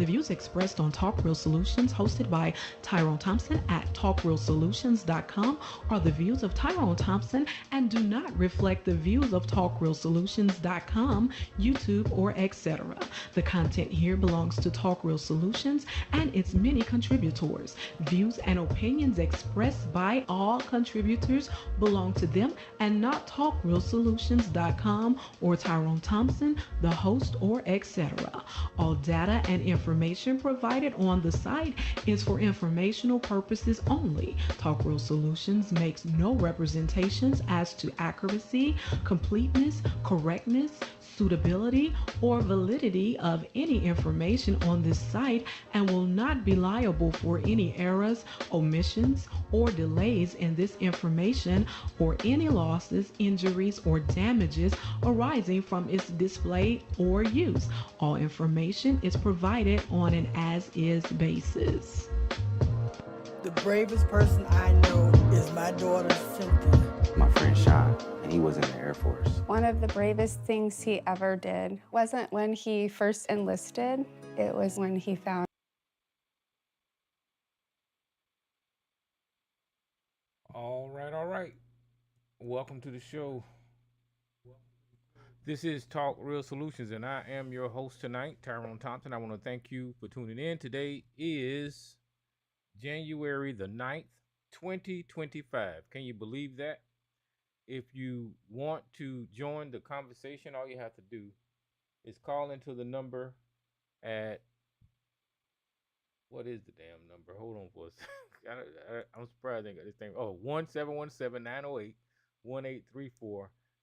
The views expressed on Talk Real Solutions, hosted by Tyrone Thompson at talkrealsolutions.com, are the views of Tyrone Thompson and do not reflect the views of talkrealsolutions.com, YouTube, or etc. The content here belongs to Talk Real Solutions and its many contributors. Views and opinions expressed by all contributors belong to them and not talkrealsolutions.com or Tyrone Thompson, the host, or etc. All data and information provided on the site is for informational purposes only. Talk Real Solutions makes no representations as to accuracy, completeness, correctness, suitability, or validity of any information on this site and will not be liable for any errors, omissions, or delays in this information or any losses, injuries, or damages arising from its display or use. All information is provided on an as-is basis. The bravest person I know is my daughter, Cynthia. My friend Sean, and he was in the Air Force. One of the bravest things he ever did wasn't when he first enlisted, it was when he found All right. Welcome to the show. This is Talk Real Solutions, and I am your host tonight, Tyrone Thompson. I want to thank you for tuning in. Today is January the 9th, 2025. Can you believe that? If you want to join the conversation, all you have to do is call into the number at, what is the damn number? Hold on for a second. I'm surprised I ain't got this thing. Oh, 1-717-908-1834.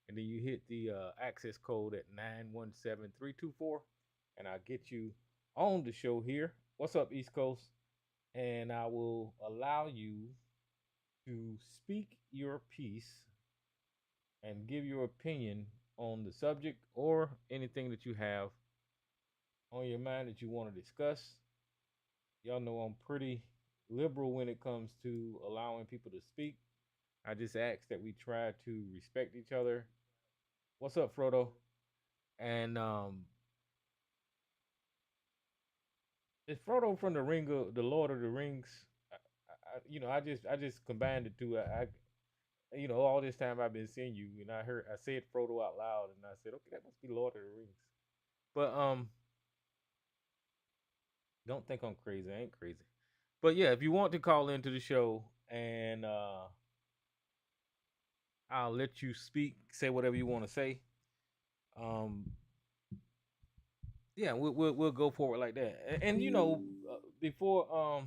And then you hit the access code at 917324. And I'll get you on the show here. What's up, East Coast? And I will allow you to speak your piece and give your opinion on the subject or anything that you have on your mind that you want to discuss. Y'all know I'm pretty liberal when it comes to allowing people to speak. I just ask that we try to respect each other. What's up, Frodo? And is Frodo from the Lord of the Rings? I just combined the two. All this time I've been seeing you, and I said Frodo out loud, and I said, okay, that must be Lord of the Rings. But don't think I'm crazy. I ain't crazy. But yeah, if you want to call into the show, and I'll let you speak, say whatever you want to say. Yeah, we'll go forward like that. And before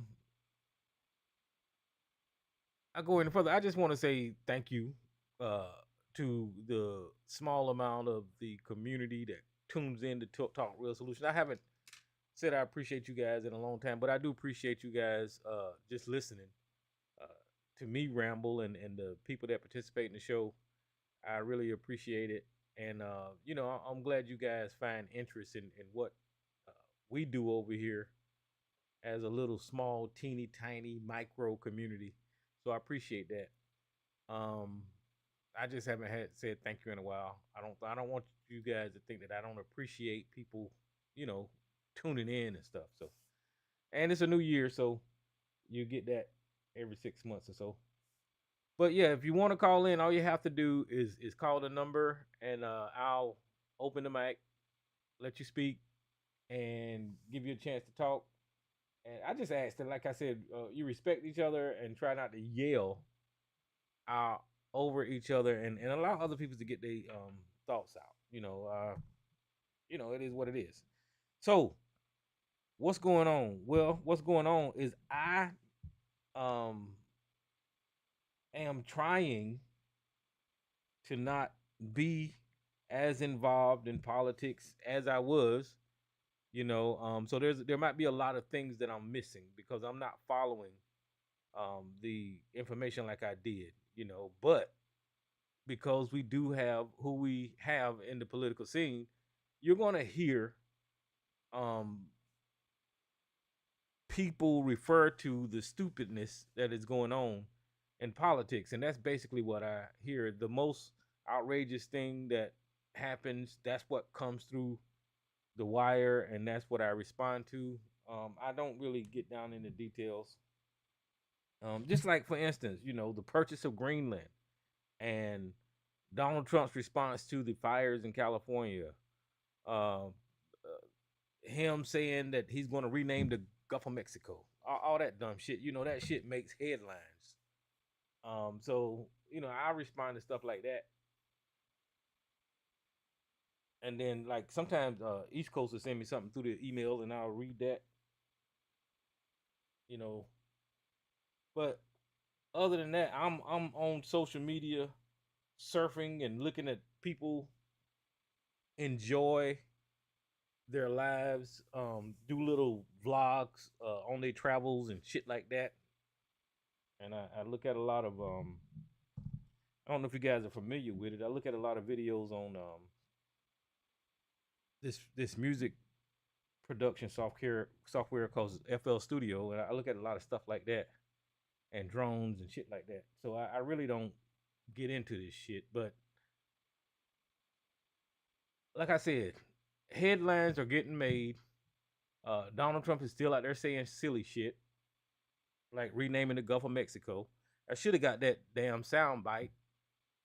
I go any further, I just want to say thank you to the small amount of the community that tunes in to Talk Real Solutions. I haven't said I appreciate you guys in a long time, but I do appreciate you guys just listening to me ramble and the people that participate in the show. I really appreciate it. And, I'm glad you guys find interest in what we do over here as a little small, teeny, tiny, micro community. So I appreciate that. I just haven't said thank you in a while. I don't want you guys to think that I don't appreciate people, tuning in and stuff. So, and it's a new year, so you get that every 6 months or so. But yeah, if you want to call in, all you have to do is call the number, and I'll open the mic, let you speak, and give you a chance to talk. And I just ask that, like I said, you respect each other and try not to yell over each other, and allow other people to get their thoughts out. It is what it is. So, what's going on? Well, what's going on is I am trying to not be as involved in politics as I was, so there might be a lot of things that I'm missing because I'm not following the information like I did, but because we do have who we have in the political scene, you're going to hear people refer to the stupidness that is going on in politics. And that's basically what I hear. The most outrageous thing that happens, that's what comes through the wire, and that's what I respond to. I don't really get down into details. Just like for instance, the purchase of Greenland and Donald Trump's response to the fires in California. Uh, Him saying that he's going to rename the Gulf of Mexico. All that dumb shit. That shit makes headlines. So I respond to stuff like that. And then like sometimes East Coast will send me something through the email and I'll read that. But other than that, I'm on social media surfing and looking at people enjoy their lives, do little vlogs on their travels and shit like that. And I look at a lot of I don't know if you guys are familiar with it. I look at a lot of videos on this music production software called FL Studio, and I look at a lot of stuff like that, and drones and shit like that. So I really don't get into this shit, but like I said, headlines are getting made. Donald Trump is still out there saying silly shit, like renaming the Gulf of Mexico. I should have got that damn sound bite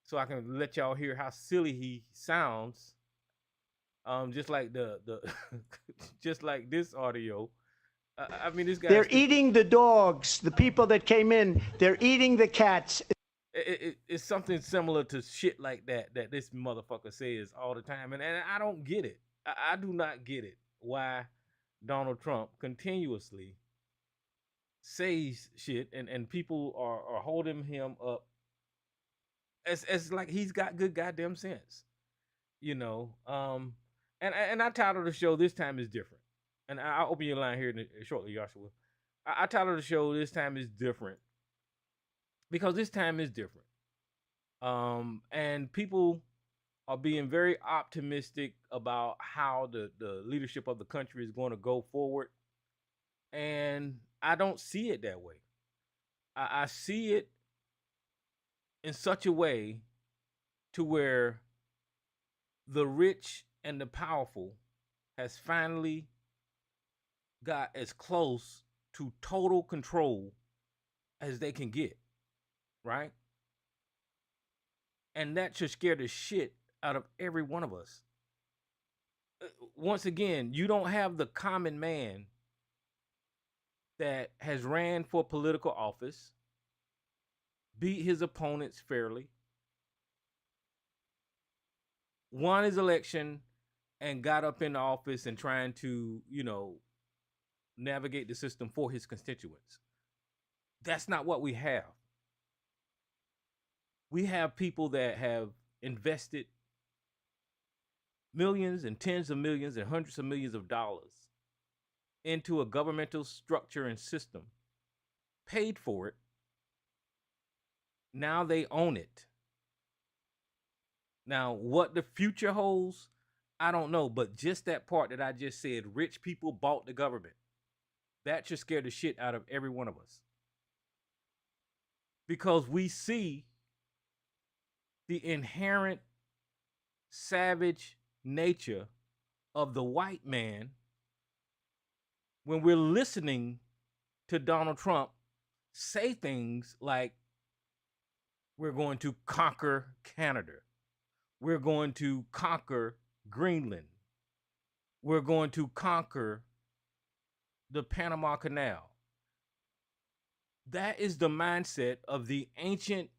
so I can let y'all hear how silly he sounds. Just like the just like this audio. I mean, this guy. They're eating the dogs. The people that came in, they're eating the cats. It's something similar to shit like that this motherfucker says all the time, and I don't get it. I do not get it. Why Donald Trump continuously says shit, and people are holding him up as like he's got good goddamn sense, And I titled the show "This Time Is Different," and I'll open your line here shortly, Joshua. I titled the show "This Time Is Different" because this time is different, and people are being very optimistic about how the leadership of the country is going to go forward, and I don't see it that way. I see it in such a way to where the rich and the powerful has finally got as close to total control as they can get, right? And that should scare the shit out of every one of us. Once again, you don't have the common man that has ran for political office, beat his opponents fairly, won his election, and got up in the office and trying to, navigate the system for his constituents. That's not what we have. We have people that have invested millions and tens of millions and hundreds of millions of dollars into a governmental structure and system, paid for it. Now they own it. Now, what the future holds, I don't know, but just that part that I just said, rich people bought the government, that should scare the shit out of every one of us. Because we see the inherent savage nature of the white man when we're listening to Donald Trump say things like, we're going to conquer Canada. We're going to conquer Greenland. We're going to conquer the Panama Canal. That is the mindset of the ancient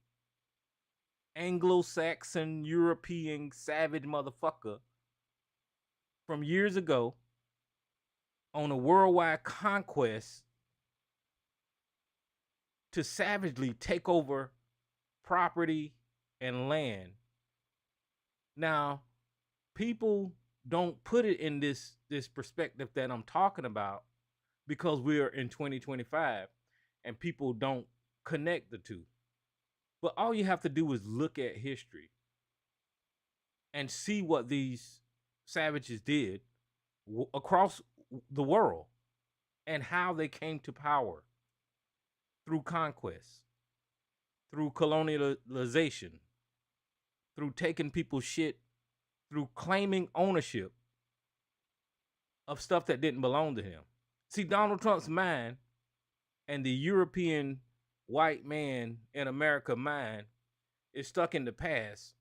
Anglo-Saxon, European, savage motherfucker from years ago on a worldwide conquest to savagely take over property and land. Now, people don't put it in this perspective that I'm talking about because we are in 2025 and people don't connect the two. But all you have to do is look at history and see what these savages did across the world and how they came to power through conquest, through colonialization, through taking people's shit, through claiming ownership of stuff that didn't belong to him. See, Donald Trump's mind and the European white man in America mind is stuck in the past,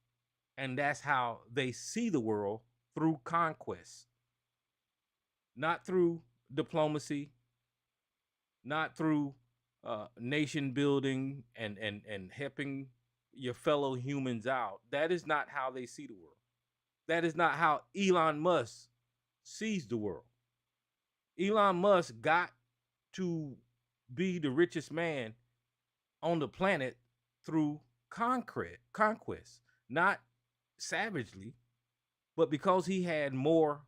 and that's how they see the world, through conquest, not through diplomacy, not through nation building and helping your fellow humans out. That is not how they see the world. That is not how Elon Musk sees the world. Elon Musk got to be the richest man on the planet through conquest, not savagely, but because he had more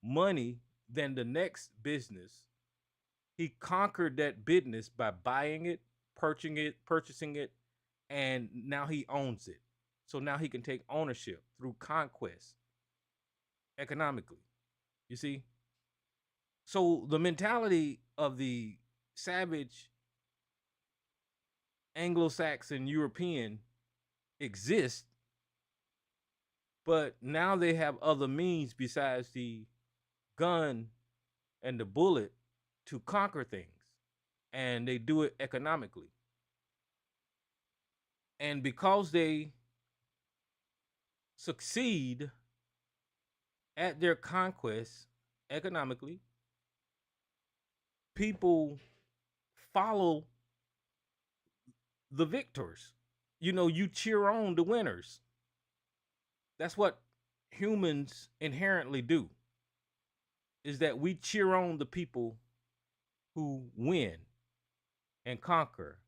money than the next business, he conquered that business by buying it, purchasing it, and now he owns it. So now he can take ownership through conquest economically. You see? So the mentality of the savage Anglo-Saxon European exists, but now they have other means besides the gun and the bullet to conquer things, and they do it economically. And because they succeed at their conquest economically, people follow the victors. You know, you cheer on the winners. That's what humans inherently do, is that we cheer on the people who win and conquer.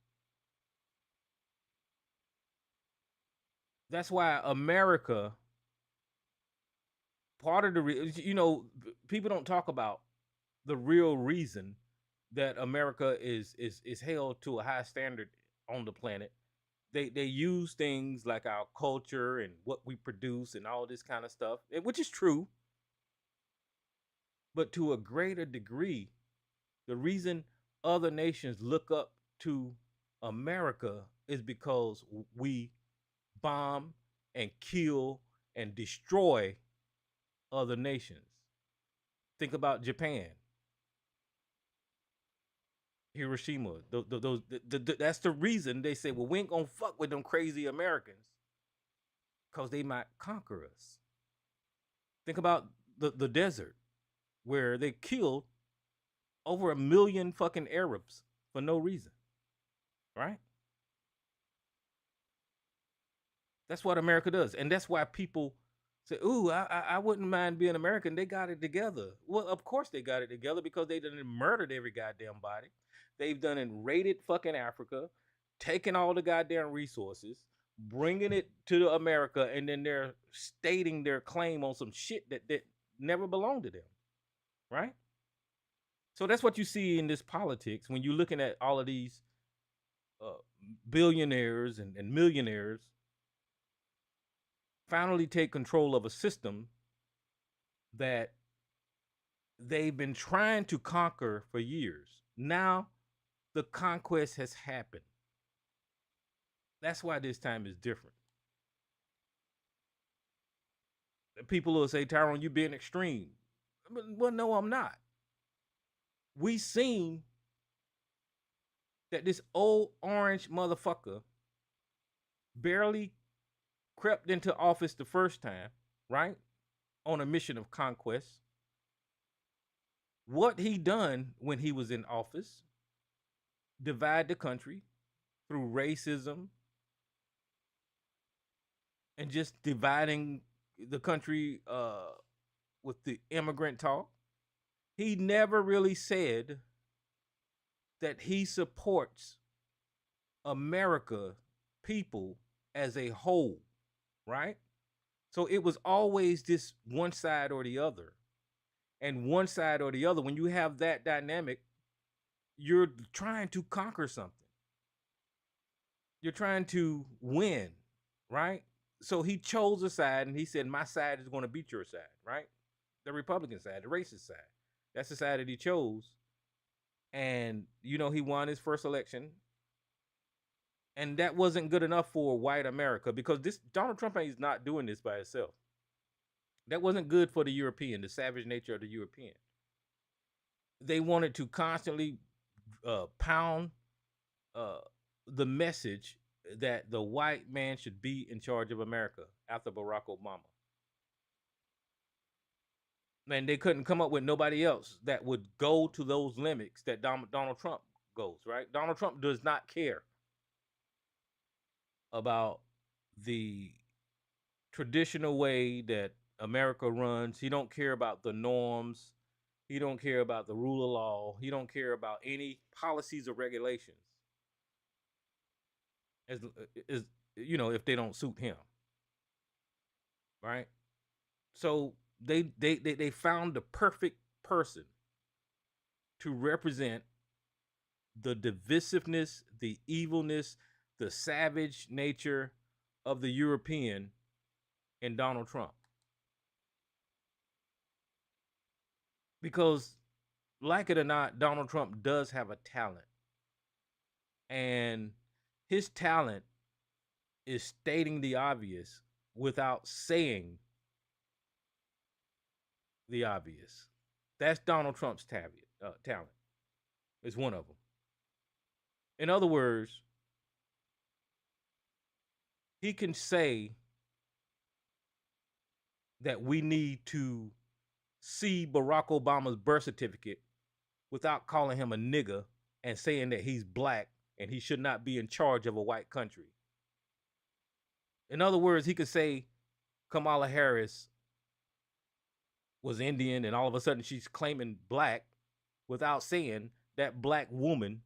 That's why America, part of the people don't talk about the real reason that America is held to a high standard on the planet. They use things like our culture and what we produce and all this kind of stuff, which is true. But to a greater degree, the reason other nations look up to America is because we bomb and kill and destroy other nations. Think about Japan, Hiroshima. That's the reason they say, well, we ain't gonna fuck with them crazy Americans, because they might conquer us. Think about the desert, where they killed over 1 million fucking Arabs for no reason, right? That's what America does. And that's why people say, ooh, I wouldn't mind being American. They got it together. Well, of course they got it together, because they done murdered every goddamn body. They've done and raided fucking Africa, taken all the goddamn resources, bringing it to America, and then they're stating their claim on some shit that never belonged to them, right? So that's what you see in this politics when you're looking at all of these billionaires and millionaires finally take control of a system that they've been trying to conquer for years. Now the conquest has happened. That's why this time is different. People will say, Tyrone, you being extreme. Well, no, I'm not. We seen that this old orange motherfucker barely crept into office the first time, right? On a mission of conquest. What he done when he was in office: divide the country through racism and just dividing the country with the immigrant talk. He never really said that he supports America people as a whole, right? So it was always this one side or the other. And one side or the other, when you have that dynamic, you're trying to conquer something. You're trying to win, right? So he chose a side, and he said, my side is going to beat your side, right? The Republican side, the racist side. That's the side that he chose. And, you know, he won his first election. And that wasn't good enough for white America, because Donald Trump is not doing this by himself. That wasn't good for the European, the savage nature of the European. they wanted to constantly pound the message that the white man should be in charge of America after Barack Obama. And they couldn't come up with nobody else that would go to those limits that Donald Trump goes, right? Donald Trump does not care about the traditional way that America runs. He don't care about the norms. He don't care about the rule of law. He don't care about any policies or regulations. As you know, if they don't suit him, right? So they found the perfect person to represent the divisiveness, the evilness, the savage nature of the European in Donald Trump. Because, like it or not, Donald Trump does have a talent. And his talent is stating the obvious without saying the obvious. That's Donald Trump's talent. It's one of them. In other words, he can say that we need to see Barack Obama's birth certificate without calling him a nigger and saying that he's black and he should not be in charge of a white country. In other words, he could say Kamala Harris was Indian and all of a sudden she's claiming black without saying that black woman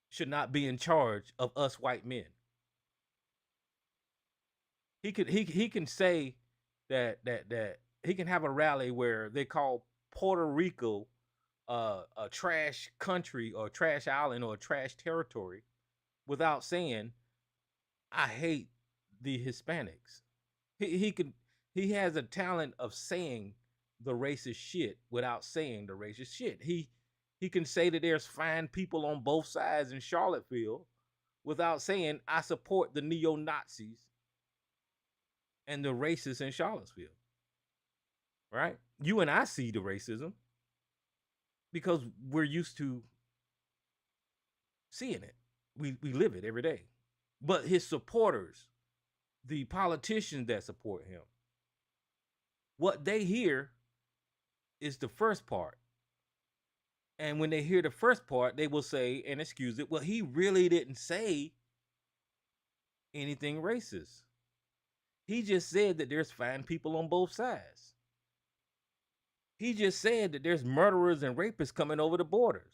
should not be in charge of us white men. He can say that he can have a rally where they call Puerto Rico a trash country or a trash island or a trash territory without saying I hate the Hispanics. He has a talent of saying the racist shit without saying the racist shit. He can say that there's fine people on both sides in Charlottesville without saying I support the neo-Nazis and the racists in Charlottesville. Right? You and I see the racism because we're used to seeing it. We live it every day. But his supporters, the politicians that support him, what they hear is the first part. And when they hear the first part, they will say, and excuse it, well, he really didn't say anything racist. He just said that there's fine people on both sides. He just said that there's murderers and rapists coming over the borders.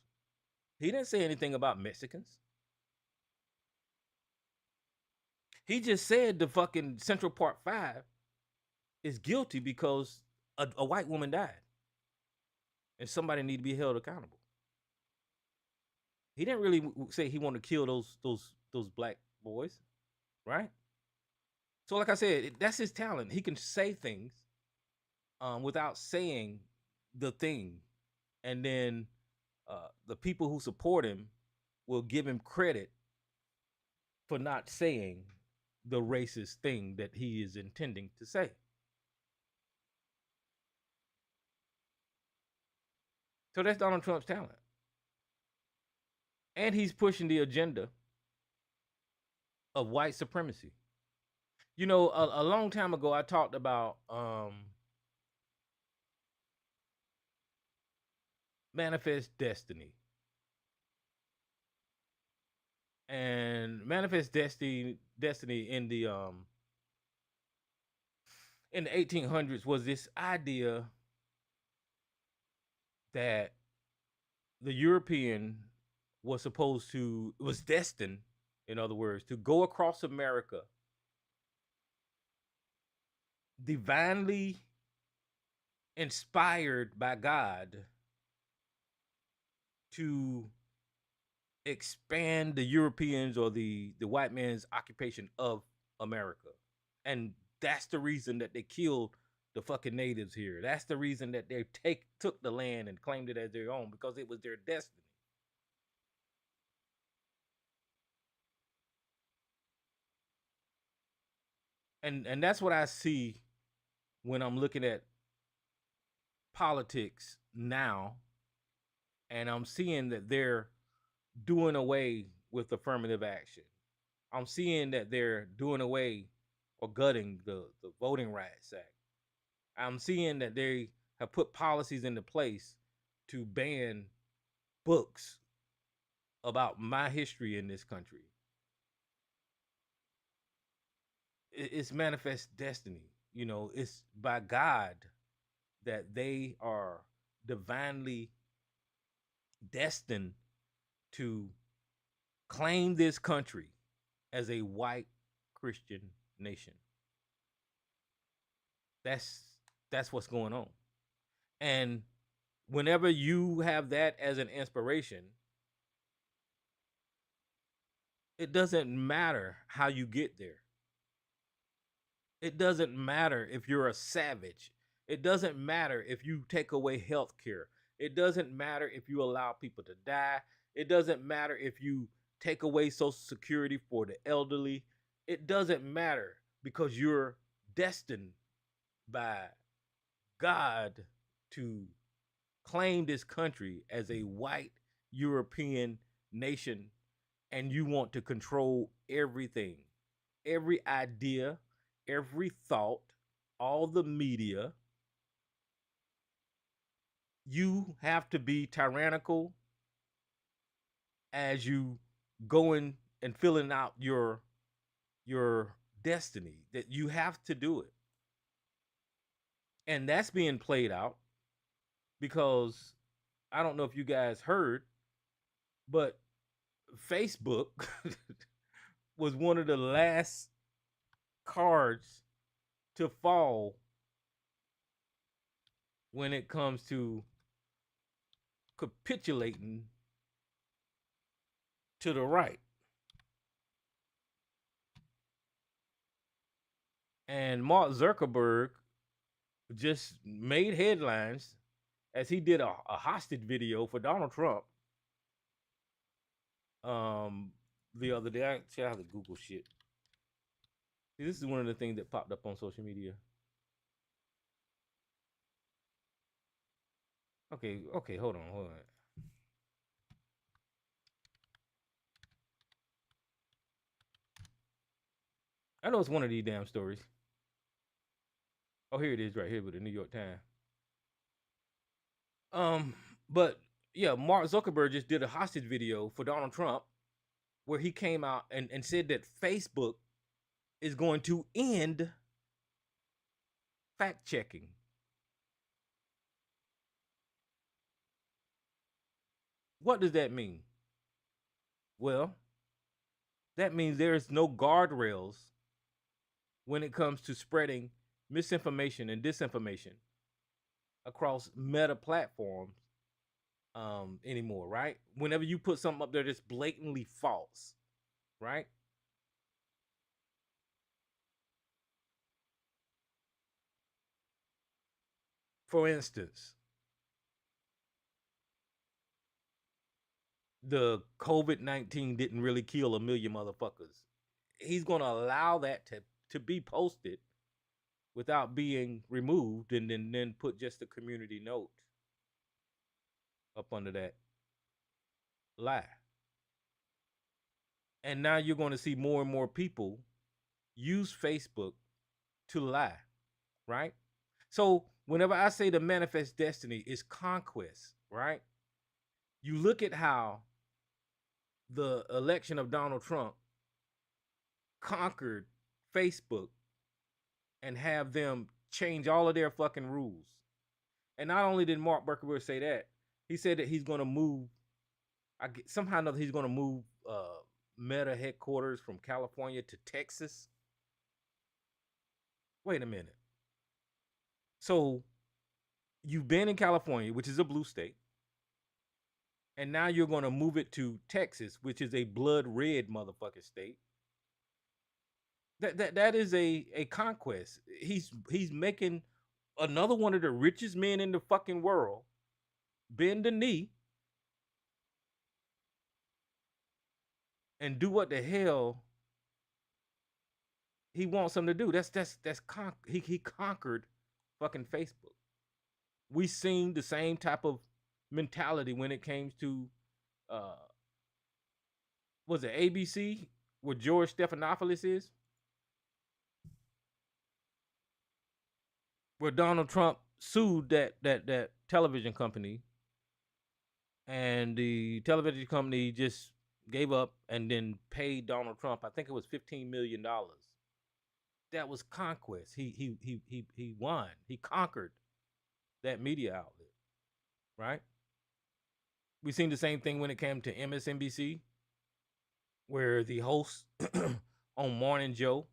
He didn't say anything about Mexicans. He just said the fucking Central Park 5 is guilty because a white woman died. And somebody need to be held accountable. He didn't really say he wanted to kill those black boys, right? So like I said, that's his talent. He can say things without saying the thing. And then the people who support him will give him credit for not saying the racist thing that he is intending to say. So that's Donald Trump's talent. And he's pushing the agenda of white supremacy. You know, a long time ago, I talked about Manifest Destiny. And Manifest Destiny in the 1800s was this idea that the European was destined, in other words, to go across America, divinely inspired by God to expand the Europeans or the white man's occupation of America. And that's the reason that they killed the fucking natives here. That's the reason that they took the land and claimed it as their own, because it was their destiny. And that's what I see when I'm looking at politics now And I'm seeing that they're doing away with affirmative action. I'm seeing that they're doing away or gutting the Voting Rights Act. I'm seeing that they have put policies into place to ban books about my history in this country. It's manifest destiny. You know, it's by God that they are divinely destined to claim this country as a white Christian nation. That's what's going on. And whenever you have that as an inspiration, it doesn't matter how you get there. It doesn't matter if you're a savage. It doesn't matter if you take away health care. It doesn't matter if you allow people to die. It doesn't matter if you take away Social Security for the elderly. It doesn't matter, because you're destined by God to claim this country as a white European nation, and you want to control everything, every idea, every thought, all the media. You have to be tyrannical as you going and filling out your destiny, that you have to do it. And that's being played out because I don't know if you guys heard, but Facebook was one of the last cards to fall when it comes to capitulating to the right. And Mark Zuckerberg just made headlines as he did a hostage video for Donald Trump the other day. I actually have to Google shit. See, this is one of the things that popped up on social media. Okay, hold on. I know it's one of these damn stories. Oh, here it is right here with the New York Times. But yeah, Mark Zuckerberg just did a hostage video for Donald Trump where he came out and said that Facebook is going to end fact checking. What does that mean? Well, that means there's no guardrails when it comes to spreading misinformation and disinformation across meta platforms anymore, right? Whenever you put something up there that's blatantly false, right? For instance, the COVID-19 didn't really kill a million motherfuckers. He's going to allow that to be posted without being removed, and then put just a community note up under that lie. And now you're going to see more and more people use Facebook to lie, right? So whenever I say the manifest destiny is conquest, right? You look at how the election of Donald Trump conquered Facebook and have them change all of their fucking rules. And not only did Mark Zuckerberg say that, he said that he's going to move, somehow or another, he's going to move Meta headquarters from California to Texas. Wait a minute. So you've been in California, which is a blue state, and now you're going to move it to Texas, which is a blood red motherfucking state. That is a conquest. He's making another one of the richest men in the fucking world bend the knee and do what the hell he wants him to do. He conquered fucking Facebook. We seen the same type of mentality when it came to was it ABC where George Stephanopoulos is, where Donald Trump sued that television company, and the television company just gave up and then paid Donald Trump, I think it was $15 million. That was conquest. He won. He conquered that media outlet, right? We've seen the same thing when it came to MSNBC, where the host on Morning Joe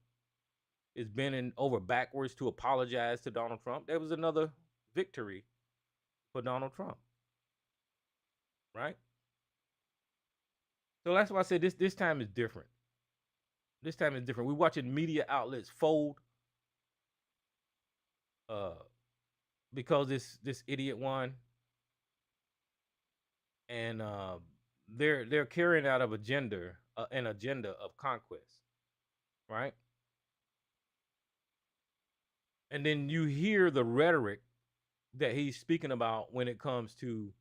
is bending over backwards to apologize to Donald Trump. There was another victory for Donald Trump, right? So that's why I said this time is different. This time is different. We're watching media outlets fold because this idiot won, and they're carrying out an agenda of conquest, right? And then you hear the rhetoric that he's speaking about when it comes to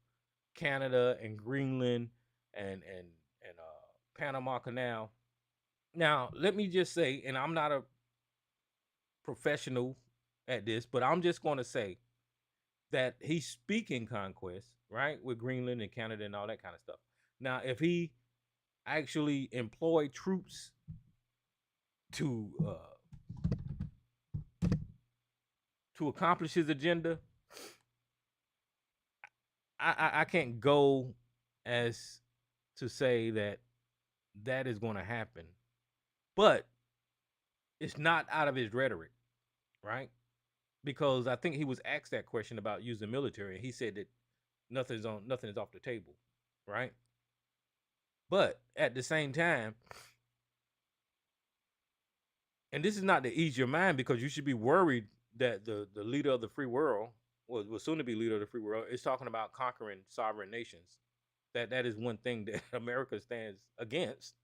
Canada and Greenland and Panama Canal. Now, let me just say, and I'm not a professional at this, but I'm just going to say that he's speaking conquest, right, with Greenland and Canada and all that kind of stuff. Now, if he actually employed troops to accomplish his agenda, I can't go as to say that is going to happen. But it's not out of his rhetoric, right? Because I think he was asked that question about using military, and he said that nothing is off the table, right? But at the same time, and this is not to ease your mind, because you should be worried that the leader of the free world, will soon to be leader of the free world, is talking about conquering sovereign nations. That is one thing that America stands against.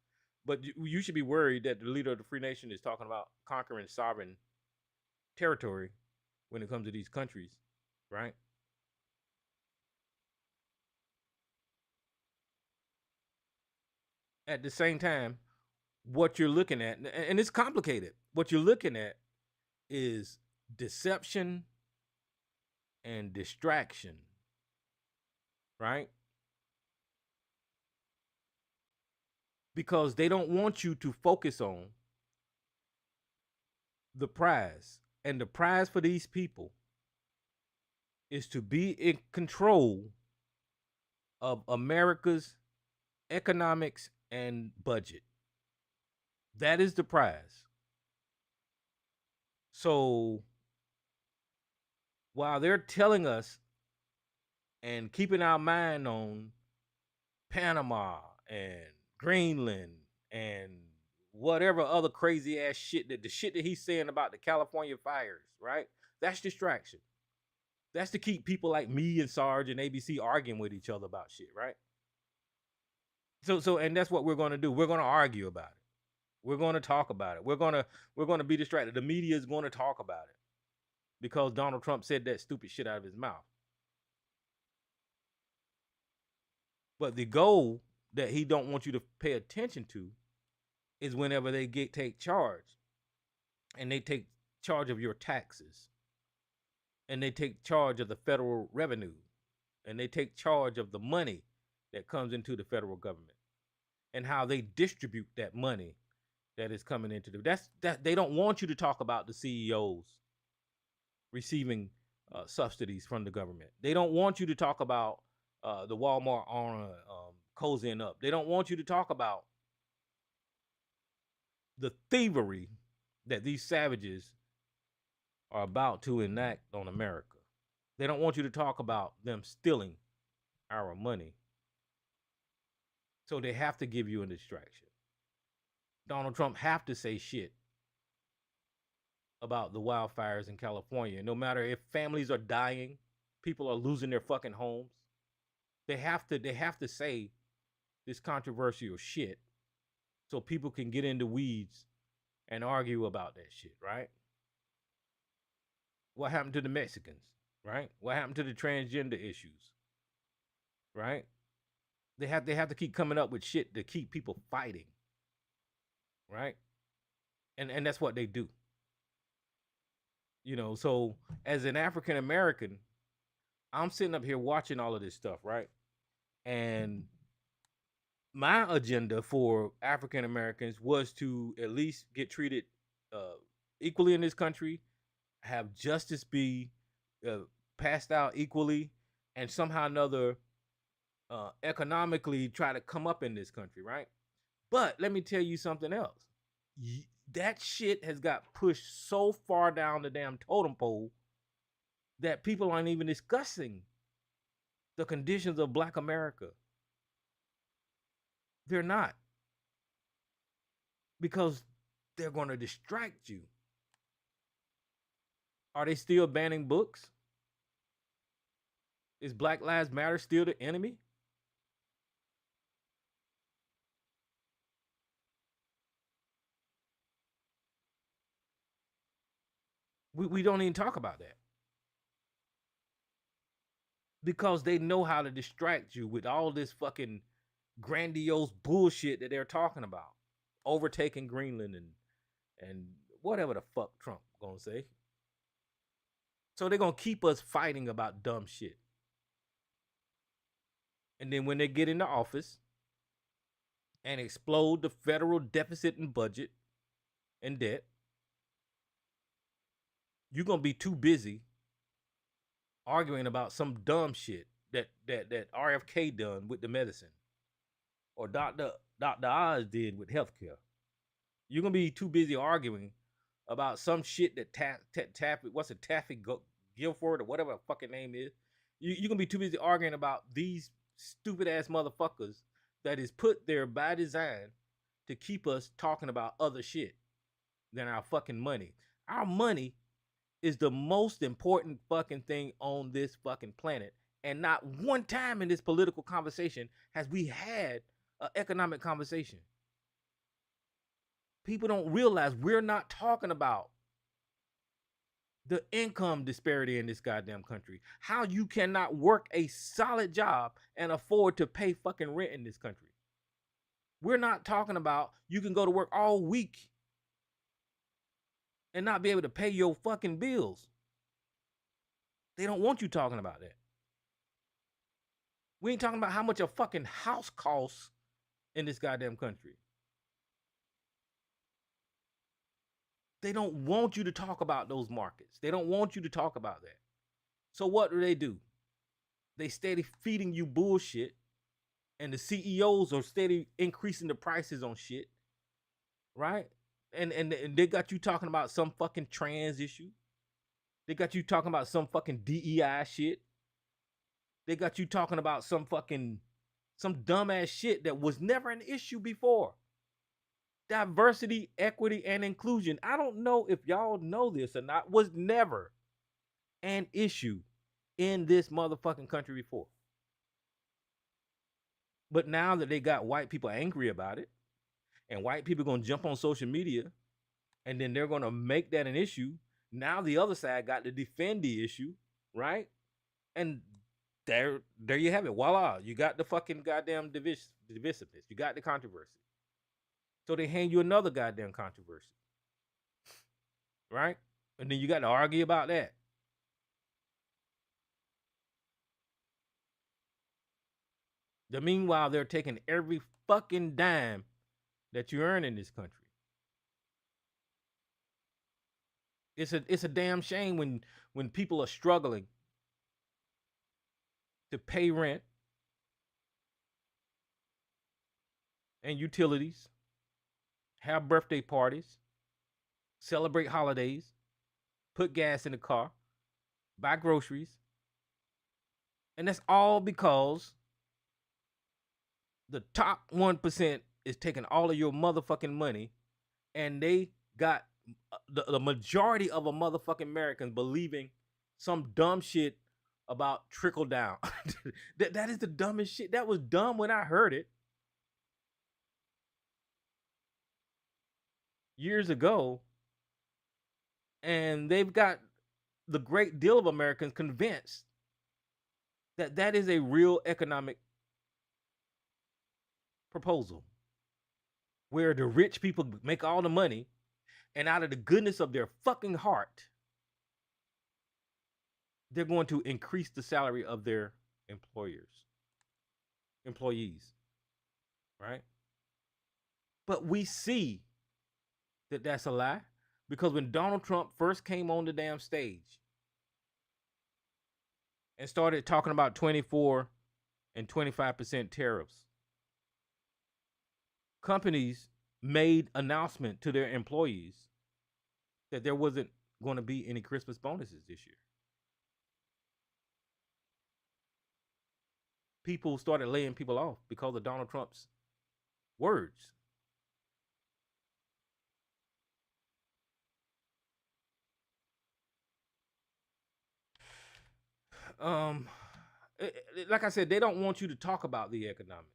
But you should be worried that the leader of the free nation is talking about conquering sovereign territory when it comes to these countries, right? At the same time, what you're looking at, and it's complicated, what you're looking at is deception and distraction, right? Because they don't want you to focus on the prize. And the prize for these people is to be in control of America's economics and budget. That is the prize. So while they're telling us and keeping our mind on Panama and Greenland and whatever other crazy ass shit, the shit that he's saying about the California fires, right? That's distraction. That's to keep people like me and Sarge and ABC arguing with each other about shit, right? So and that's what we're going to do. We're going to argue about it. We're going to talk about it. We're going to be distracted. The media is going to talk about it because Donald Trump said that stupid shit out of his mouth. But the goal that he don't want you to pay attention to is whenever they take charge, and they take charge of your taxes, and they take charge of the federal revenue, and they take charge of the money that comes into the federal government, and how they distribute that money that is coming into that they don't want you to talk about the CEOs receiving subsidies from the government. They don't want you to talk about the Walmart owner cozying up. They don't want you to talk about the thievery that these savages are about to enact on America. They don't want you to talk about them stealing our money. So they have to give you a distraction. Donald Trump have to say shit about the wildfires in California. No matter if families are dying, people are losing their fucking homes. They have to say this controversial shit so people can get into weeds and argue about that shit, right? What happened to the Mexicans, right? What happened to the transgender issues? right? They have to keep coming up with shit to keep people fighting, right? And that's what they do. You know, so as an African American, I'm sitting up here watching all of this stuff, right? And my agenda for African Americans was to at least get treated equally in this country, have justice be passed out equally, and somehow or another economically try to come up in this country, right? But let me tell you something else. That shit has got pushed so far down the damn totem pole that people aren't even discussing the conditions of Black America. They're not. Because they're going to distract you. Are they still banning books? Is Black Lives Matter still the enemy? We don't even talk about that. Because they know how to distract you with all this fucking grandiose bullshit that they're talking about. Overtaking Greenland and whatever the fuck Trump gonna say. So they're gonna keep us fighting about dumb shit. And then when they get into office and explode the federal deficit and budget and debt, you're gonna be too busy arguing about some dumb shit that RFK done with the medicine, or Dr. Oz did with healthcare. You're gonna be too busy arguing about some shit that Taffy Guilford or whatever the fucking name is. You're gonna be too busy arguing about these stupid ass motherfuckers that is put there by design to keep us talking about other shit than our fucking money. Our money is the most important fucking thing on this fucking planet. And not one time in this political conversation has we had an economic conversation. People don't realize we're not talking about the income disparity in this goddamn country. How you cannot work a solid job and afford to pay fucking rent in this country. We're not talking about you can go to work all week and not be able to pay your fucking bills. They don't want you talking about that. We ain't talking about how much a fucking house costs in this goddamn country. They don't want you to talk about those markets. They don't want you to talk about that. So what do? They steady feeding you bullshit, and the CEOs are steady increasing the prices on shit, right? And they got you talking about some fucking trans issue. They got you talking about some fucking DEI shit. They got you talking about some dumbass shit that was never an issue before. Diversity, equity, and inclusion. I don't know if y'all know this or not, was never an issue in this motherfucking country before. But now that they got white people angry about it, and white people going to jump on social media, and then they're going to make that an issue. Now the other side got to defend the issue, right? And there you have it. Voila. You got the fucking goddamn divisiveness. You got the controversy. So they hand you another goddamn controversy, right? And then you got to argue about that. Meanwhile, they're taking every fucking dime that you earn in this country. It's a damn shame when people are struggling to pay rent and utilities, have birthday parties, celebrate holidays, put gas in the car, buy groceries. And that's all because the top 1% is taking all of your motherfucking money, and they got the majority of a motherfucking Americans believing some dumb shit about trickle down. That is the dumbest shit. That was dumb when I heard it years ago, and they've got the great deal of Americans convinced that that is a real economic proposal where the rich people make all the money and out of the goodness of their fucking heart, they're going to increase the salary of their employees, right? But we see that that's a lie because when Donald Trump first came on the damn stage and started talking about 24 and 25% tariffs, companies made announcement to their employees that there wasn't going to be any Christmas bonuses this year. People started laying people off because of Donald Trump's words. Like I said, they don't want you to talk about the economics.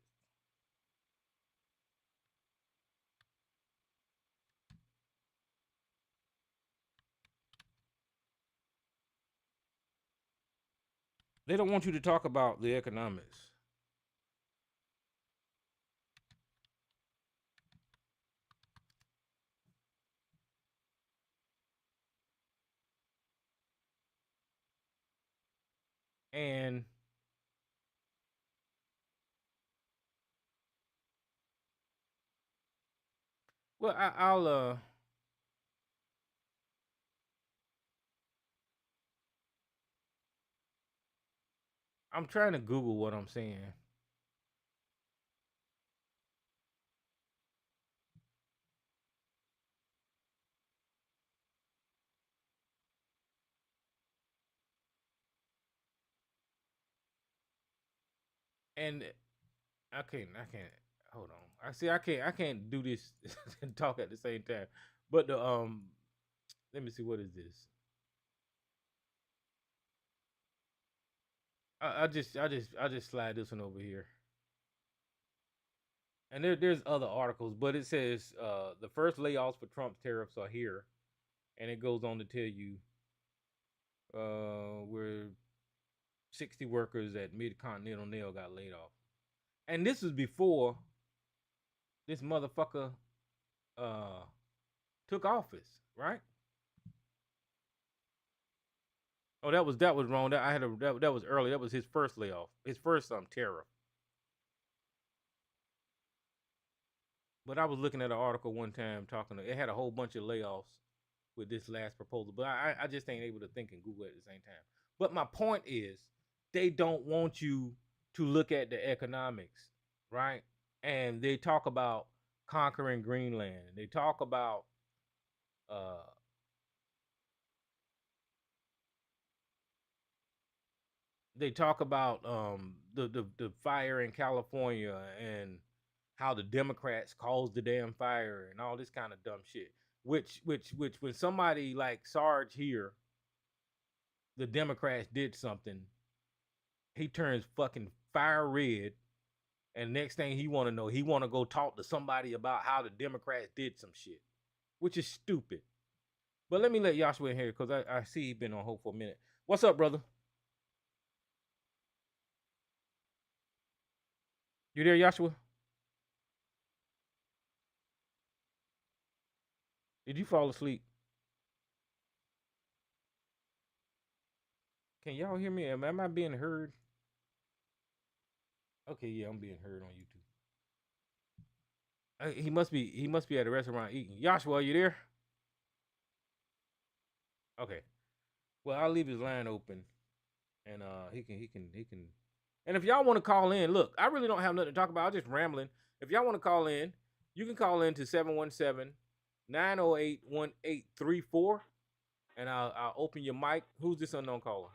They don't want you to talk about the economics. And well, I'll I'm trying to Google what I'm saying. And I can't hold on. I can't do this and talk at the same time. But the let me see, what is this? I just slide this one over here. And there's other articles, but it says the first layoffs for Trump's tariffs are here, and it goes on to tell you where 60 workers at Mid-Continental Nail got laid off, and this was before this motherfucker took office, right? Oh, that was wrong. That was early. That was his first layoff, his first tariff. But I was looking at an article one time it had a whole bunch of layoffs with this last proposal. But I just ain't able to think and Google at the same time. But my point is, they don't want you to look at the economics, right? And they talk about conquering Greenland. They talk about the fire in California and how the Democrats caused the damn fire and all this kind of dumb shit. Which when somebody like Sarge here, the Democrats did something, he turns fucking fire red, and next thing he want to know, he want to go talk to somebody about how the Democrats did some shit, which is stupid. But let me let Joshua in here because I see he's been on hold for a minute. What's up, brother? You there, Joshua? Did you fall asleep? Can y'all hear me? Am I being heard? Okay, yeah, I'm being heard on YouTube. He must be at a restaurant eating. Joshua, are you there? Okay. Well, I'll leave his line open, and he can. And if y'all want to call in, look, I really don't have nothing to talk about. I'm just rambling. If y'all want to call in, you can call in to 717-908-1834, and I'll open your mic. Who's this unknown caller?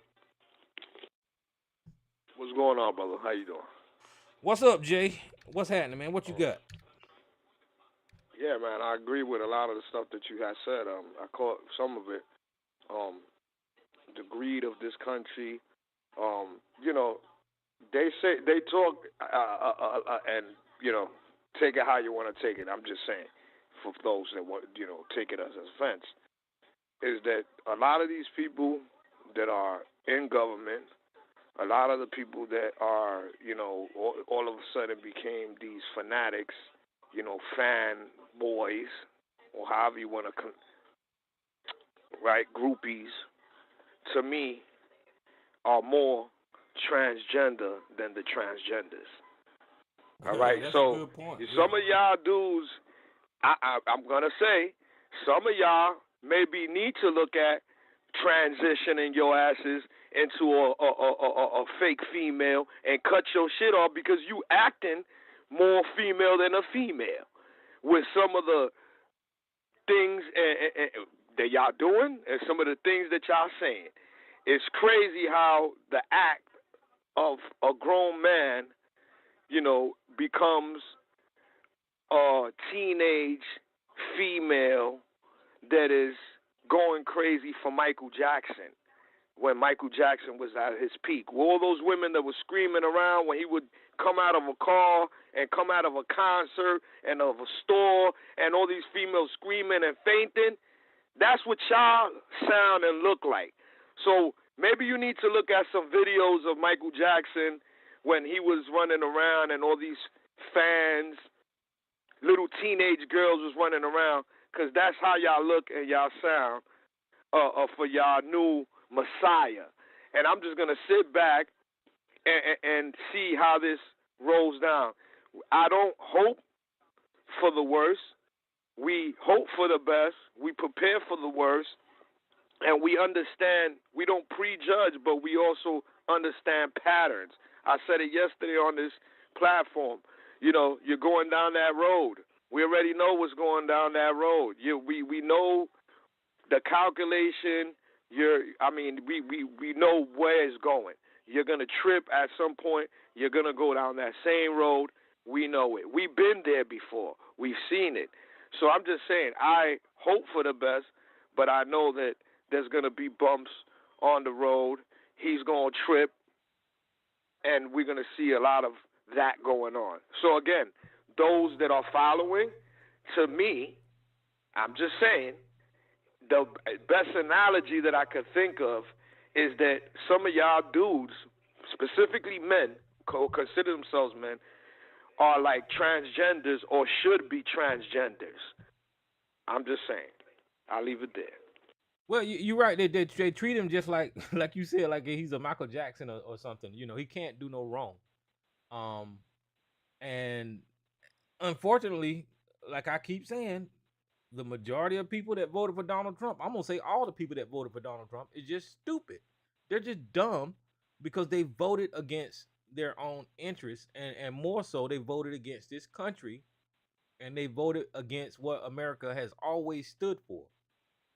What's going on, brother? How you doing? What's up, Jay? What's happening, man? What you got? Yeah, man, I agree with a lot of the stuff that you had said. I caught some of it. The greed of this country. They talk, and take it how you want to take it. I'm just saying, for those that want, take it as offense, is that a lot of these people that are in government a lot of the people that are, all of a sudden became these fanatics, fan boys, or however you want to, right, groupies, to me, are more transgender than the transgenders. All right, that's a so good point. some of y'all dudes, I'm gonna say, some of y'all maybe need to look at transitioning your asses into a fake female and cut your shit off because you acting more female than a female with some of the things that y'all doing and some of the things that y'all saying. It's crazy how the act of a grown man, becomes a teenage female that is going crazy for Michael Jackson when Michael Jackson was at his peak. All those women that were screaming around when he would come out of a car and come out of a concert and of a store and all these females screaming and fainting, that's what y'all sound and look like. So maybe you need to look at some videos of Michael Jackson when he was running around and all these fans, little teenage girls was running around, because that's how y'all look and y'all sound for y'all new Messiah. And I'm just going to sit back and see how this rolls down. I don't hope for the worst. We hope for the best. We prepare for the worst. And we understand, we don't prejudge, but we also understand patterns. I said it yesterday on this platform. You're going down that road. We already know what's going down that road. We know the calculation. We know where it's going. You're gonna trip at some point. You're gonna go down that same road. We know it. We've been there before. We've seen it. So I'm just saying, I hope for the best, but I know that there's gonna be bumps on the road. He's gonna trip, and we're gonna see a lot of that going on. So again, those that are following, to me, I'm just saying, the best analogy that I could think of is that some of y'all dudes, specifically men, consider themselves men, are like transgenders or should be transgenders. I'm just saying. I'll leave it there. Well, you're right. They treat him just like you said, like he's a Michael Jackson or something. He can't do no wrong. And unfortunately, like I keep saying, the majority of people that voted for Donald Trump, I'm gonna say all the people that voted for Donald Trump, is just stupid. They're just dumb because they voted against their own interests, and more so, they voted against this country, and they voted against what America has always stood for.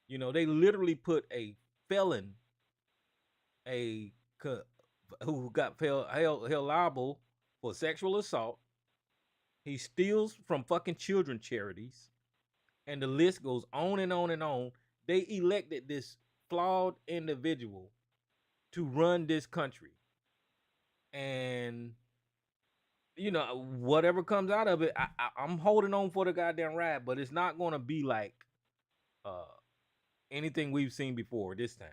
They literally put a felon, who got held liable for sexual assault. He steals from fucking children charities, and the list goes on and on and on. They elected this flawed individual to run this country. And, whatever comes out of it, I'm holding on for the goddamn ride, but it's not going to be like anything we've seen before this time.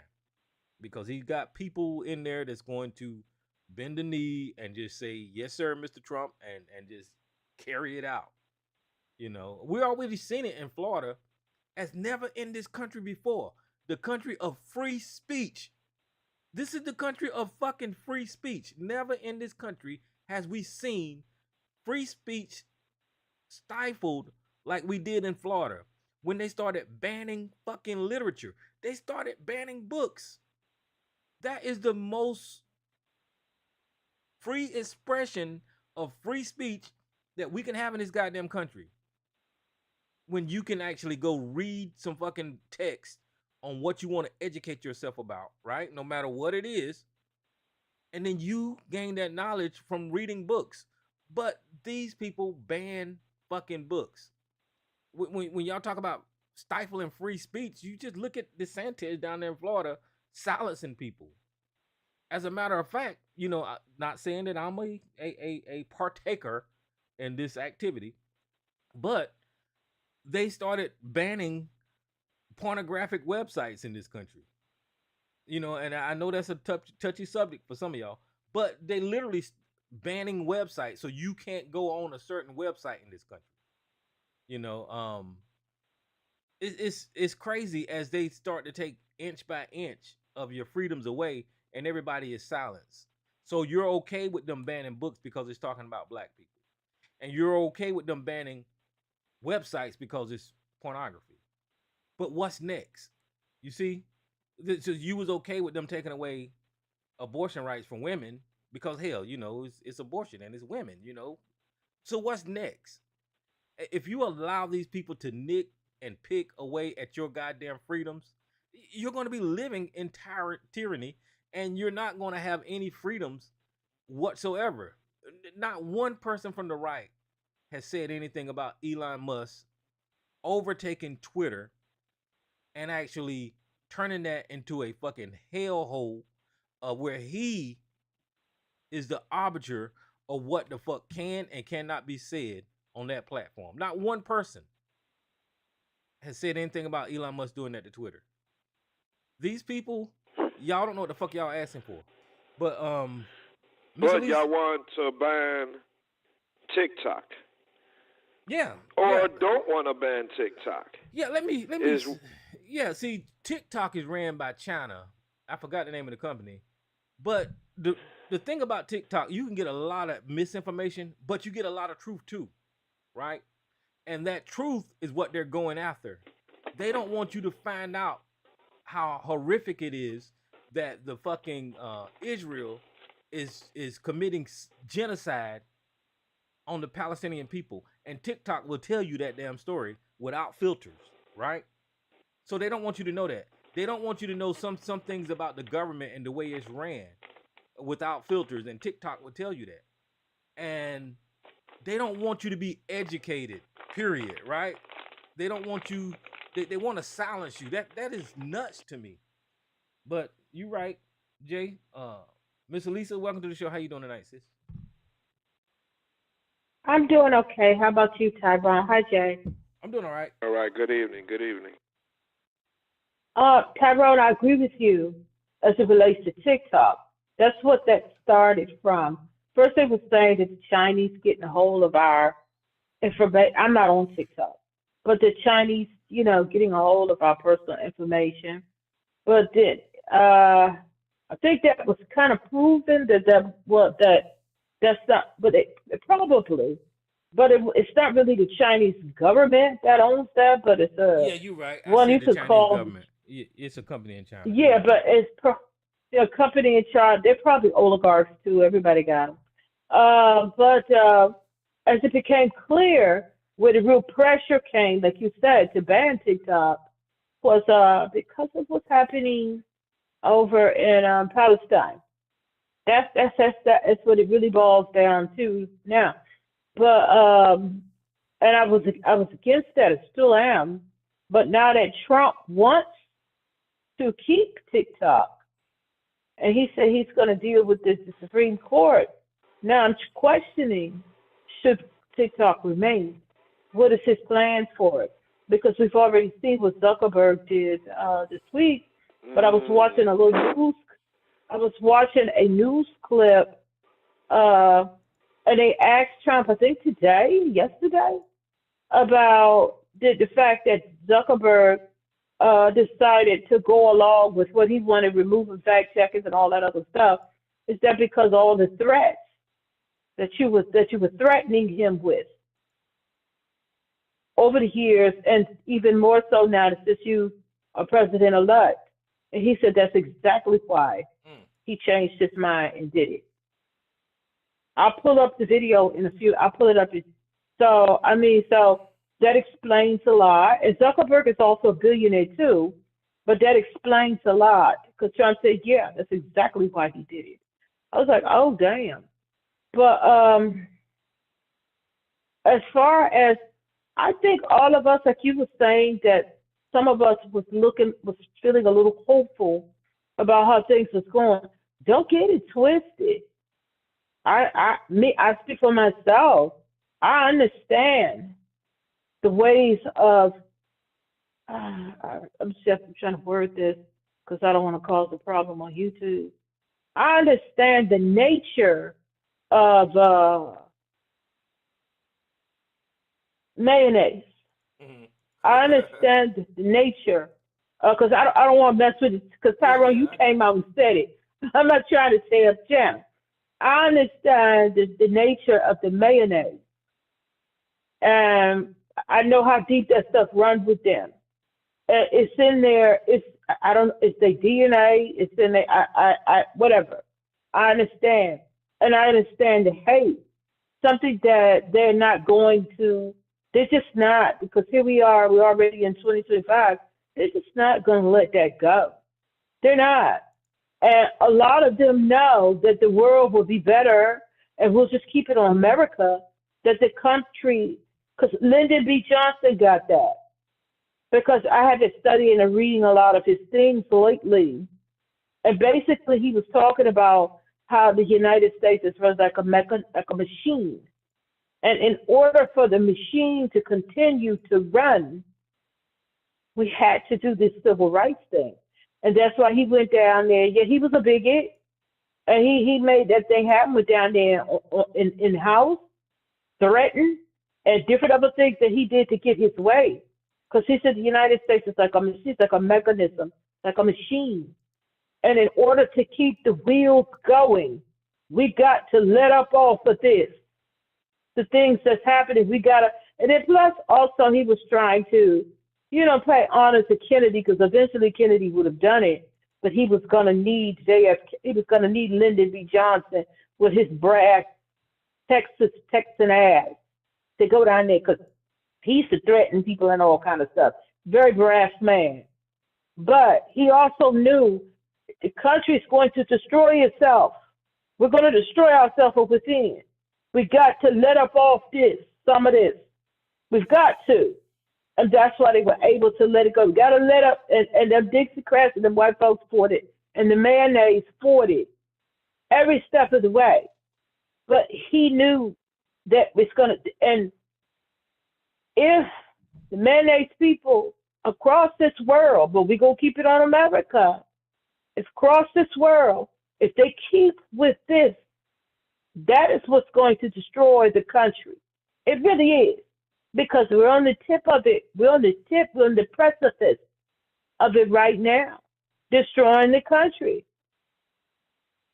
Because he's got people in there that's going to bend the knee and just say, yes, sir, Mr. Trump, and just carry it out. We already seen it in Florida as never in this country before. The country of free speech. This is the country of fucking free speech. Never in this country has we seen free speech stifled like we did in Florida when they started banning fucking literature. They started banning books. That is the most free expression of free speech that we can have in this goddamn country. When you can actually go read some fucking text on what you want to educate yourself about, right? No matter what it is. And then you gain that knowledge from reading books. But these people ban fucking books. When y'all talk about stifling free speech, you just look at DeSantis down there in Florida silencing people. As a matter of fact, not saying that I'm a partaker in this activity, but they started banning pornographic websites in this country. And I know that's a touchy subject for some of y'all, but they literally banning websites, so you can't go on a certain website in this country. You know, it's crazy as they start to take inch by inch of your freedoms away, and everybody is silenced. So you're okay with them banning books because it's talking about black people, and you're okay with them banning websites because it's pornography. But what's next? You see, so you was okay with them taking away abortion rights from women because hell, you know, it's abortion and it's women, you know. So what's next? If you allow these people to nick and pick away at your goddamn freedoms, you're going to be living in tyranny, and you're not going to have any freedoms whatsoever. Not one person from the right has said anything about Elon Musk overtaking Twitter and actually turning that into a fucking hellhole where he is the arbiter of what the fuck can and cannot be said on that platform. Not one person has said anything about Elon Musk doing that to Twitter. These people, y'all don't know what the fuck y'all asking for. But but y'all want to ban TikTok. Yeah. Or don't want to ban TikTok. Yeah, let me yeah, see, TikTok is ran by China. I forgot the name of the company. But the thing about TikTok, you can get a lot of misinformation, but you get a lot of truth too, right? And that truth is what they're going after. They don't want you to find out how horrific it is that the fucking Israel is committing genocide on the Palestinian people. And TikTok will tell you that damn story without filters, right? So they don't want you to know that. They don't want you to know some things about the government and the way it's ran without filters, and TikTok will tell you that. And they don't want you to be educated, period, right? They don't want you, they want to silence you. That is nuts to me. But you right, Jay. Miss Elisa, welcome to the show. How you doing tonight, sis? I'm doing okay. How about you, Tyrone? Hi, Jay. I'm doing all right. All right, good evening, good evening. Tyrone, I agree with you as it relates to TikTok. That's what that started from. First, they were saying that the Chinese getting a hold of our information. I'm not on TikTok, but the Chinese, you know, getting a hold of our personal information. But then, I think that was kind of proven that's not, but it probably, but it's not really the Chinese government that owns that, but it's yeah, you're right. One you could call government. It's a company in China. Yeah, but it's a company in China. They're probably oligarchs too. Everybody got them. But as it became clear, where the real pressure came, like you said, to ban TikTok, was because of what's happening over in Palestine. That's what it really boils down to now. But and I was against that. I still am. But now that Trump wants to keep TikTok, and he said he's going to deal with this the Supreme Court. Now I'm questioning, should TikTok remain? What is his plan for it? Because we've already seen what Zuckerberg did this week. But I was watching a news clip, and they asked Trump, I think yesterday, about the fact that Zuckerberg decided to go along with what he wanted, removing fact checkers and all that other stuff. Is that because all the threats that you were threatening him with over the years, and even more so now since you are president-elect? And he said that's exactly why he changed his mind and did it. I'll pull up the video I'll pull it up. So that explains a lot. And Zuckerberg is also a billionaire too, but that explains a lot. Because Trump said, yeah, that's exactly why he did it. I was like, oh, damn. But as far as, I think all of us, like you were saying, that some of us was feeling a little hopeful about how things was going. Don't get it twisted. I speak for myself. I understand the ways of, I'm trying to word this because I don't want to cause a problem on YouTube. I understand the nature of mayonnaise. I understand the nature because I don't want to mess with it because Tyrone, you came out and said it. I'm not trying to say up jam. I understand the nature of the mayonnaise, and I know how deep that stuff runs with them. It's in there. I don't. It's their DNA. It's in there. Whatever. I understand, and I understand the hate. Something that they're not going to. They're just not, because here we are. We're already in 2025. They're just not going to let that go. They're not. And a lot of them know that the world will be better, and we'll just keep it on America, that the country, because Lyndon B. Johnson got that. Because I have been studying and reading a lot of his things lately. And basically he was talking about how the United States is run like a machine. And in order for the machine to continue to run, we had to do this civil rights thing. And that's why he went down there. Yeah, he was a bigot. And he made that thing happen, went down there in house, threatened, and different other things that he did to get his way. Because he said the United States is like a machine, like a mechanism, like a machine. And in order to keep the wheels going, we got to let up off of this. The things that's happening, we got to. And then plus also he was trying to, pay honor to Kennedy, because eventually Kennedy would have done it. But he was going to need he was going to need Lyndon B. Johnson with his brass Texan ass to go down there, because he used to threaten people and all kind of stuff. Very brass man. But he also knew the country is going to destroy itself. We're going to destroy ourselves from within. We got to let up off some of this. We've got to. And that's why they were able to let it go. We got to let up, and them Dixiecrats and them white folks fought it, and the mayonnaise fought it every step of the way. But he knew that it's going to, and if the mayonnaise people across this world, but we're going to keep it on America, if across this world, if they keep with this, that is what's going to destroy the country. It really is. Because we're on the tip of it. We're on the precipice of it right now, destroying the country.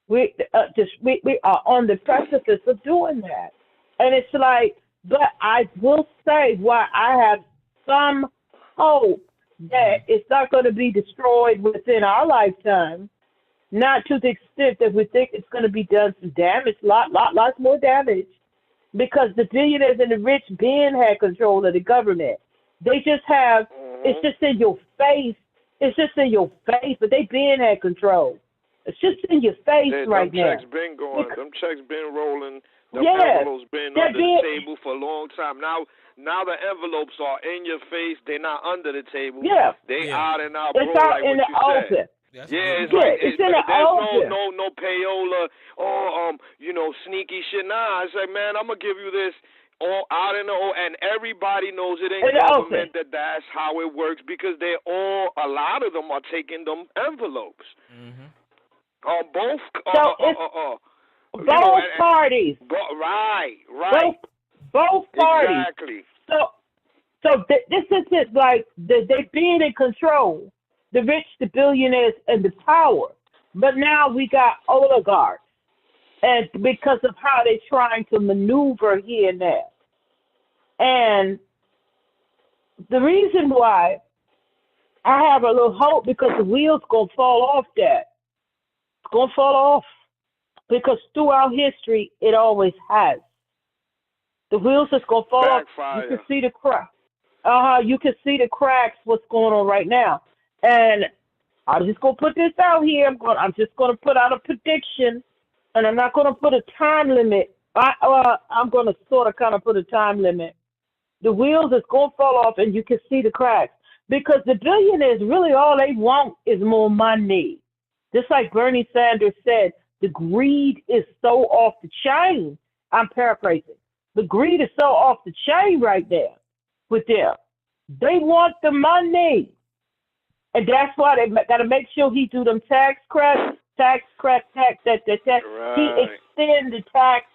We are on the precipice of doing that. And it's like, but I will say why I have some hope that it's not going to be destroyed within our lifetime, not to the extent that we think it's going to be done some damage, lots more damage. Because the billionaires and the rich Ben had control of the government. They just have, it's just in your face. It's just in your face, but they Ben had control. It's just in your face right now. Them checks been going. Them checks been rolling. Them envelopes been under the table for a long time. Now the envelopes are in your face. They're not under the table. Yeah. They out and out, it's bro, out like in what the you open. said. Yeah, it's like it's in the there's open. no payola or sneaky shit. Nah, it's like, man, I'm gonna give you this all out in the open, and everybody knows it in government that's how it works, because a lot of them are taking them envelopes. Mm-hmm. Both both parties. Right. Both parties. Exactly. So this is it. Like they being in control. The rich, the billionaires, and the power. But now we got oligarchs. And because of how they're trying to maneuver here and there. And the reason why I have a little hope, because the wheels going to fall off that. It's going to fall off. Because throughout history, it always has. The wheels is going to fall off. You can see the cracks. You can see the cracks, what's going on right now. And I'm just going to put this out here. I'm just going to put out a prediction, and I'm not going to put a time limit. I'm going to sort of kind of put a time limit. The wheels is going to fall off, and you can see the cracks. Because the billionaires, really all they want is more money. Just like Bernie Sanders said, the greed is so off the chain. I'm paraphrasing. The greed is so off the chain right there with them. They want the money. And that's why they got to make sure he do them tax cuts. tax crack tax that he extend the tax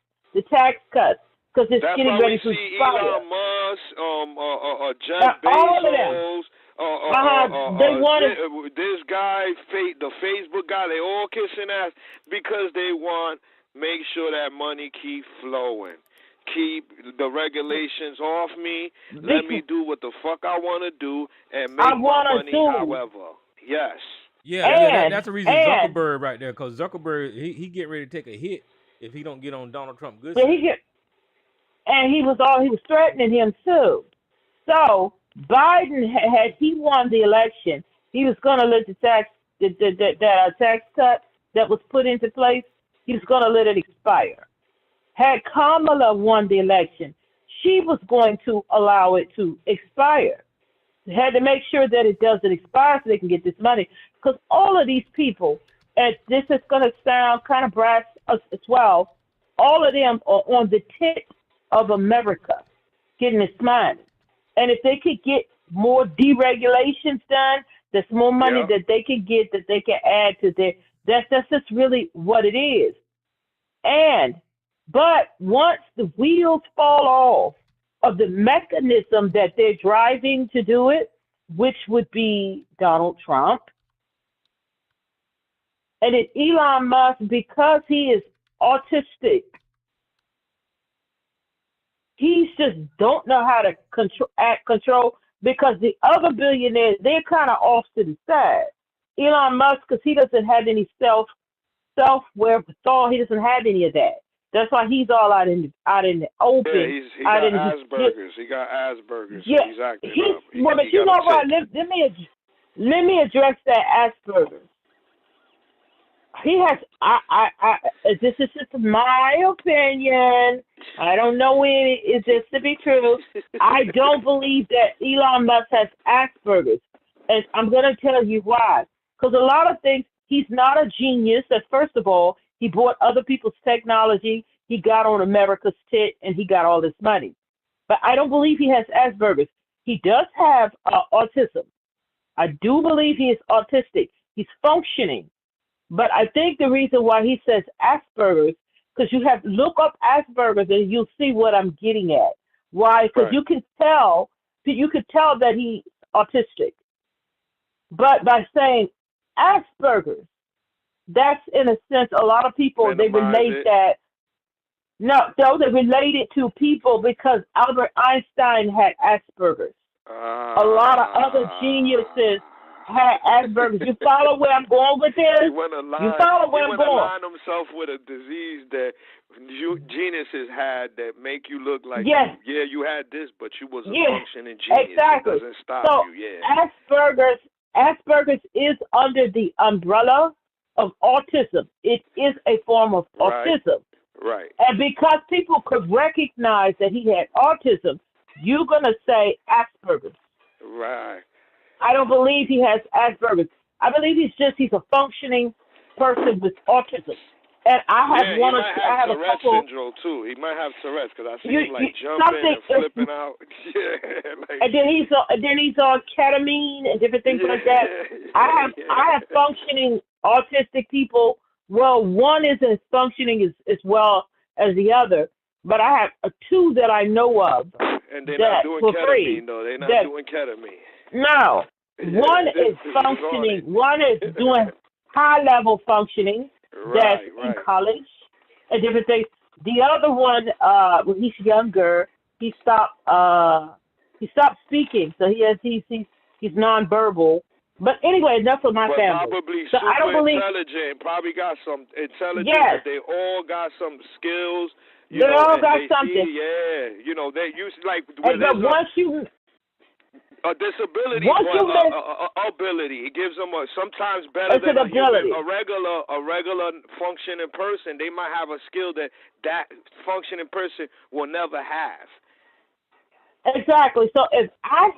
cuts because it's That's getting why ready we to see expire. Elon Musk, Jeff all of them. Bezos, They wanted this guy, the Facebook guy. They all kissing ass because they want make sure that money keep flowing. Keep the regulations off me. Let me do what the fuck I want to do and make my money however. Yes. Yeah, that's the reason Zuckerberg right there, because Zuckerberg, he get ready to take a hit if he don't get on Donald Trump good side. And he was threatening him too. So Biden had he won the election, he was going to let the tax cut that was put into place, he was going to let it expire. Had Kamala won the election, she was going to allow it to expire. They had to make sure that it doesn't expire so they can get this money. Because all of these people, and this is going to sound kind of brass as well, all of them are on the tip of America getting this money. And if they could get more deregulations done, there's more money that they can get that they can add to their, that's just really what it is. But once the wheels fall off of the mechanism that they're driving to do it, which would be Donald Trump, and then Elon Musk, because he is autistic, he just don't know how to control because the other billionaires, they're kind of off to the side. Elon Musk, because he doesn't have any self-wherewithal, he doesn't have any of that. That's why he's all out in the open. Yeah, he got Asperger's. He got Asperger's. Yeah, he's acting up. But you know what? Let me address that Asperger's. He has. This is just my opinion. I don't know is this to be true. I don't believe that Elon Musk has Asperger's, and I'm going to tell you why. Because a lot of things, he's not a genius. That first of all, he bought other people's technology. He got on America's tit, and he got all this money. But I don't believe he has Asperger's. He does have autism. I do believe he is autistic. He's functioning. But I think the reason why he says Asperger's, because you have to look up Asperger's and you'll see what I'm getting at. Why? Because you can tell that he's autistic. But by saying Asperger's, that's in a sense a lot of people they relate that. No, they relate it to people because Albert Einstein had Asperger's. A lot of other geniuses had Asperger's. You follow where I'm going with this? You follow where I'm going? He align himself with a disease that geniuses had that make you look like you had this, but you was a functioning genius. Exactly. It doesn't stop you. Asperger's is under the umbrella of autism. It is a form of autism. Right. And because people could recognize that he had autism, you're going to say Asperger's. Right. I don't believe he has Asperger's. I believe he's a functioning person with autism. And I have I have Tourette's syndrome too. He might have Tourette's because I see him like jumping and flipping out. And then he's on ketamine and different things like that. I have functioning autistic people. Well, one isn't as functioning as well as the other, but I have two that I know of. And they're not doing ketamine, though. They're not doing ketamine. No. One is functioning. One is doing high-level functioning. That's in college and different things. The other one, when he's younger, he stopped speaking, so he's nonverbal. But anyway, enough of my family. Probably so super I don't believe, intelligent. Probably got some intelligence. Yes. They all got some skills. They all got something. They use like once you. A disability ability. It gives them sometimes better than a regular functioning person. They might have a skill that functioning person will never have. Exactly. So if I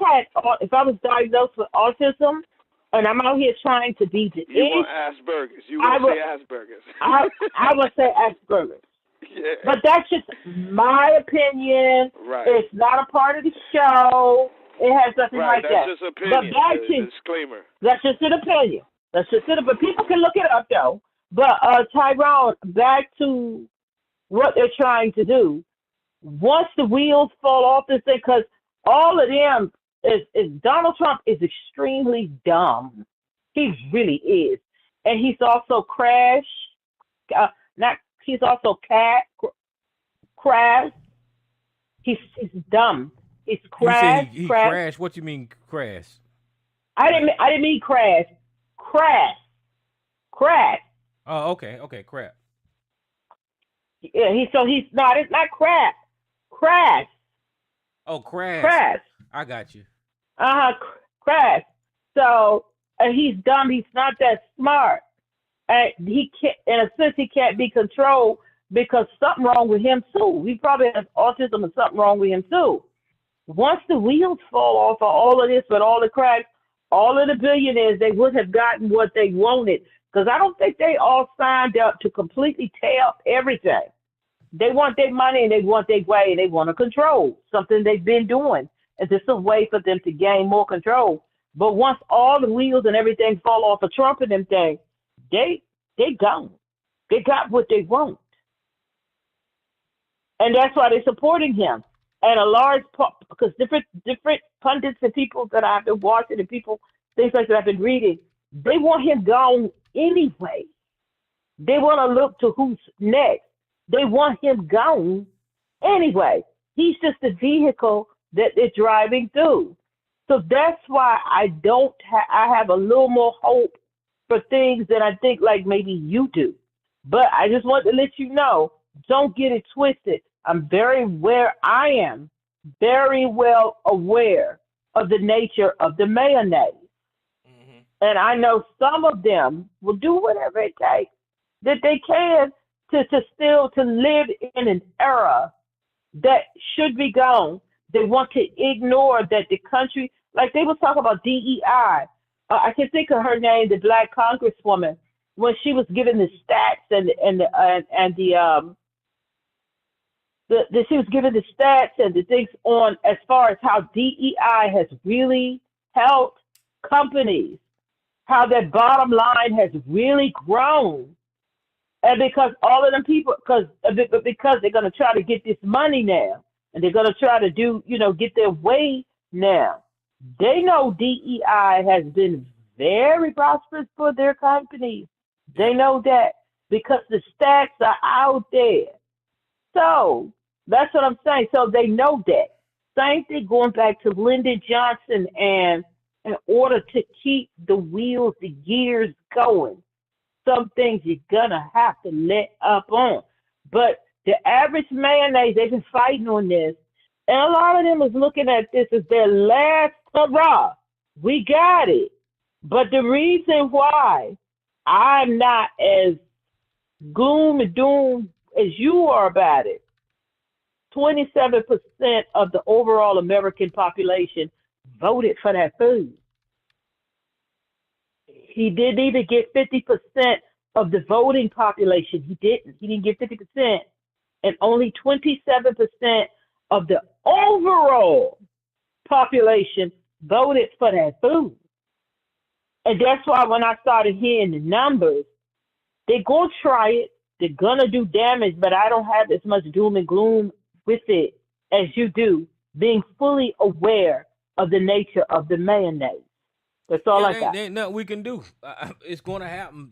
was diagnosed with autism and I'm out here trying to be the you want Asperger's. You would say Asperger's. I would say Asperger's. Yeah. But that's just my opinion. Right. It's not a part of the show. It has nothing like that. That's just opinion. But back to disclaimer. That's just an opinion. But people can look it up though. But Tyrone, back to what they're trying to do. Once the wheels fall off this thing, because all of them is Donald Trump is extremely dumb. He really is, and he's also not he's also crass. He's dumb. He's You say crass. he crashed. What you mean crash? I didn't mean crash. Crass. Oh, okay, crap. Yeah, he's not. It's not crap. Crass. Oh, crash. Crass. I got you. Crass. So he's dumb. He's not that smart. And he can't. In a sense, he can't be controlled because something wrong with him too. He probably has autism and something wrong with him too. Once the wheels fall off of all of this, with all the cracks, all of the billionaires, they would have gotten what they wanted. Because I don't think they all signed up to completely tear up everything. They want their money and they want their way and they want to control something they've been doing. And this is a way for them to gain more control. But once all the wheels and everything fall off of Trump and them things, they gone. They got what they want. And that's why they're supporting him. And a large part, because different pundits and people that I've been watching and people, things like that I've been reading, they want him gone anyway. They want to look to who's next. They want him gone anyway. He's just a vehicle that they're driving through. So that's why I have a little more hope for things than I think like maybe you do. But I just want to let you know, don't get it twisted. I'm very well aware of the nature of the mayonnaise. Mm-hmm. And I know some of them will do whatever it takes that they can to live in an era that should be gone. They want to ignore that the country, like they were talking about DEI. I can think of her name, the black congresswoman, when she was given the stats she was given the stats and the things on as far as how DEI has really helped companies, how their bottom line has really grown. And because all of them people, because they're going to try to get this money now, and they're going to try to get their way now. They know DEI has been very prosperous for their companies. They know that because the stats are out there. So that's what I'm saying. So they know that. Same thing going back to Lyndon Johnson, and in order to keep the wheels, the gears going, some things you're going to have to let up on. But the average mayonnaise, they've been fighting on this. And a lot of them is looking at this as their last hurrah. We got it. But the reason why I'm not as gloom and doom as you are about it, 27% of the overall American population voted for that food. He didn't even get 50% of the voting population. He didn't. He didn't get 50%. And only 27% of the overall population voted for that food. And that's why when I started hearing the numbers, they're going to try it. They're going to do damage, but I don't have as much doom and gloom with it as you do, being fully aware of the nature of the mayonnaise. That's all I got. There ain't nothing we can do. It's going to happen,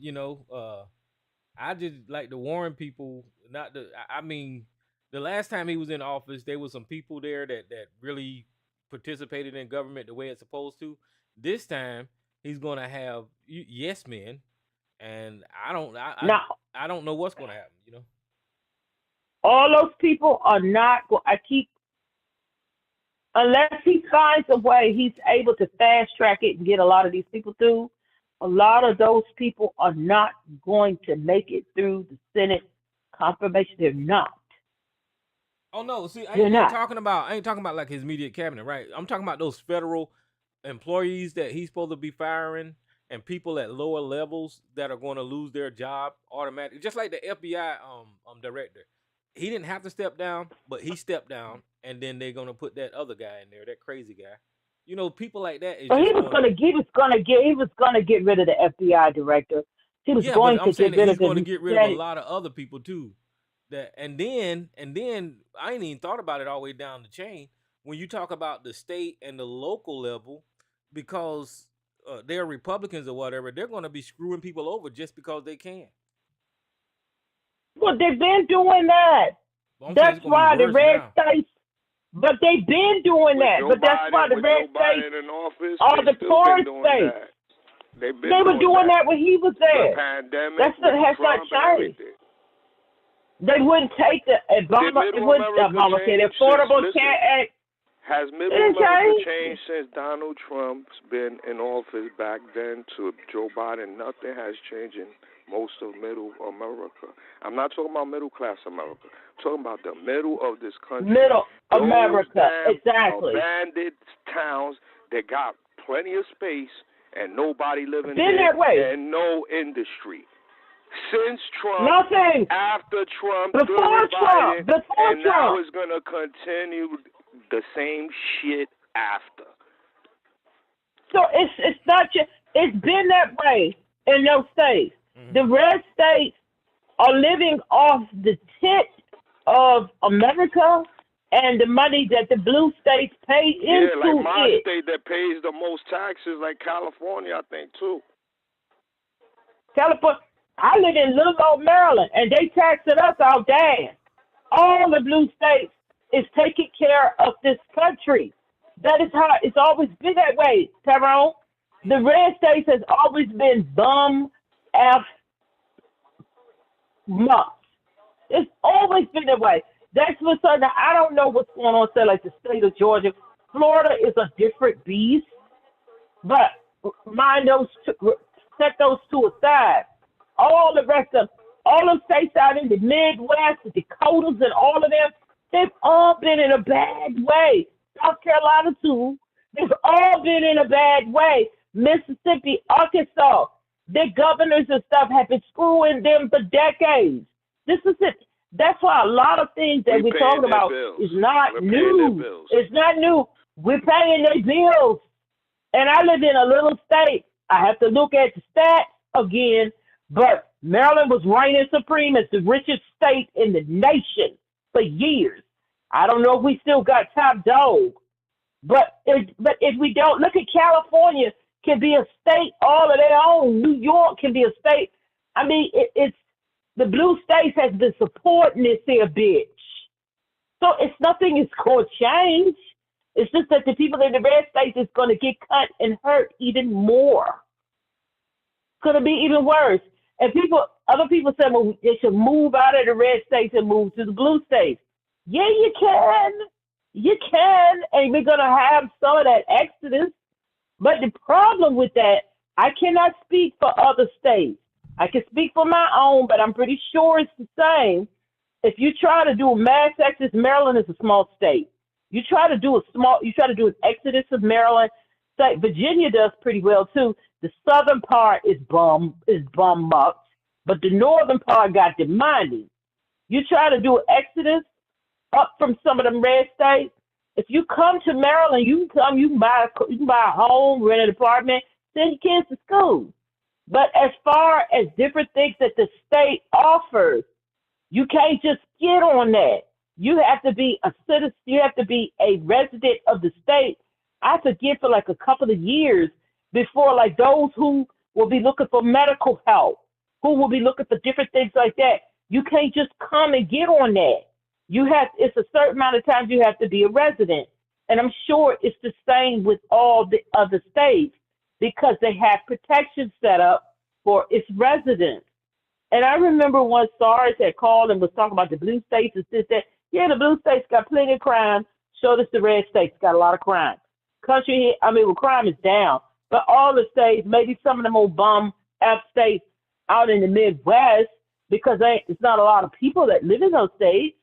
I just like to warn people not to. I mean, the last time he was in office, there was some people there that really participated in government the way it's supposed to. This time, he's going to have yes men, and I don't know what's going to happen. All those people are not. Unless he finds a way, he's able to fast track it and get a lot of these people through. A lot of those people are not going to make it through the Senate confirmation. They're not. Oh no! See, I ain't talking about like his immediate cabinet, right? I'm talking about those federal employees that he's supposed to be firing, and people at lower levels that are going to lose their job automatically, just like the FBI director. He didn't have to step down, but he stepped down, and then they're gonna put that other guy in there, that crazy guy. People like that. He was gonna get rid of the FBI director He was Yeah, going but to I'm saying get that rid he's of it. going to He get rid of said a it. lot of other people too. That and then I ain't even thought about it all the way down the chain. When you talk about the state and the local level, because they're Republicans or whatever, they're going to be screwing people over just because they can. Well, they've been doing that. But I'm saying That's it's going to be why the worse red now. states, but they've been doing With that. Joe But that's why Biden, the with red Joe states Biden in office, are they the still poor been doing states. that. They've been They were doing that that. when he was The there. pandemic That with has not Trump and changed. everything. They wouldn't take the Did Obama, Middle the America change Affordable since? Care Listen, Act. has It Middle didn't America change. changed since Donald Trump's been in office back then to Joe Biden? Nothing has changed in most of Middle America. I'm not talking about middle class America. I'm talking about the middle of this country. Middle Those America, damn exactly. abandoned towns that got plenty of space and nobody living Been there that way. and no industry. Since Trump, Nothing. after Trump, Before during Trump. Biden, Before and now Trump. it's going to continue the same shit after. So it's not just, it's been that way in those states. Mhm. The red states are living off the tit of America and the money that the blue states pay into Yeah, like my it. state that pays the most taxes, like California, I think, too. California, I live in Little Old Maryland, and they taxing us all damn. All the blue states is taking care of this country. That is how it's always been that way, Tyrone. The red states has always been bum F months. It's always been that way. That's what's on. I don't know what's going on, say like the state of Georgia. Florida is a different beast, but mind those two, set those two aside. All the rest of all them states out in the Midwest, the Dakotas, and all of them, they've all been in a bad way. South Carolina too. They've all been in a bad way. Mississippi, Arkansas, their governors and stuff have been screwing them for decades. This is it. That's why a lot of things that we're talking about is not new. It's not new. We're paying their bills. And I live in a little state. I have to look at the stats again, but Maryland was reigning supreme as the richest state in the nation for years. I don't know if we still got top dog, but if we don't, look at California can be a state all of their own. New York can be a state. I mean, it's the blue states has been supporting this here bitch. So it's nothing is going to change. It's just that the people in the red states is going to get cut and hurt even more. It's going to be even worse. And other people say, well, they should move out of the red states and move to the blue states. Yeah, you can. You can. And we're going to have some of that exodus. But the problem with that, I cannot speak for other states. I can speak for my own, but I'm pretty sure it's the same. If you try to do a mass exodus, Maryland is a small state. You try to do an exodus of Maryland. Virginia does pretty well too. The southern part is bum mucked, but the northern part got the money. You try to do an exodus up from some of them red states. If you come to Maryland, you can buy a home, rent an apartment, send your kids to school. But as far as different things that the state offers, you can't just get on that. You have to be a citizen. You have to be a resident of the state. I forget for like a couple of years before, like those who will be looking for medical help, who will be looking for different things like that. You can't just come and get on that. It's a certain amount of times you have to be a resident. And I'm sure it's the same with all the other states because they have protection set up for its residents. And I remember when SARS had called and was talking about the blue states and that. Yeah, the blue states got plenty of crime. Showed us the red states got a lot of crime. Crime is down. But all the states, maybe some of them old bum F states out in the Midwest, because it's not a lot of people that live in those states.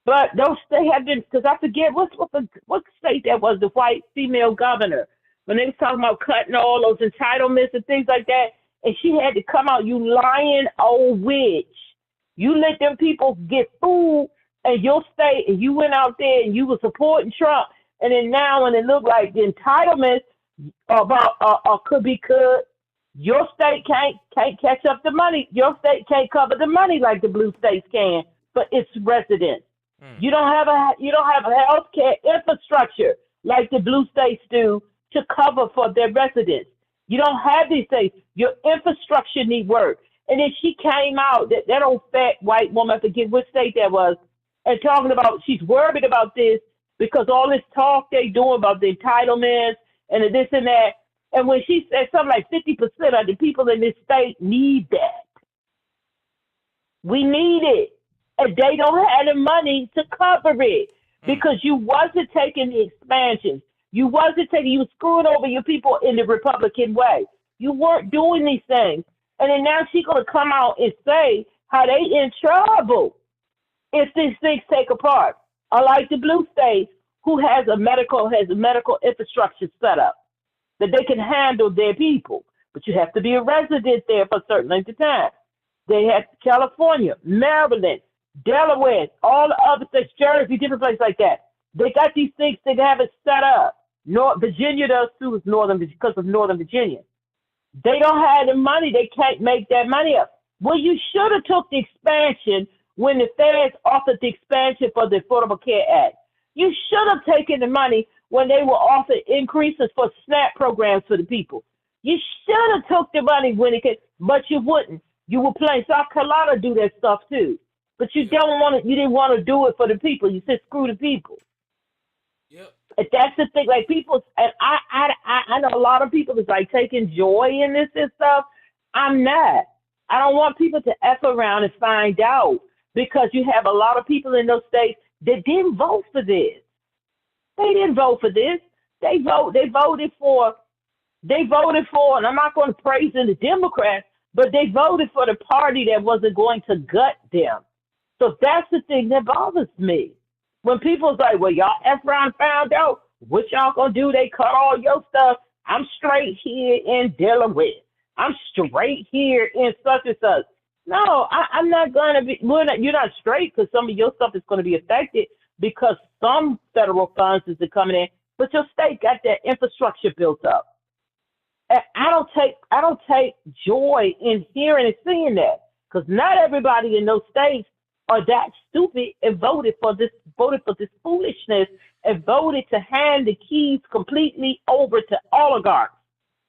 But those states have been, because I forget what state that was, the white female governor, when they was talking about cutting all those entitlements and things like that, and she had to come out, you lying old witch. You let them people get food in your state, and you went out there and you were supporting Trump, and then now when it looked like the entitlements about could be cut, Your state can't catch up the money. Your state can't cover the money like the blue states can for its residents. You don't have a health care infrastructure like the blue states do to cover for their residents. You don't have these things. Your infrastructure need work. And then she came out, that old fat white woman, I forget which state that was, and talking about she's worried about this because all this talk they doing about the entitlements and the this and that. And when she said something like 50% of the people in this state need that. We need it. And they don't have the money to cover it because you wasn't taking the expansions. You was screwing over your people in the Republican way. You weren't doing these things. And then now she's going to come out and say how they in trouble if these things take apart. Unlike the blue states, who has a medical infrastructure set up that they can handle their people. But you have to be a resident there for a certain length of time. They have California, Maryland, Delaware, all the other states, Jersey, different places like that. They got these things, they have it set up. Virginia does too, because of Northern Virginia. They don't have the money. They can't make that money up. Well, you should have took the expansion when the feds offered the expansion for the Affordable Care Act. You should have taken the money when they were offered increases for SNAP programs for the people. You should have took the money when it could, but you wouldn't. You were playing. South Carolina do that stuff too, but you didn't want to do it for the people. You said screw the people. Yep. And that's the thing. Like people, and I know a lot of people is like taking joy in this and stuff. I'm not. I don't want people to F around and find out because you have a lot of people in those states that didn't vote for this. They didn't vote for this. They voted for, and I'm not going to praise the Democrats, but they voted for the party that wasn't going to gut them. So that's the thing that bothers me. When people's like, well, y'all F around found out, what y'all gonna do? They cut all your stuff. I'm straight here in Delaware. I'm straight here in such and such. No, I'm not gonna be. You're not straight because some of your stuff is gonna be affected because some federal funds is coming in, but your state got that infrastructure built up. And I don't take joy in hearing and seeing that because not everybody in those states are that stupid and voted for this foolishness and voted to hand the keys completely over to oligarchs.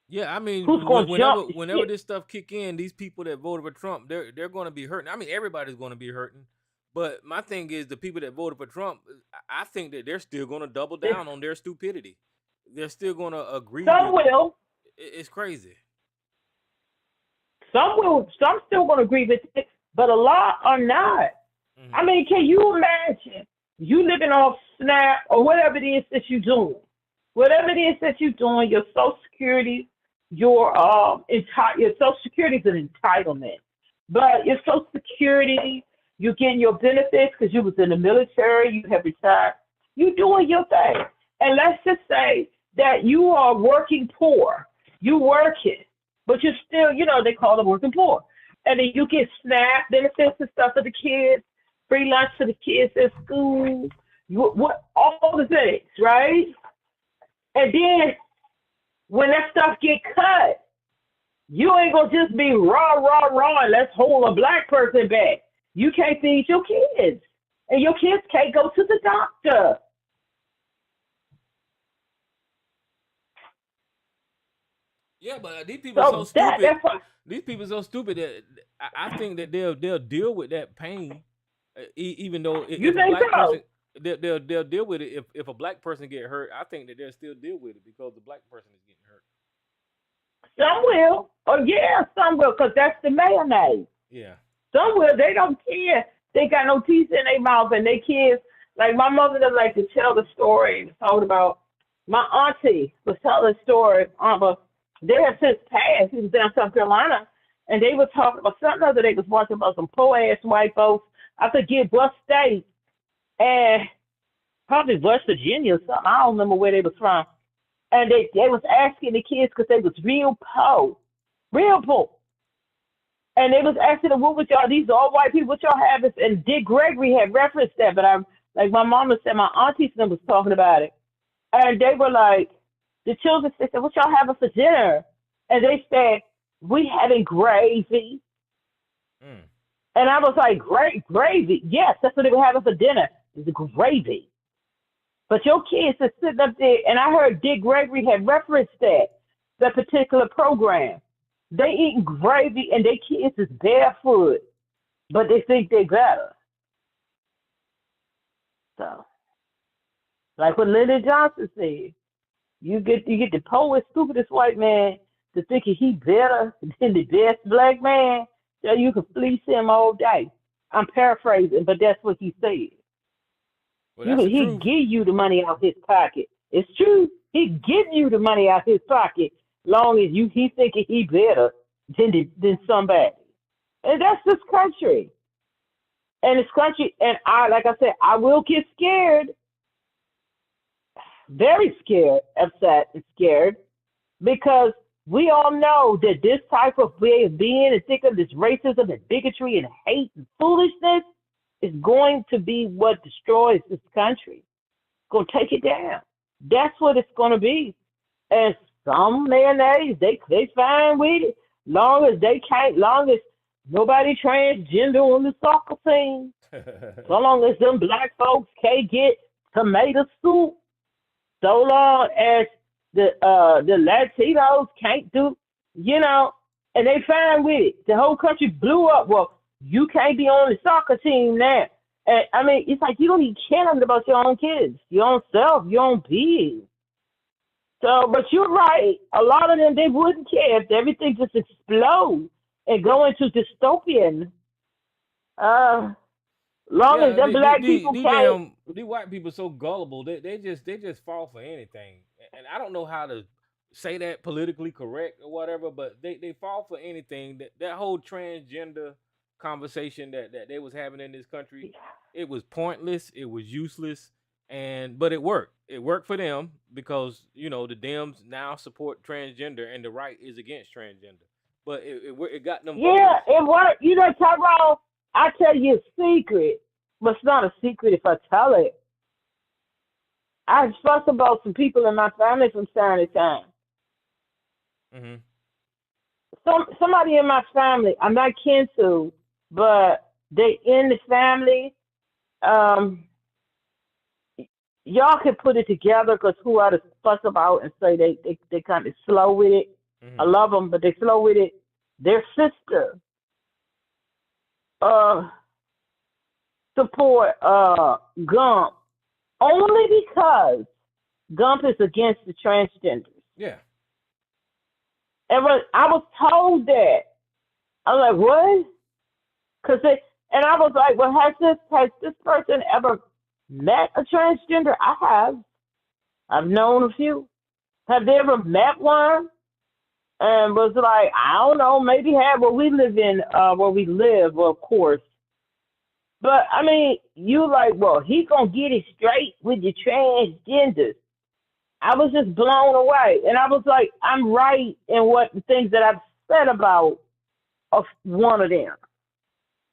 Yeah, I mean, whenever this stuff kick in, these people that voted for Trump, they're going to be hurting. I mean, everybody's going to be hurting. But my thing is, the people that voted for Trump, I think that they're still going to double down on their stupidity. They're still going to agree. Some will. It's crazy. Some will. Some still going to agree with it, but a lot are not. Mm-hmm. I mean, can you imagine you living off SNAP or whatever it is that you're doing? Whatever it is that you're doing, your Social Security, your Social Security is an entitlement, but your Social Security, you're getting your benefits because you was in the military, you have retired, you're doing your thing. And let's just say that you are working poor, you working, but you're still, they call them working poor. And then you get SNAP benefits and stuff for the kids, free lunch for the kids at school, all the things, right? And then when that stuff get cut, you ain't gonna just be rah, and let's hold a black person back. You can't feed your kids, and your kids can't go to the doctor. Yeah, but these people are so stupid. These people are so stupid that I think that they'll deal with that pain, even though if a black person. They'll deal with it if a black person get hurt. I think that they'll still deal with it because the black person is getting hurt. Some will. Oh yeah, some will, because that's the mayonnaise. Yeah. Some will. They don't care. They got no teeth in their mouth, and their kids. Like my mother doesn't like to tell the story. Talking about my auntie was telling the story. They have since passed. He was down in South Carolina, and they were talking about something other. They was watching about some poor ass white folks. I forget what state. And probably West Virginia or something. I don't remember where they was from. And they was asking the kids because they was real poor. And they was asking them, what would y'all, these all white people, what y'all have? And Dick Gregory had referenced that, but like my mama said, my aunties and them was talking about it. And they were like, the children said, what y'all having for dinner? And they said, We having gravy. Mm. And I was like, gravy. Yes, that's what they were having for dinner, is the gravy. But your kids are sitting up there, and I heard Dick Gregory had referenced that particular program. They eating gravy, and their kids is barefoot, but they think they're better. So, like what Lyndon Johnson said, you get the poor, stupidest white man to thinking he better than the best black man, so you can fleece him all day. I'm paraphrasing, but that's what he said. Well, He give you the money out his pocket. It's true. He give you the money out his pocket, long as he thinking he better than somebody. And that's this country. And this country, and like I said, I will get scared, very scared, upset and scared, because we all know that this type of way of being and think of this racism and bigotry and hate and foolishness is going to be what destroys this country. It's going to take it down. That's what it's going to be. And some mayonnaise, they fine with it, long as nobody transgender on the soccer team, so long as them black folks can't get tomato soup, so long as the Latinos can't do, and they fine with it. The whole country blew up. Well, you can't be on the soccer team now. And I mean, it's like you don't even care nothing about your own kids, your own self, your own being. So, but you're right. A lot of them, they wouldn't care if everything just explodes and go into dystopian. Long as the black people can't. These white people so gullible. They just fall for anything. And I don't know how to say that politically correct or whatever, but they fall for anything. That whole transgender conversation that they was having in this country, it was pointless, it was useless, but it worked. It worked for them because the Dems now support transgender and the right is against transgender. But it got them. Yeah, it worked. Tyrone, I tell you a secret, but it's not a secret if I tell it. I fuss about some people in my family from time to time. Mm-hmm. Somebody in my family, I'm not kin to, but they in the family. Y'all can put it together because who I to fuss about and say they kind of slow with it. Mm-hmm. I love them, but they slow with it. Their sister support Gump only because Gump is against the transgenders. Yeah. And I was told that. I was like, what? And I was like, well, has this person ever met a transgender? I have. I've known a few. Have they ever met one? And was like, I don't know, maybe have where we live, well, of course. But I mean, you like, well, he gonna get it straight with your transgenders. I was just blown away. And I was like, I'm right in what the things that I've said about one of them.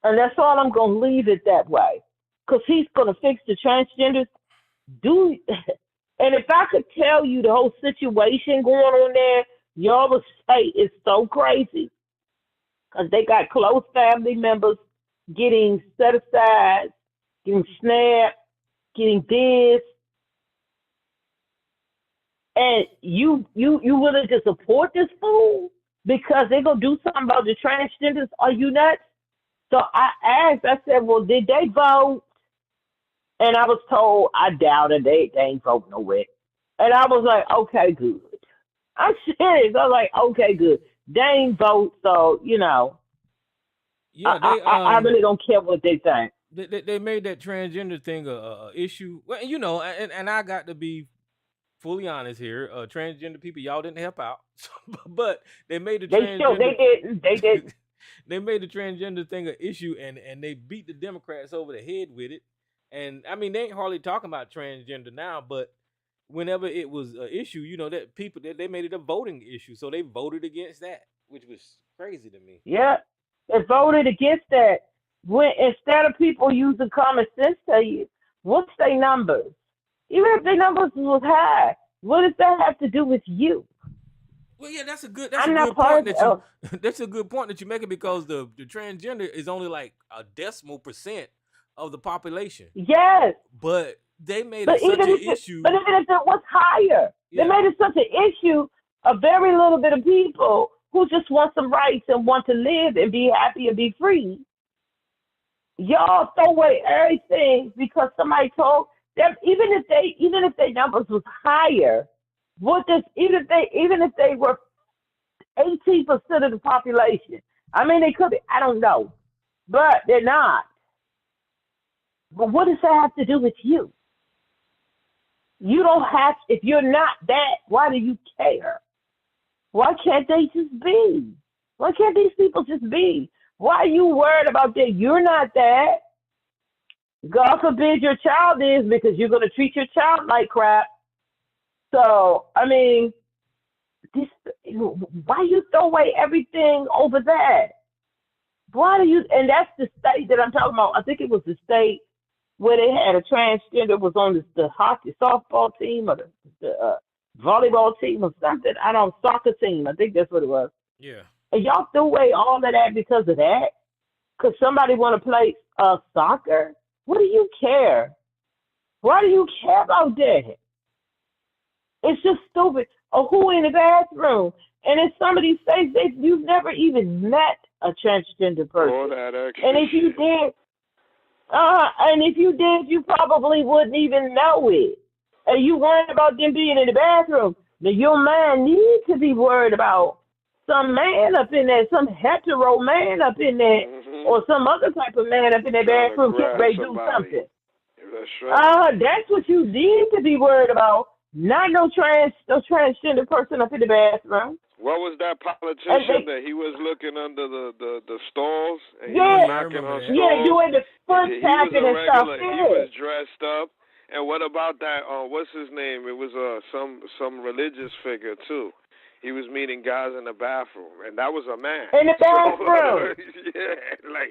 And that's all, I'm gonna leave it that way. Because he's gonna fix the transgenders. And if I could tell you the whole situation going on there, y'all would say it's so crazy. Because they got close family members getting set aside, getting snapped, getting this. And you willing to support this fool because they're going to do something about the transgenders? Are you nuts? So I asked, I said, well, did they vote? And I was told, I doubt it. They ain't voting nowhere. And I was like, okay, good. I'm serious. I was like, okay, good. They ain't vote, so, Yeah, I really don't care what they think. They made that transgender thing a issue. Well, and I got to be fully honest here. Transgender people, y'all didn't help out. But they made the They did. They made the transgender thing an issue, and they beat the Democrats over the head with it. And I mean, they ain't hardly talking about transgender now, but whenever it was an issue, that people they made it a voting issue, so they voted against that, which was crazy to me. Yeah, they voted against that. When instead of people using common sense, what's their numbers? Even if their numbers was high, what does that have to do with you? Well, yeah, that's a good I'm not point part that of. you that's a good point that you're making because the transgender is only like a decimal percent of the population, Yes, but they made but it such even an if issue. it was higher, they Yeah, made it such an issue. A very little bit of people who just want some rights and want to live and be happy and be free. Y'all throw away everything because somebody told them. Even if their numbers was higher, what this even if they were 18% of the population. I mean, they could be. I don't know, but they're not. But what does that have to do with you? You don't have. If you're not that, why do you care? Why can't they just be? Why can't these people just be? Why are you worried about that? You're not that. God forbid your child is, because you're going to treat your child like crap. So, I mean, why you throw away everything over that? Why do you? And that's the state that I'm talking about. I think it was the state where they had a transgender was on the hockey softball team or the volleyball team or something. I don't know, soccer team. I think that's what it was. yeah. And y'all threw away all of that because of that? Because somebody want to play soccer? What do you care? Why do you care about that? It's just stupid. Or who in the bathroom? And in some of these states, you've never even met a transgender person. All that extra And if you shit. did, you probably wouldn't even know it. And you worried about them being in the bathroom. Now your man needs to be worried about some man up in there, some hetero man up in there, or some other type of man up in that Trying to bathroom getting grab ready to do somebody. something. That's right. That's what you need to be worried about. Not no transgender person up in the bathroom. What was that And politician they, that he was looking under the stalls and he Yeah. was knocking on that. yeah, stalls? doing the foot He was tapping a and stuff. regular. He Yeah. was dressed up. And what about that? What's his name? It was some religious figure too. He was meeting guys in the bathroom, and that was a man. In the bathroom. Yeah, like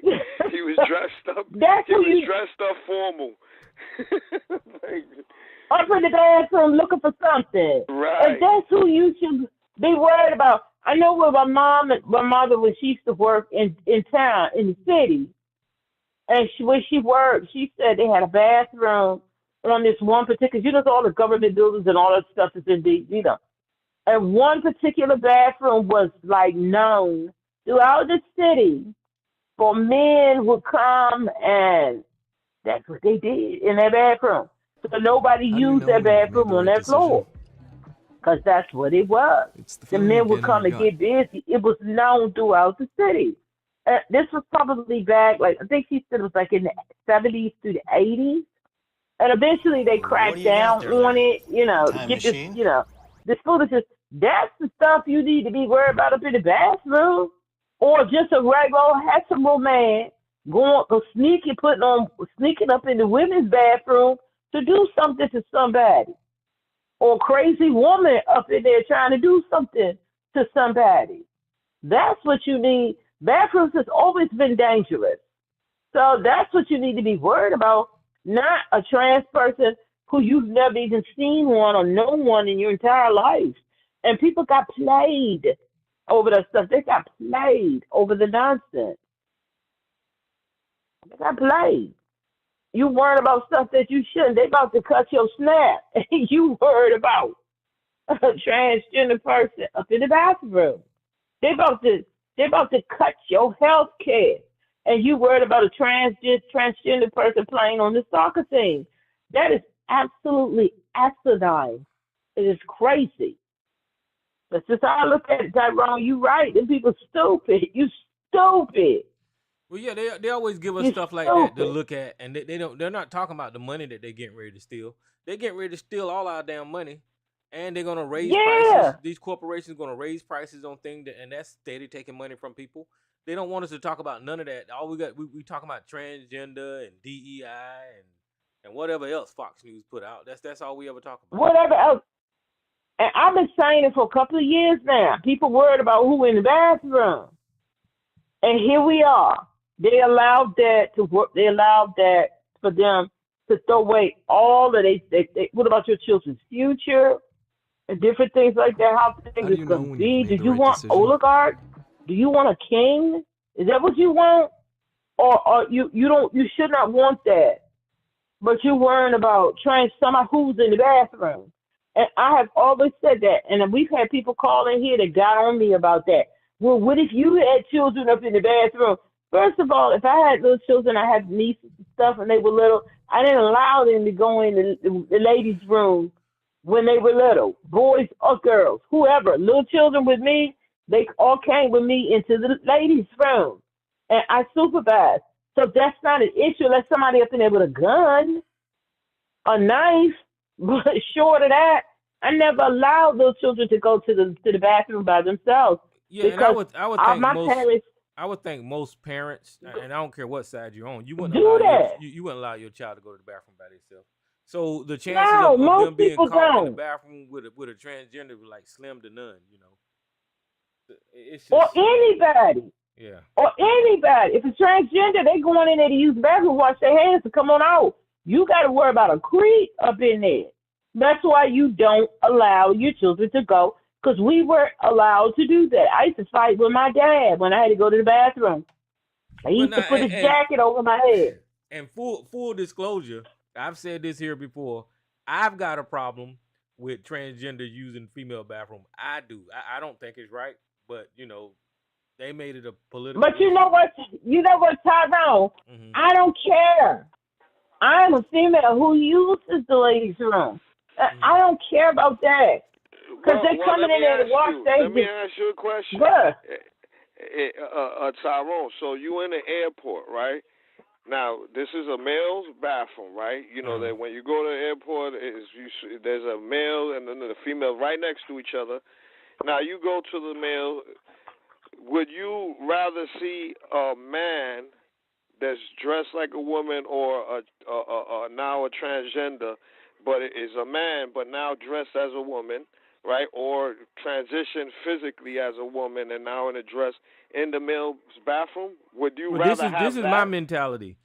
he was dressed up. That's He who was you dressed up formal. Like, up in the bathroom looking for something. right. And that's who you should be worried about. I know where my mother, when she used to work in town, in the city, and where she worked, she said they had a bathroom on this one particular, all the government buildings and all that stuff is in the. And one particular bathroom was like known throughout the city for men would come, and that's what they did in that bathroom. So nobody used that bathroom on that floor, because that's what it was. The men would come and get busy. It was known throughout the city. This was probably back, like, I think she said it was like in the 70s through the 80s. And eventually they cracked down on it, get this, this foolishness. That's the stuff you need to be worried about up in the bathroom. Or just a regular hetero man sneaking up in the women's bathroom to do something to somebody. Or crazy woman up in there trying to do something to somebody. That's what you need. Bathrooms has always been dangerous. So that's what you need to be worried about, not a trans person who you've never even seen one or known one in your entire life. And people got played over that stuff. They got played over the nonsense. They got played. You worried about stuff that you shouldn't. They about to cut your snap. And you worried about a transgender person up in the bathroom. They about to cut your health care. And you worried about a transgender person playing on the soccer team. That is absolutely asinine. It is crazy. That's just how I look at it, Tyrone. You right. Them people stupid. You stupid. Well, yeah, they always give us You stuff like that to stupid. look at, and they're not talking about the money that they're getting ready to steal. They're getting ready to steal all our damn money, and they're gonna raise prices. These corporations are gonna raise prices on things, and that's steady taking money from people. They don't want us to talk about none of that. All we talking about transgender and DEI and whatever else Fox News put out. That's all we ever talk about. Whatever else. And I've been saying it for a couple of years now. People worried about who in the bathroom. And here we are. They allowed that to work. They allowed that for them to throw away all of they what about your children's future? and different things like that, how How things do is you know going to when be. you've Do made the you right want decision? oligarchs? Do you want a king? Is that what you want? Or you should not want that. But you're worrying about trying somebody who's in the bathroom. And I have always said that. And we've had people call in here that got on me about that. Well, what if you had children up in the bathroom? First of all, if I had little children, I had nieces and stuff, and they were little, I didn't allow them to go in the ladies' room when they were little, boys or girls, whoever. Little children with me, they all came with me into the ladies' room, and I supervised. So that's not an issue unless somebody up in there with a gun, a knife. But short of that, I never allowed those children to go to the bathroom by themselves. Yeah, and Because I would think my most parents I would think most parents, and I don't care what side you're on, you wouldn't do allow that. you wouldn't allow your child to go to the bathroom by themselves. So the chances No, of them most being people caught in the don't. bathroom with a transgender was like slim to none. You know, it's Or just anybody. yeah. Or anybody. If it's transgender, they going in there to use the bathroom, wash their hands, and come on out. You got to worry about a creep up in there. That's why you don't allow your children to go, because we weren't allowed to do that. I used to fight with my dad when I had to go to the bathroom. He used to put his jacket over my head. And full disclosure, I've said this here before. I've got a problem with transgender using female bathroom. I do. I don't think it's right, but you know, they made it a political. But you know what? Tyrone? Mm-hmm. I don't care. I'm a female who uses the ladies' room. I don't care about that. Because they're coming in there to wash their Let me ask you a question. Tyrone, so you in the airport, right? Now, this is a male's bathroom, right? You know that when you go to the airport, there's a male and then the female right next to each other. Now, you go to the male. Would you rather see a man that's dressed like a woman or now a transgender, but is a man, but now dressed as a woman, right? Or transition physically as a woman and now in a dress in the male's bathroom? Would you rather have this is that? my mentality.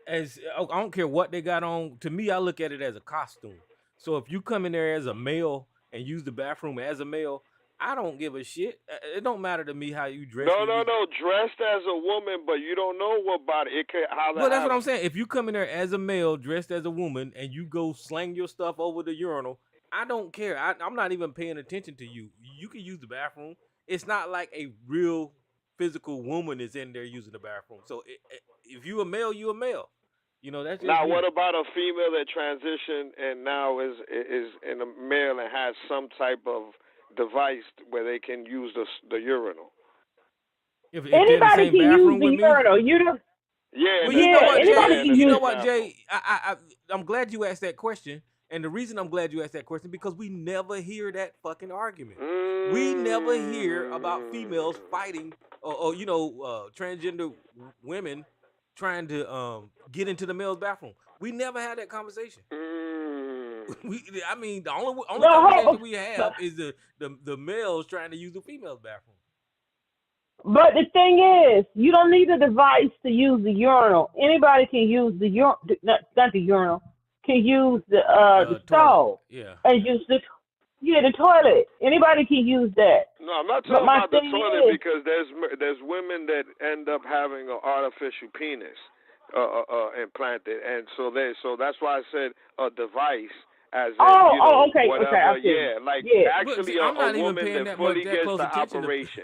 As I don't care what they got on. To me, I look at it as a costume. So if you come in there as a male and use the bathroom as a male, I don't give a shit. It don't matter to me how you dress. No. Dressed as a woman, but you don't know what body it could. Well, that's what I'm saying. If you come in there as a male, dressed as a woman, and you go slang your stuff over the urinal, I don't care. I'm not even paying attention to you. You can use the bathroom. It's not like a real physical woman is in there using the bathroom. So if you a male, you a male. You know, that's just now. me. What about a female that transitioned and now is in a male and has some type of device where they can use the urinal? If anybody can use the urinal. You know. Yeah. Well, you know what, anybody Jay? can You know use what, Jay? I'm glad you asked that question. And the reason I'm glad you asked that question because we never hear that fucking argument. We never hear about females fighting or transgender women trying to get into the male's bathroom. We never had that conversation. I mean, the only conversation we have is the males trying to use the female's bathroom. But the thing is, you don't need a device to use the urinal. Anybody can use the urinal, not the urinal, can use the stall. Yeah. And use the toilet. Anybody can use that. No, I'm not talking about the toilet because there's women that end up having an artificial penis implanted, and so that's why I said a device. As in, okay, whatever, okay. Actually, I'm not a even woman paying that that fully much gets close the attention operation.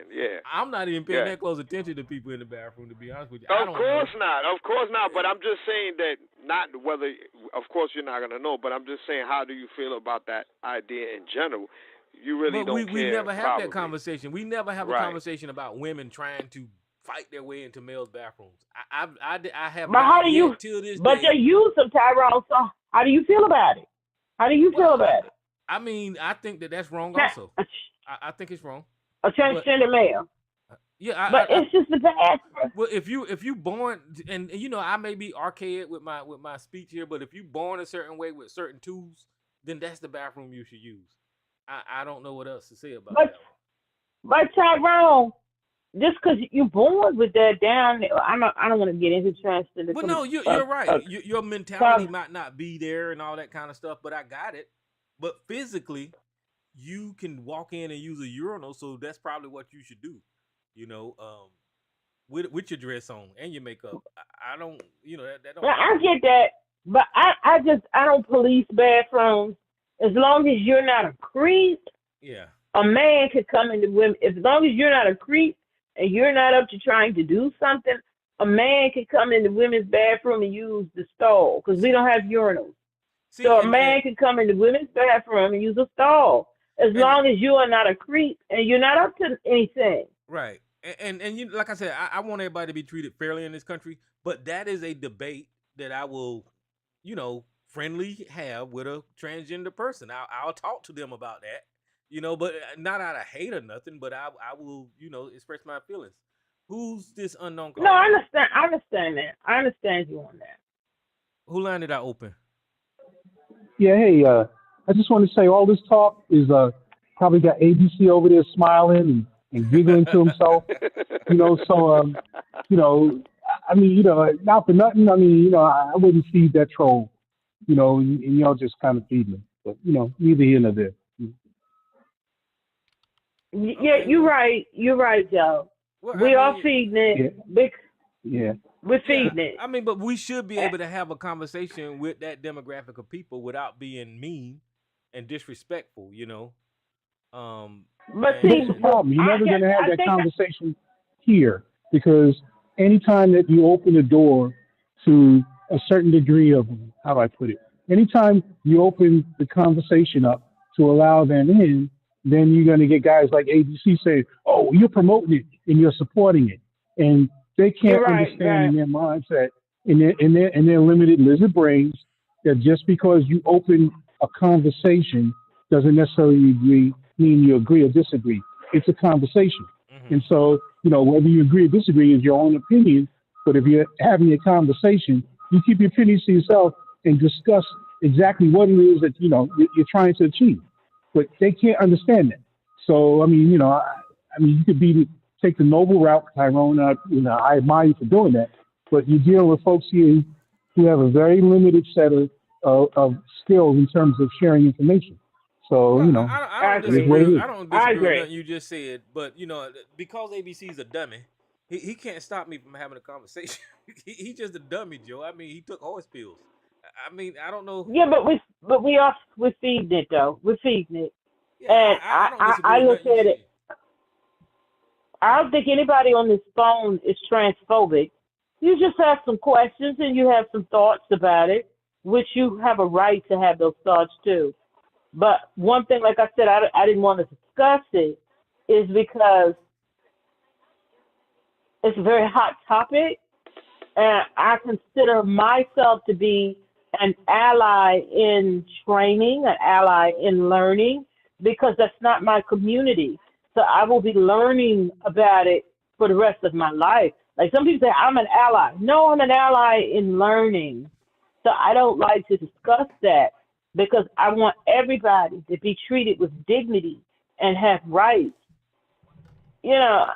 I'm not even paying that close attention to people in the bathroom, to be honest with you. Of course not. But I'm just saying that not whether. Of course, you're not gonna know. But I'm just saying, how do you feel about that idea in general? You really don't care. We never have probably. that conversation. We never have a conversation about women trying to fight their way into males' bathrooms. I have. But how do you? Till this but day, they use them, Tyrone. So how do you feel about it? How do you feel about it? I mean, I think that's wrong. Also, I think it's wrong. A transgender male. Yeah, but it's just the past. Well, if you born and you know, I may be archaic with my speech here, but if you born a certain way with certain tools, then that's the bathroom you should use. I don't know what else to say about that. But Tyrone, just because you're born with that down, I don't want to get into transgender. Well, no, you're right. Your mentality might not be there and all that kind of stuff, but I got it. But physically, you can walk in and use a urinal, so that's probably what you should do. You know, with your dress on and your makeup. I don't, that don't. Well, I get that, but I don't police bathrooms as long as you're not a creep. Yeah. A man could come into women as long as you're not a creep and you're not up to trying to do something. A man can come into women's bathroom and use the stall because we don't have urinals. See, So a man can come into women's bathroom and use a stall as long as you are not a creep and you're not up to anything. Right. And you, like I said, I want everybody to be treated fairly in this country, but that is a debate that I will, friendly have with a transgender person. I'll talk to them about that, but not out of hate or nothing, but I will, express my feelings. Who's this unknown caller? No, I understand that. I understand you on that. Who line did I open? Yeah, hey, I just want to say all this talk is probably got ABC over there smiling and giggling to himself, so, I mean, not for nothing, I mean, I wouldn't feed that troll, and y'all just kind of feed me, but, neither here nor there. Yeah, you're right, Joe. Well, we are feeding it. Yeah. We're feeding it. I mean, but we should be able to have a conversation with that demographic of people without being mean and disrespectful, But see, that's the problem. You're never going to have that conversation here because anytime that you open the door to a certain degree of, how do I put it? Anytime you open the conversation up to allow them in, then you're going to get guys like ABC saying, oh, you're promoting it and you're supporting it. And they can't understand in their mindset, in their limited lizard brains, that just because you open a conversation doesn't necessarily mean you agree or disagree. It's a conversation. Mm-hmm. And so, whether you agree or disagree is your own opinion. But if you're having a conversation, you keep your opinions to yourself and discuss exactly what it is that, you're trying to achieve. But they can't understand that. So, I mean, you could take the noble route, Tyrone. I admire you for doing that. But you're dealing with folks here who have a very limited set of skills in terms of sharing information. So, I don't disagree with nothing you just said, but, because ABC's a dummy, he can't stop me from having a conversation. He's just a dummy, Joe. I mean, he took horse pills. I mean, I don't know. Yeah, we're feeding it, though. We're feeding it. Yeah, and I look at it. I don't think anybody on this phone is transphobic. You just have some questions and you have some thoughts about it, which you have a right to have those thoughts too. But one thing, like I said, I didn't want to discuss it, is because it's a very hot topic, and I consider myself to be an ally in training, an ally in learning, because that's not my community. So I will be learning about it for the rest of my life. Like some people say, I'm an ally. No, I'm an ally in learning. So I don't like to discuss that because I want everybody to be treated with dignity and have rights. Well,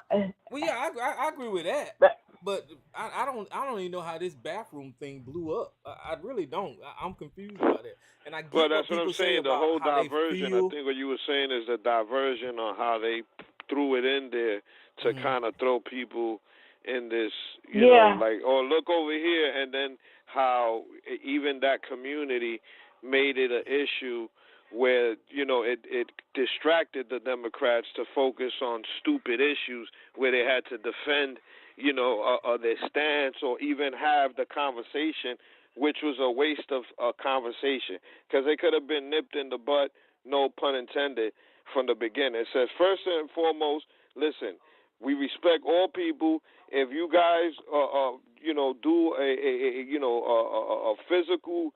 yeah, I agree with that. But I don't even know how this bathroom thing blew up. I really don't. I'm confused about it. And I get well, that's what I'm saying. The whole diversion. I think what you were saying is the diversion on how they threw it in there to kind of throw people in this, you know, like, oh, look over here, and then how even that community made it an issue where, it distracted the Democrats to focus on stupid issues where they had to defend, their stance or even have the conversation, which was a waste of a conversation because they could have been nipped in the butt, no pun intended, from the beginning. It says, first and foremost, listen, we respect all people. If you guys, do a physical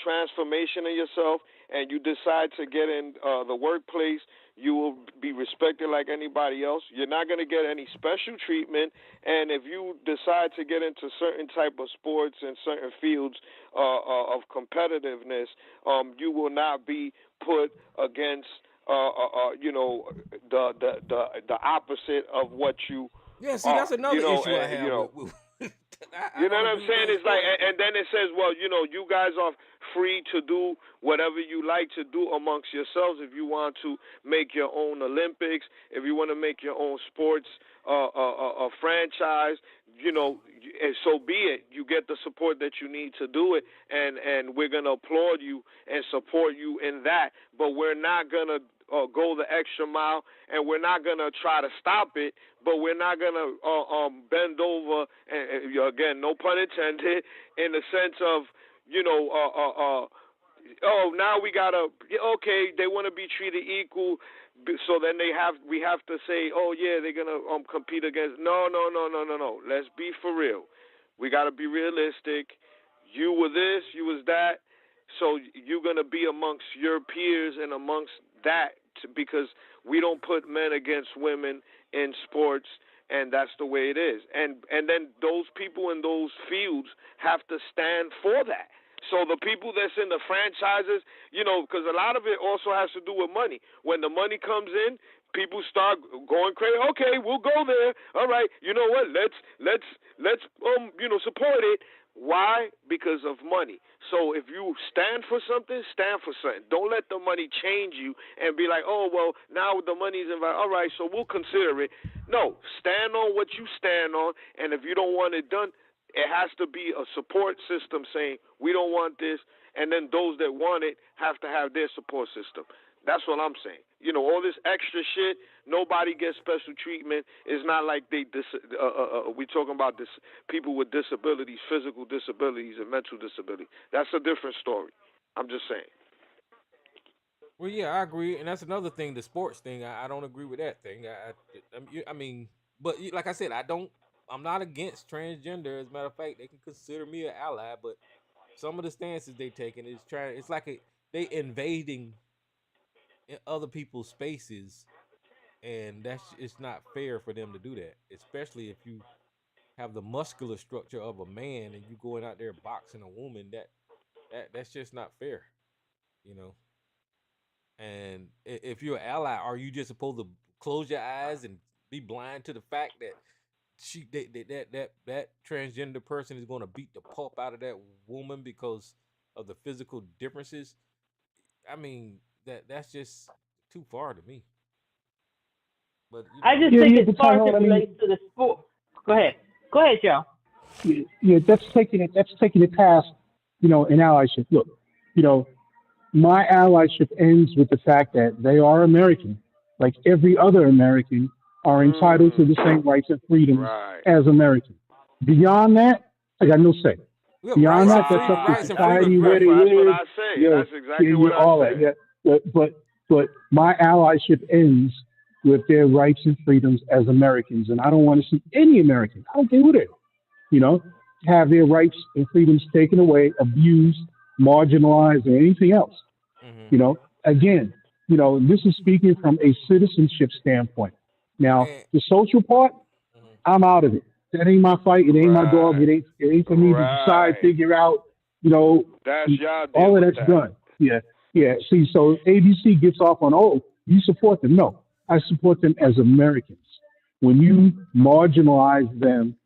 transformation in yourself and you decide to get in the workplace, you will be respected like anybody else. You're not going to get any special treatment. And if you decide to get into certain type of sports and certain fields of competitiveness, you will not be put against the opposite of what you. Yeah, see, that's another issue I have. You know what I'm saying? It's like, and then it says, well, you guys are free to do whatever you like to do amongst yourselves. If you want to make your own Olympics, if you want to make your own sports a franchise, you know, and so be it. You get the support that you need to do it, and we're going to applaud you and support you in that. But we're not going to go the extra mile, and we're not going to try to stop it, but we're not going to bend over, and again, no pun intended, in the sense of, you know, now we got to, okay, they want to be treated equal, so then we have to say, oh, yeah, they're going to compete against. No. Let's be for real. We got to be realistic. You were this, you was that, so you're going to be amongst your peers and amongst that, because we don't put men against women in sports, and that's the way it is. And then those people in those fields have to stand for that. So the people that's in the franchises, you know, because a lot of it also has to do with money. When the money comes in, people start going crazy. Okay, we'll go there. All right, you know what? Let's you know, support it. Why? Because of money. So if you stand for something, stand for something. Don't let the money change you and be like, oh, well, now the money's involved. All right, so we'll consider it. No, stand on what you stand on, and if you don't want it done, it has to be a support system saying, we don't want this, and then those that want it have to have their support system. That's what I'm saying. You know, all this extra shit, nobody gets special treatment. It's not like we talking about this people with disabilities, physical disabilities and mental disabilities. That's a different story. I'm just saying. Well, yeah, I agree, and that's another thing. The sports thing, I don't agree with that thing. I mean, but like I said, I'm not against transgender. As a matter of fact, they can consider me an ally, but some of the stances they taking is it's like they invading in other people's spaces, and it's not fair for them to do that, especially if you have the muscular structure of a man and you going out there boxing a woman. That's just not fair, you know. And if you're an ally, are you just supposed to close your eyes and be blind to the fact that that transgender person is going to beat the pulp out of that woman because of the physical differences? I mean, that's just too far to me. But I just think as far as it relates to the sport. Go ahead, Joe. Yeah, that's taking it past, you know, an allyship. Look, you know, my allyship ends with the fact that they are American, like every other American are entitled to the same rights and freedoms as Americans. Beyond that, I got no say. Beyond that, that's up to society where they live. That's what I say. Yeah, That's exactly what all I say. that. Yeah, but my allyship ends with their rights and freedoms as Americans, and I don't want to see any American, I don't care who they are, you know, have their rights and freedoms taken away, abused, marginalized, or anything else. Mm-hmm. You know, again, you know, this is speaking from a citizenship standpoint. Now, the social part, I'm out of it. That ain't my fight. It ain't my dog. It ain't for me to decide, figure out, you know, that's all of that's done. Yeah. See, so ABC gets off on, oh, you support them. No, I support them as Americans. When you marginalize them,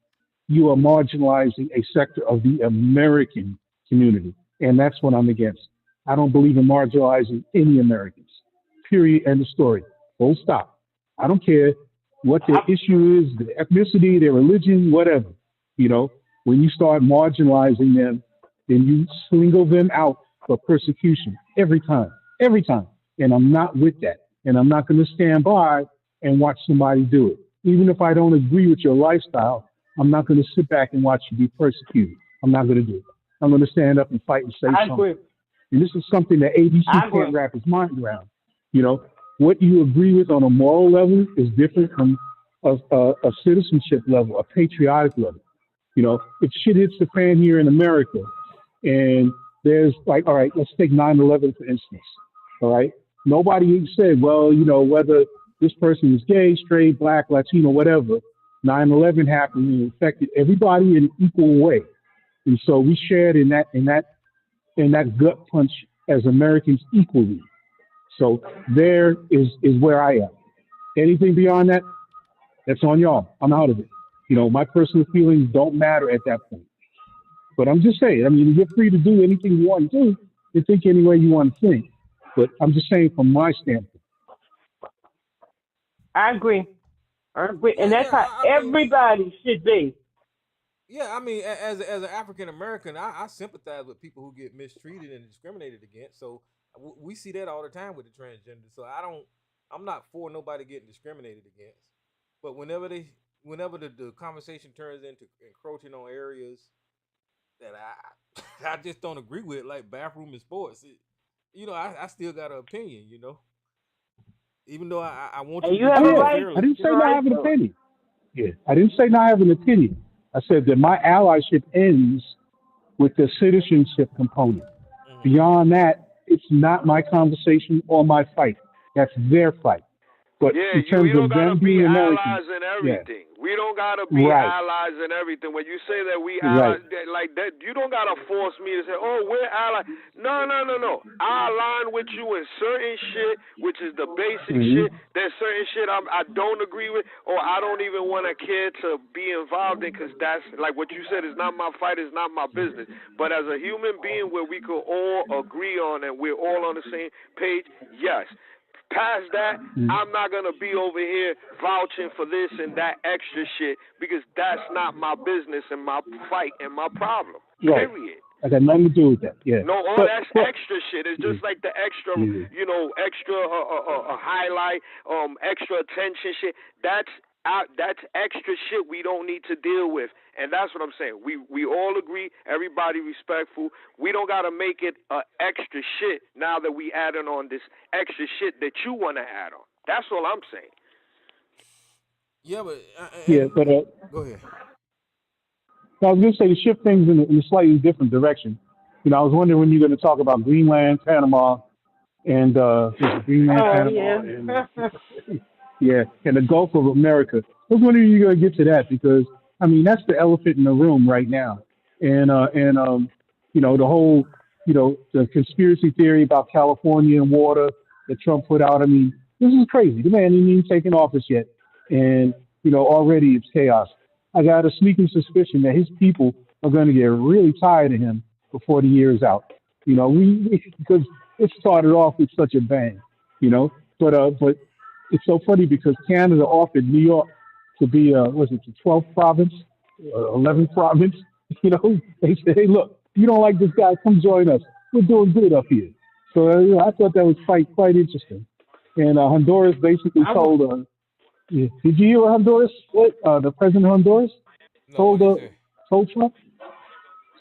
you are marginalizing a sector of the American community. And that's what I'm against. I don't believe in marginalizing any Americans. Period. End of story. Full stop. I don't care what their issue is, their ethnicity, their religion, whatever. You know, when you start marginalizing them, then you single them out for persecution every time. And I'm not with that. And I'm not going to stand by and watch somebody do it. Even if I don't agree with your lifestyle, I'm not going to sit back and watch you be persecuted. I'm not going to do it. I'm going to stand up and fight and say something. Agree. And this is something that ABC can't wrap its mind around. You know, what you agree with on a moral level is different from a citizenship level, a patriotic level. You know, if shit hits the fan here in America and there's like, all right, let's take 9/11 for instance. All right. Nobody said, well, you know, whether this person is gay, straight, black, Latino, whatever, 9/11 happened and it affected everybody in an equal way. And so we shared in that gut punch as Americans equally. So there is where I am. Anything beyond that, that's on y'all. I'm out of it. You know, my personal feelings don't matter at that point. But I'm just saying, I mean, you're free to do anything you want to do, You think any way you want to think. But I'm just saying from my standpoint. I agree. And Yeah, that's yeah. how I mean, everybody should be. yeah. I mean, as an African American, I sympathize with people who get mistreated and discriminated against. So we see that all the time with the transgender. So I'm not for nobody getting discriminated against. But whenever the conversation turns into encroaching on areas that I just don't agree with, like bathroom and sports, I still got an opinion, even though I want And you you to be have a Oh treated yeah, right. I fairly. didn't say You're not right, have an though. opinion. Yeah, I didn't say not have an opinion. I said that my allyship ends with the citizenship component. Hmm. Beyond that, it's not my conversation or my fight. That's their fight. But Yeah, in we terms don't of gotta them be being Americans, allies in yeah, everything. We don't gotta be right, allies in everything. When you say that we right. allies like that, you don't gotta force me to say, "Oh, we're allies." No, no, no, no. I align with you in certain shit, which is the basic Hmm. shit. There's certain shit I don't agree with, or I don't even want to care to be involved in, because that's like what you said. Is not my fight. It's not my business. But as a human being, where we could all agree on and we're all on the same page, yes. Past that, I'm not going to be over here vouching for this and that extra shit, because that's not my business and my fight and my problem. Right. Period. I got nothing to do with that. Yeah. No, all that's But extra shit. It's just like the extra, yeah. extra highlight, extra attention shit. That's extra shit we don't need to deal with, and that's what I'm saying. We all agree, everybody respectful. We don't gotta make it extra shit now that we adding on this extra shit that you want to add on. That's all I'm saying. Yeah, but Yeah, but go ahead. I was going to say to shift things in a slightly different direction. I was wondering when you're going to talk about Greenland, Panama, and Greenland, Oh, Panama, yeah. and yeah, and the Gulf of America. I was wondering if you're going to get to that because that's the elephant in the room right now, and the whole the conspiracy theory about California and water that Trump put out. This is crazy. The man ain't even taken office yet, and already it's chaos. I got a sneaking suspicion that his people are going to get really tired of him before the year is out. Because it started off with such a bang, But it's so funny because Canada offered New York to be was it the 12th province, 11th province? They said, hey, look, you don't like this guy, come join us. We're doing good up here. So I thought that was quite interesting. And Honduras basically told. Yeah. Did you hear what Honduras? The president of Honduras No, told Trump?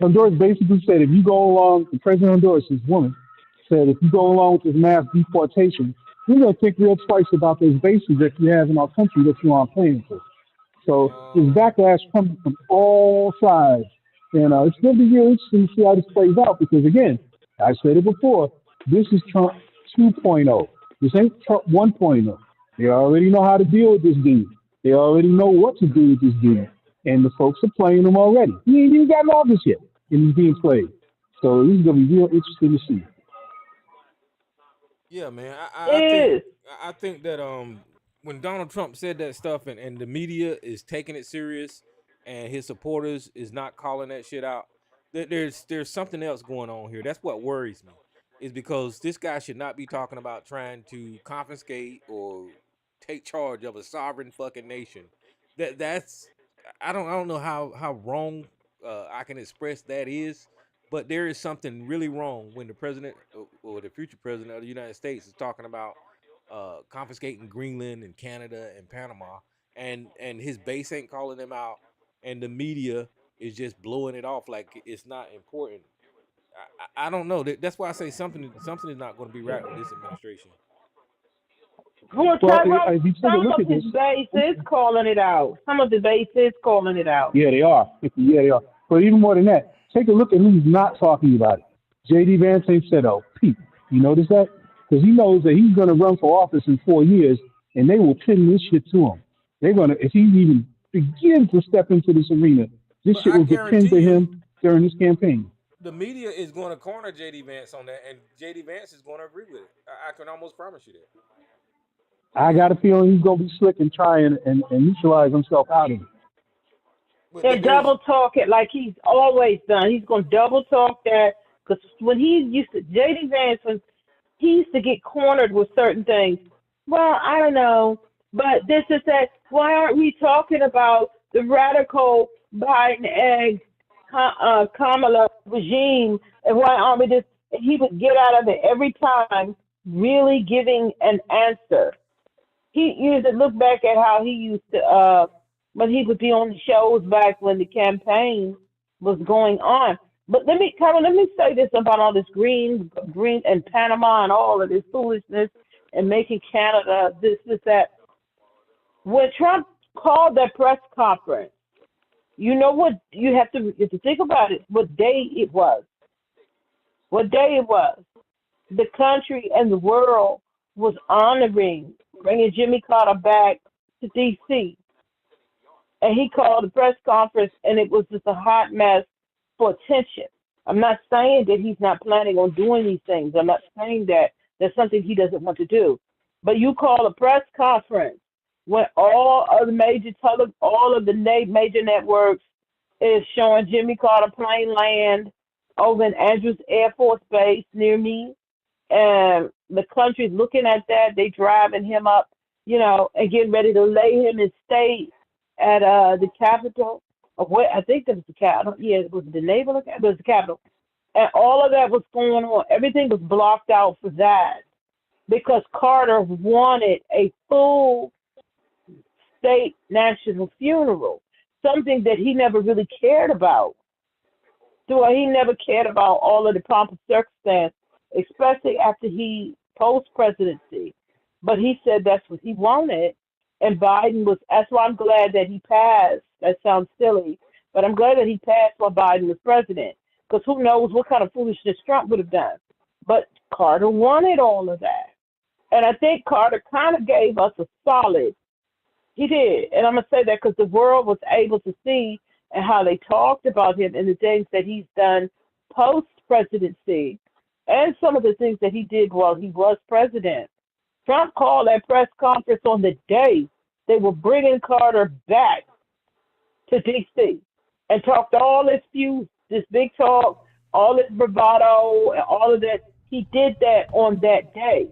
Honduras basically said if you go along, the president of Honduras, this woman, said if you go along with this mass deportation, we're going to think real twice about those bases that you have in our country that you aren't paying for. So there's backlash coming from all sides. And it's going to be really interesting to see how this plays out because, again, I said it before, this is Trump 2.0. This ain't Trump 1.0. They already know how to deal with this dude. They already know what to do with this dude. And the folks are playing him already. He ain't even gotten office yet, and he's being played. So this is going to be real interesting to see. Yeah, man. I think that when Donald Trump said that stuff and the media is taking it serious and his supporters is not calling that shit out, there's something else going on here. That's what worries me. Is because this guy should not be talking about trying to confiscate or take charge of a sovereign fucking nation. That's I don't know how wrong I can express that is, but there is something really wrong when the president or the future president of the United States is talking about confiscating Greenland and Canada and Panama, and his base ain't calling them out, and the media is just blowing it off like it's not important. I don't know. That's why I say something is not going to be right with this administration. Well, if you take a some look of at his this, base is calling it out. Some of the base is calling it out. yeah, they are. Yeah, they are. But even more than that, take a look at who's not talking about it. J.D. Vance ain't said a peep. You notice that? Because he knows that he's going to run for office in 4 years, and they will pin this shit to him. They're going to, if he even begins to step into this arena, this shit will get pinned to him during his campaign. The media is going to corner J.D. Vance on that, and J.D. Vance is going to agree with it. I can almost promise you that. I got a feeling he's going to be slick and try and neutralize himself out of it. And double talk it like he's always done. He's going to double talk that Because when he used to, J.D. Vance, when he used to get cornered with certain things, well, I don't know, but this is that. Why aren't we talking about the radical Biden and Kamala regime, and why aren't we just? And he would get out of it every time, really giving an answer. He used to look back at how he used to when he would be on the shows back when the campaign was going on. But let me say this about all this green and Panama and all of this foolishness and making Canada this, that. When Trump called that press conference, you know what you have to think about it, what day it was. What day it was. The country and the world was honoring bringing Jimmy Carter back to D.C. And he called a press conference, and it was just a hot mess for attention. I'm not saying that he's not planning on doing these things. I'm not saying that there's something he doesn't want to do. But you call a press conference when all of the major networks is showing Jimmy Carter plane land over in Andrews Air Force Base near me, and the country's looking at that. They driving him up, and getting ready to lay him in state at the Capitol. I think that was the Capitol. Yeah, it was the Naval. It was the Capitol, and all of that was going on. Everything was blocked out for that because Carter wanted a full state national funeral, something that he never really cared about. So he never cared about all of the pomp and circumstance, especially after he post-presidency. But he said that's what he wanted, and Biden was. That's why I'm glad that he passed. That sounds silly, but I'm glad that he passed while Biden was president, because who knows what kind of foolishness Trump would have done. But Carter wanted all of that, and I think Carter kind of gave us a solid. He did, and I'm going to say that because the world was able to see and how they talked about him and the things that he's done post-presidency and some of the things that he did while he was president. Trump called that press conference on the day they were bringing Carter back to D.C. and talked all this big talk, all this bravado, and all of that. He did that on that day.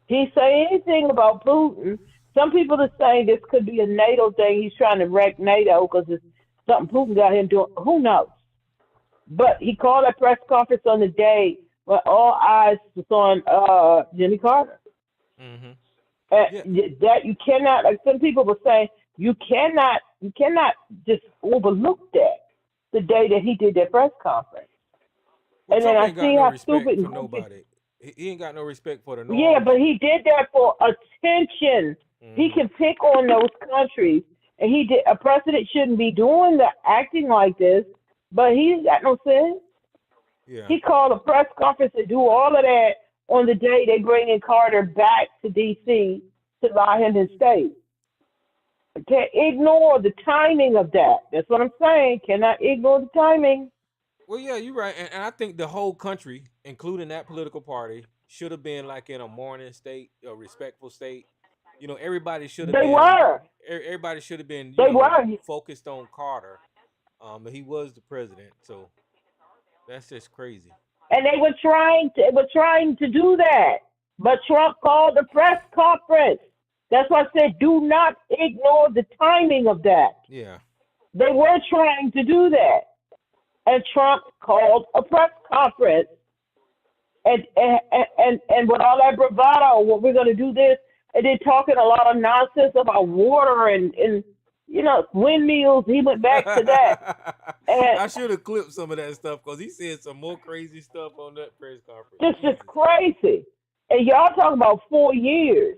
He didn't say anything about Putin. Some people are saying this could be a NATO thing. He's trying to wreck NATO because it's something Putin got him doing. Who knows? But he called a press conference on the day when all eyes was on Jimmy Carter. Mm-hmm. That you cannot, like some people were saying, you cannot just overlook that the day that he did that press conference. Well, and then I see how stupid. For nobody. He ain't got no respect for the norms. Yeah, but he did that for attention. Mm-hmm. He can pick on those countries, and he did. A president shouldn't be doing acting like this, but he's got no sense. Yeah. He called a press conference to do all of that on the day they bring in Carter back to D.C. to lie him in state. Can't ignore the timing of that. That's what I'm saying. Cannot ignore the timing. Well, yeah, you're right. And I think the whole country, including that political party, should have been like in a mourning state, a respectful state. Everybody should have been. They were. Everybody should have been focused on Carter. He was the president, so that's just crazy. And they were trying to do that. But Trump called a press conference. That's why I said do not ignore the timing of that. Yeah. They were trying to do that. And Trump called a press conference. And with all that bravado, well, we're going to do this, and then talking a lot of nonsense about water and windmills. He went back to that. And I should have clipped some of that stuff because he said some more crazy stuff on that press conference. This is crazy. And y'all talking about 4 years.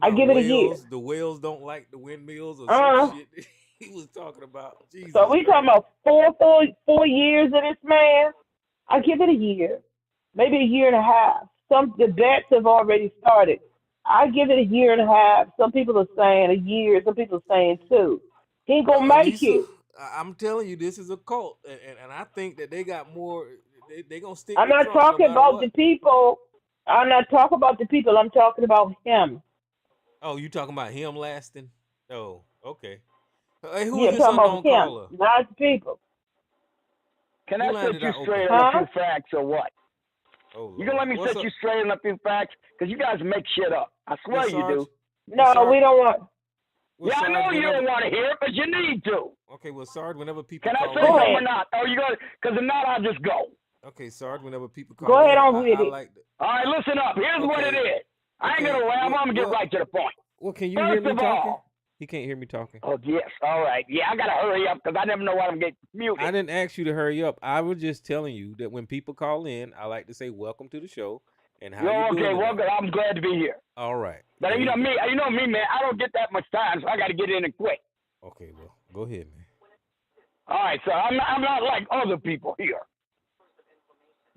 I give it a year. The whales don't like the windmills or some shit he was talking about. Jesus so we talking about 4 years of this man. I give it a year, maybe a year and a half. Some debates have already started. I give it a year and a half. Some people are saying a year. Some people are saying 2. He ain't gonna make it. I'm telling you, this is a cult, and I think that they got more. They gonna stick. I'm not talking about the people. I'm not talking about the people. I'm talking about him. Oh, you talking about him lasting? Oh, okay. Hey, who is this talking unknown about him, caller? not the people. Can Who I line set did you I open? straight on a Huh? few facts or what? Oh, You gonna let me What's set up? you straight on a few facts? Because you guys make shit up. I swear you Sarge? do. No, Sarge- we don't want. Well, Yeah, I Sarge, know you whenever- don't want to hear it, but you need to. Okay, well, Sarge, whenever people Can I call say Go in, something or ahead. not? Oh, you gonna? Because if not, I'll just go. okay, Sarge, whenever people call Go ahead in, on I with it. like to, All right, listen up. Here's what it Okay. is. I ain't Okay, gonna ramble. I'm gonna get well- right to the point. well, can you First hear me of talking? all- He can't hear me talking. Oh yes. All right. Yeah, I gotta hurry up because I never know when I'm getting muted. I didn't ask you to hurry up. I was just telling you that when people call in, I like to say welcome to the show and how Yo, you doing okay. Well, today? I'm glad to be here. All right. But There you know go. me. You know me, man. I don't get that much time, so I gotta get in and quick. Okay, well, go ahead, man. All right. So I'm not like other people here.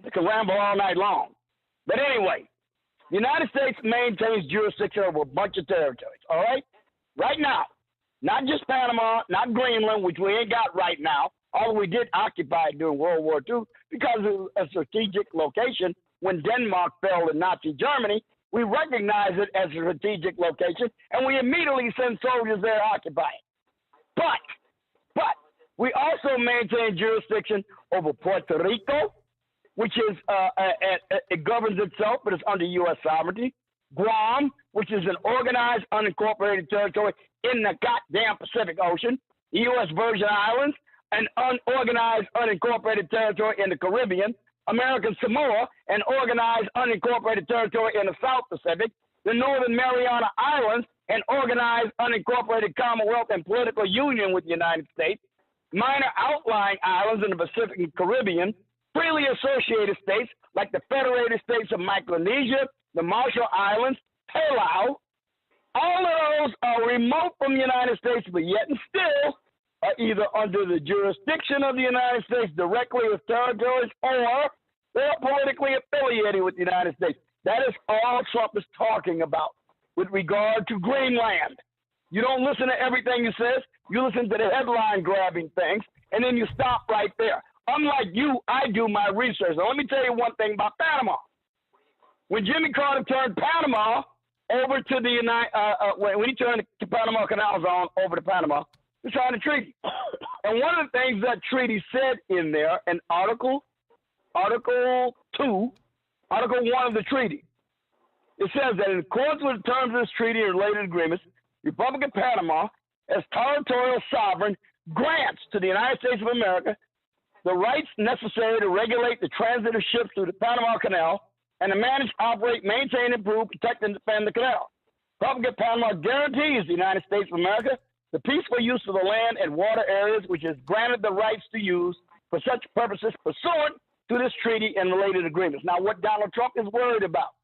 They can ramble all night long. But anyway, the United States maintains jurisdiction over a bunch of territories. All right. Right now, not just Panama, not Greenland, which we ain't got right now, although we did occupy it during World War II because of a strategic location. When Denmark fell in Nazi Germany, we recognize it as a strategic location, and we immediately send soldiers there to occupy it. But we also maintain jurisdiction over Puerto Rico, which is it governs itself, but it's under U.S. sovereignty. Guam, which is an organized, unincorporated territory in the goddamn Pacific Ocean. The U.S. Virgin Islands, an unorganized, unincorporated territory in the Caribbean. American Samoa, an organized, unincorporated territory in the South Pacific. The Northern Mariana Islands, an organized, unincorporated commonwealth and political union with the United States. Minor outlying islands in the Pacific and Caribbean. Freely associated states like the Federated States of Micronesia, the Marshall Islands, Palau. All of those are remote from the United States, but yet and still are either under the jurisdiction of the United States directly as territories or they're politically affiliated with the United States. That is all Trump is talking about with regard to Greenland. You don't listen to everything he says. You listen to the headline grabbing things, and then you stop right there. Unlike you, I do my research. Now, let me tell you one thing about Panama. When Jimmy Carter turned Panama over to the when he turned the Panama Canal Zone over to Panama, he signed a treaty. And one of the things that treaty said in there, in Article 2, Article 1 of the treaty, it says that in accordance with the terms of this treaty and related agreements, Republic of Panama, as territorial sovereign, grants to the United States of America the rights necessary to regulate the transit of ships through the Panama Canal and to manage, operate, maintain, improve, protect, and defend the canal. Republic of Panama guarantees the United States of America the peaceful use of the land and water areas which is granted the rights to use for such purposes pursuant to this treaty and related agreements. Now, what Donald Trump is worried about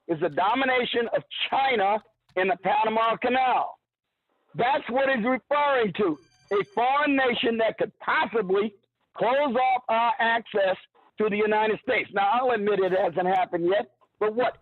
is the domination of China in the Panama Canal. That's what he's referring to, a foreign nation that could possibly close off our access to the United States. Now, I'll admit it hasn't happened yet, but what?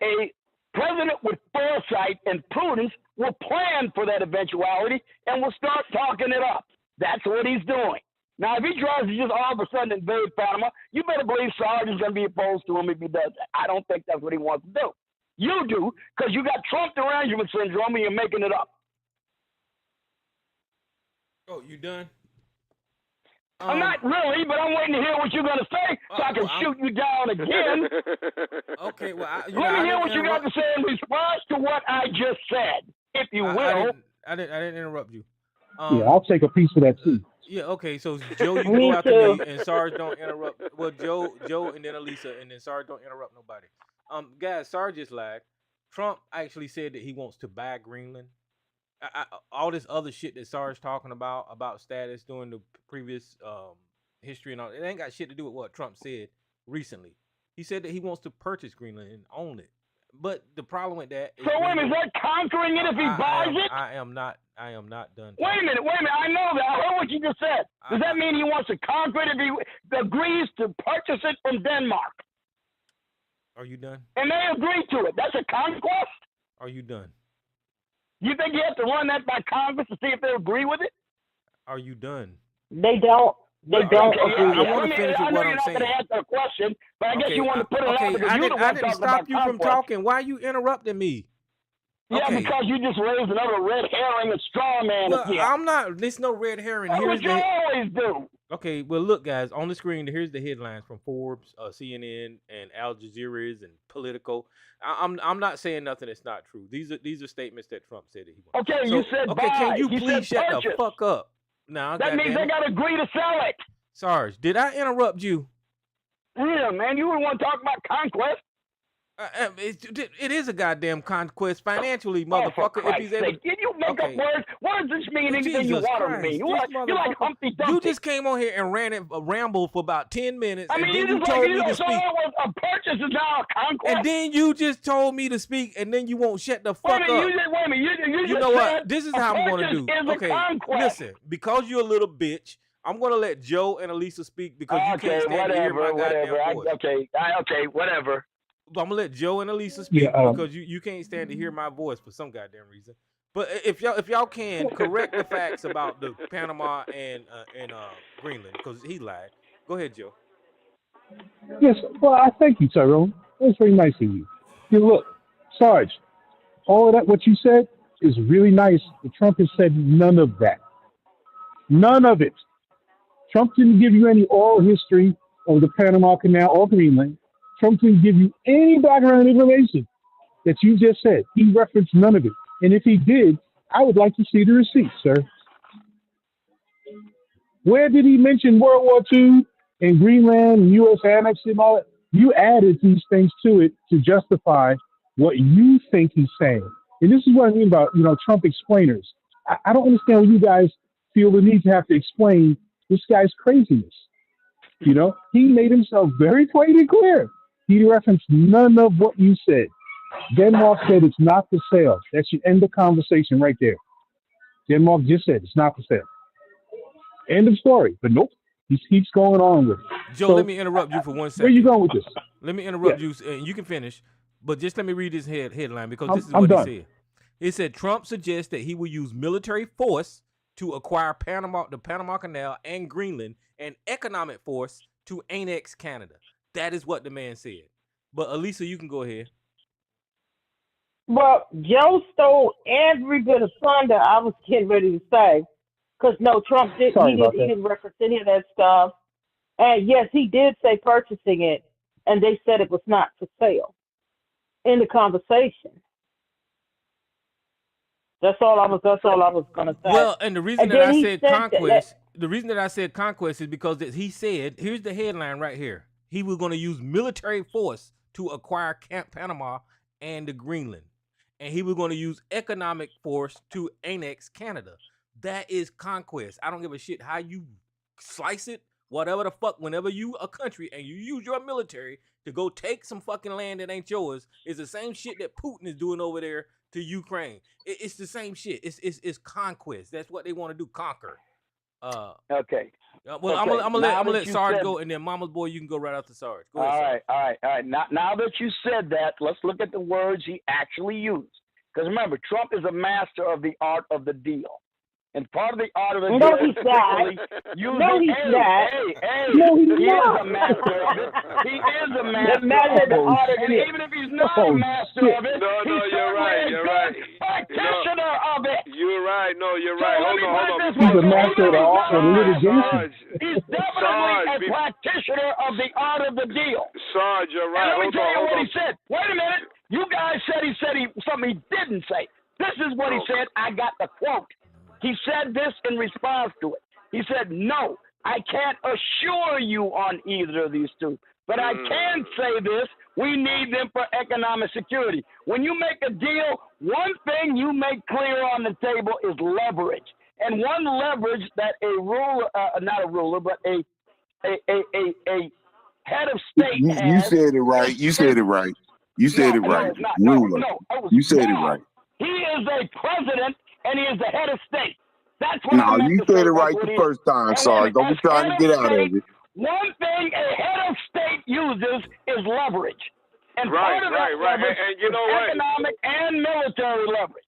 A president with foresight and prudence will plan for that eventuality and will start talking it up. That's what he's doing. Now, if he tries to just all of a sudden invade Panama, you better believe Sarge is going to be opposed to him if he does that. I don't think that's what he wants to do. You do, because you got Trump derangement syndrome and you're making it up. Oh, you done? I'm not really, but I'm waiting to hear what you're going to say so I can shoot you down again. Okay, well, Let me hear what you got to say in response to what I just said, if you will. I didn't interrupt you. Yeah, I'll take a piece of that too. Yeah, okay. So Joe, you can Me go after too. me, and Sarge don't interrupt. Well, Joe, and then Elisa, and then Sarge don't interrupt nobody. Guys, Sarge just lied. Trump actually said that he wants to buy Greenland. All this other shit that Sarge talking about status during the previous history and all, it ain't got shit to do with what Trump said recently. He said that he wants to purchase Greenland and own it. But the problem with that is, So wait a minute, is that conquering it if he buys it? I am not done. Wait a minute, I know that. I heard what you just said. Does that mean he wants to conquer it if he agrees to purchase it from Denmark? Are you done? And they agree to it. That's a conquest? Are you done? You think you have to run that by Congress to see if they agree with it? Are you done? They don't. They don't agree. I want to finish with what I'm saying. I know you're not going to answer a question, but I guess you want to put it out because I you're the one didn't talking stop about you from conquest. talking. Why are you interrupting me? Yeah, Okay. because you just raised another red herring and straw man Well, again. I'm not. There's no red herring. That's Here's what you always do. Okay, well, look, guys, on the screen, here's the headlines from Forbes, CNN, and Al Jazeera and Politico. I'm not saying nothing that's not true. These are statements that Trump said that he wanted. Okay, So, you said okay, buy. can you He please said shut the purchase. fuck up? Now, That means they got to agree to sell it. Sarge, did I interrupt you? Yeah, man, you would want to talk about conquest. It is a goddamn conquest financially, motherfucker. Oh, if he's able, did you make up words? Words just mean anything you Jesus want them to Christ, mean. this You're like Humpty Dumpty. You just came on here and ran a ramble for about 10 minutes, I mean, and then you you just told like, me to so speak. a purchase is now a conquest. And then you just told me to speak, and then you won't shut the fuck up. Wait a minute. You You just know said what? This is a how I'm going to purchase do. is a Okay, conquest. listen. Because you're a little bitch, I'm going to let Joe and Elisa speak because you can't stand to hear my goddamn voice. Okay, whatever. But I'm gonna let Joe and Elisa speak Yeah, because you can't stand to hear my voice for some goddamn reason. But if y'all can correct the facts about the Panama and Greenland because he lied. Go ahead, Joe. Yes, well, I thank you, Tyrone. That's very nice of you. Yeah, look, Sarge, all of that, what you said is really nice, but Trump has said none of that. None of it. Trump didn't give you any oral history of the Panama Canal or Greenland. Trump didn't give you any background information that you just said. He referenced none of it. And if he did, I would like to see the receipt, sir. Where did he mention World War II and Greenland and U.S. annexing and all that? You added these things to it to justify what you think he's saying. And this is what I mean about, Trump explainers. I don't understand why you guys feel the need to have to explain this guy's craziness. He made himself very plain and clear. He referenced none of what you said. Denmark said it's not for sale. That should end the conversation right there. Denmark just said it's not for sale. End of story. But nope, he keeps going on with it. Joe, let me interrupt you for 1 second. Where you going with this? Let me interrupt you, and you can finish. But just let me read this headline because this is I'm what done. he said. It said Trump suggests that he will use military force to acquire the Panama Canal and Greenland, and economic force to annex Canada. That is what the man said. But Elisa, you can go ahead. Well, Joe stole every bit of thunder I was getting ready to say. Because, no, Trump didn't reference any of that stuff. And, yes, he did say purchasing it, and they said it was not for sale in the conversation. That's all I was going to say. Well, and the reason that I said conquest, the reason that I said conquest is because he said, here's the headline right here. He was going to use military force to acquire Panama and the Greenland. And he was going to use economic force to annex Canada. That is conquest. I don't give a shit how you slice it, whatever the fuck. Whenever you a country and you use your military to go take some fucking land that ain't yours, it's the same shit that Putin is doing over there to Ukraine. It's the same shit. It's conquest. That's what they want to do, conquer. Okay. Well, I'm gonna let Sarge go, and then Mama's boy, you can go right after Sarge. Go ahead, all right. Now that you said that, let's look at the words he actually used. Because remember, Trump is a master of the art of the deal. And part of the art of the deal is particularly using No, he's not. He is a master of it. He is a master of it. And even if he's not a master of it, he's you're right. practitioner of it. You're right. No, you're right. Hold on. He's a master of the art of litigation. He's definitely a practitioner of the art of the deal. Sarge, you're right. And let me tell you what he said. Wait a minute. You guys said he something he didn't say. This is what he said. I got the quote. He said this in response to it. He said, no, I can't assure you on either of these two. But I can say this, we need them for economic security. When you make a deal, one thing you make clear on the table is leverage. And one leverage that a ruler, not a ruler, but a head of state has. You said it right. You said it right. You said it right. Ruler. You said it right. He is a president, and he is the head of state. That's what No, you said it right the first time, Sarge. Don't be trying to get out of it. One thing a head of state uses is leverage. And part of that leverage and you know is what? economic and military leverage.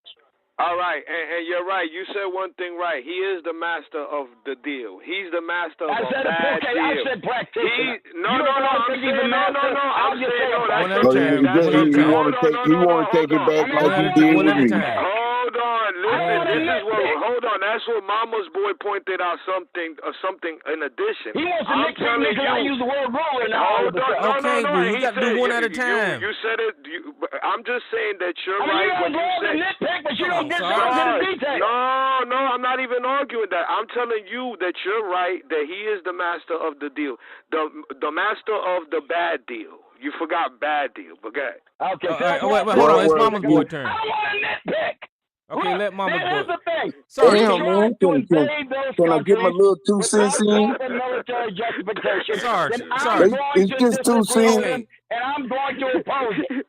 All right, and you're right. You said one thing right. He is the master of the deal. He's the master of a bad deal. I said practitioner. I'm saying He want to take it back like he did with me. Hold on, This is what. Hold on. That's what Mama's boy pointed out. Something in addition. He wants to nickname me because I use the word ruler now. Hold on. Okay, no. but you got to do one at a time. You said it. I'm just saying that you're I mean, right. you When you involved say in nitpick, but you don't get down to the details. No, I'm not even arguing that. I'm telling you that you're right. That he is the master of the deal, the master of the bad deal. You forgot bad deal, but go ahead. Okay. Wait, hold on. It's Mama's boy turn. I don't want to nitpick. Okay, let Mama's Here's boy. the thing. Sorry, Damn, man. Can I get my little 2 cents in? Military justification. Sarge, then I'm Sarge. going It's to just 2 disagree with cents. him, and I'm going to oppose it.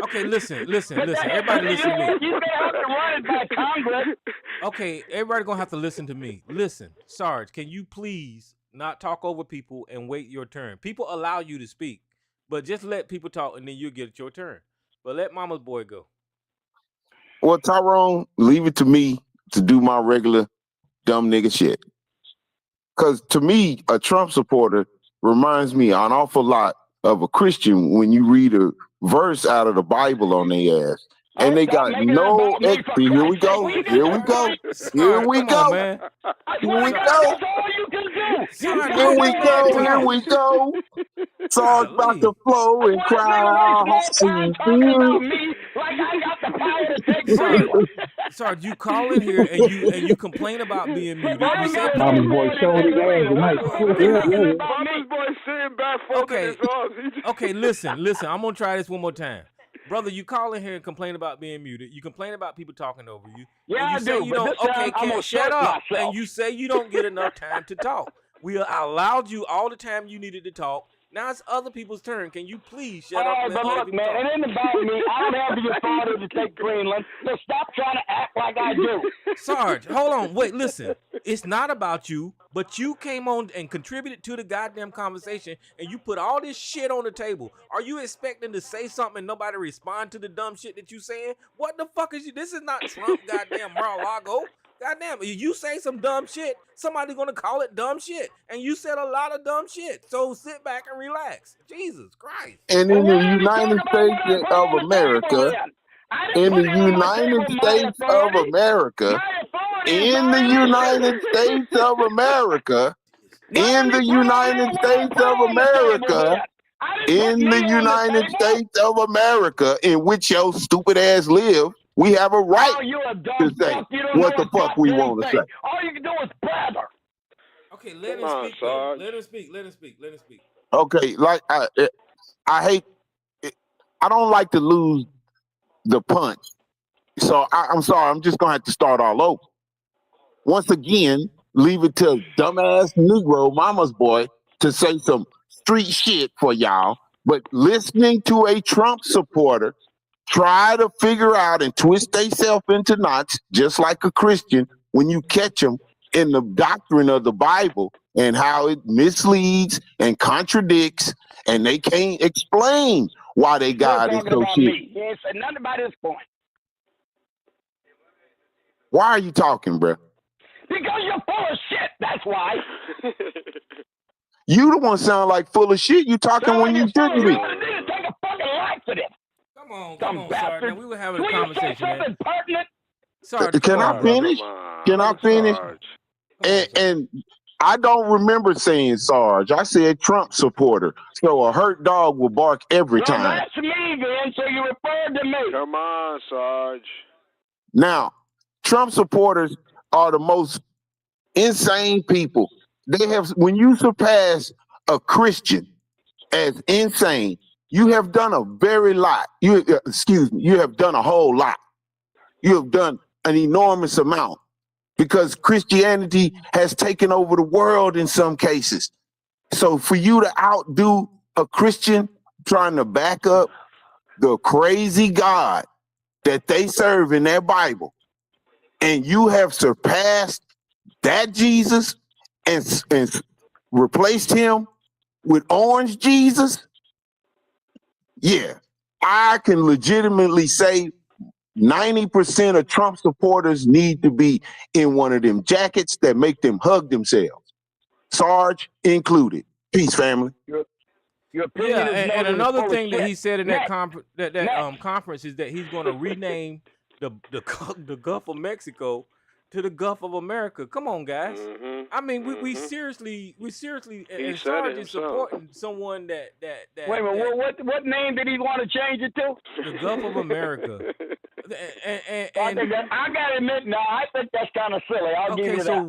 Okay, listen. But Everybody listen to me. You're going to have to run it by Congress. Okay, everybody gonna have to listen to me. Listen, Sarge, can you please not talk over people and wait your turn? People allow you to speak, but just let people talk and then you'll get your turn. But let Mama's boy go. Well, Tyrone, leave it to me to do my regular dumb nigga shit. Because to me, a Trump supporter reminds me an awful lot of a Christian when you read a verse out of the Bible on their ass. And they got no equity. Here we go. Here we go. Here we go. Here we go. Here we go. Here we go. Sarge about to flow and cry. Sarge, you call in here and you complain about being muted. You say Mama's boy showed his ass tonight. Mama's boy sitting back folding his arms. Okay, listen. I'm gonna try this one more time. Brother, you call in here and complain about being muted. You complain about people talking over you. Yeah, and you I say do. you But don't. this time Okay, I'm gonna shut assert up. myself. And you say you don't get enough time to talk. We allowed you all the time you needed to talk. Now it's other people's turn. Can you please shut up? And let But other look, people man, talk? it ain't about me. I don't have the authority to take Greenland, so stop trying to act like I do. Sarge, hold on. Wait, listen. It's not about you, but you came on and contributed to the goddamn conversation, and you put all this shit on the table. Are you expecting to say something and nobody respond to the dumb shit that you saying? What the fuck is you? This is not Trump, goddamn Mar-a-Lago. Goddamn, you say some dumb shit, somebody's gonna call it dumb shit. And you said a lot of dumb shit. So sit back and relax. Jesus Christ. And in the United States of America, in the United States of America, in the United States of America, in the United States of America, in the United States of America, in which your stupid ass live, we have a right to say what the fuck we want to say. All you can do is blather. Okay, let him speak. Though. Let him speak. Let him speak. Let him speak. Okay, like I hate, I don't like to lose the punch. So I'm sorry, I'm just gonna have to start all over. Once again, leave it to dumbass Negro Mama's boy to say some street shit for y'all. But listening to a Trump supporter try to figure out and twist themselves into knots, just like a Christian, when you catch them in the doctrine of the Bible and how it misleads and contradicts, and they can't explain why they God is so shit. He ain't said nothing about this point. Why are you talking, bro? Because you're full of shit, that's why. You the one sound like full of shit. You talking when you shouldn't be. You need to take a fucking life for this. Come on, Sarge, man. We were having a conversation, man. Sarge, Can I finish? Can I finish? And I don't remember saying Sarge. I said Trump supporter. So a hurt dog will bark every time. That's me, Vin, so you referred to me. Come on, Sarge. Now, Trump supporters are the most insane people. They have, when you surpass a Christian as insane, you have done a very lot. You have done a whole lot. You have done an enormous amount because Christianity has taken over the world in some cases. So for you to outdo a Christian trying to back up the crazy God that they serve in their Bible, and you have surpassed that Jesus and replaced him with Orange Jesus, yeah, I can legitimately say 90% of Trump supporters need to be in one of them jackets that make them hug themselves. Sarge included. Peace, family. Yeah, and another thing that he said in that conference is that he's going to rename the Gulf of Mexico to the Gulf of America. Come on, guys. I mean, we seriously, and said Sarge it is himself. supporting someone that Wait a minute, what name did he want to change it to? the Gulf of America. I gotta admit, no, I think that's kind of silly. I'll give Okay, you so that.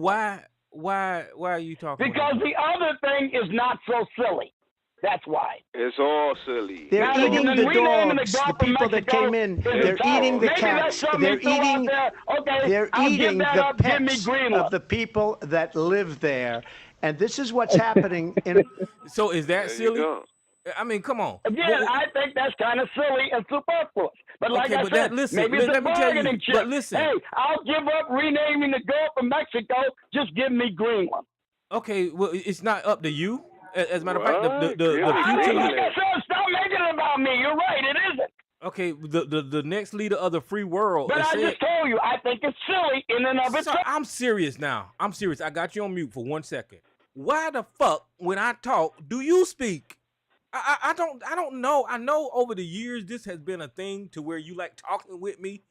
why are you talking? Because about the other thing is not so silly. That's why. It's all silly. They're Now, eating then the renaming dogs. Gulf The of people that Mexico came in, is a they're title. eating the Maybe that's cats. something They're he threw out eating. there. Okay, They're I'll eating give that the up, Jimmy pets Greenwood. of the people that live there, and this is what's happening. In So is that There you silly? go. I mean, come on. Again, I think that's kind of silly and superfluous. But like Okay, I but said, listen, maybe it's a let me tell you, bargaining chip. but listen. Hey, I'll give up renaming the Gulf of Mexico. Just give me Greenland. Okay, well, it's not up to you. As a matter of fact, the What? future Like leader. I said, stop making it about me. You're right. It isn't. Okay, the next leader of the free world. But has I said, just told you, I think it's silly in and of So, itself. I'm serious now. I'm serious. I got you on mute for 1 second. Why the fuck, when I talk, do you speak? I don't know. I know over the years this has been a thing to where you like talking with me,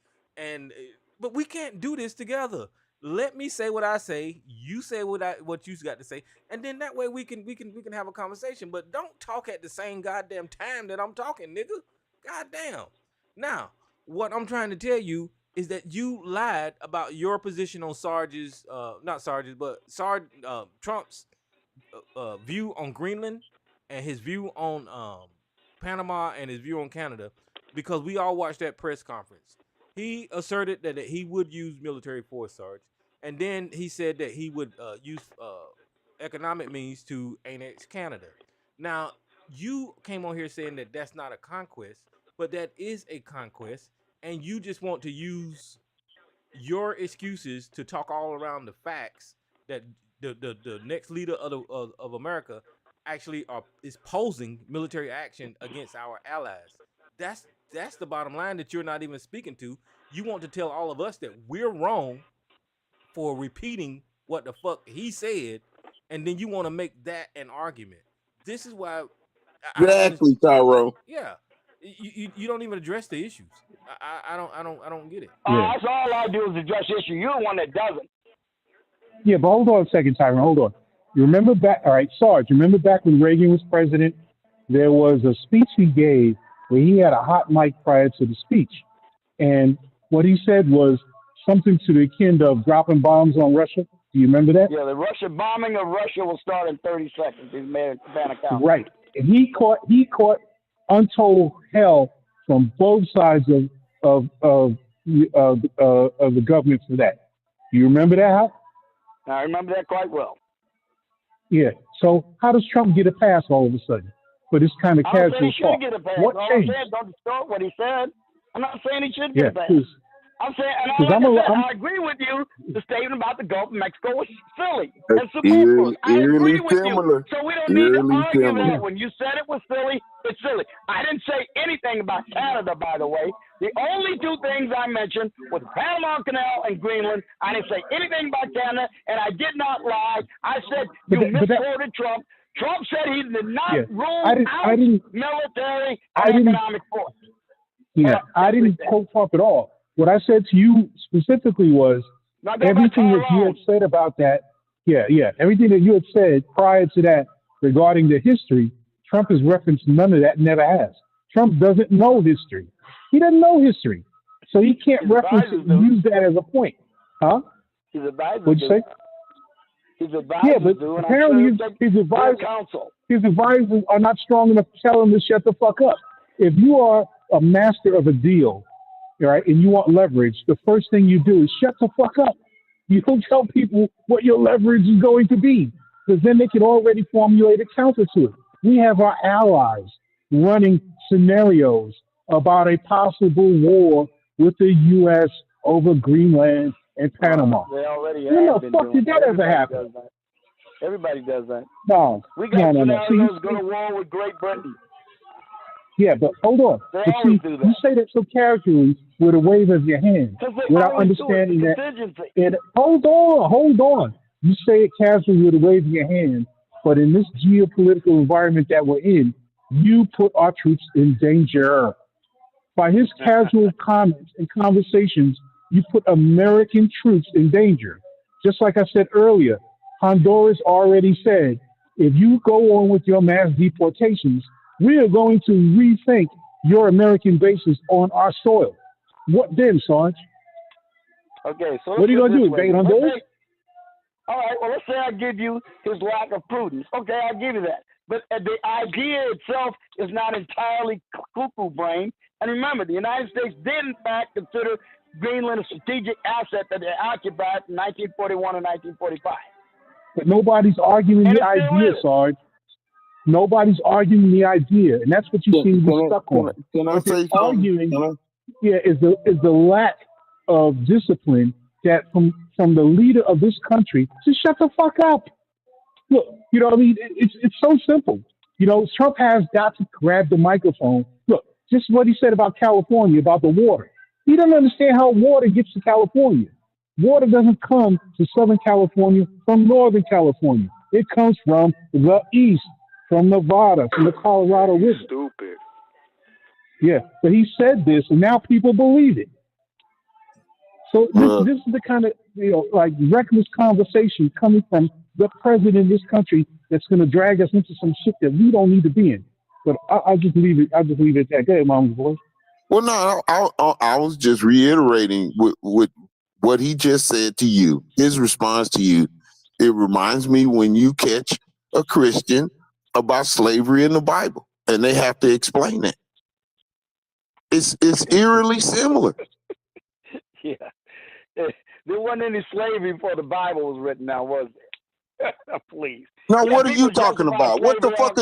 but we can't do this together. Let me say what I say. You say what you got to say, and then that way we can have a conversation. But don't talk at the same goddamn time that I'm talking, nigga. Goddamn. Now, what I'm trying to tell you is that you lied about your position on Trump's view on Greenland and his view on Panama and his view on Canada, because we all watched that press conference. He asserted that he would use military force, Sarge, and then he said that he would use economic means to annex Canada. Now, you came on here saying that that's not a conquest, but that is a conquest, and you just want to use your excuses to talk all around the facts that the next leader of America actually is posing military action against our allies. That's the bottom line that you're not even speaking to. You want to tell all of us that we're wrong for repeating what the fuck he said, and then you want to make that an argument. This is why. Exactly, Tyro. Yeah, you don't even address the issues. I don't get it. That's all I do is address the issue. You're the one that doesn't. Yeah, but hold on a second, Tyron. Hold on. You remember back? All right, Sarge. Remember back when Reagan was president? There was a speech he gave where he had a hot mic prior to the speech, and what he said was something to the akin of dropping bombs on Russia. Do you remember that? Yeah, the Russia bombing of Russia will start in 30 seconds. He's made a ban account. Right, and he caught untold hell from both sides of the government for that. Do you remember that, Hal? I remember that quite well. Yeah. So how does Trump get a pass all of a sudden for this kind of I'm saying casual he talk? should get a pass. What All changed? I'm saying, don't distort what he said. I'm not saying he should Yeah, get a pass. 'cause- I'm saying, and Because I agree with you. The statement about the Gulf of Mexico was silly and superfluous. I agree Eerily with similar. you. So we don't need to Eerily argue similar. that. When you said it was silly, it's silly. I didn't say anything about Canada, by the way. The only two things I mentioned was Panama Canal and Greenland. I didn't say anything about Canada, and I did not lie. I said you misquoted Trump. Trump said he did not rule out military and economic force. Yeah, I didn't quote Trump at all. What I said to you specifically was everything that you had said about that. Yeah, everything that you had said prior to that regarding the history, Trump has referenced none of that, never has. Trump doesn't know history. He doesn't know history. So he can't reference it and use that as a point. Huh? His advisors What'd you say? His advisors Yeah, but do, and apparently I'm sure his advisors are not strong enough to tell him to shut the fuck up. If you are a master of a deal, right, and you want leverage, the first thing you do is shut the fuck up. You don't tell people what your leverage is going to be, because then they can already formulate a counter to it. We have our allies running scenarios about a possible war with the U.S. over Greenland and Panama. They already When have the been fuck doing did that ever happen? does that. Everybody does that. No, We got no. scenarios go to war with Great Britain. Yeah, but hold on. They But always see, do that. you say that so casually with a wave of your hand, Because they without always do it. understanding It's that. a contingency. And hold on. You say it casually with a wave of your hand, but in this geopolitical environment that we're in, you put our troops in danger. By his casual comments and conversations, you put American troops in danger. Just like I said earlier, Honduras already said, if you go on with your mass deportations, we are going to rethink your American bases on our soil. What then, Sarge? Okay, so what are you going to do? Invade Honduras? All right, well, let's say I give you his lack of prudence. Okay, I'll give you that. But the idea itself is not entirely cuckoo brain. And remember, the United States did, in fact, consider Greenland a strategic asset that they occupied in 1941 and 1945. But nobody's arguing the idea, Sarge. Nobody's arguing the idea, and that's what you seem to be stuck on. What they're arguing, is the lack of discipline that from the leader of this country to shut the fuck up. Look, you know what I mean? It's so simple. You know, Trump has got to grab the microphone. Look, just what he said about California, about the water. He doesn't understand how water gets to California. Water doesn't come to Southern California from Northern California. It comes from the east, from Nevada, from the Colorado River. Stupid. Yeah, but he said this, and now people believe it. So this is the kind of, you know, like reckless conversation coming from the president of this country that's going to drag us into some shit that we don't need to be in. But I'll just leave it. I'll just leave it at that. Go ahead, Mama's boy. Well, no, I was just reiterating with what he just said to you. His response to you. It reminds me when you catch a Christian about slavery in the Bible, and they have to explain it. It's eerily similar. Yeah. There wasn't any slavery before the Bible was written now, was there? Please. Now, what are you talking about? What the fuck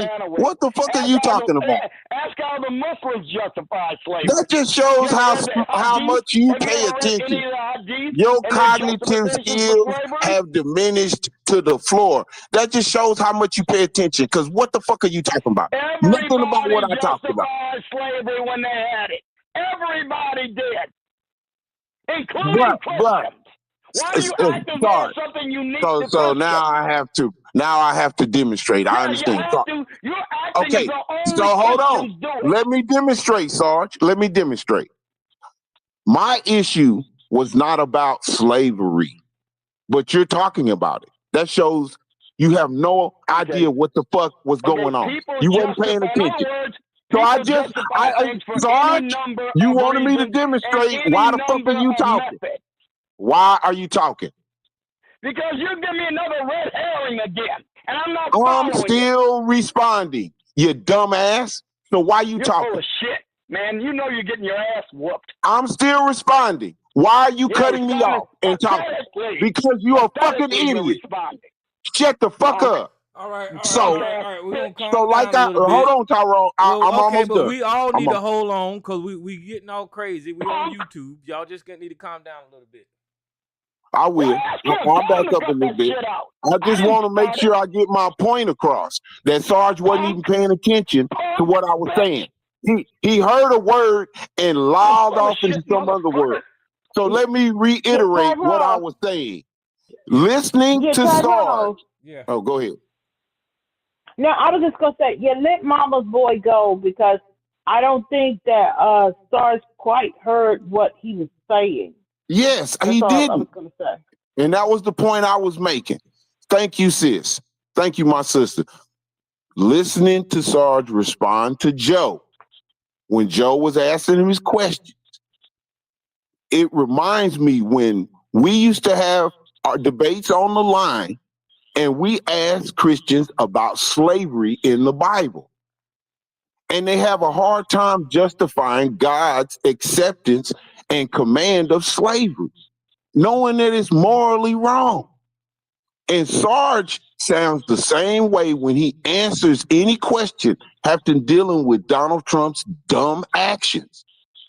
are you talking about? Ask how the Muslims justify slavery. That just shows how much you pay attention. Your cognitive skills have diminished to the floor. That just shows how much you pay attention. Because what the fuck are you talking about? Nothing about what I talked about. Slavery when they had it. Everybody did. Including Christians. Why are you acting like something unique to So Christians? now I have to demonstrate. I understand. You're acting Okay, as the only so hold on. Christians do it. Let me demonstrate, Sarge. Let me demonstrate. My issue was not about slavery, but you're talking about it. That shows you have no idea what the fuck was going on. You weren't paying attention. So Sarge, you wanted me to demonstrate. Why the fuck are you talking? Why are you talking? Because you give me another red herring again, and I'm not following I'm still responding, you dumbass. So why you talking? Full of shit, man. You know you're getting your ass whooped. I'm still responding. Why are you cutting me off and talking? Because you're a fucking idiot. Shut the fuck up. All right. So like hold on, Tyrone. I'm almost done. We all need to hold on because we getting all crazy. We on YouTube. Y'all just gonna need to calm down a little bit. I will. I'll back up a little bit. I just want to make sure I get my point across. That Sarge wasn't even paying attention to what I was saying. He heard a word and lolled off into some other word. So let me reiterate what I was saying. Listening to Sarge. Yeah. Oh, go ahead. Now, I was just going to say, let Mama's boy go because I don't think that Sarge quite heard what he was saying. Yes, That's he all didn't. I was gonna say. And that was the point I was making. Thank you, sis. Thank you, my sister. Listening to Sarge respond to Joe when Joe was asking him his questions. It reminds me when we used to have our debates on the line and we asked Christians about slavery in the Bible. And they have a hard time justifying God's acceptance and command of slavery, knowing that it's morally wrong. And Sarge sounds the same way when he answers any question having dealing with Donald Trump's dumb actions.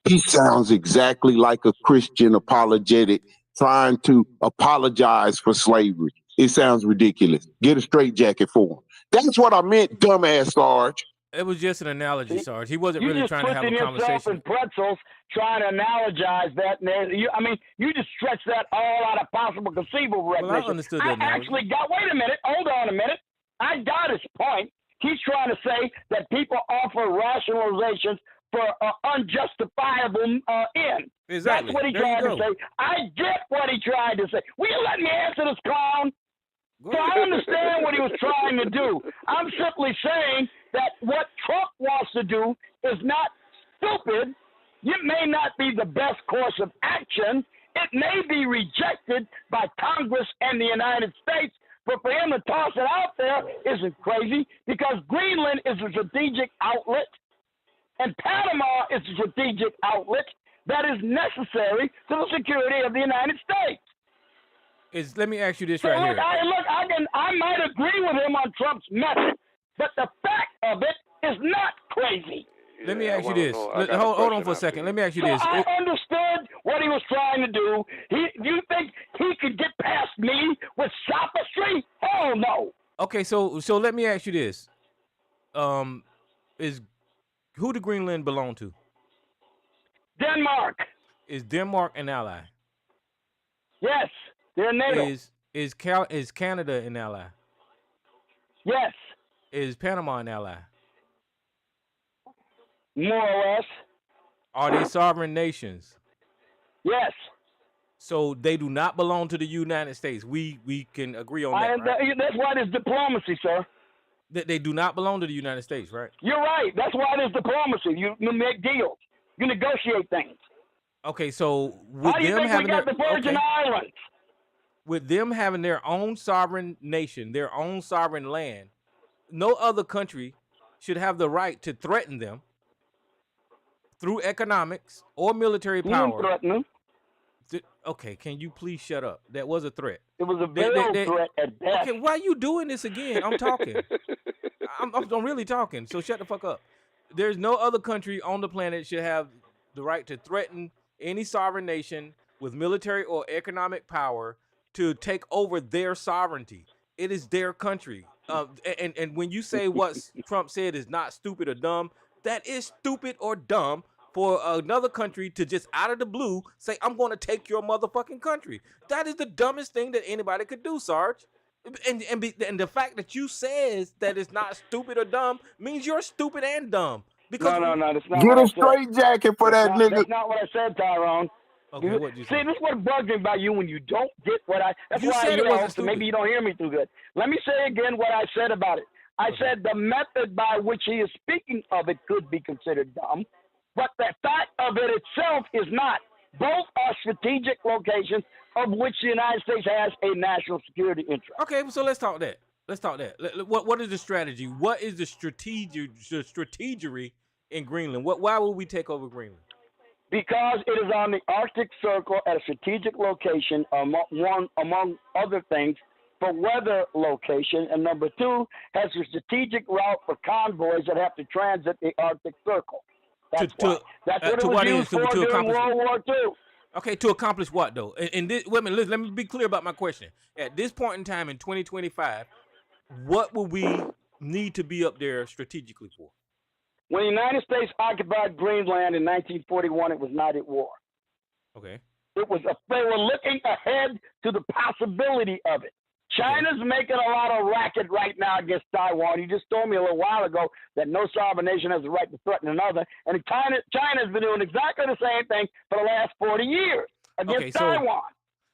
He sounds exactly like a Christian apologetic trying to apologize for slavery. It sounds ridiculous. Get a straitjacket for him. That's what I meant, dumbass Sarge. It was just an analogy, Sarge. He wasn't really trying to have a conversation. In pretzels, trying to analogize that. You just stretch that all out of possible conceivable recognition. Well, I understood that. Wait a minute. Hold on a minute. I got his point. He's trying to say that people offer rationalizations for unjustifiable end. Exactly. That's what he There you tried to go. say. I get what he tried to say. Will you let me answer this, clown? Go So I ahead. understand what he was trying to do. I'm simply saying that what Trump wants to do is not stupid. It may not be the best course of action. It may be rejected by Congress and the United States, but for him to toss it out there isn't crazy, because Greenland is a strategic outlet and Panama is a strategic outlet that is necessary to the security of the United States. Let me ask you this So right look, here. I might agree with him on Trump's method, but the fact of it is not crazy. Let me I ask you wanna this. know. I got a Hold on question for a after second. you. Let me ask you So this. I understood what he was trying to do. You think he could get past me with sophistry? Hell no. Okay, so let me ask you this. Is who do Greenland belong to? Denmark. Is Denmark an ally? Yes, they're NATO. Is Canada an ally? Yes, Is Panama an ally? more or less. Are they sovereign nations? Yes. So they do not belong to the United States. We can agree on that, right? That's why there's diplomacy, sir. They do not belong to the United States, right? You're right. That's why there's diplomacy. You make deals. You negotiate things. Okay, so with How do you them think we having got their the Virgin Islands? with them having their own sovereign nation, their own sovereign land, no other country should have the right to threaten them through economics or military You didn't power. threaten them. Okay, can you please shut up? That was a threat. It was a veiled threat at best. Okay, why are you doing this again? I'm talking. I'm really talking. So shut the fuck up. There's no other country on the planet should have the right to threaten any sovereign nation with military or economic power to take over their sovereignty. It is their country. And when you say what Trump said is not stupid or dumb, that is stupid or dumb for another country to just out of the blue say, I'm going to take your motherfucking country. That is the dumbest thing that anybody could do, Sarge. And the fact that you says that it's not stupid or dumb means you're stupid and dumb. Because No, that's not Get what a I said. straight jacket for that nigga. That's not what I said, Tyrone. Okay, what'd you See, say? this is what bugs me about you when you don't get what I. That's You why said I it yell, wasn't so maybe stupid. you don't hear me too good. Let me say again what I said about it. I said the method by which he is speaking of it could be considered dumb, but the fact of it itself is not. Both are strategic locations of which the United States has a national security interest. Okay, so let's talk that. What is the strategy? What is the strategery in Greenland? Why would we take over Greenland? Because it is on the Arctic Circle at a strategic location, among other things, for weather location, and number two, has a strategic route for convoys that have to transit the Arctic Circle. That's what it was used for during World War II. Okay, to accomplish what though? And this, wait a minute, let me be clear about my question. At this point in time in 2025, what will we need to be up there strategically for? When the United States occupied Greenland in 1941, it was not at war. Okay. They were looking ahead to the possibility of it. China's making a lot of racket right now against Taiwan. You just told me a little while ago that no sovereign nation has the right to threaten another. And China's been doing exactly the same thing for the last 40 years against Taiwan.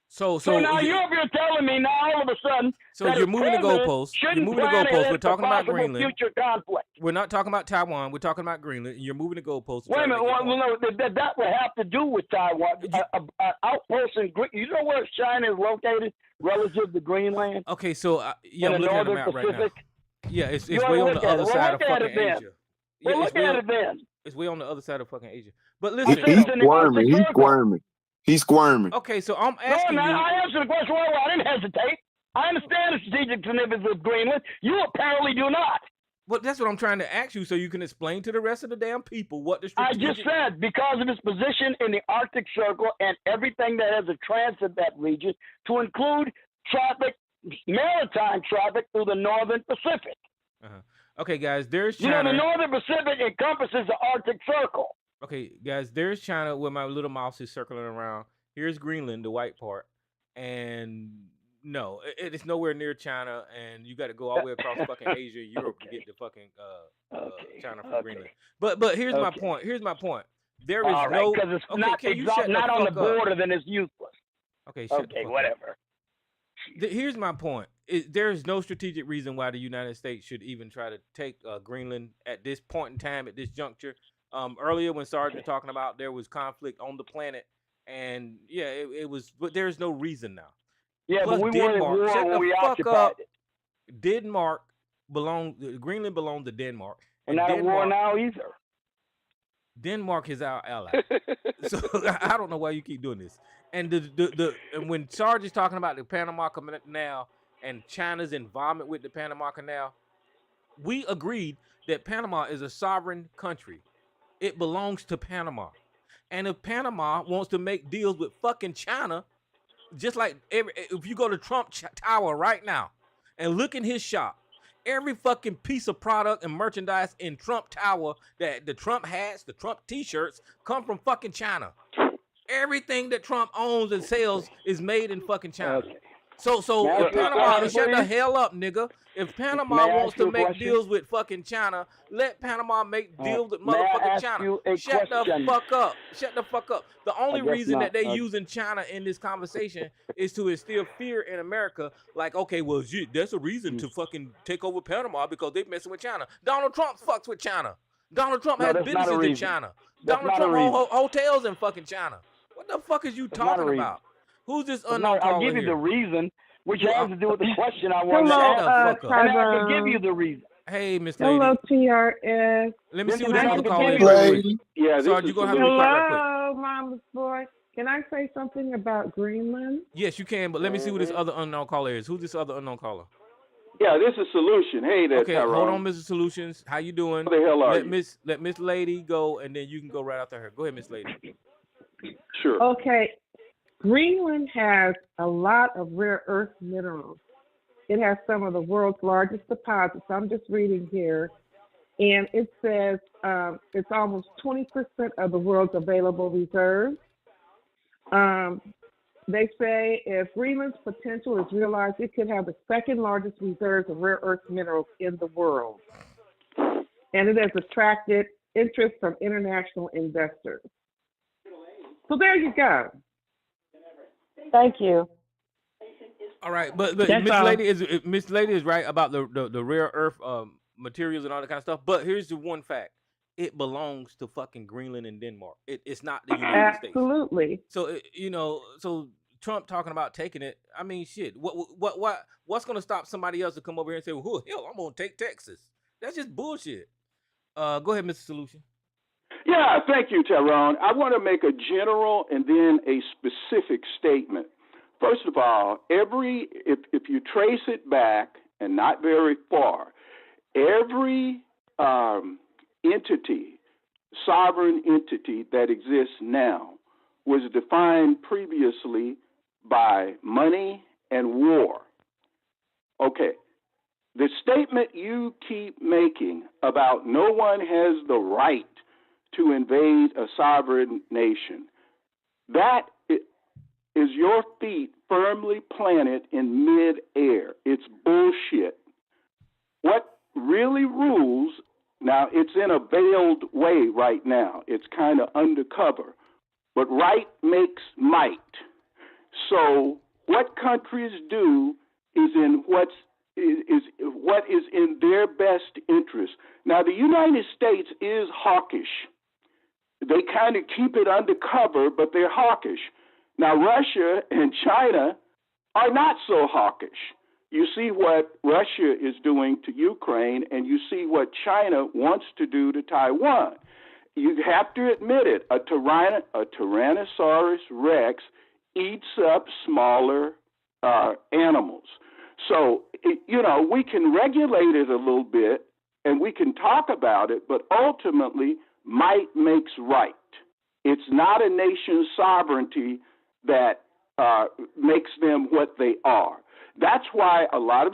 So now you're telling me now all of a sudden. So you're moving the goalposts. You're moving the goalposts. We're talking about Greenland. Future conflict. We're not talking about Taiwan. We're talking about Greenland. You're moving the goalposts. Wait a minute. That would have to do with Taiwan. Outpost in Greenland. You know where China is located relative to Greenland? Okay, so yeah, I'm looking at the map right now. Yeah, it's way on the other side of fucking Asia. Well, look at it then. It's way on the other side of fucking Asia. But listen, He's squirming. Okay, so I'm asking you. I answered the question. Well, I didn't hesitate. I understand the strategic significance of Greenland. You apparently do not. Well, that's what I'm trying to ask you, so you can explain to the rest of the damn people what the strategic. I just said because of its position in the Arctic Circle and everything that has a transit that region, to include traffic, maritime traffic through the Northern Pacific. Okay, guys, there's China. You know, the Northern Pacific encompasses the Arctic Circle. Okay, guys, there's China where my little mouse is circling around. Here's Greenland, the white part, and No, it's nowhere near China, and you got to go all the way across fucking Asia, Europe to get to fucking China from Greenland. But here's my point. Here's my point. There is all right, no. because it's Okay, not, can you it's shut not the on the fuck up? border, then it's useless. Okay, shut the Okay, fuck whatever. up. Here's my point. There's no strategic reason why the United States should even try to take Greenland at this point in time, at this juncture. Earlier when Sarge was talking about there was conflict on the planet, and yeah, it was, but there's no reason now. Yeah, Plus, but we weren't at Denmark, war shut when the we fuck occupied up. it. Denmark Greenland belonged to Denmark. We're And not at war Denmark, now either. Denmark is our ally. So I don't know why you keep doing this. And and when Sarge is talking about the Panama Canal and China's involvement with the Panama Canal, we agreed that Panama is a sovereign country. It belongs to Panama. And if Panama wants to make deals with fucking China, just like if you go to Trump Tower right now and look in his shop, every fucking piece of product and merchandise in Trump Tower, that the Trump hats, the Trump t-shirts, come from fucking China. Everything that Trump owns and sells is made in fucking China. Okay. So if Panama, shut the hell up, nigga. If Panama wants to make deals with fucking China, let Panama make deals with motherfucking China. Shut the fuck up. Shut the fuck up. The only reason that they using China in this conversation is to instill fear in America. Like, okay, well, shit, that's a reason to fucking take over Panama because they messing with China. Donald Trump fucks with China. Donald Trump has businesses in China. Donald Trump owns hotels in fucking China. What the fuck is you talking about? Who's this unknown caller I'll give you here? the reason, which has to do with the question I wanted to ask. And I can give you the reason. Hey, Miss Lady. Hello, TRS. Let me see what this other caller is. Yeah, Sarge, you're going to have to be quiet right quick. Hello, Mama's boy. Can I say something about Greenland? Yes, you can, but let me see who this other unknown caller is. Who's this other unknown caller? Yeah, this is Solution. Hey there, Okay, Tyrone. hold on, Mr. Solutions. How you doing? Where the hell are you? Let Miss Lady go, and then you can go right after her. Go ahead, Miss Lady. Sure. Okay. Greenland has a lot of rare earth minerals. It has some of the world's largest deposits. I'm just reading here. And it says it's almost 20% of the world's available reserves. They say if Greenland's potential is realized, it could have the second largest reserves of rare earth minerals in the world. And it has attracted interest from international investors. So there you go. Thank you. All right, but Miss Lady is right about the rare earth materials and all that kind of stuff. But here's the one fact: it belongs to fucking Greenland and Denmark. It's not the United States. Absolutely. So so Trump talking about taking it. I mean, shit. What's gonna stop somebody else to come over here and say, "Well, hell, I'm gonna take Texas"? That's just bullshit. Go ahead, Mr. Solution. Yeah, thank you, Tyrone. I want to make a general and then a specific statement. First of all, if you trace it back, and not very far, every entity, sovereign entity that exists now was defined previously by money and war. Okay. The statement you keep making about no one has the right to invade a sovereign nation, that is your feet firmly planted in mid-air. It's bullshit. What really rules, now it's in a veiled way right now. It's kind of undercover, but right makes might. So what countries do is in what is in their best interest. Now, the United States is hawkish. They kind of keep it undercover, but they're hawkish. Now, Russia and China are not so hawkish. You see what Russia is doing to Ukraine, and you see what China wants to do to Taiwan. You have to admit it. A Tyrannosaurus Rex eats up smaller animals. So, we can regulate it a little bit, and we can talk about it, but ultimately, might makes right. It's not a nation's sovereignty that makes them what they are. That's why a lot of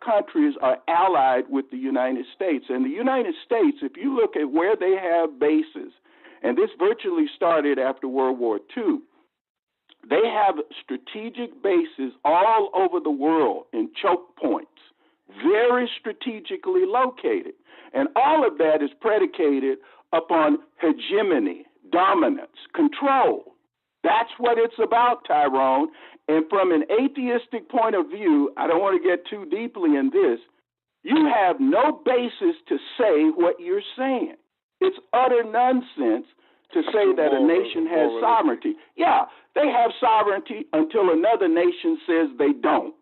countries are allied with the United States. And the United States, if you look at where they have bases, and this virtually started after World War II, They have strategic bases all over the world in choke points, very strategically located. And all of that is predicated upon hegemony, dominance, control. That's what it's about, Tyrone. And from an atheistic point of view, I don't want to get too deeply in this, you have no basis to say what you're saying. It's utter nonsense to say that a nation has sovereignty. Yeah, they have sovereignty until another nation says they don't.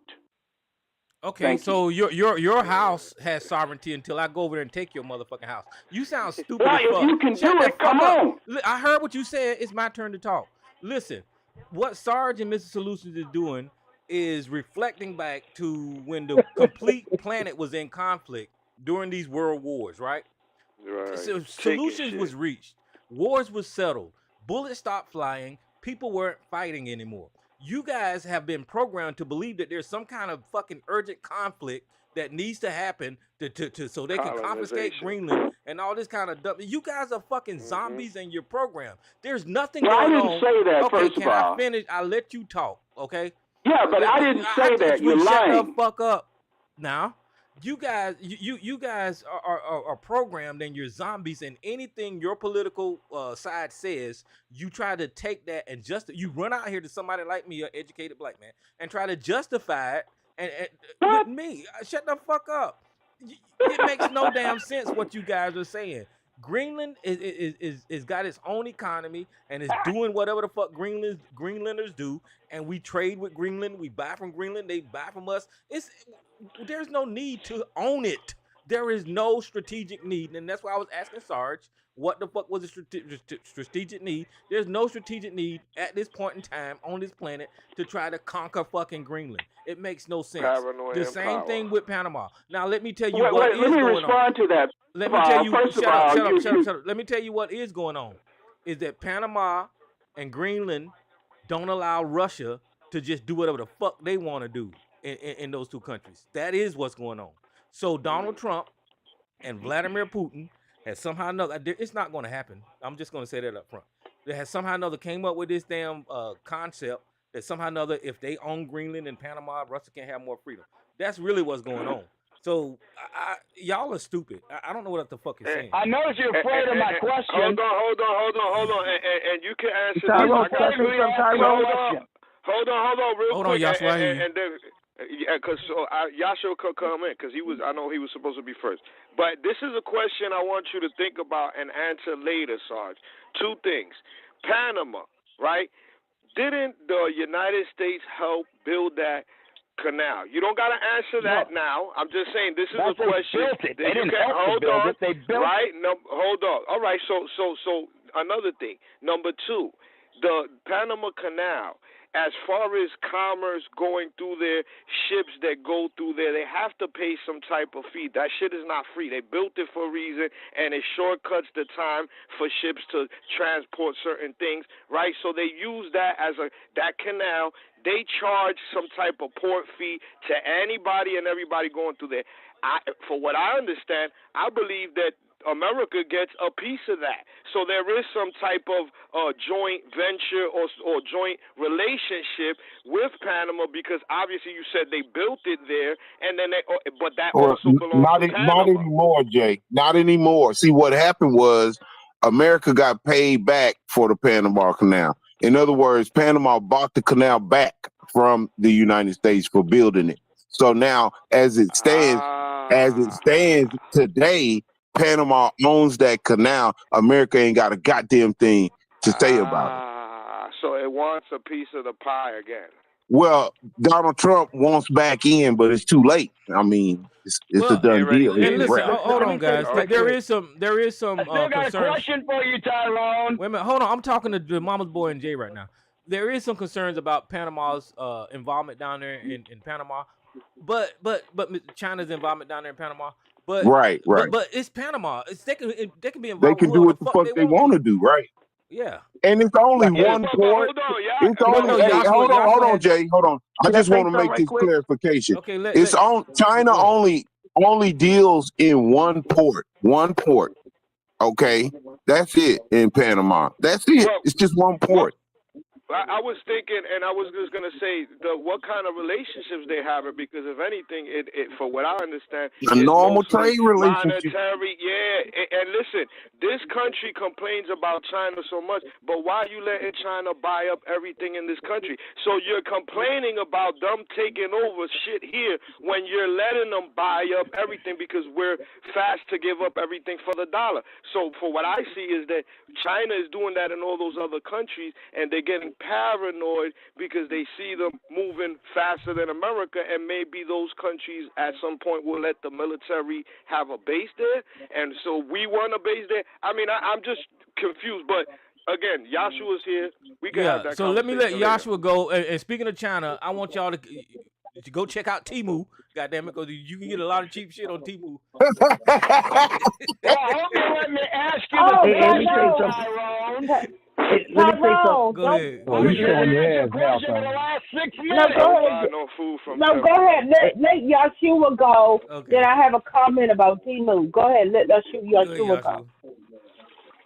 Okay, so your house has sovereignty until I go over there and take your motherfucking house. You sound stupid as Well, fuck. if you can Shut do the it, come fuck up. on. I heard what you said. It's my turn to talk. Listen, what Sarge and Mr. Solutions is doing is reflecting back to when the complete planet was in conflict during these world wars, right? Right. So solutions was reached. Wars was settled. Bullets stopped flying. People weren't fighting anymore. You guys have been programmed to believe that there's some kind of fucking urgent conflict that needs to happen to so they can confiscate Greenland and all this kind of stuff. You guys are fucking zombies in your program. There's nothing Well, I going didn't on. say that, Okay, first can of all. I finish? I'll let you talk, okay? Yeah, but I didn't say that. You're Shut the lying. fuck up now. You guys, you guys are programmed and you're zombies, and anything your political side says, you try to take that and you run out here to somebody like me, an educated black man, and try to justify it and with me. Shut the fuck up. It makes no damn sense what you guys are saying. Greenland is got its own economy and is doing whatever the fuck Greenlanders do, and we trade with Greenland. We buy from Greenland. They buy from us. There's no need to own it. There is no strategic need, and that's why I was asking Sarge, what the fuck was the strategic need? There's no strategic need at this point in time on this planet to try to conquer fucking Greenland. It makes no sense. Paranoia The and same power. thing with Panama. Now let me tell you Wait, what is let me going respond on. to that. Let me tell you. First of Shut all, up. Let me tell you what is going on. Is that Panama and Greenland don't allow Russia to just do whatever the fuck they want to do in those two countries. That is what's going on. So Donald Trump and Vladimir Putin has somehow or another, it's not going to happen. I'm just going to say that up front. They has somehow or another came up with this damn concept that somehow or another, if they own Greenland and Panama, Russia can have more freedom. That's really what's going on. So y'all are stupid. I don't know what the fuck you're saying. I notice you're afraid of my question. Hold on. And you can answer this. Tyrone, I got question from Tyrone. Hold on, real Hold on, quick. Yashua, I hear you. And then, yeah, because Yashua could come in because I know he was supposed to be first. But this is a question I want you to think about and answer later, Sarge. Two things. Panama, right? Didn't the United States help build that canal? You don't got to answer that now. I'm just saying this is a question. They didn't help to build it. They built right? No, hold on. All right. So another thing. Number two, the Panama Canal. As far as commerce going through there, ships that go through there, they have to pay some type of fee. That shit is not free. They built it for a reason, and it shortcuts the time for ships to transport certain things, right? So they use that as that canal. They charge some type of port fee to anybody and everybody going through there. For what I understand, I believe that America gets a piece of that. So there is some type of joint venture or joint relationship with Panama because obviously you said they built it there, and then but that also belongs to Panama. Not anymore, Jay. Not anymore. See, what happened was America got paid back for the Panama Canal. In other words, Panama bought the canal back from the United States for building it. So now, as it stands today, Panama owns that canal. America ain't got a goddamn thing to say about it. So it wants a piece of the pie again. Well, Donald Trump wants back in, but it's too late. I mean, it's a done deal. And listen, hold on, guys. There is some I still got a concerns. question for you, Tyrone. Wait a minute, hold on. I'm talking to the Mama's Boy and Jay right now. There is some concerns about Panama's involvement down there in Panama, but China's involvement down there in Panama. But right. But it's Panama. They can be involved. They can do what the fuck they want to do, right? Yeah. And it's only one port. It's only hold on, Jay. Hold on. I just want to make this clarification. Okay, China only deals in one port. One port. Okay, that's it in Panama. That's it. It's just one port. I was thinking, and I was just gonna say what kind of relationships they have, because if anything, it for what I understand, A normal trade relationship. monetary. Yeah, and listen, this country complains about China so much, but why are you letting China buy up everything in this country? So you're complaining about them taking over shit here when you're letting them buy up everything because we're fast to give up everything for the dollar. So for what I see is that China is doing that in all those other countries, and they're getting paranoid because they see them moving faster than America, and maybe those countries at some point will let the military have a base there, and so we want a base there. I mean, I'm just confused, but again, Yahshua's here. We can have that. So let me let conversation later. Joshua go. And speaking of China, I want y'all to go check out Temu. Goddamn it, because you can get a lot of cheap shit on Temu. Well, let me ask you Tyrone, Go ahead. Well, you showing your ass now, for the son. last 6 No, minutes. go ahead. No food from. No, go ahead. Let Yahshua go. Okay. Then I have a comment about Temu. Go ahead. Let Go ahead, Yahshua go. Joshua.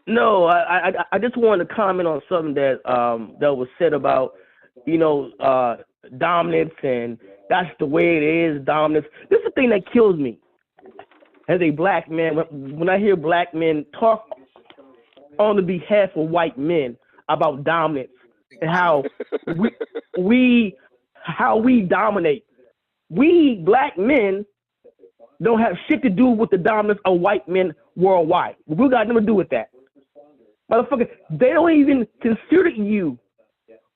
No, I just wanted to comment on something that was said about, dominance, and that's the way it is, dominance. This is the thing that kills me as a black man when I hear black men talk on the behalf of white men about dominance and how we dominate. We black men don't have shit to do with the dominance of white men worldwide. We got nothing to do with that. Motherfucker, they don't even consider you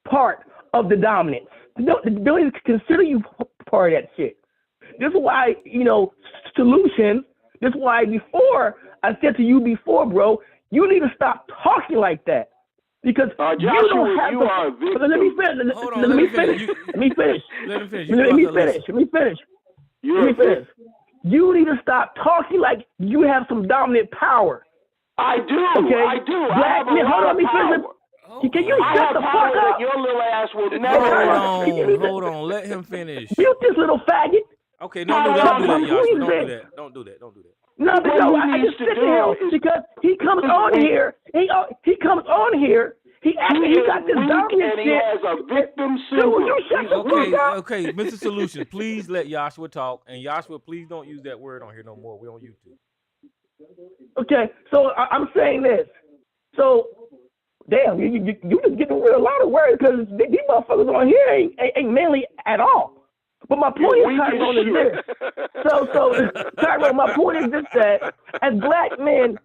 part of the dominance. They don't even consider you part of that shit. This is why, solutions, this is why before, I said to you before, bro, you need to stop talking like that. Because Joshua, you don't have you are a victim. Let me finish. Hold on, Let me finish. Let him finish. You need to stop talking like you have some dominant power. I do. Okay? I do. I Black have a men, lot hold on, of let me finish. Oh, Can you I shut have the power fuck that up? your little ass will never. Hold on. Let him finish. Mute this little faggot. Okay, don't do that, Joshua. Don't do that. No, I just sit here because he comes on here. He comes on here. He got this dominant and he shit. has a victim Dude, will you shut the fuck up? Okay, Mr. Solution, please let Joshua talk. And Joshua, please don't use that word on here no more. We're on YouTube. Okay, so I'm saying this. So, damn, you just getting rid of a lot of words because these motherfuckers on here ain't manly at all. But my point is, Tyrone, is this. So Tyrone, my point is this: that as black men,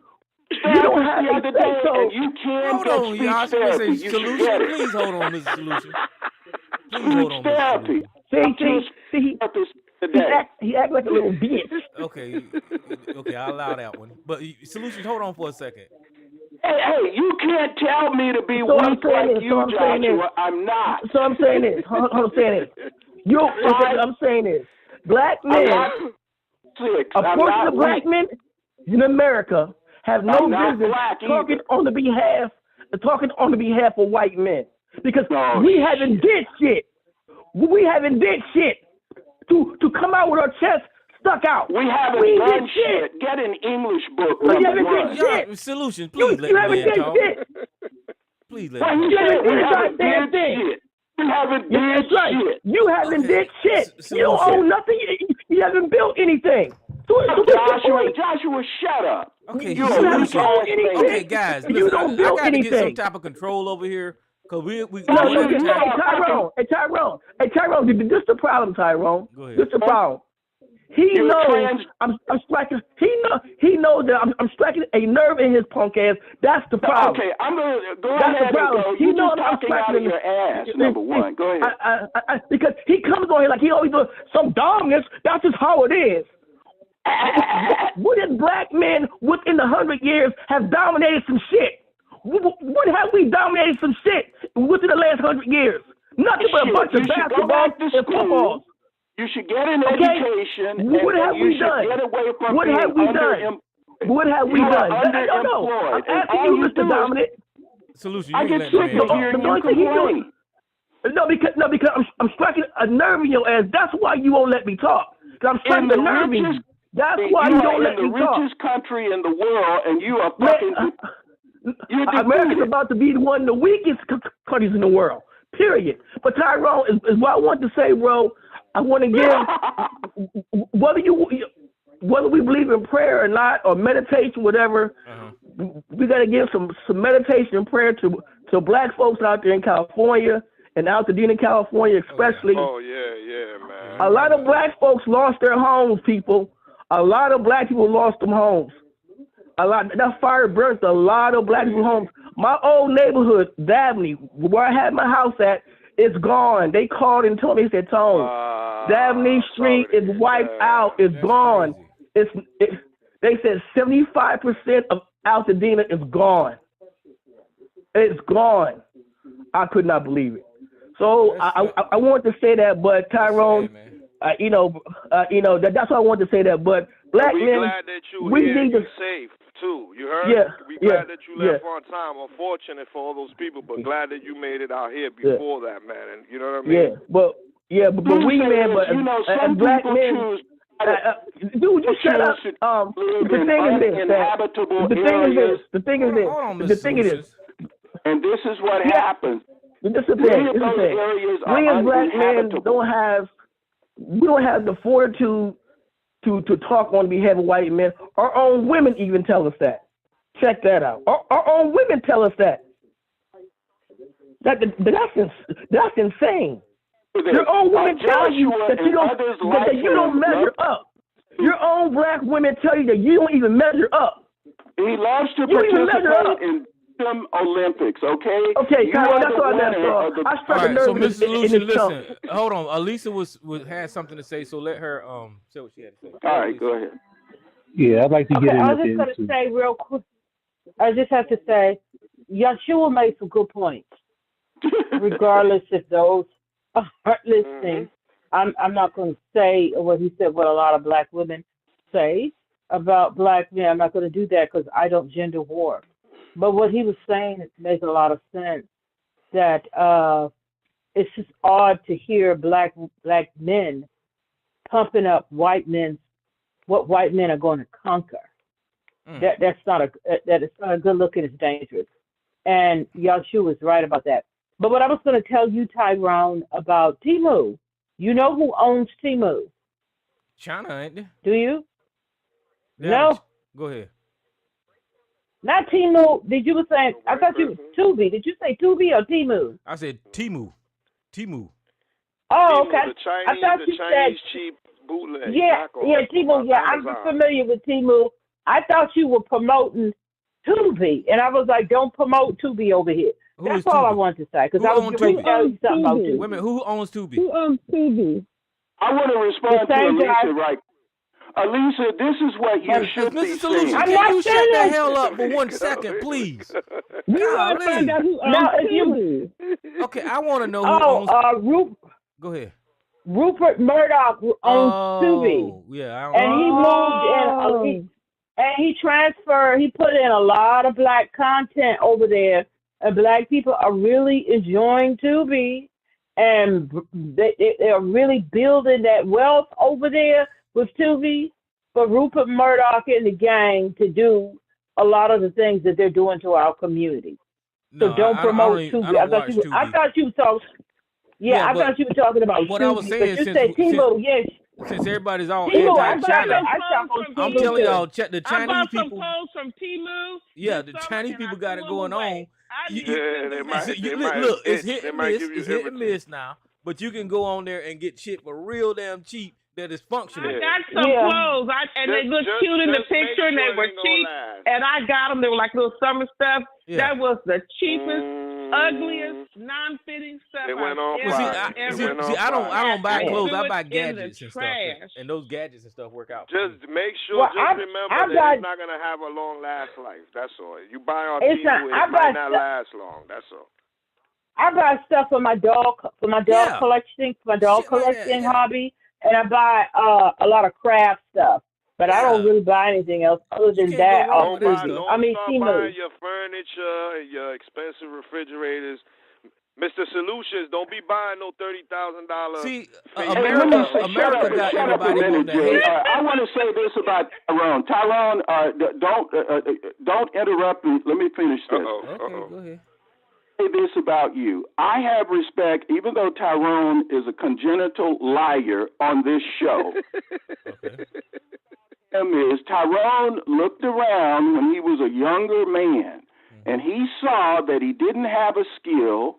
you don't have to say so. You can't hold on, Joshua. Solution, please hold on, Mr. Solution. Please hold on, Mr. Solution. He act like a little bitch. Okay, I'll allow that one. But Solution, hold on for a second. Hey, you can't tell me to be weak like you, Joshua. I'm not. So I'm saying this. I'm saying this. I'm saying this. Black men, a portion of black men in America have no business talking on the behalf of white men because we haven't did shit. We haven't did shit to come out with our chest stuck out. We haven't done shit. Get an English book. You haven't did shit. Solution, please let me talk. Please let me You haven't did goddamn thing. You haven't did shit. You haven't did shit. You don't own nothing. You haven't built anything. Joshua, shut up. Okay, you haven't owned anything. Okay, guys, listen, you don't build I got to get anything. some type of control over here. Cause we Tyrone, this is the problem, Tyrone. This is the problem. He knows I'm striking. He knows that I'm striking a nerve in his punk ass. That's the problem. Okay, I'm gonna go That's ahead the problem. and go. He You're knows just I'm talking out of your ass. Number one, go ahead. Because he comes on here like he always does some dominance. That's just how it is. What if black men within the 100 years have dominated some shit? What have we dominated some shit within the last 100 years? Nothing but a bunch of basketball and football. You should get an education. What have we done? Get away from what have we done? What have we done? No. I'm asking you, Mr. Dominant. Solution. I get sick of hearing you complain. No, because I'm striking a nerve in your ass. That's why you won't let me talk. Because I'm striking a nerve in you. That's why you don't let me talk. You are in the richest country in the world, and you are fucking. America's about to be one of the weakest countries in the world. period. But Tyrone is what I want to say, bro. I want to give whether we believe in prayer or not, or meditation, whatever. We got to give some meditation and prayer to black folks out there in California and Altadena, California, especially. Oh yeah, man. A lot of black folks lost their homes, people. A lot of black people lost them homes. That fire burnt a lot of black people's homes. My old neighborhood, Dabney, where I had my house at, it's gone. They called and told me, they said, Tone, Dabney Street is wiped out. It's gone. They said 75% of Altadena is gone. It's gone. I could not believe it. So I want to say that, but Tyrone, that's why I wanted to say that. But black men, glad that you we need to safe too. You heard? Yeah, we glad that you left on time. Unfortunate for all those people, but glad that you made it out here before that, man. And you know what I mean? But we men, but some black people men. choose Dude, you shut up. The thing is this. And this is what happens. This is the thing. We as black men don't have the fortitude to talk on behalf of white men. Our own women even tell us that. Check that out. Our own women tell us that. That's insane. Your own women tell you that you don't measure up. Your own black women tell you that you don't even measure up. He loves to participate in some Olympics, okay? Okay, Kyle, that's all I All right, so Mrs. Lucian, listen. Hold on. Alisa had something to say, so let her say what she had to say. All right, go ahead. Yeah, I'd like to get in. I was just going to say real quick. I just have to say, Yeshua made some good points. Regardless if those are listening, I'm not going to say what he said, what a lot of black women say about black men. I'm not going to do that because I don't gender war. But what he was saying makes a lot of sense. That it's just odd to hear black men pumping up what white men are going to conquer. That's not a good look, and it's dangerous. And Yahshua is right about that. But what I was going to tell you, Tyrone, about Temu, you know who owns Temu? China, ain't they? Do you? Yeah, no. Go ahead. Not Temu. Did you say? I thought you Tubi. Did you say Tubi or Temu? I said Temu. Oh, okay. I thought you said cheap bootleg. Yeah, Temu. Yeah, I'm familiar with Temu. I thought you were promoting Tubi, and I was like, don't promote Tubi over here. That's all I wanted to say, because I was going to tell you something about Tubi. Wait a minute, who owns Tubi? Who owns Tubi? I want to respond to Alisa right. Alisa, this is what you should be saying. Can you shut the hell up for 1 second, please? Okay, I want to know who owns. Go ahead. Rupert Murdoch owns Tubi. Yeah, and he moved in. And he transferred. He put in a lot of black content over there. And black people are really enjoying Tubi, and they're really building that wealth over there with Tubi for Rupert Murdoch and the gang to do a lot of the things that they're doing to our community. No, so don't promote Tubi. I thought you were talking. Yeah, I thought you were talking about what Tubi. I was saying, since everybody's all anti-China, I'm telling y'all, the Chinese people. From Temu. Yeah, the Chinese people got it going on. They might it's hit and miss now. But you can go on there and get shit for real damn cheap that is functional. I got some clothes, and they looked cute in the picture, and they were cheap. And I got them. They were like little summer stuff. Yeah. That was the cheapest, ugliest, non-fitting stuff. It went on. I don't buy clothes. I buy gadgets and stuff. And those gadgets and stuff work out. Just make sure. Remember that it's not gonna have a long last life. That's all. You buy on TV, it might not last long. That's all. I buy stuff for my dog collection, hobby, and I buy a lot of craft stuff. But I don't really buy anything else other than that. Don't start buying your furniture and your expensive refrigerators. Mr. Solutions, don't be buying no $30,000. See, America got everybody on the head. I want to say this about Tyrone. Tyrone, don't interrupt me. Let me finish this. Okay, go ahead. say this about you. I have respect, even though Tyrone is a congenital liar on this show. Tyrone looked around when he was a younger man, and he saw that he didn't have a skill,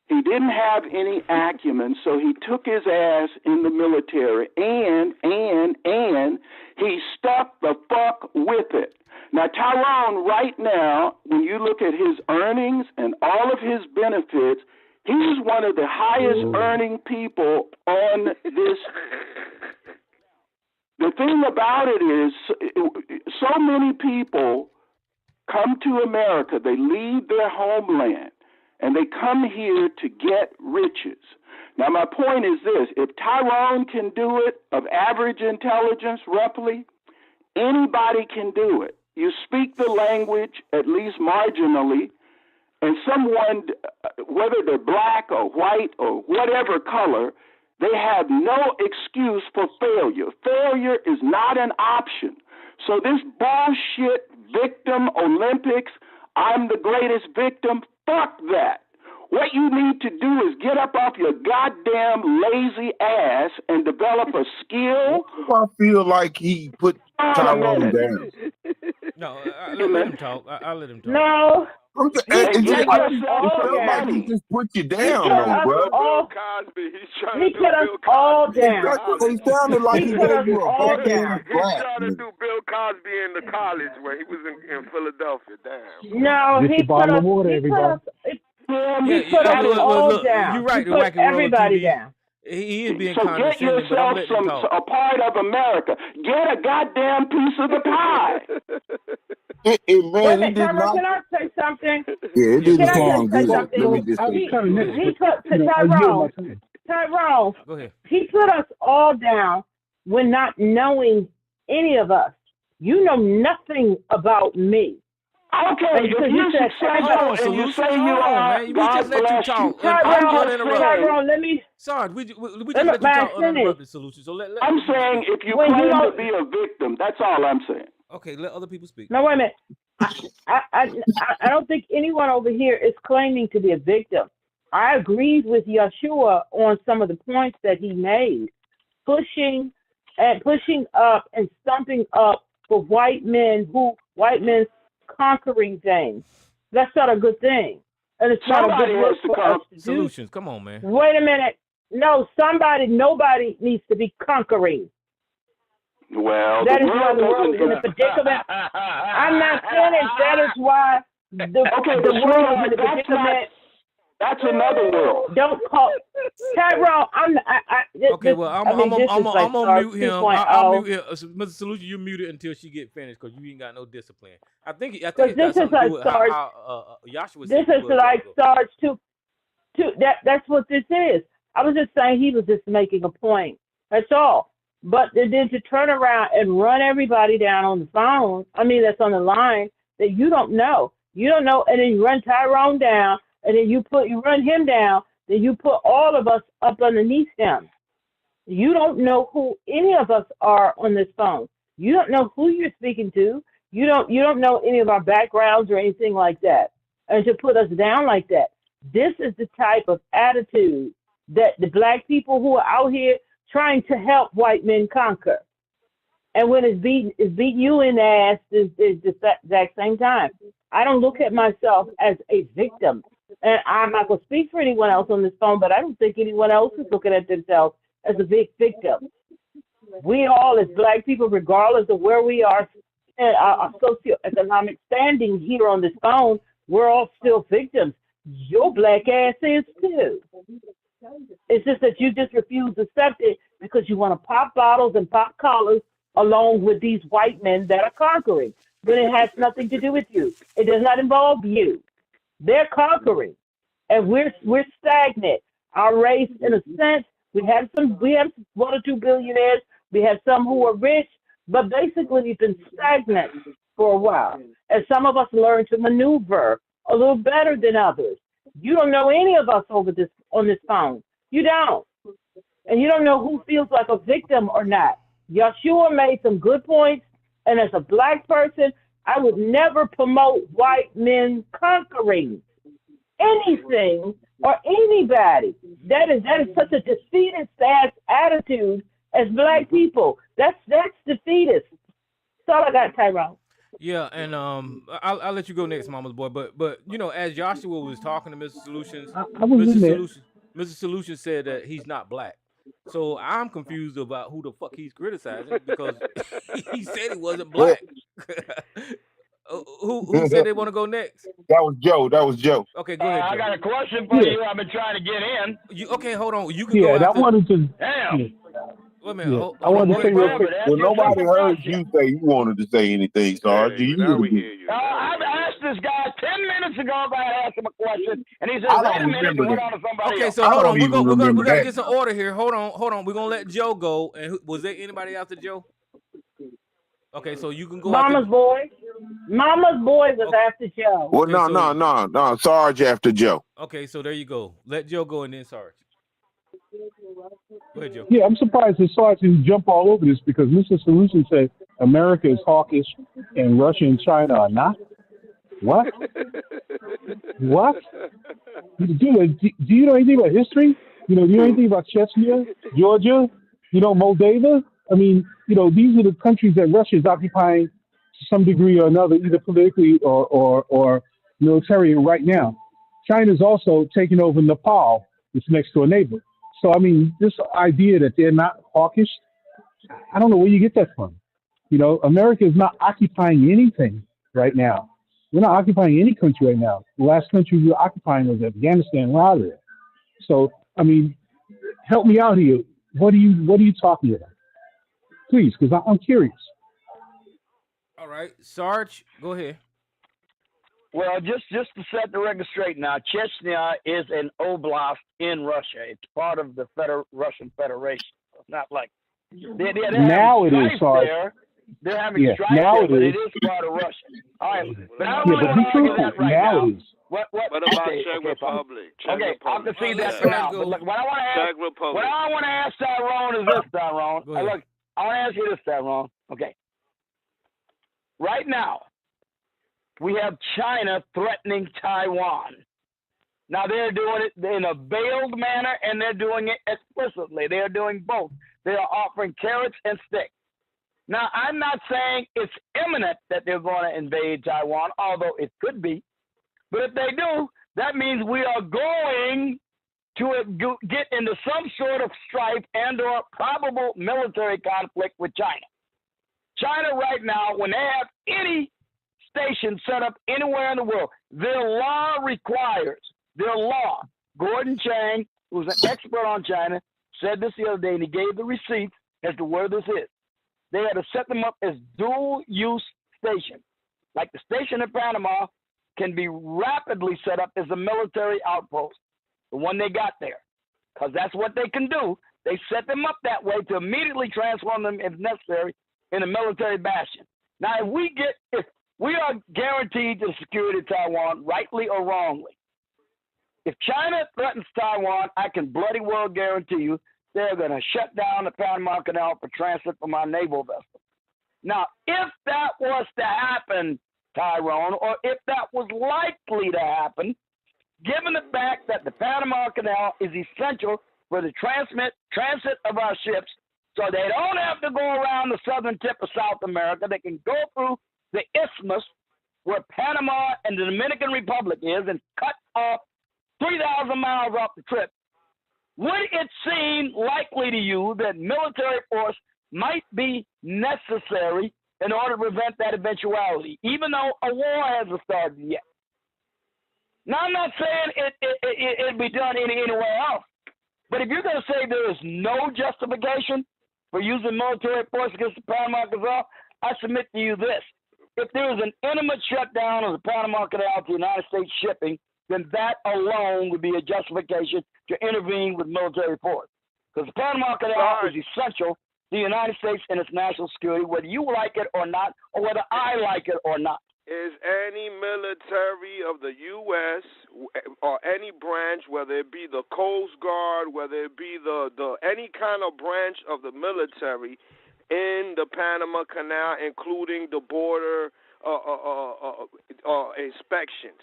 he didn't have any acumen, so he took his ass in the military, and he stuck the fuck with it. Now, Tyrone, right now, when you look at his earnings and all of his benefits, he's one of the highest earning people on this. The thing about it is, so many people come to America, they leave their homeland, and they come here to get riches. Now, my point is this: if Tyrone can do it, of average intelligence, roughly, anybody can do it. You speak the language, at least marginally, and someone, whether they're black or white or whatever color, they have no excuse for failure. Failure is not an option. So this bullshit victim Olympics, I'm the greatest victim, fuck that. What you need to do is get up off your goddamn lazy ass and develop a skill. I feel like he put Tyrone down. No, let him talk. I'll let him talk. No. It felt like he just put you down, though, bro. Bill Cosby, he's trying He to do put us Bill all Cosby. down. It sounded like he gave you a fucking He's trying to do Bill Cosby in the college when he was in Philadelphia. Damn. No, he put us all down. You're right. He put everybody down. He is being So get condescending, but I'm yourself letting him talk. a part of America. Get a goddamn piece of the pie. Wait a Man, minute, he did Tyrone, not. can I say something? Yeah, it didn't Can I sound just say good. Let something? me just say He put Tyrone. Go ahead. He put us all down when not knowing any of us. You know nothing about me. Okay, And if so you're said, successful and you say you are, We God just let you bless talk. you. Tyrone, let me. Sarge, we just let you talk uninterrupted, Solution. So let I'm saying if you When you claim to don't- be a victim, that's all I'm saying. Okay, let other people speak. No, wait a minute. I don't think anyone over here is claiming to be a victim. I agreed with Yeshua on some of the points that he made, pushing up and stumping up for white men's conquering things. That's not a good thing, and it's not a Somebody good has look to for come. us to do. Solutions, come on, man. Wait a minute. No, nobody needs to be conquering. Well, That the is why world the world is in a doesn't. predicament. I'm not finished. That is why the world is in a predicament. That's another world. Don't call Tyrone. Okay, well, I'm gonna mute him. I'll mute him. Mr. Solution, you muted until she get finished because you ain't got no discipline. I think it's got this something is to like do with Sarge. how Joshua This said is like Sarge too. That's what this is. I was just saying he was just making a point. That's all. But then to turn around and run everybody down on the phone, that's on the line, that you don't know. You don't know, and then you run Tyrone down, and then you run him down, then you put all of us up underneath him. You don't know who any of us are on this phone. You don't know who you're speaking to. You don't know any of our backgrounds or anything like that. And to put us down like that. This is the type of attitude that the black people who are out here trying to help white men conquer. And when it's beating you in the ass is the exact same time. I don't look at myself as a victim. And I'm not going to speak for anyone else on this phone, but I don't think anyone else is looking at themselves as a big victim. We all, as black people, regardless of where we are and our socioeconomic standing here on this phone, we're all still victims. Your black ass is too. It's just that you just refuse to accept it because you want to pop bottles and pop collars along with these white men that are conquering. But it has nothing to do with you. It does not involve you. They're conquering, and we're stagnant. Our race, in a sense, we have 1 or 2 billionaires. We have some who are rich, but basically we've been stagnant for a while. And some of us learn to maneuver a little better than others. You don't know any of us on this phone. You don't. And you don't know who feels like a victim or not. Yeshua made some good points, and as a black person, I would never promote white men conquering anything or anybody. That is such a defeatist ass attitude as black people. That's defeatist. That's all I got, Tyrone. Yeah, and I'll let you go next, Mama's boy. But you know, as Joshua was talking to Mr. Solutions, I was in there. Mr. Solutions said that he's not black. So I'm confused about who the fuck he's criticizing because he said he wasn't black. Who said they want to go next? That was Joe. Okay, go ahead, Joe. I got a question for you. I've been trying to get in. Okay, hold on. You can go I wanted to. Damn. Wait a minute. I wanted to say real quick. Well, nobody heard you say you wanted to say anything, Sarge. I asked this guy 10 minutes ago if I asked him a question, and he said, wait a minute, and went on to somebody Okay, else. so hold on. We gotta get some order here. Hold on. We're gonna let Joe go. And was there anybody after Joe? Okay, so you can go. Mama's boy was after Joe. Well, no. Sarge after Joe. Okay, so there you go. Let Joe go and then Sarge. Go ahead, Joe. Yeah, I'm surprised that Sarge didn't jump all over this because Mr. Solution said America is hawkish and Russia and China are not. What? What? Do you know anything about history? Do you know anything about Chechnya, Georgia, Moldova? I mean, these are the countries that Russia is occupying to some degree or another, either politically or military right now. China's also taking over Nepal, it's next to a neighbor. So, I mean, this idea that they're not hawkish, I don't know where you get that from. America is not occupying anything right now. We're not occupying any country right now. The last country we were occupying was Afghanistan. We're out of there. So, I mean, help me out here. What are you talking about? Please, because I'm curious. All right, Sarge, go ahead. Well, just to set the record straight now, Chechnya is an oblast in Russia. It's part of the Russian Federation. It's not like now it is, Sarge. They're having strife there, but it is part of Russia. All right, but I don't want to argue that right now. What about Czech Republic? Okay, I'll concede that for now. But look, what I want to ask Tyrone is this, Tyrone. Look, I want to ask you this, Tyrone. Okay. Right now, we have China threatening Taiwan. Now, they're doing it in a veiled manner, and they're doing it explicitly. They are doing both. They are offering carrots and sticks. Now, I'm not saying it's imminent that they're going to invade Taiwan, although it could be. But if they do, that means we are going to get into some sort of strife and or probable military conflict with China. China right now, when they have any station set up anywhere in the world, their law, Gordon Chang, who's an expert on China, said this the other day, and he gave the receipts as to where this is. They had to set them up as dual-use stations. Like the station in Panama can be rapidly set up as a military outpost, the one they got there, because that's what they can do. They set them up that way to immediately transform them, if necessary, in a military bastion. Now, if we are guaranteed the security of Taiwan, rightly or wrongly, if China threatens Taiwan, I can bloody well guarantee you they're going to shut down the Panama Canal for transit from our naval vessels. Now, if that was to happen, Tyrone, or if that was likely to happen, given the fact that the Panama Canal is essential for the transit of our ships, so they don't have to go around the southern tip of South America, they can go through the isthmus where Panama and the Dominican Republic is and cut off 3,000 miles off the trip. Would it seem likely to you that military force might be necessary in order to prevent that eventuality, even though a war hasn't started yet? Now, I'm not saying it'd be done anywhere else, but if you're going to say there is no justification for using military force against the Panama Canal, I submit to you this. If there is an intimate shutdown of the Panama Canal to United States shipping, then that alone would be a justification to intervene with military force. Because the Panama Canal is essential to the United States and its national security, whether you like it or not, or whether I like it or not. Is any military of the U.S. or any branch, whether it be the Coast Guard, whether it be the any kind of branch of the military in the Panama Canal, including the border inspections,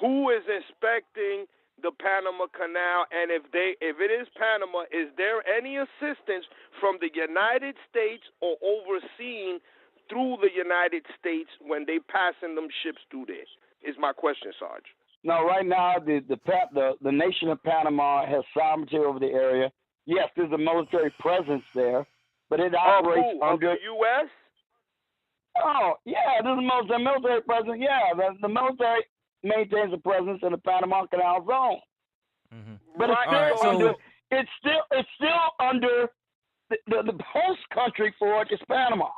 who is inspecting the Panama Canal, and if it is Panama, is there any assistance from the United States or overseen through the United States when they passing them ships through there? Is my question, Sarge. No, right now the nation of Panama has sovereignty over the area. Yes, there's a military presence there, but it operates under the U.S. Oh, yeah, there's a military presence. Yeah, the military maintains a presence in the Panama Canal zone. Mm-hmm. But it's still under the host country for it is Panama.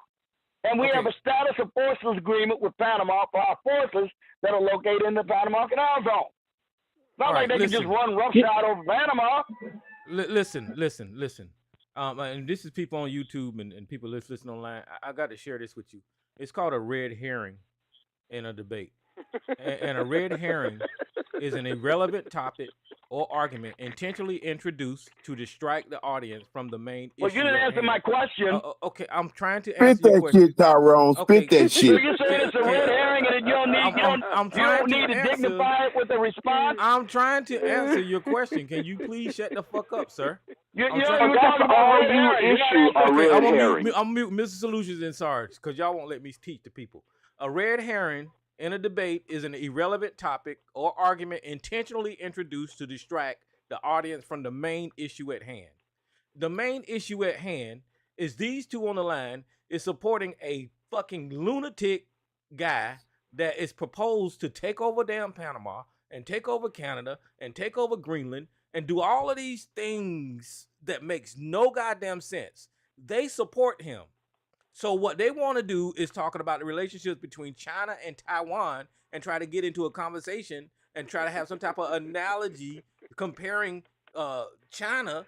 And we have a status of forces agreement with Panama for our forces that are located in the Panama Canal zone. Not like they can just run roughshod over Panama. Listen. And this is people on YouTube and people listening online. I got to share this with you. It's called a red herring in a debate. And a red herring is an irrelevant topic or argument intentionally introduced to distract the audience from the main issue. Well, you didn't answer my question. Okay, I'm trying to answer your question. Spit that shit, Tyrone. Spit that shit. So you're saying it's a red herring and you don't need to dignify it with a response? I'm trying to answer your question. Can you please shut the fuck up, sir? That's all you issue a red herring. I'm mute Mr. Solutions and Sarge because y'all won't let me teach the people. A red herring in a debate is an irrelevant topic or argument intentionally introduced to distract the audience from the main issue at hand. The main issue at hand is these two on the line is supporting a fucking lunatic guy that is proposed to take over damn Panama and take over Canada and take over Greenland and do all of these things that makes no goddamn sense. They support him. So what they want to do is talking about the relationships between China and Taiwan and try to get into a conversation and try to have some type of analogy comparing China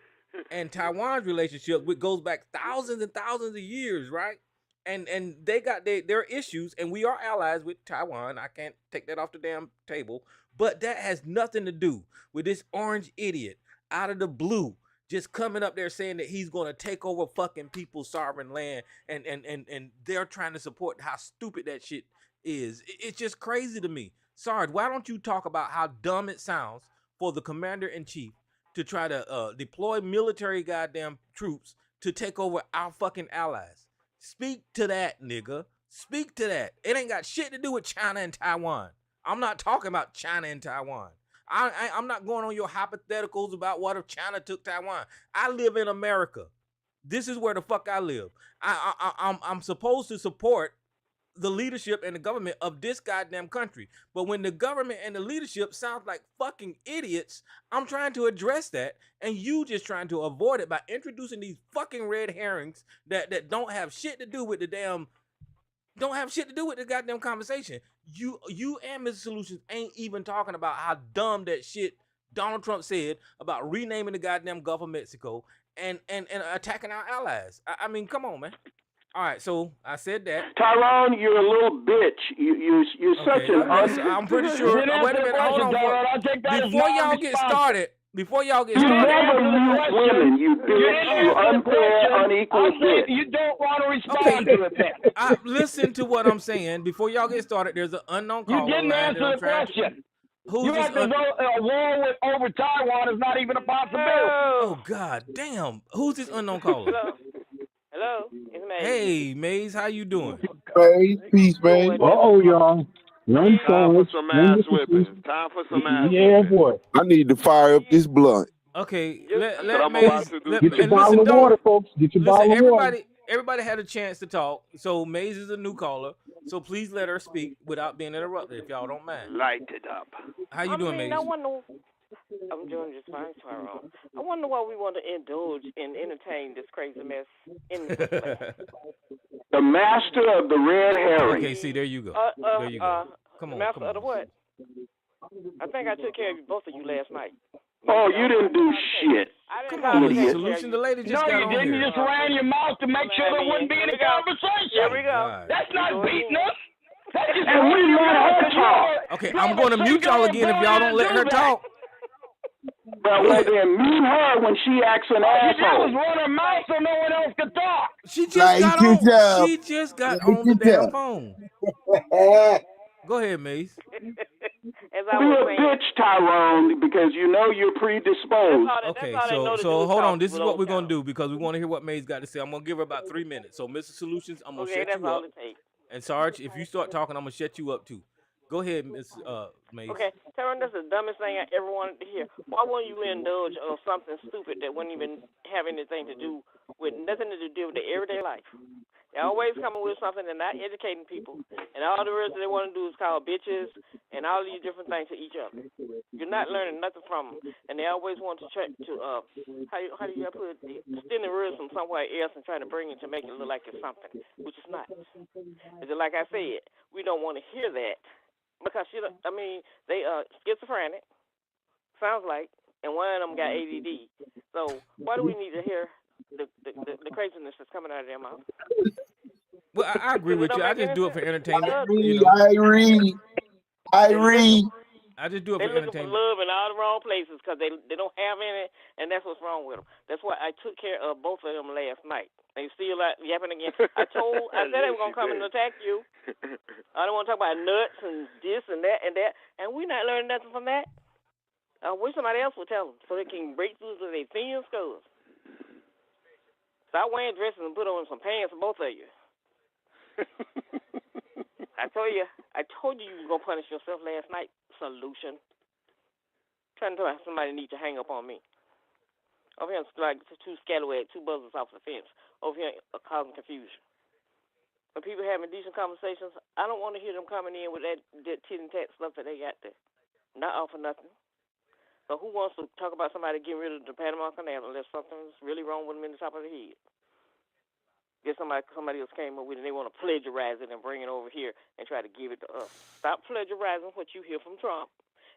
and Taiwan's relationship, which goes back thousands and thousands of years, right? And they got their issues, and we are allies with Taiwan. I can't take that off the damn table. But that has nothing to do with this orange idiot out of the blue just coming up there saying that he's going to take over fucking people's sovereign land and they're trying to support how stupid that shit is. It's just crazy to me. Sarge, why don't you talk about how dumb it sounds for the commander-in-chief to try to deploy military goddamn troops to take over our fucking allies? Speak to that, nigga. Speak to that. It ain't got shit to do with China and Taiwan. I'm not talking about China and Taiwan. I'm not going on your hypotheticals about what if China took Taiwan. I live in America. This is where the fuck I live. I'm supposed to support the leadership and the government of this goddamn country. But when the government and the leadership sound like fucking idiots, I'm trying to address that, and you just trying to avoid it by introducing these fucking red herrings that don't have shit to do with the goddamn conversation. You and Mr. Solutions ain't even talking about how dumb that shit Donald Trump said about renaming the goddamn Gulf of Mexico and attacking our allies. I mean, come on, man. All right, so I said that. Tyrone, you're a little bitch. You're such an. I'm pretty sure. Wait a minute, hold on. Before y'all get started. You never mute women, you bitch. You unfair, unequal bitch. You don't want to respond to it. Listen to what I'm saying. Before y'all get started, there's an unknown caller. You didn't answer the question. You have to go a war over Taiwan is not even a possibility. Oh God, damn! Who's this unknown caller? Hello, it's Maze. Hey, Maze, how you doing? Hey, peace, man. Y'all. Time for some ass whipping. Time for some ass whipping. Boy. I need to fire up this blunt. Okay, let Maze. Get your bottle of water, folks. Get your bottle of water. Everybody had a chance to talk. So Maze is a new caller. So please let her speak without being interrupted, if y'all don't mind. Light it up. How you doing, Maze? I'm doing just fine, Tyrone. I wonder why we want to indulge and entertain this crazy mess in this place. The master of the red herring. Okay, see, there you go. There you go. Come on, master of the what? I think I took care of both of you last night. Oh, you didn't do shit. Come on, Mr. Solution. The lady just got on you didn't. here. You just ran your mouth to make sure there wouldn't be any conversation. Here we go. God. That's not beating us. And we let her talk. Okay, I'm going to mute y'all again if y'all don't let her talk. Well, then mute her when she acts an asshole. She just run her mouth so no one else could talk. She just got on the damn phone. Go ahead, Mace. And I Be was a saying. bitch, Tyrone, because you know you're predisposed. Okay, so hold on. This is what we're gonna do because we want to hear what May's got to say. I'm gonna give her about 3 minutes. So, Mr. Solutions, I'm gonna Okay, shut that's you all up. it takes. And Sarge, if you start talking, I'm gonna shut you up too. Go ahead, Miss Mays. Okay, Tyrone, that's the dumbest thing I ever wanted to hear. Why won't you indulge on something stupid that wouldn't even have anything to do with nothing to do with their everyday life? They're always coming with something and not educating people. And all the rest they want to do is call bitches and all these different things to each other. You're not learning nothing from them. And they always want to try to, how do you put it, steal the words from somewhere else and try to bring it to make it look like it's something, which is not. It's like I said, we don't want to hear that because, they are schizophrenic, sounds like, and one of them got ADD. So why do we need to hear the craziness that's coming out of their mouth? Well, I agree with you. I just do it for entertainment. I just do it They're for looking for entertainment. love in all the wrong places because they don't have any, and that's what's wrong with them. That's why I took care of both of them last night. They still yapping again. I said they were gonna come and attack you. I don't want to talk about nuts and this and that, and we're not learning nothing from that. I wish somebody else would tell them so they can break through to their thin skulls. Stop wearing dresses and put on some pants for both of you. I told you you were gonna punish yourself last night. Solution. Trying to tell somebody need to hang up on me. Over here, like two scalawags, two buzzers off the fence. Over here, causing confusion. When people having decent conversations, I don't want to hear them coming in with that tit and tat stuff that they got there. Not offer nothing. So who wants to talk about somebody getting rid of the Panama Canal unless something's really wrong with them in the top of the head? Get somebody else came up with it and they want to plagiarize it and bring it over here and try to give it to us. Stop plagiarizing what you hear from Trump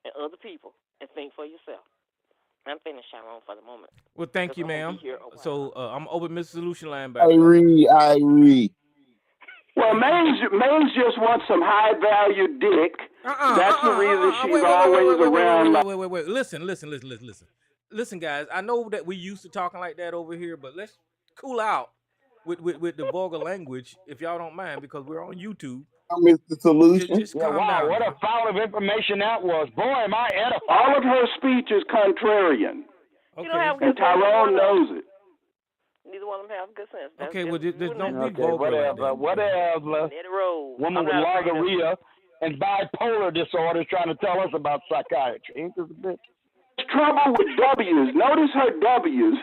and other people and think for yourself. I'm finished, Sharon, for the moment. Well, thank you, ma'am. So I'm over Mr. Solution line back. Irie. Well, Mays just wants some high-value dick. That's the reason she's always around. Wait. Listen, guys. I know that we used to talking like that over here, but let's cool out with the vulgar language, if y'all don't mind, because we're on YouTube. Mr. Solution. Just calm wow, down. what a foul of information that was. Boy, am I edified. All of her speech is contrarian. Okay. And Tyrone knows it. Neither one of them have good sense. Okay, well, just don't be vulgar like that. Whatever. Woman with margarita and bipolar disorder trying to tell us about psychiatry. Ain't this a bitch? There's trouble with W's. Notice her W's.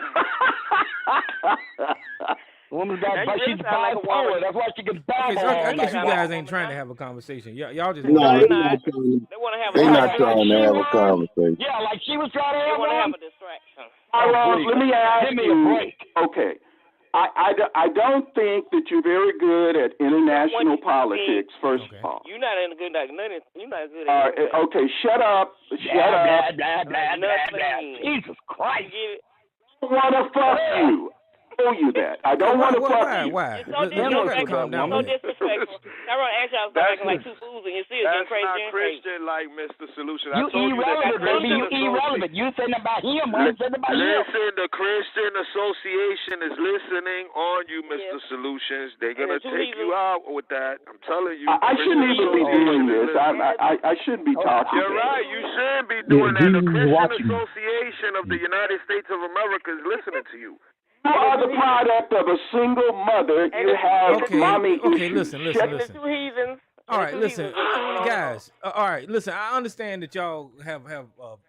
Woman's got, but she's bipolar. That's why she can babble. I guess you guys ain't trying to have a conversation. Y'all just. No, they not trying to have a conversation. Yeah, like she was trying to have one. They want to have a distraction. Let me ask Give me you. a break. Okay. I don't think that you're very good at international politics, first of all. You're not in a good you're not good at it. Okay, shut up. Shut up. Jesus Christ. I want to fuck you. I know you that. I don't want to fuck you. Why? It's so disrespectful. So disrespectful. I wrote ask y'all acting like two fools and you're still getting crazy. That's not Christian like Mr. Solution. You irrelevant, baby. You irrelevant. You saying about him. I said about him. Listen, the Christian Association is listening on you, Mr. Solutions. They're going to take you out with that. I'm telling you. I shouldn't even be doing this. I shouldn't be talking. You're right. You shouldn't be doing that. The Christian Association of the United States of America is listening to you. You are the product of a single mother. You have mommy issues. Okay, listen. All right, listen, guys. All right, listen. I understand that y'all have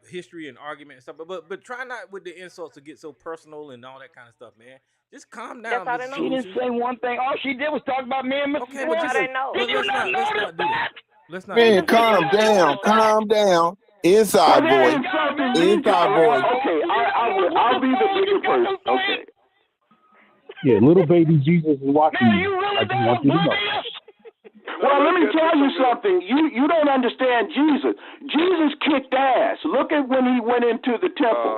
history and argument and stuff, but try not with the insults to get so personal and all that kind of stuff, man. Just calm down. She didn't say one thing. All she did was talk about me and Mr. Okay, but just, Did you not notice that? Let's not. Man, calm down. Inside voice. Okay, I'll be the bigger person. Okay. Yeah, little baby Jesus is watching you. I just want you to know. Well, let me tell you something. You don't understand Jesus. Jesus kicked ass. Look at when he went into the temple.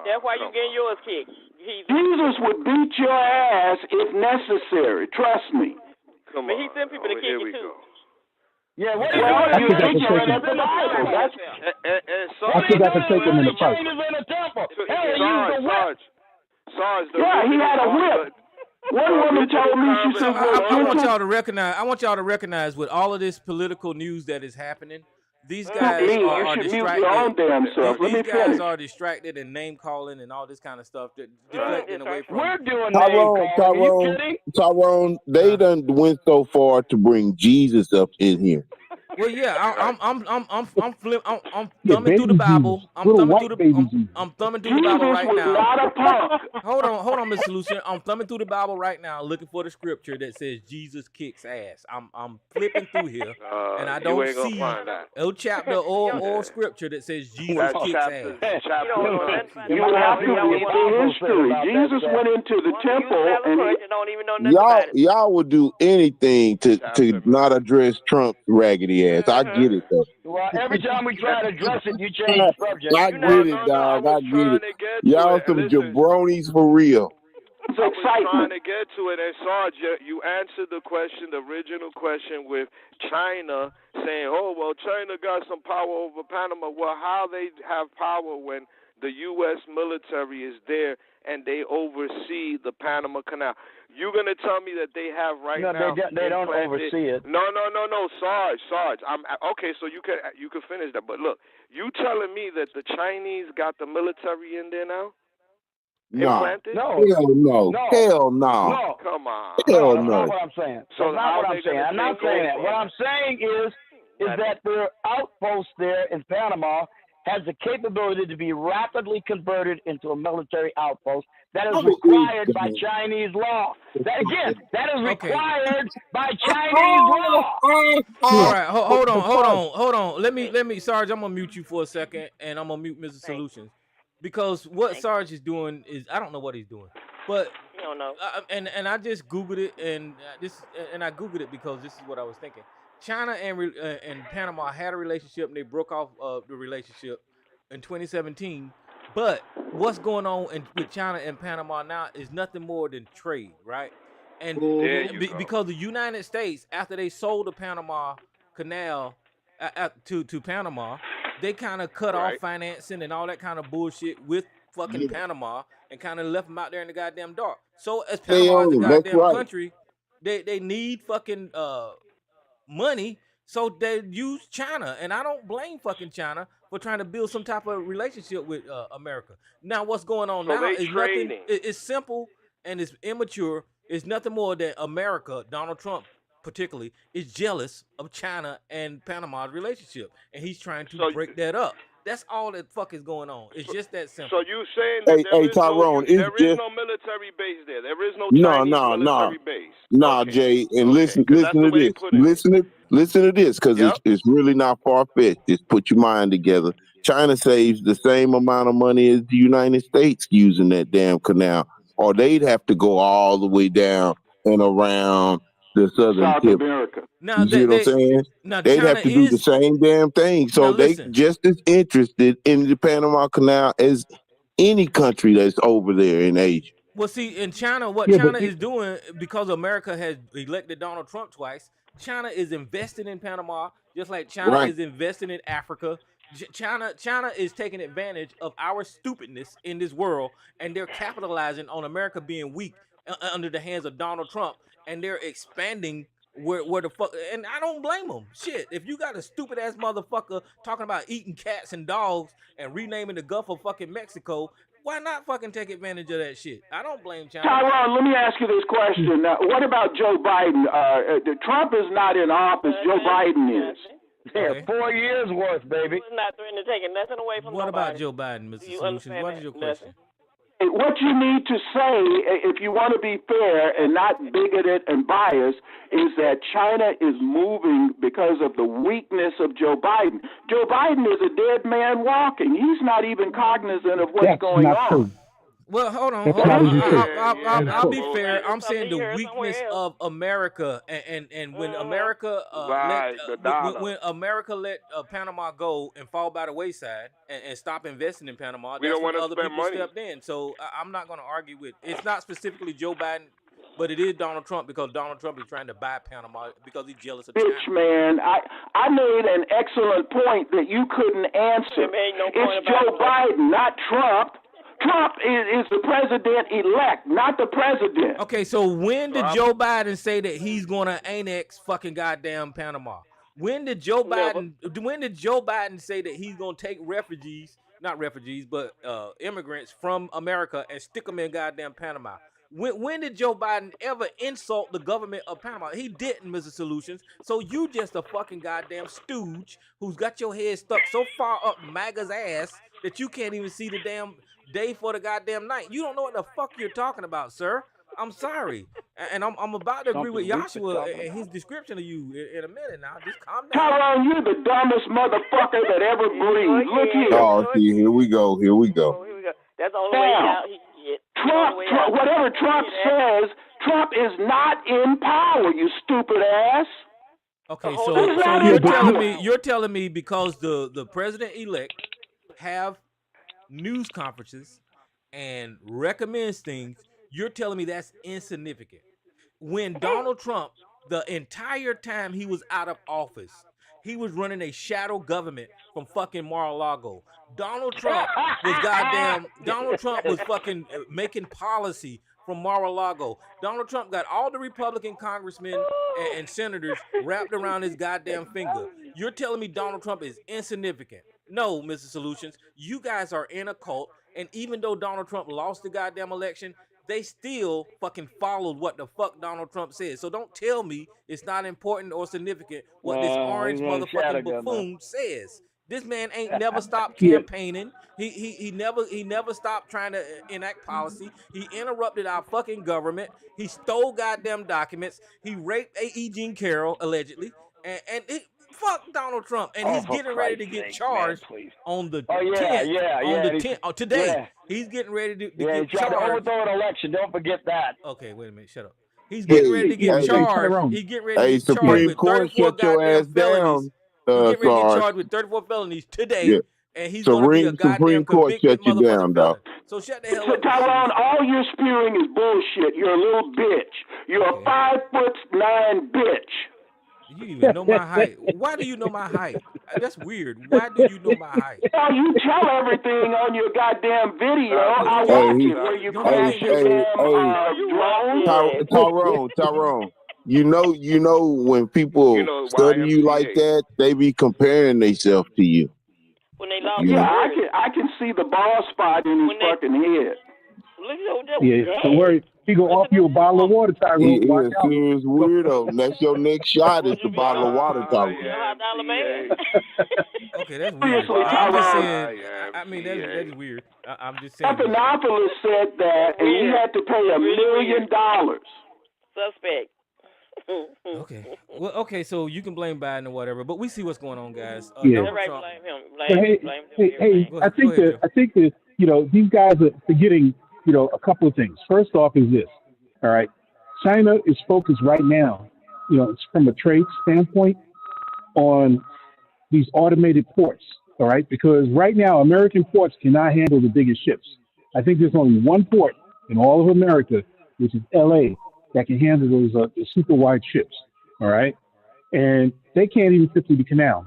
That's why you getting yours kicked. Jesus would beat your ass if necessary. Trust me. But he sent people to kick you too. Yeah, what you ignorant of the Bible. I think I can take him in the fight. Yeah, he had a whip. One woman told me, she said, I want y'all to recognize with all of this political news that is happening, these guys you are should mute distracted. your own damn self. Let me These guys finish. are distracted and name calling and all this kind of stuff, deflecting away from. We're doing name calling. Are you kidding? Tyrone, they done went so far to bring Jesus up in here. Well, yeah, I'm thumbing through the Bible. I'm thumbing through the Bible right now. Hold on, Mr. Lucian. I'm thumbing through the Bible right now, looking for the scripture that says Jesus kicks ass. I'm flipping through here, and I don't see no chapter or scripture that says Jesus kicks ass. You would have to read the history. Jesus went into the temple, and y'all would do anything to not address Trump's raggedy ass. I get it though. Well, every time we try to address it, you change the subject. I get it, dog. I get it. Y'all some jabronis for real. I was trying to get to it, and Sarge, you answered the question, the original question, with China saying, "Oh, well, China got some power over Panama." Well, how they have power when the U.S. military is there and they oversee the Panama Canal? You're gonna tell me that they have now? They don't oversee it. No, Sarge. Okay, so you can finish that. But look, you telling me that the Chinese got the military in there now? No. Hell no. Come on. Hell That's no. not what I'm saying. So That's not what I'm saying. I'm not saying that. What I'm saying is that their outpost there in Panama has the capability to be rapidly converted into a military outpost. That is required by Chinese law. That is required by Chinese law. All right, hold on. Let me, Sarge. I'm gonna mute you for a second, and I'm gonna mute Mr. Solutions, because what Sarge is doing is I don't know what he's doing, but you don't know. And I just googled it, and I googled it because this is what I was thinking. China and Panama had a relationship, and they broke off the relationship in 2017. But what's going on with China and Panama now is nothing more than trade, right? And because the United States, after they sold the Panama Canal to Panama, they kind of cut off financing and all that kind of bullshit with fucking Panama and kind of left them out there in the goddamn dark. So as Panama is a goddamn country, they need fucking money, so they use China, and I don't blame fucking China for trying to build some type of relationship with America. Now, what's going on now is nothing. It's simple and it's immature. It's nothing more than America, Donald Trump particularly, is jealous of China and Panama's relationship, and he's trying to break that up. That's all that fuck is going on. It's just that simple. So you saying that there is no military base there? There is no Chinese military base? No, Jay, and listen to this. Listen to this, because it's really not far-fetched. Just put your mind together. China saves the same amount of money as the United States using that damn canal, or they'd have to go all the way down and around the southern South tip. America. Now, you see what I'm saying? They'd have to do the same damn thing. So they just as interested in the Panama Canal as any country that's over there in Asia. Well, see, in China, what China is doing, because America has elected Donald Trump twice, China is investing in Panama, just like China is investing in Africa. China is taking advantage of our stupidness in this world, and they're capitalizing on America being weak under the hands of Donald Trump, and they're expanding where the fuck. And I don't blame them. Shit, if you got a stupid ass motherfucker talking about eating cats and dogs and renaming the Gulf of fucking Mexico, why not fucking take advantage of that shit? I don't blame China. Tyrone, let me ask you this question. What about Joe Biden? Trump is not in office. Joe Biden is. Yeah, 4 years worth, baby. He's not threatening to take nothing away from What nobody. about Joe Biden, Mr. Solutions? What is your question? What you need to say, if you want to be fair and not bigoted and biased, is that China is moving because of the weakness of Joe Biden. Joe Biden is a dead man walking. He's not even cognizant of what's going on. True. Well, hold on. I'll be fair. I'm saying the weakness of America, and when America when America let Panama go and fall by the wayside and stop investing in Panama, that's when other people stepped in. So I'm not going to argue with. It's not specifically Joe Biden, but it is Donald Trump, because Donald Trump is trying to buy Panama because he's jealous of China. Bitch, man, I made an excellent point that you couldn't answer. It's Joe Biden, not Trump. Trump is the president-elect, not the president. Okay, so when did Joe Biden say that he's going to annex fucking goddamn Panama? When did Joe Biden say that he's gonna take immigrants from America and stick them in goddamn Panama? When did Joe Biden ever insult the government of Panama? He didn't, Mr. Solutions. So you just a fucking goddamn stooge who's got your head stuck so far up MAGA's ass that you can't even see the damn day for the goddamn night. You don't know what the fuck you're talking about, sir. I'm sorry. And I'm about to agree with Joshua and his description of you in a minute now. Just calm down. Tyrone, you're the dumbest motherfucker that ever breathed. Look here. Oh, see, here we go. That's the only way out he can get. Trump, whatever Trump says, Trump is not in power, you stupid ass. Okay, so you're telling me because the president-elect have news conferences and recommends things, you're telling me that's insignificant. When Donald Trump, the entire time he was out of office, he was running a shadow government from fucking Mar-a-Lago. Donald Trump was fucking making policy from Mar-a-Lago. Donald Trump got all the Republican congressmen and senators wrapped around his goddamn finger. You're telling me Donald Trump is insignificant? No, Mr. Solutions. You guys are in a cult, and even though Donald Trump lost the goddamn election, they still fucking followed what the fuck Donald Trump said. So don't tell me it's not important or significant what this orange motherfucking buffoon says. This man ain't never stopped campaigning. He never stopped trying to enact policy. He interrupted our fucking government. He stole goddamn documents. He raped A.E. Jean Carroll allegedly, and fuck Donald Trump. And he's getting ready to get charged on the 10th. Today. Yeah. He's getting ready to get charged. To overthrow an election. Don't forget that. Okay, wait a minute. Shut up. He's getting ready to get charged. He's getting ready to get charged with 34 goddamn felonies. He's getting ready to get charged with 34 felonies today. Yeah. And he's going to be a goddamn convicted motherfucking felon. So shut the hell up. Tyrone, all you're spewing is bullshit. You're a little bitch. You're a 5'9" bitch. You even know my height. Why do you know my height? That's weird. Why do you know my height? Well, you tell everything on your goddamn video. I watch it where you crash your damn drone. Tyrone. You know when people study you like that, they be comparing themselves to you. When they lost I can see the bald spot in his fucking head. Don't worry. He gonna offer you a bottle of water, Tyrone. He is a serious weirdo. That's your next shot is a bottle of water, Tyrone. Okay, that's weird. I'm just saying. I mean, that's weird. I'm just saying. Stephanopoulos said that, and he had to pay $1 million. Suspect. Okay. Well, okay. So you can blame Biden or whatever, but we see what's going on, guys. Blame him. Hey, I think that these guys are forgetting a couple of things. First off is this, all right? China is focused right now, it's from a trade standpoint on these automated ports, all right? Because right now, American ports cannot handle the biggest ships. I think there's only one port in all of America, which is LA, that can handle those super wide ships, all right? And they can't even fit through the canal.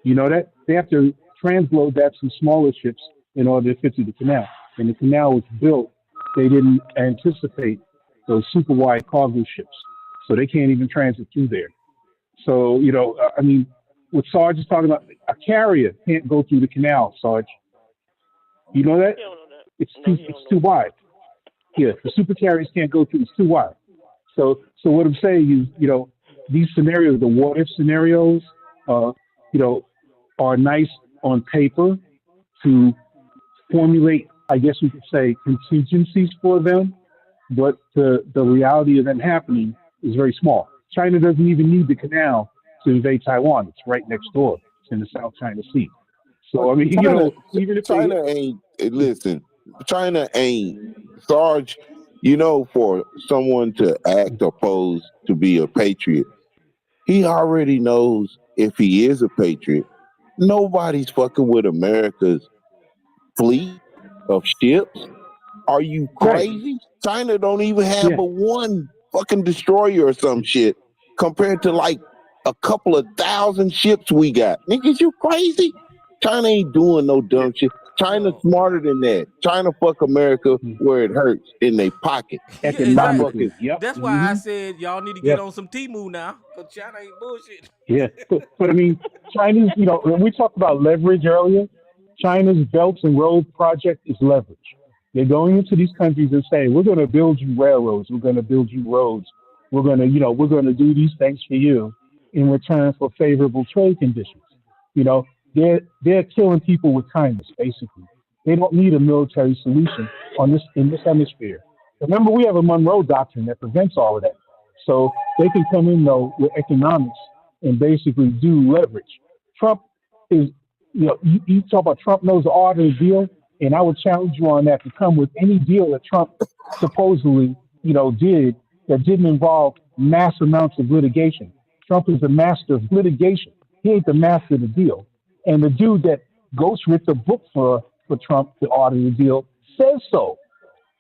You know that? They have to transload that to smaller ships in order to fit through the canal. And the canal was built, they didn't anticipate those super wide cargo ships. So they can't even transit through there. So, I mean, what Sarge is talking about, a carrier can't go through the canal, Sarge. You know that? It's too wide. Yeah, the super carriers can't go through, it's too wide. So what I'm saying is, these scenarios, the what if scenarios, are nice on paper to formulate, I guess we could say, contingencies for them, but the reality of them happening is very small. China doesn't even need the canal to invade Taiwan. It's right next door. It's in the South China Sea. So, I mean, China, even if China ain't, Sarge, for someone to act or pose to be a patriot, he already knows if he is a patriot, nobody's fucking with America's fleet of ships. Are you crazy? Right. China don't even have but one fucking destroyer or some shit compared to like a couple of thousand ships we got. Niggas, you crazy? China ain't doing no dumb shit. China's smarter than that. China fuck America where it hurts, in their pocket. Exactly. Yep. That's why I said y'all need to get on some Temu now, because China ain't bullshit. Yeah, but I mean, China's, when we talked about leverage earlier, China's Belt and Road Project is leverage. They're going into these countries and saying, we're going to build you railroads, we're going to build you roads, we're going to, we're going to do these things for you in return for favorable trade conditions. They're killing people with kindness, basically. They don't need a military solution in this hemisphere. Remember, we have a Monroe Doctrine that prevents all of that. So they can come in, though, with economics and basically do leverage. Trump is, you talk about Trump knows the art of the deal, and I would challenge you on that to come with any deal that Trump supposedly, did that didn't involve mass amounts of litigation. Trump is the master of litigation. He ain't the master of the deal. And the dude that ghostwrote the book for Trump, the art of the deal, says so.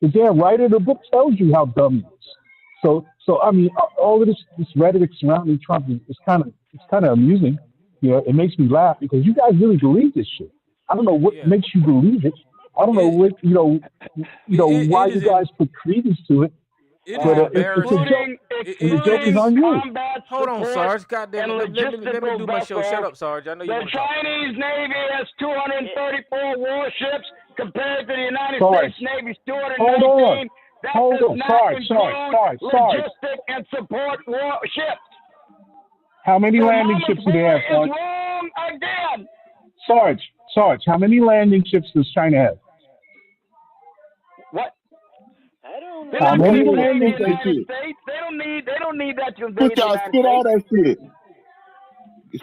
The damn writer of the book tells you how dumb he is. So I mean, all of this rhetoric surrounding Trump is kind of amusing. It makes me laugh because you guys really believe this shit. I don't know what makes you believe it. I don't know what why you guys put credence to it. It But is it's a embarrassing. joke. And the joke is on you. Hold on, Sarge. Goddamn it. Let me do my show. Shut up, Sarge. I know you The want to talk. Chinese Navy has 234 warships compared to the United Sarge. States Navy's Hold 219. on. That Hold does on. not Sarge. include logistic and support warships. How many landing ships do they have, Is Sarge? wrong again. Sarge, how many landing ships does China have? What? I don't They're How not many going to landing invade the ships? United States. They don't need that to invade Spit the out, United spit out States. that shit.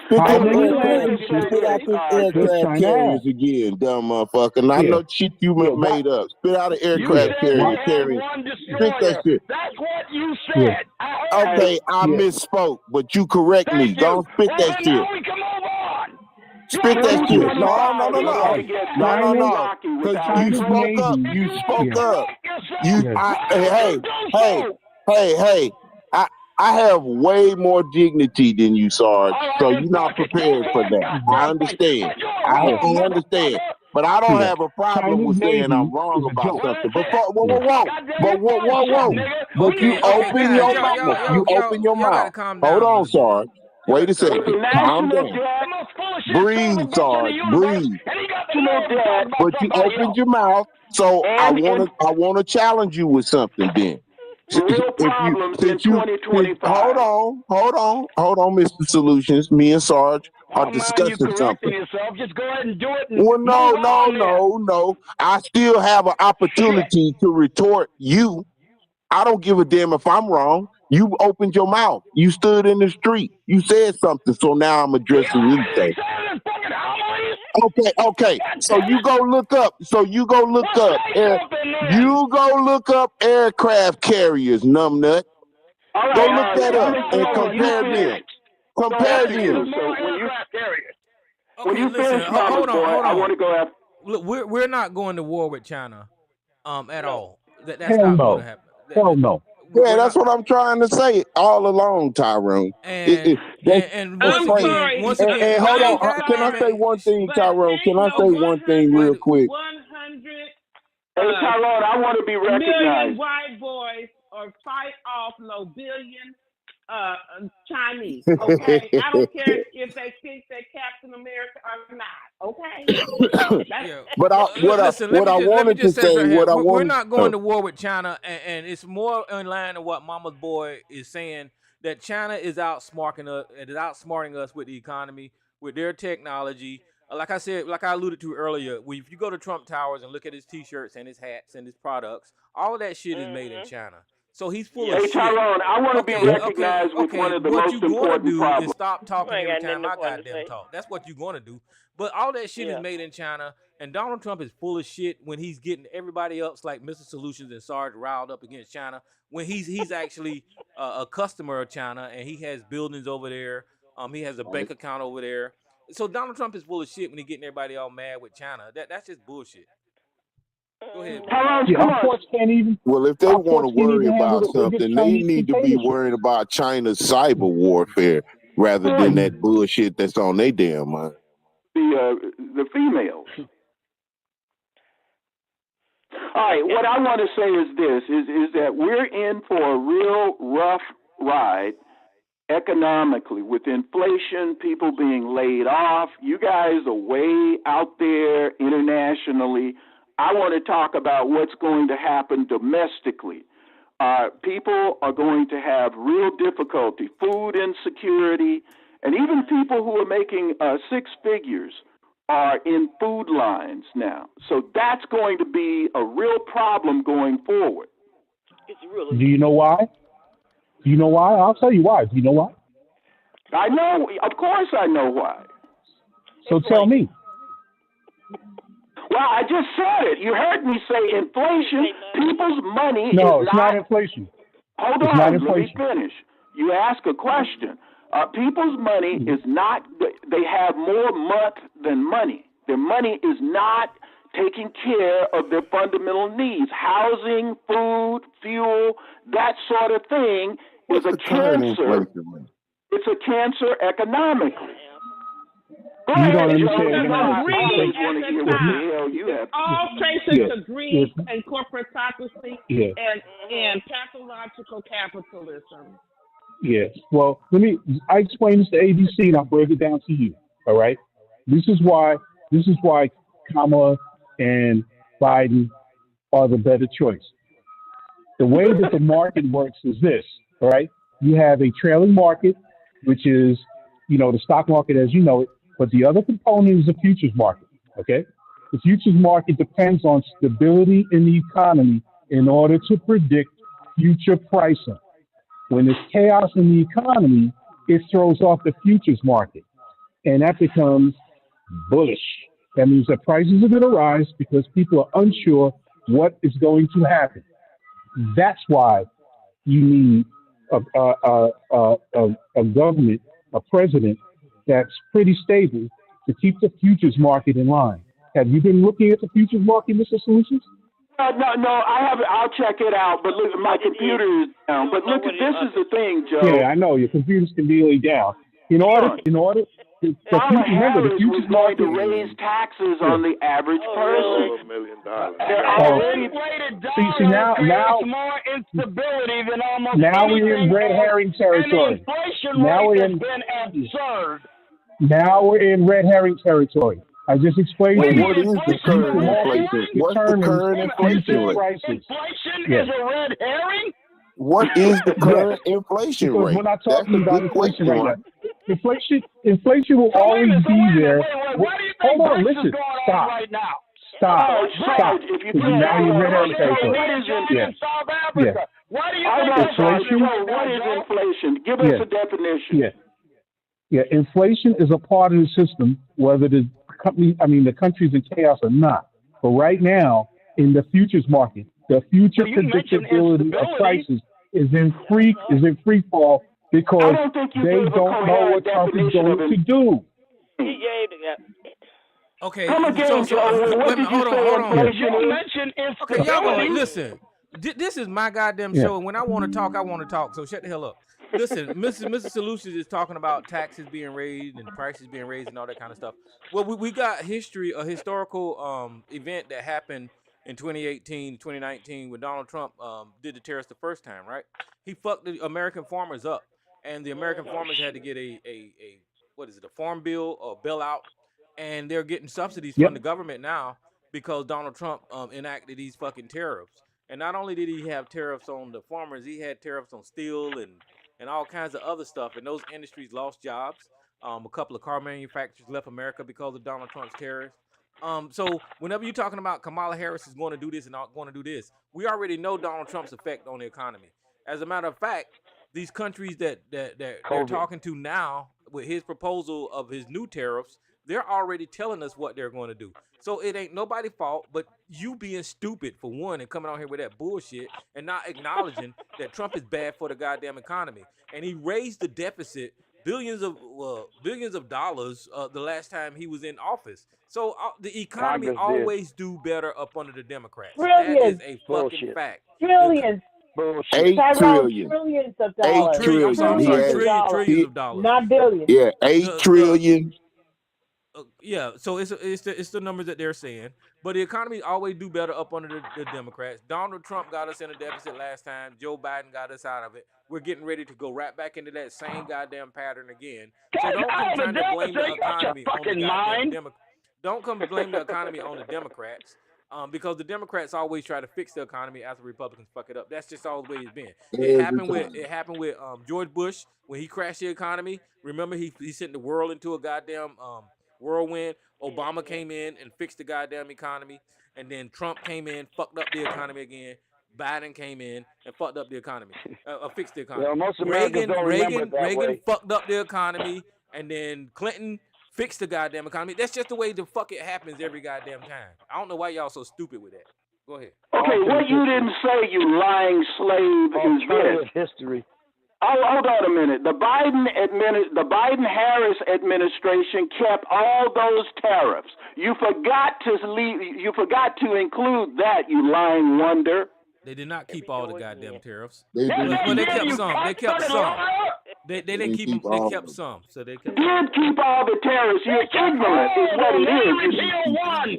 Spit How them many aircraft, landing ships spit out them does aircraft China have? carriers again, dumb motherfucker. And I Yeah. know shit you Yeah, why- made up. Spit out an You aircraft said carrier we had carrying. one Spit that destroyer. shit. That's what you Yeah. said. I heard Okay, it. I Yeah. misspoke, but you correct me. Thank Don't you. spit Well, that then shit. now we can move on. Spit that Thank you. shit. No, We gotta get China- Because you China's spoke up. Navy- You spoke Yeah. up. Yes. Hey. I have way more dignity than you, Sarge. So you're not prepared for that. I understand. I understand. But I don't Yeah. have a problem with China's saying Navy I'm wrong is a about joke. something. But But you open your mouth. You open your Y'all gotta mouth. calm down. Hold on, a little bit. Sarge. Wait a second. Calm down. Breathe, Breathe, Sarge. Breathe. But you opened your mouth, so I want to challenge you with something. Then, Real problems in 2025. hold on, Mr. Solutions. Me and Sarge are Don't mind you discussing correcting something. yourself. Just go ahead and do it. And Well, move on then. no. I still have an opportunity to retort you. I don't give a damn if I'm wrong. You opened your mouth. You stood in the street. You said something. So now I'm addressing you. Say. Okay. So you go look up. You go look up aircraft carriers, numbnut. Go look that up and compare them. Compare them. When you finish, hold on. I want to go after. Look, we're not going to war with China, at all. That's Hell not no. going to happen. Hell no. Yeah, that's what I'm trying to say all along, Tyrone. And once again, hold on. Can I say one thing, Tyrone? Can I say one thing real quick? 100 Hey, Tyrone, I want to be million recognized. white boys or fight off no billion Chinese. Okay, I don't care if they think they're Captain America or not. Okay. But we're not going to war with China, and it's more in line to what Mama's boy is saying, that China is outsmarting us with the economy, with their technology. Like I said, like I alluded to earlier, if you go to Trump Towers and look at his T-shirts and his hats and his products, all of that shit is made in China. So he's full of Hey, shit. Tyrone, I want to be recognized with one of the what most you gonna important do problems. is stop talking You ain't every got time nothing I important to goddamn say. talk. That's what you're gonna do. But all that shit is made in China, and Donald Trump is full of shit when he's getting everybody else like Mr. Solutions and Sarge riled up against China, when he's actually a customer of China and he has buildings over there. He has a bank account over there. So Donald Trump is full of shit when he's getting everybody all mad with China. That's just bullshit. Go ahead. Well, if they want to worry about something, they need to be worried about China's cyber warfare rather than that bullshit that's on their damn mind. The females. All right, what I want to say is this, is that we're in for a real rough ride economically with inflation, people being laid off. You guys are way out there internationally. I want to talk about what's going to happen domestically. People are going to have real difficulty, food insecurity, and even people who are making six figures are in food lines now. So that's going to be a real problem going forward. Do you know why? Do you know why? I'll tell you why. Do you know why? I know. Of course I know why. So tell me. Well, I just said it. You heard me say inflation. People's money No, is it's not inflation. Hold It's on, not let me inflation. finish. You ask a question. People's money is not, they have more month than money. Their money is not taking care of their fundamental needs. Housing, food, fuel, that sort of thing is a cancer. It's a cancer economically. Go You ahead, don't Joe. understand I always economics. want to hear what the hell you have to All say. traces to greed and corporatocracy Yeah. and pathological capitalism. Yes. Well, I explain this to ABC and I'll break it down to you. All right. This is why Kamala and Biden are the better choice. The way that the market works is this, all right? You have a trailing market, which is, the stock market as you know it, but the other component is the futures market, okay? The futures market depends on stability in the economy in order to predict future pricing. When there's chaos in the economy, it throws off the futures market, and that becomes bullish. That means that prices are going to rise because people are unsure what is going to happen. That's why you need a government, a president that's pretty stable to keep the futures market in line. Have you been looking at the futures market, Mr. Solutions? No, I haven't. I'll check it out. But look, my computer is down. But look, this is the thing, Joe. Yeah, I know your computer's conveniently down. In order, Kamala remember the Harris futures was going market. to raise taxes on the average person. $1 million. They're already See now, more instability than almost now we're in red herring territory. And the inflation Now rate we're has in- been absurd. Now we're in red herring territory. I just explained Well, to you. what is the current inflation? What's the current inflation rate? Inflation Yeah. is a red herring? What is the current inflation Because rate? we're not That's talking a about good inflation question. right now. Inflation will always be there. Why do you think Hold on, Brexit listen. is going on Stop. right now? Stop. Stop. If you Because now you're red herring territory. Yeah. In South Africa. Yeah. Why do you I think know, that's Inflation? Joe, what is inflation? Give us Yeah. a definition. Yeah. Yeah. Inflation is a part of the system, whether the country's in chaos or not. But right now, in the futures market, the future You mentioned predictability of instability. prices is in free fall because I don't think you they gave a don't know coherent what Trump is definition of going to do. He gave the Okay, Come again, so Joe. What wait a did minute, you hold on, say hold on. inflation You is? mentioned Okay, y'all gonna instability. listen. This is my goddamn Yeah. show, and when I want to talk, I want to talk. So shut the hell up. Listen, Mr. Solutions is talking about taxes being raised and prices being raised and all that kind of stuff. Well, we got a historical event that happened in 2018, 2019 when Donald Trump did the tariffs the first time, right? He fucked the American farmers up, and the American farmers had to get a farm bill or bailout, and they're getting subsidies Yep. from the government now because Donald Trump enacted these fucking tariffs. And not only did he have tariffs on the farmers, he had tariffs on steel and all kinds of other stuff. And those industries lost jobs. A couple of car manufacturers left America because of Donald Trump's tariffs. So whenever you're talking about Kamala Harris is going to do this and not going to do this, we already know Donald Trump's effect on the economy. As a matter of fact, these countries that they're talking to now with his proposal of his new tariffs, they're already telling us what they're going to do. So it ain't nobody's fault but you being stupid, for one, and coming out here with that bullshit and not acknowledging that Trump is bad for the goddamn economy. And he raised the deficit billions of dollars the last time he was in office. So the economy Congress did. always do better up under the Democrats. Trillions. That is a fucking Bullshit. fact. Trillions. Bullshit. 8 Tyrone, trillion. trillions of 8 dollars. I'm sorry, trillion. He has, trillions of dollars. Not billions. yeah, 8 The- trillion. Yeah, so it's the numbers that they're saying, but the economy always do better up under the Democrats. Donald Trump got us in a deficit last time. Joe Biden got us out of it. We're getting ready to go right back into that same goddamn pattern again. So don't come trying to blame the economy on the goddamn Democrats. Don't come blame the economy on the Democrats. Because the Democrats always try to fix the economy after Republicans fuck it up. That's just always the way it's been. It happened with George Bush when he crashed the economy. Remember, he sent the world into a goddamn whirlwind. Obama came in and fixed the goddamn economy, and then Trump came in, fucked up the economy again. Biden came in and fucked up the economy, fixed the economy. Well, most Americans don't remember it that Reagan way. fucked up the economy, and then Clinton fixed the goddamn economy. That's just the way the fuck it happens every goddamn time. I don't know why y'all so stupid with that. Go ahead. Okay, what you didn't say, you lying slave, is this. History. Oh, hold on a minute. The Biden-Harris administration kept all those tariffs. You forgot to include that, you lying wonder. They did not keep all the goddamn tariffs. They Well, they kept some. They kept some. They didn't keep them. They kept some. So they kept. Did keep all the tariffs. You're ignorant, is what it is.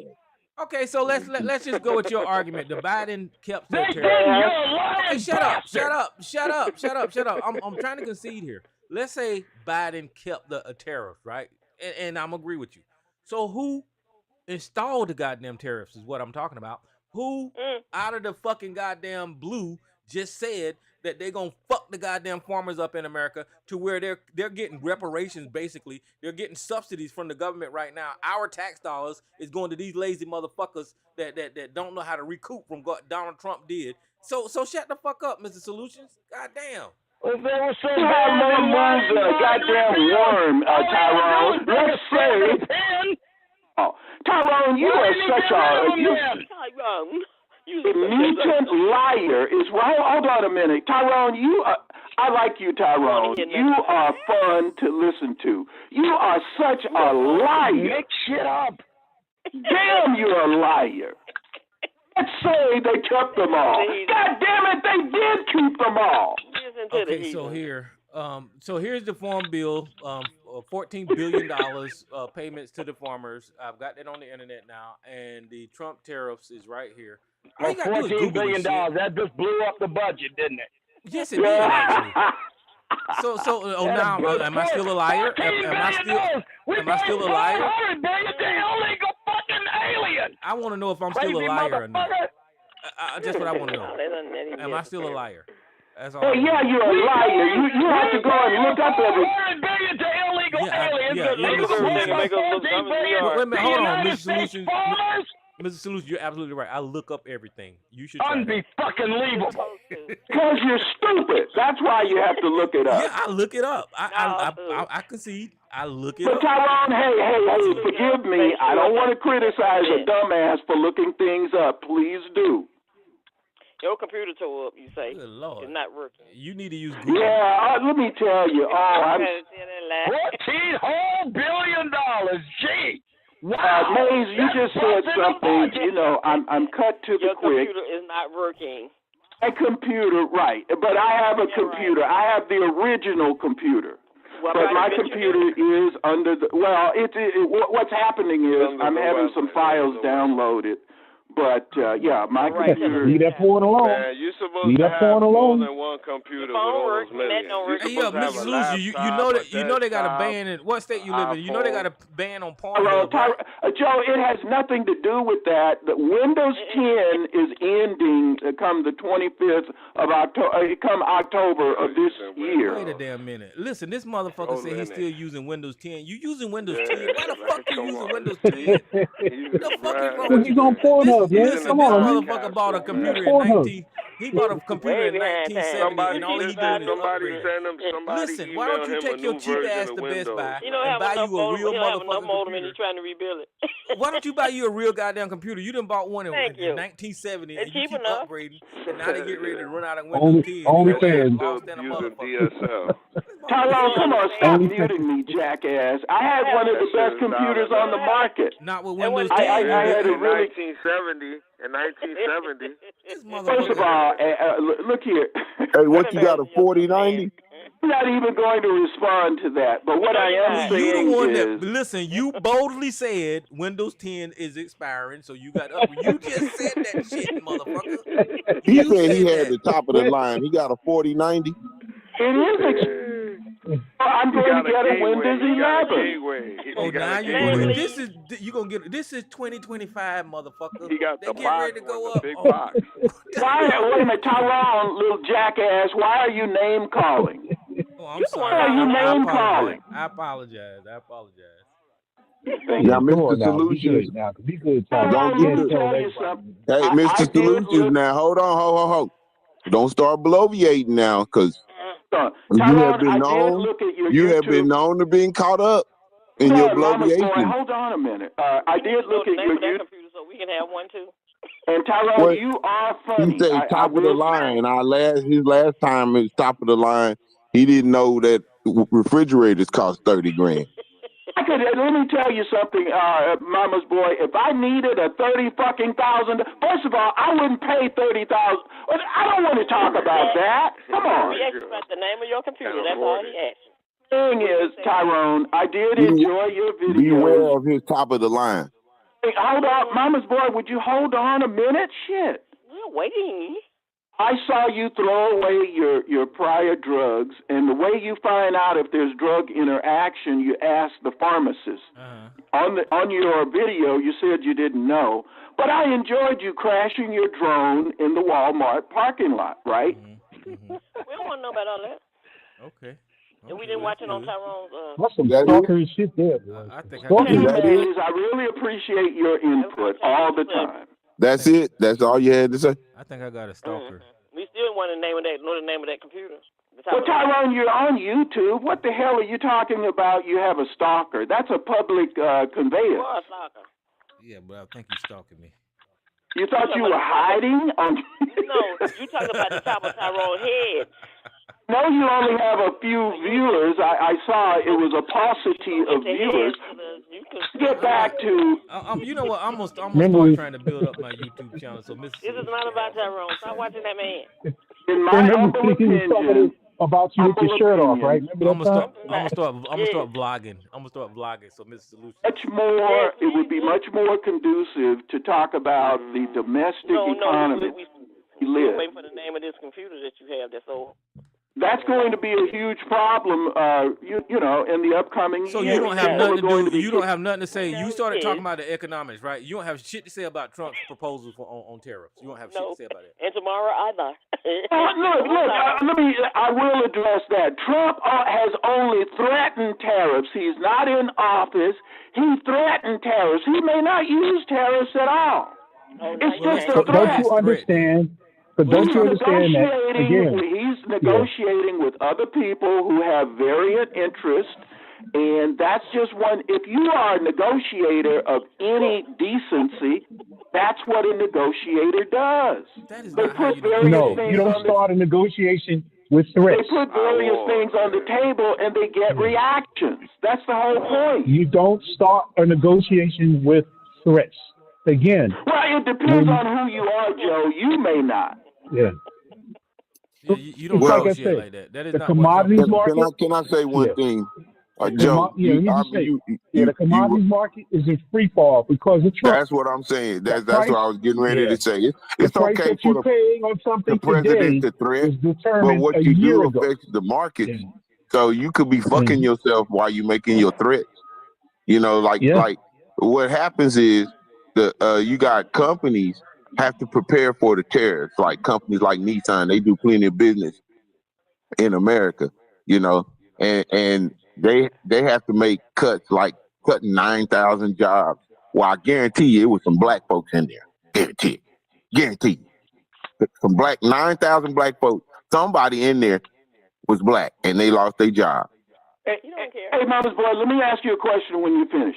Okay, so let's just go with your argument. The Biden kept the tariffs. Okay, shut up. I'm trying to concede here. Let's say Biden kept the tariffs, right? And I'm agree with you. So who installed the goddamn tariffs is what I'm talking about. Who out of the fucking goddamn blue just said that they're gonna fuck the goddamn farmers up in America to where they're getting reparations, basically. They're getting subsidies from the government right now. Our tax dollars is going to these lazy motherfuckers that don't know how to recoup from what Donald Trump did. So shut the fuck up, Mr. Solutions. Goddamn. If there was so You have more moves than a goddamn worm, Tyrone. Let's say... Oh, Tyrone, you are such a mutant liar. Hold on a minute, Tyrone. I like you, Tyrone. You are fun to listen to. You are such a liar. Make shit up. Damn, you're a liar. Let's say they kept them all. God damn it, they did keep them all. Okay, so here. So here's the farm bill, $14 billion payments to the farmers. I've got that on the internet now, and the Trump tariffs is right here. Well, $14 billion. That just blew up the budget, didn't it? Yes, it did, actually. Now, am I still a liar? Am I still a liar? I want to know if I'm still a liar or not. That's what I want to know. Am I still a liar? That's all. Hey, yeah, you're a liar. You have to go and look up everything. Wait a minute, hold on, Mr. Solutions. Mr. Solutions, you're absolutely right. I look up everything. You should try that. Unbelievable. Because you're stupid. That's why you have to look it up. Yeah, I look it up. I concede. I look it up. But Tyrone, hey, forgive me. I don't want to criticize a dumbass for looking things up. Please do. Your computer tore up, you say. Good Lord. It's not working. You need to use Google. Yeah, let me tell you. $14 billion. Gee. Wow. Maze, you just said something. You know, I'm cut to the quick. Your computer is not working. My computer, right. But I have a computer. Right. I have the original computer. Well, but my computer is under the... Well, what's happening is I'm having some files downloaded. But, yeah, my computer... Leave that phone alone. Man, you're supposed to have more than one computer with all those millions. Hey, yo, Mr. Solutions, you know they got a ban in... What state you live in? You know they got a ban on porn. Joe, it has nothing to do with that. The Windows 10 is ending come the 25th of October of this year. Wait a damn minute. Listen, this motherfucker said he's still using Windows 10. You using Windows 10? Why the fuck you using Windows 10? The fuck is wrong with you? Gonna porn up, man. Listen, Come this on. motherfucker bought a computer in He bought a computer in 1970, and all he doing is upgrading. Listen, why don't you take your cheap ass to Best Buy and buy you a real motherfucking computer? He's trying to rebuild it. Why don't you buy you a real goddamn computer? You done bought one in 1970, and you keep upgrading, and now they get ready to run out of Windows 10. Only fans. Tyrone, come on, stop muting me, jackass. I had one of the best computers on the market. Not with Windows 10. I had a really... In 1970. First of all, look here. Hey, what you got, a 4090? I'm not even going to respond to that. But what I am saying You the one is, that listen. You boldly said Windows 10 is expiring, so you got up. You just said that shit, motherfucker. He You said he said had that. the top of the line. He got a 4090. it is. I'm going to get a Windows 11. Oh, now you gonna get this is 2025, motherfucker. He got they the get box, ready to go the up. big box. Why? Wait a minute, Tyrone, little jackass. Why are you name calling? Oh, I'm sorry. Why are you name calling? I apologize. Now, Mr. Solutions. Be good, Don't do Let me tell the. you something. Hey, I Mr. did Solutions. look- Now, hold on. Don't start bloviating now, because you have Tyrone, been I did known. look at your You YouTube. have been known to being caught up in Hold your on, Mama's boy, bloviation. hold on a minute. I did look at your YouTube. Computer so we can have one too. And Tyrone, What? you are He funny. said top of the line. His last time is top of the line. He didn't know that refrigerators cost 30 grand. Let me tell you something, Mama's boy. If I needed a $30,000, first of all, I wouldn't pay $30,000. I don't want to talk about that. Come on. He asked about the name of your computer. That's all he asked. Thing is, Tyrone, I did enjoy your video. Beware of his top of the line. Hey, hold on, Mama's boy. Would you hold on a minute? Shit. We're waiting. I saw you throw away your prior drugs, and the way you find out if there's drug interaction, you ask the pharmacist. On your video, you said you didn't know, but I enjoyed you crashing your drone in the Walmart parking lot, right? We don't want to know about all that. Okay. And we didn't watch it on Tyrone's. That's some stalkery shit there. I think I really appreciate your input all the time. That's it. That's all you had to say. I think I got a stalker. We still want to know the name of that computer. Well, Tyrone, you're on YouTube. What the hell are you talking about? You have a stalker. That's a public conveyance. You are a stalker. Yeah, but I think he's stalking me. You thought you were hiding? No, you talking about the top of Tyrone's head. No, you only have a few viewers. I saw it was a paucity of viewers. Get back to. You know what? I'm gonna start trying to build up my YouTube channel. So, Mrs. This is not about Tyrone. Stop watching that man. In my Remember, humble he was talking opinion, about you with your shirt off, right? I'm gonna start vlogging. I'm gonna start vlogging. So, Mrs. Solution. it would be much more conducive to talk about the domestic economy. We're waiting for the name of this computer that you have. That's old. That's going to be a huge problem, you know, in the upcoming So years. you don't have nothing to do. You don't have nothing to say. You started talking about the economics, right? You don't have shit to say about Trump's proposal on tariffs. You don't have shit to say about it. And tomorrow either. Look. I will address that. Trump has only threatened tariffs. He's not in office. He threatened tariffs. He may not use tariffs at all. It's just a threat. Don't you understand? But don't you understand that, again, he's negotiating with other people who have variant interests, and that's just one. If you are a negotiator of any decency, that's what a negotiator does. They put various things you don't start a negotiation with threats. They put various things on the table, and they get reactions. That's the whole point. You don't start a negotiation with threats. Again. Well, it depends on who you are, Joe. You may not. Yeah. You don't like I negotiate said, like that. That is the not commodities market. Can I say one thing? Joe, the commodities market is in free fall because of Trump. That's what I'm saying. That's what I was getting ready to say. It's price okay that for you're paying on something the president to threat, but what you do affects the market. So you could be fucking yourself while you're making your threats. You know, like what happens is you got companies have to prepare for the tariffs. Like companies like Nissan, they do plenty of business in America, you know, and they have to make cuts, like cutting 9,000 jobs. Well, I guarantee you it was some black folks in there. Guarantee you. Some 9,000 black folks, somebody in there was black and they lost their job. Hey, Mama's boy, let me ask you a question when you finish.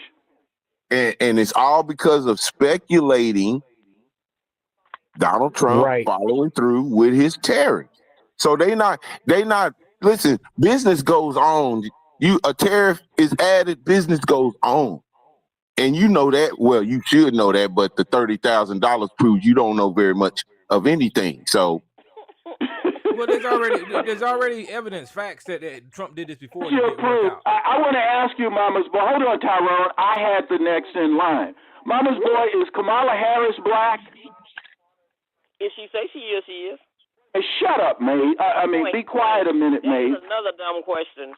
And it's all because of speculating Donald Trump following through with his tariffs. So they not listen, business goes on. A tariff is added, business goes on. And you know that, well, you should know that, but the $30,000 proves you don't know very much of anything. So Well, there's already evidence, facts that Trump did this before. You're proof. I want to ask you, Mama's boy. Hold on, Tyrone. I had the next in line. Mama's boy, is Kamala Harris black? If she say she is, she is. Hey, shut up, May. Be quiet a minute, May. That's another dumb question.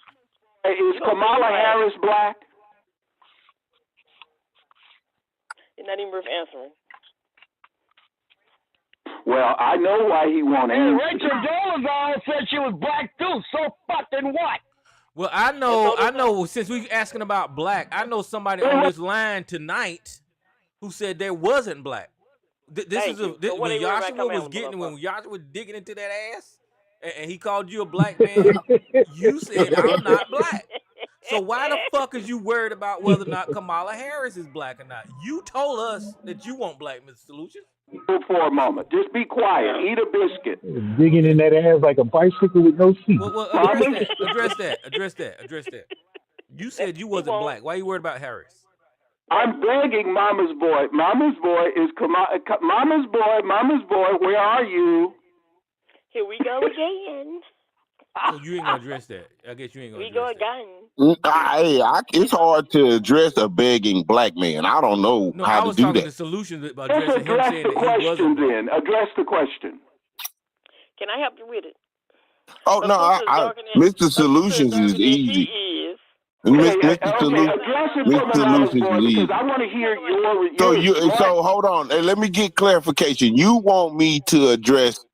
Hey, is Kamala Harris black? You're not even worth answering. Well, I know why he won't answer. Rachel Dolezal said she was black too. So fucking what? Well, I know. Since we asking about black, I know somebody on this line tonight who said there wasn't black. When Yahshua was digging into that ass, and he called you a black man, you said I'm not black. So why the fuck is you worried about whether or not Kamala Harris is black or not? You told us that you want black, Mr. Solutions. For a moment, just be quiet. Eat a biscuit. Digging in that ass like a bicycle with no seat. Well, address that. You said you wasn't black. Why are you worried about Harris? I'm begging Mama's boy. Mama's boy is Mama's boy. Where are you? Here we go again. So you ain't gonna address that. I guess you ain't gonna. We go again. It's hard to address a begging black man. I don't know how to do that. The solution about Let's addressing him address saying the that he question wasn't. then. Address the question. Can I help you with it? Oh no, Mr. Solutions is easy. Mr. Solutions is easy. Because I want to hear your. So hold on. Let me get clarification. You want me to address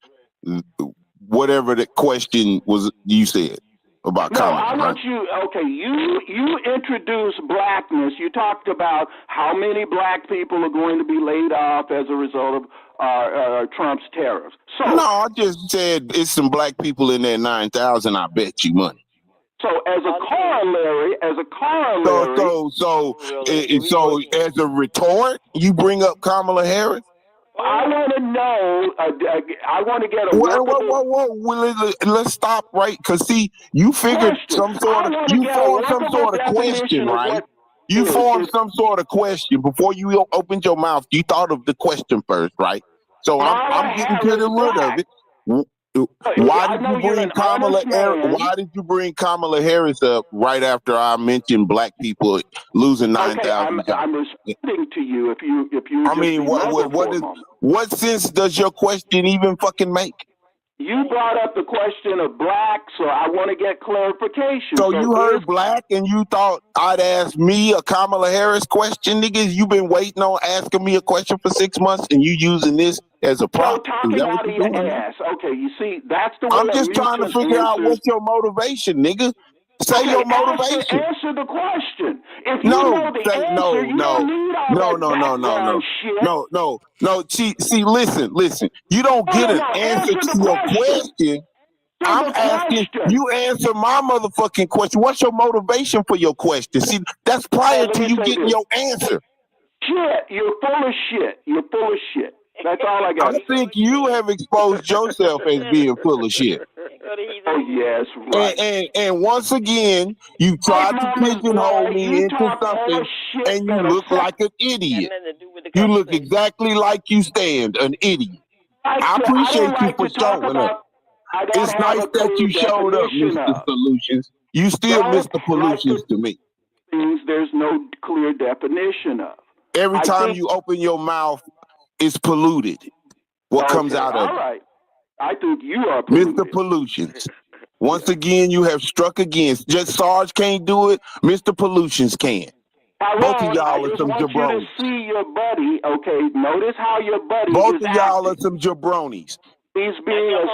whatever the question was you said about Kamala? I want you. Okay, you introduced blackness. You talked about how many black people are going to be laid off as a result of Trump's tariffs. So no, I just said it's some black people in there. 9,000. I bet you money. So as a corollary, so as a retort, you bring up Kamala Harris. I want to know. I want to get a. Whoa. Let's stop right, because see, you figured some sort of question, right? You formed some sort of question before you opened your mouth. You thought of the question first, right? So I'm getting to the root of it. Why did you bring Kamala Harris? Why did you bring Kamala Harris up right after I mentioned black people losing 9,000 jobs? I'm responding to you. If you. I mean, what sense does your question even fucking make? You brought up the question of black, so I want to get clarification. So you heard black and you thought I'd ask me a Kamala Harris question, niggas? You've been waiting on asking me a question for 6 months, and you using this as a prop? Talking out of your ass. Okay, you see, that's the way. I'm just trying to figure out what's your motivation, nigga. Say your motivation. Answer the question. If you know the answer, you don't need all that background shit. No. See, listen. You don't get an answer to your question. I'm asking you answer my motherfucking question. What's your motivation for your question? See, that's prior to you getting your answer. Shit, you're full of shit. That's all I got. I think you have exposed yourself as being full of shit. Oh yes, right. And once again, you tried to pigeonhole me into something, and you look like an idiot. You look exactly like you stand, an idiot. I appreciate you for showing up. It's nice that you showed up, Mr. Solutions. You still Mr. Solutions to me. Things there's no clear definition of. Every time you open your mouth, it's polluted. What comes out of it? All right. I think you are polluted. Mr. Pollutions. Once again, you have struck against. Just Sarge can't do it. Mr. Pollutions can. Both of y'all are some jabronis. You to see your buddy. Okay, notice how your buddy. Both of y'all are some jabronis. He's being a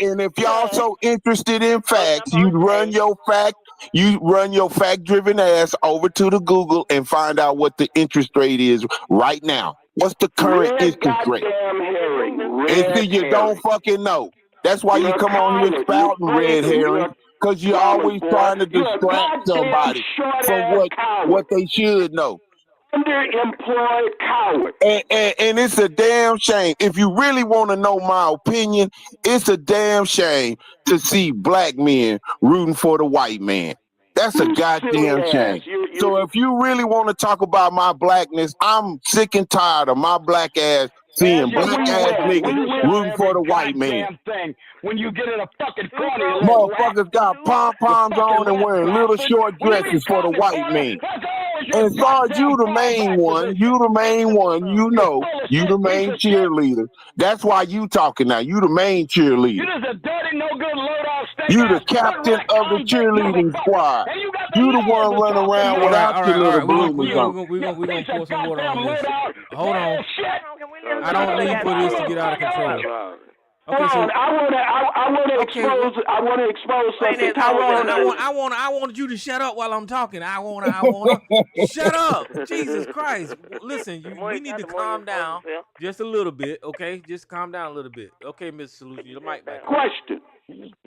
and if y'all so interested in facts, you run your fact-driven ass over to the Google and find out what the interest rate is right now. What's the current interest rate? And see, you don't fucking know. That's why you come on here spouting red herring, because you're always trying to distract somebody from what they should know. Underemployed coward. And it's a damn shame. If you really want to know my opinion, it's a damn shame to see black men rooting for the white man. That's a goddamn shame. So if you really want to talk about my blackness, I'm sick and tired of my black ass seeing black ass niggas rooting for the white man. Thing. When you get in a fucking corner, motherfuckers got pom-poms on and wearing little short dresses for the white man. And Sarge, you the main one. You the main one. You know, you the main cheerleader. That's why you talking now. You the main cheerleader. You just a dirty, no good load-off steak. You the captain of the cheerleading squad. You the one running around without your little bloomers on. We're gonna pour some water on this. Hold on. I don't need for this to get out of control. Okay, so I want to expose something. I want you to shut up while I'm talking. I want to shut up. Jesus Christ! Listen, we need to calm down just a little bit, okay? Just calm down a little bit, okay, Mr. Solution. Your mic back. Question.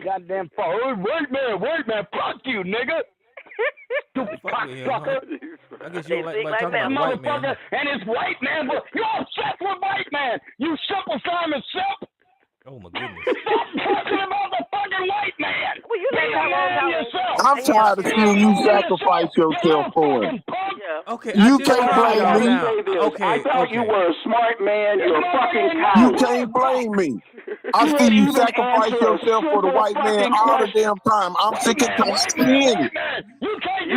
Goddamn phone. Wait, man. Fuck you, nigga. Stupid cocksucker. I guess you don't like my talking about white man. And it's white man. You're obsessed with white man. You simple Simon Simp. Oh my goodness. Stop talking about the fucking white man. Well, you yourself. I'm tired of seeing you sacrifice yourself for him. Okay, you can't blame me. Okay, I thought you were a smart man. You're a fucking coward. You can't blame me. I see you sacrifice yourself for the white man all the damn time. I'm sick and tired of seeing it.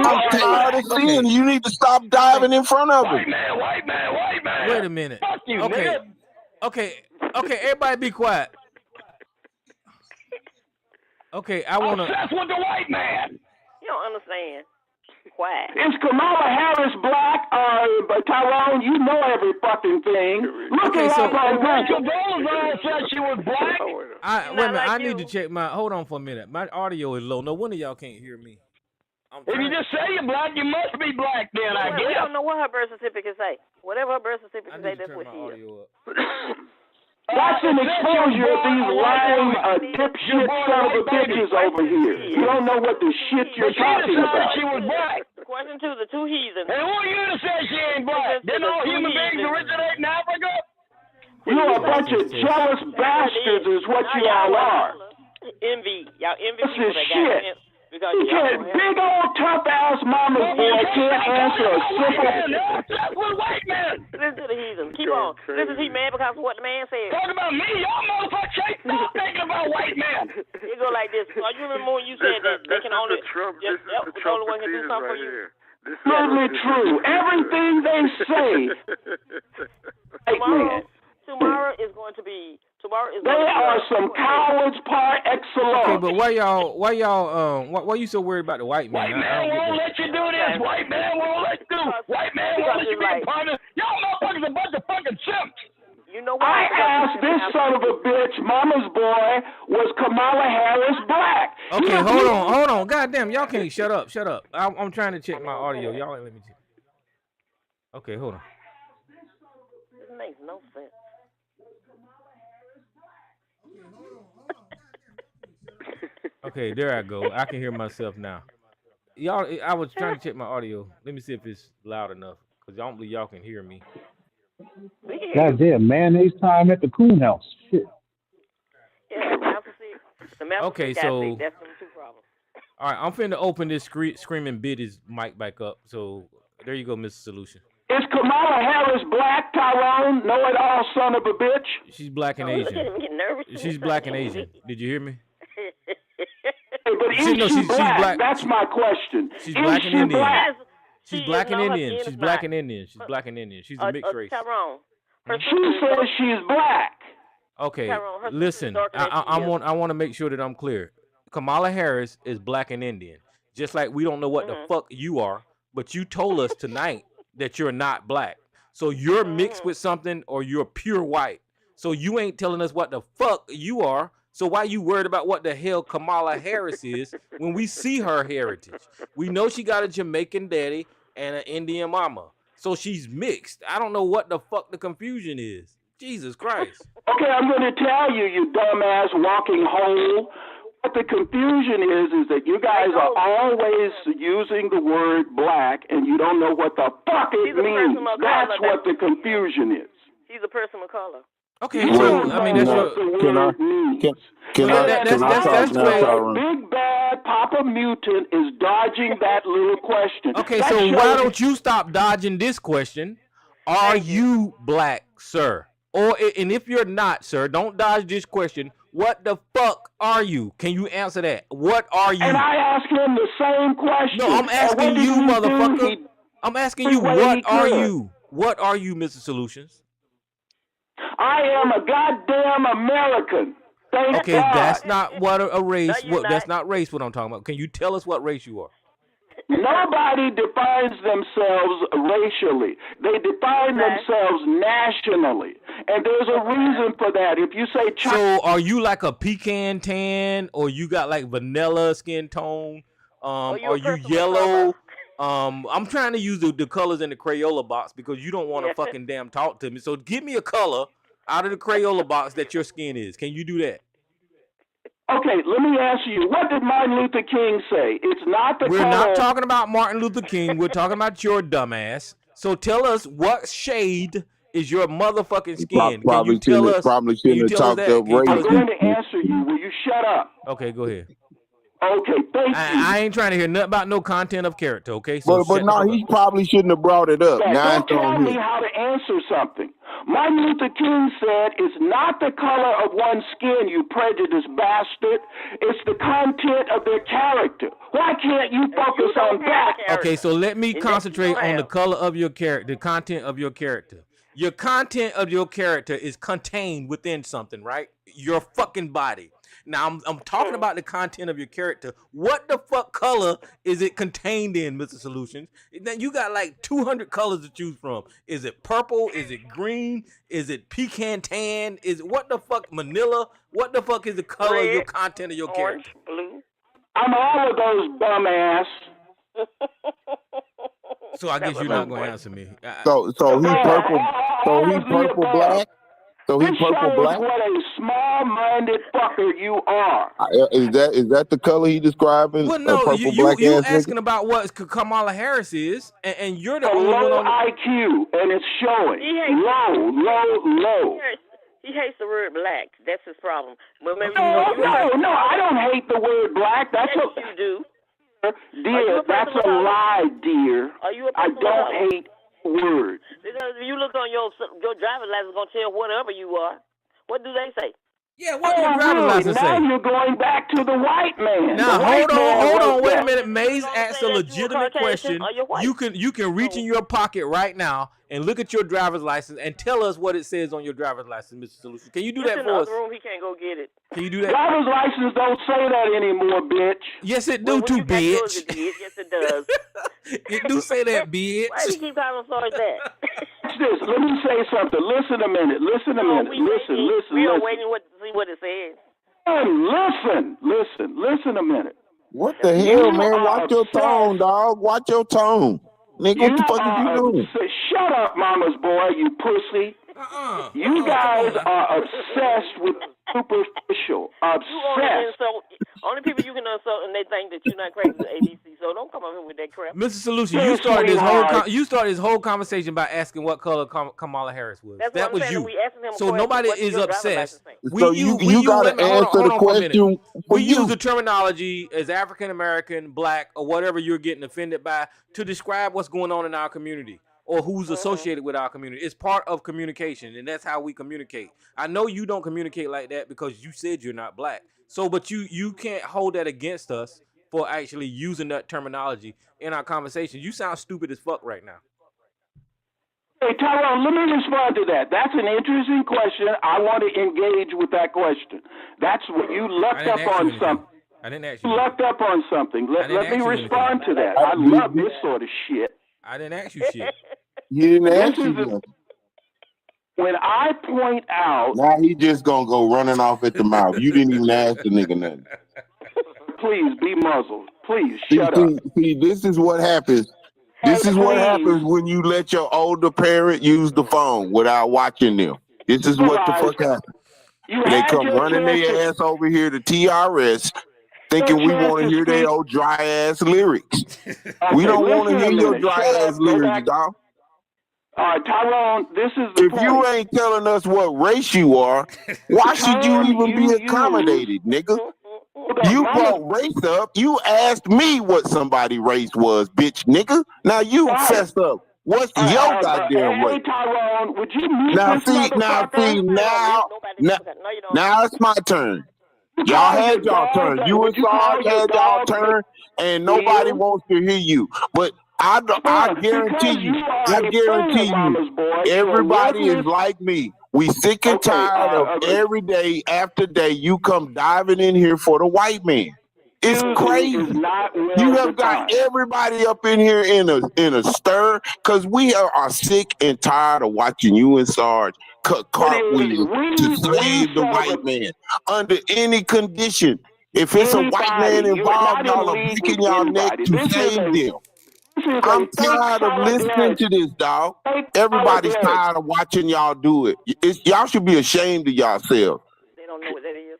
I'm tired of seeing it. You need to stop diving in front of it. White man. Wait a minute. Fuck you, okay. Nigga. Okay, everybody be quiet. Okay, I want to... Obsessed with the white man. You don't understand. Why? Is Kamala Harris black? Tyrone, you know every fucking thing. Look at her on Rachel Dolezal said she was black. Wait a minute, I need to check my... Hold on for a minute. My audio is low. No wonder y'all can't hear me. If you just say you're black, you must be black then, I guess. We don't know what her birth certificate say. Whatever her birth certificate say, that's what she is. That's an exposure of these lying dipshit son of a bitches over here. You don't know what the shit you're talking about. She was black. Question two, the two heathens. And who are you to say she ain't black? Didn't all human beings originate in Africa? You're a bunch of jealous bastards is what you all are. Envy. Y'all envy this people is that shit. got because you can't, big old tough ass mama's boy can't answer a simple. That's what white man. Listen to the heathen. Keep on. Listen, he mad because of what the man said. Talk about me, y'all motherfuckers ain't stop thinking about white man. It go like this. You remember when you said that they can only the only one can do something for you? Absolutely true. Everything they say. Tomorrow is going to be. They are some cowards par excellence. Okay, but why you so worried about the white man? White man won't let you do this. White man won't let you do. White man won't let you be a partner. Y'all motherfuckers a bunch of fucking simps. You know what? I asked this son of a bitch, mama's boy, was Kamala Harris black? Okay, hold on. Goddamn, y'all can't shut up. I'm trying to check my audio. Y'all ain't let me check. Okay, hold on. This makes no sense. Okay, there I go. I can hear myself now. Y'all, I was trying to check my audio. Let me see if it's loud enough, because I don't believe y'all can hear me. Goddamn, mayonnaise time at the Coon House. Shit. Okay, so that's the two problems. All right, I'm finna open this screaming bitty's mic back up. So there you go, Mr. Solution. Is Kamala Harris black, Tyrone? Know it all, son of a bitch. She's black and Asian. She's black and Asian. Did you hear me? But she's black? That's my question. She's black and Indian. She's black and Indian. She's black and Indian. She's black and Indian. She's a mixed race. Tyrone. She says she's black. Okay, listen. I want to make sure that I'm clear. Kamala Harris is black and Indian. Just like we don't know what the fuck you are, but you told us tonight that you're not black. So you're mixed with something or you're pure white. So you ain't telling us what the fuck you are. So why you worried about what the hell Kamala Harris is when we see her heritage? We know she got a Jamaican daddy and an Indian mama. So she's mixed. I don't know what the fuck the confusion is. Jesus Christ. Okay, I'm going to tell you, you dumbass walking hole. What the confusion is that you guys are always using the word black and you don't know what the fuck it means. That's what the confusion is. He's a person of color. Okay, so I mean that's your. Can I talk now, Big bad Papa Mutant is dodging that little question. Okay, so why don't you stop dodging this question? Are you black, sir? and if you're not, sir, don't dodge this question. What the fuck are you? Can you answer that? What are you? And I asked him the same question. No, I'm asking you, motherfucker. I'm asking you, what are you? What are you, Mr. Solutions? I am a goddamn American. Thank God. That's not what a race. That's not race. What I'm talking about. Can you tell us what race you are? Nobody defines themselves racially. They define themselves nationally. And there's a reason for that. If you say China, so are you like a pecan tan, or you got like vanilla skin tone? Are you yellow? I'm trying to use the colors in the Crayola box because you don't want to fucking damn talk to me. So give me a color out of the Crayola box that your skin is. Can you do that? Okay, let me ask you, what did Martin Luther King say? It's not the We're color. not talking about Martin Luther King. We're talking about your dumbass. So tell us, what shade is your motherfucking skin? Can you tell us? Probably shouldn't have talked up race. I'm going to answer you. Will you shut up? Okay, go ahead. Okay, thank you. I ain't trying to hear nothing about no content of character, okay? So but no, he probably shouldn't have brought it up. Don't tell me how to answer something. Martin Luther King said, it's not the color of one's skin, you prejudiced bastard. It's the content of their character. Why can't you focus on that? Okay, so let me concentrate on the color of your character, the content of your character. Your content of your character is contained within something, right? Your fucking body. Now, I'm talking about the content of your character. What the fuck color is it contained in, Mr. Solutions? Then you got like 200 colors to choose from. Is it purple? Is it green? Is it pecan tan? Is it what the fuck, manila? What the fuck is the color of your content of your character? Blue. I'm all of those bum ass. So I guess you're not going to answer me. So he purple. So he purple black. So he purple black. What a small-minded fucker you are. Is that the color he describing? Well, no, purple you black asking about what Kamala Harris is, and you're the a only low one on IQ, and it's showing. Low. He hates the word black. That's his problem. Well, maybe No, I don't hate the word black. That's yes, you do. Dear, that's a lie, dear. Are you a I person don't of hate words. Because if you look on your driver's license, it's going to tell whatever you are. What do they say? Yeah, what your driver's license say? Now you're going back to the white man. Now hold on, wait a minute. Maze asked a legitimate question. You can reach in your pocket right now and look at your driver's license and tell us what it says on your driver's license, Mr. Solution. Can you do that for us? In the other room, he can't go get it. Can you do that? Driver's license don't say that anymore, bitch. Yes, it do too, bitch. Yes, it does. It do say that, bitch. Why do you keep calling Sarge that? Watch this. Let me say something. Listen a minute. Listen. We are waiting to see what it says. Listen a minute. What the hell, man? Watch your tone, dog. Watch your tone. Nigga, what the fuck is you doing? Shut up, mama's boy, you pussy. You guys are obsessed with superficial. Obsessed. Only people you can insult and they think that you're not crazy with ABC. So don't come up here with that crap. Mr. Solution, you started this whole conversation by asking what color Kamala Harris was. That was you. So nobody is obsessed. So you gotta answer the question. We use the terminology as African American, black, or whatever you're getting offended by to describe what's going on in our community or who's associated with our community. It's part of communication, and that's how we communicate. I know you don't communicate like that because you said you're not black. So, but you can't hold that against us for actually using that terminology in our conversation. You sound stupid as fuck right now. Hey, Tyrone, let me respond to that. That's an interesting question. I want to engage with that question. That's what you lucked up on something. I didn't ask you. You lucked up on something. Let me respond to that. I love this sort of shit. I didn't ask you shit. You didn't ask you. When I point out, now he just gonna go running off at the mouth. You didn't even ask the nigga nothing. Please be muzzled. Please shut up. See, this is what happens. This is what happens when you let your older parent use the phone without watching them. This is what the fuck happens. They come running their ass over here to TRS, thinking we want to hear their old dry ass lyrics. We don't want to hear your dry ass lyrics, dog. Tyrone, this is the point. You ain't telling us what race you are, why should you even be accommodated, nigga? You brought race up. You asked me what somebody race was, bitch, nigga. Now you fessed up. What's your goddamn Hey, way? Tyrone, would you mute Now this see, motherfucker? now it's my turn. Y'all had y'all turn. You and Sarge had y'all turn, and nobody wants to hear you. But I guarantee you, everybody is like me. We sick and tired of every day after day you come diving in here for the white man. It's crazy. You have got everybody up in here in a stir because we are sick and tired of watching you and Sarge cut cartwheels to save the white man under any condition. If it's a white man involved, y'all are breaking y'all neck to save them. I'm tired of listening to this, dog. Everybody's tired of watching y'all do it. Y'all should be ashamed of yourselves. They don't know what that is.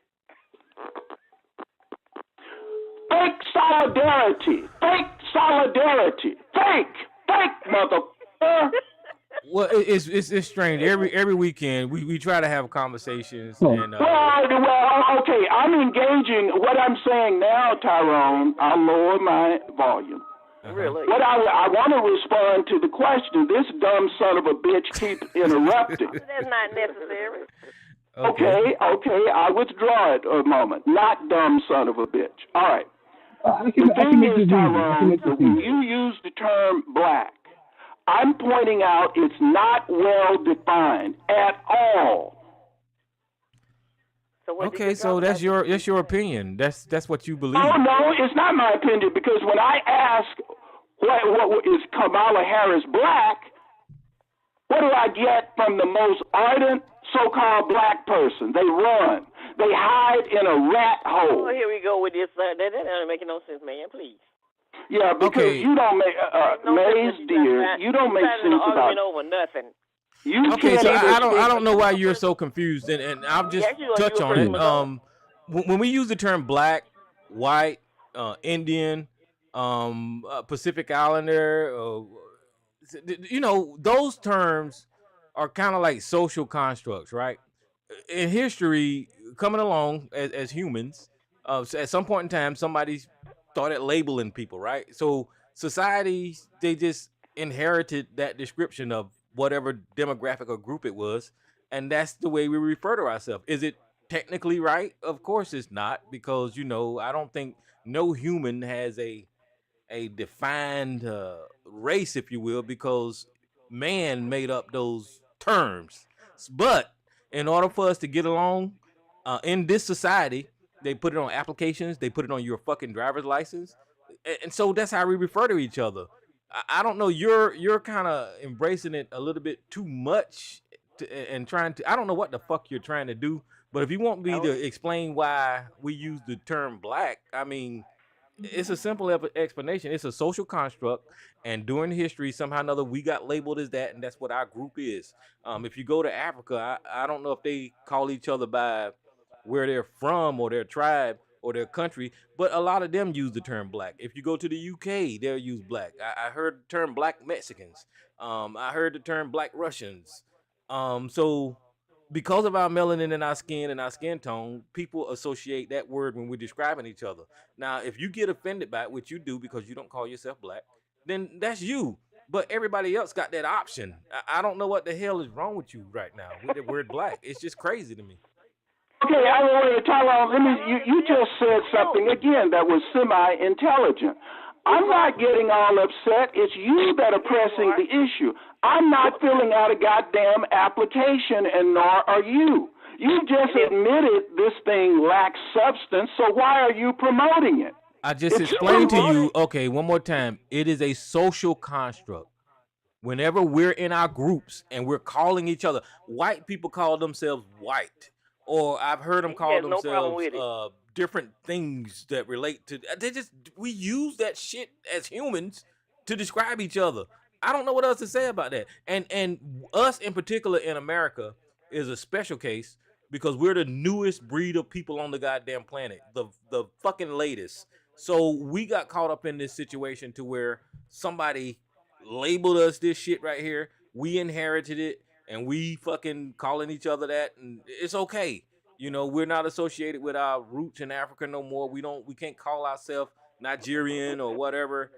Fake solidarity. Fake solidarity. Fake motherfucker. Well, it's strange. Every weekend we try to have conversations and well, okay. I'm engaging. What I'm saying now, Tyrone, I'll lower my volume. Really? But I want to respond to the question. This dumb son of a bitch keeps interrupting. That's not necessary. Okay. I withdraw it a moment. Not dumb son of a bitch. All right. The thing is, Tyrone, when you use the term black, I'm pointing out it's not well defined at all. So that's your opinion. That's what you believe. Oh no, it's not my opinion because when I ask what is Kamala Harris black, what do I get from the most ardent so-called black person? They run. They hide in a rat hole. Oh, here we go with this. That doesn't make no sense, man. Please. Yeah, because you don't make Maze, dear. You don't make sense about over nothing. So I don't know why you're so confused, and I'll just touch on it. When we use the term black, white, Indian, Pacific Islander, those terms are kind of like social constructs, right? In history, coming along as humans, at some point in time, somebody started labeling people, right? So societies, they just inherited that description of whatever demographic or group it was, and that's the way we refer to ourselves. Is it technically right? Of course it's not, because I don't think no human has a defined race, if you will, because man made up those terms. But in order for us to get along in this society, they put it on applications, they put it on your fucking driver's license, and so that's how we refer to each other. I don't know. You're kind of embracing it a little bit too much and trying to. I don't know what the fuck you're trying to do. But if you want me to explain why we use the term black, I mean, it's a simple explanation. It's a social construct, and during history, somehow or another, we got labeled as that, and that's what our group is. If you go to Africa, I don't know if they call each other by where they're from or their tribe or their country, but a lot of them use the term black. If you go to the UK, they'll use black. I heard the term black Mexicans. I heard the term black Russians. So because of our melanin in our skin and our skin tone, people associate that word when we're describing each other. Now, if you get offended by it, which you do because you don't call yourself black, then that's you. But everybody else got that option. I don't know what the hell is wrong with you right now with the word black. It's just crazy to me. Okay, I want to tell you just said something again that was semi-intelligent. I'm not getting all upset. It's you that are pressing the issue. I'm not filling out a goddamn application, and nor are you. You just admitted this thing lacks substance, so why are you promoting it? I just explained to you, okay, one more time. It is a social construct. Whenever we're in our groups and we're calling each other, white people call themselves white. Or I've heard them call themselves different things that relate to. We use that shit as humans to describe each other. I don't know what else to say about that. And us in particular in America is a special case because we're the newest breed of people on the goddamn planet, the fucking latest. So we got caught up in this situation to where somebody labeled us this shit right here. We inherited it. And we fucking calling each other that, and it's okay. We're not associated with our roots in Africa no more. We can't call ourselves Nigerian or whatever.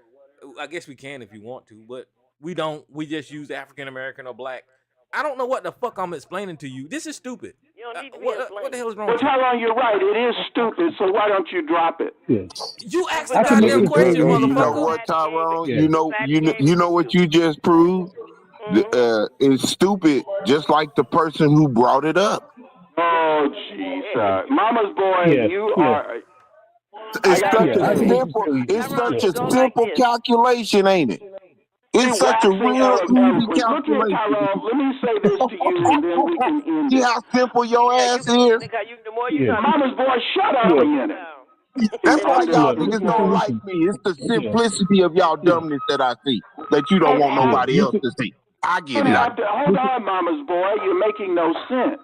I guess we can if you want to, but We don't. We just use African American or black. I don't know what the fuck I'm explaining to you. This is stupid. You don't need to be What the hell is wrong Well, with you? Tyrone, you're right. It is stupid. So why don't you drop it? Yes. You asked I the can make goddamn it question, very easy. You know motherfucker. what, Tyrone? Yeah. You know what you just proved? It's stupid, just like the person who brought it up. Oh, jeez. Mama's boy, Yes, you yes. are. It's I such gotta a say, simple, it's such a Go simple like this. calculation, ain't it? It's such a waxing real eloquent. easy Look here, calculation. Tyrone. Let me say this to you, and then we can end See it. how simple your ass is? The more you Yeah. talk, Mama's boy, shut up a minute. That's why y'all Look, niggas listen, don't like listen. me. It's the simplicity of y'all dumbness that I see, that you don't want nobody else to see. I get it. Hold on, Mama's boy. You're making no sense.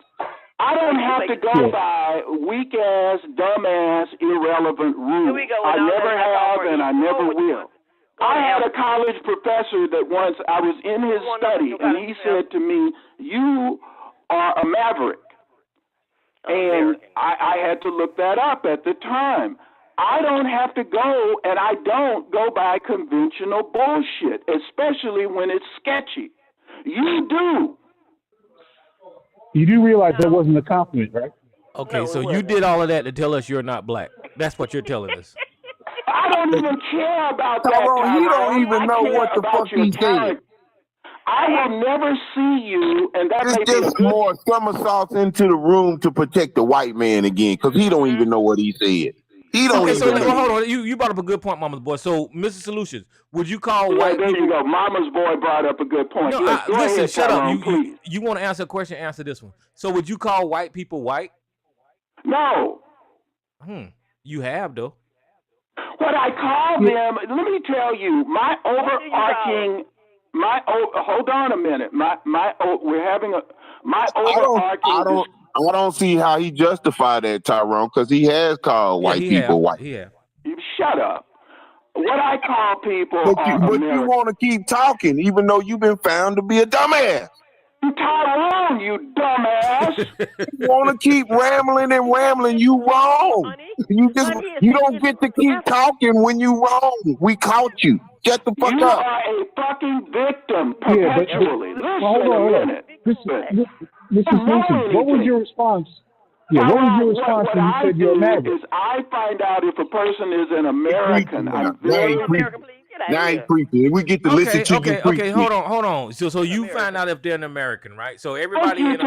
I don't have to go by weak ass, dumb ass, irrelevant rules. Here we go. I Without never that, that's have, all and I right. never Go will. I had a college professor that once I was in his study, and he said to me, "You are a maverick." And I had to look that up at the time. I don't have to go, and I don't go by conventional bullshit, especially when it's sketchy. You do. You do realize that wasn't a compliment, right? Okay, so you did all of that to tell us you're not black. That's what you're telling us. I don't even care about that. Tyrone, you don't even I know care what the about fuck your he said. character. I will never see you, and that may It's be a just good. more somersaults into the room to protect the white man again, because he don't even know what he said. He don't Okay, so even know. hold on. You brought up a good point, Mama's boy. So, Mr. Solutions, would you call Yeah, white there people? you go. Mama's boy brought up a good point. No, Yes, go listen, ahead, shut Tyrone, up. please. You want to answer a question? Answer this one. So, would you call white people white? No. You have though. What I call them, let me tell you, my overarching, hold on a minute, we're having my overarching. I don't see how he justified that, Tyrone, because he has called white people white. Yeah. Shut up. What I call people But are you Americans. want to keep talking, even though you've been found to be a dumbass. Tyrone, you dumbass. You want to keep rambling and rambling, you wrong. You don't get to keep talking when you wrong. We caught you. Shut the fuck You up. are a fucking victim Yeah, but perpetually. well, hold on. a minute. Mr. Solutions, what was your response? Yeah, what was your response when you said you're a maverick? I find out if a person is an American. I'm very Now I ain't preaching. We get to listen to you preach. Okay, hold on. So you find out if they're an American, right? So everybody in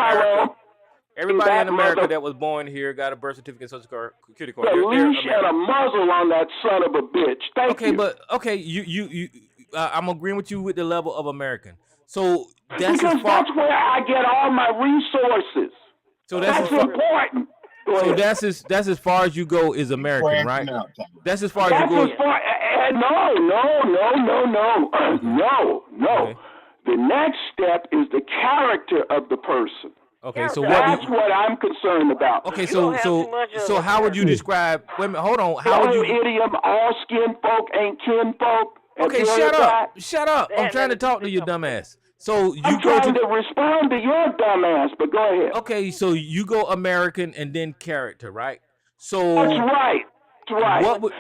America, that was born here got a birth certificate, social security card. A leash and a muzzle on that son of a bitch. Thank you. I'm agreeing with you with the level of American. So that's that's where I get all my resources. So that's important. So that's as far as you go is American, right? That's as far as you go. No. The next step is the character of the person. Okay, so that's what I'm concerned about. Okay, so how would you describe? Wait a minute, hold on. How would you? Idiom: all skin folk ain't kin folk. Okay, shut up. I'm trying to talk to you, dumbass. So I'm trying to respond to your dumbass, but go ahead. Okay, so you go American and then character, right? So that's right.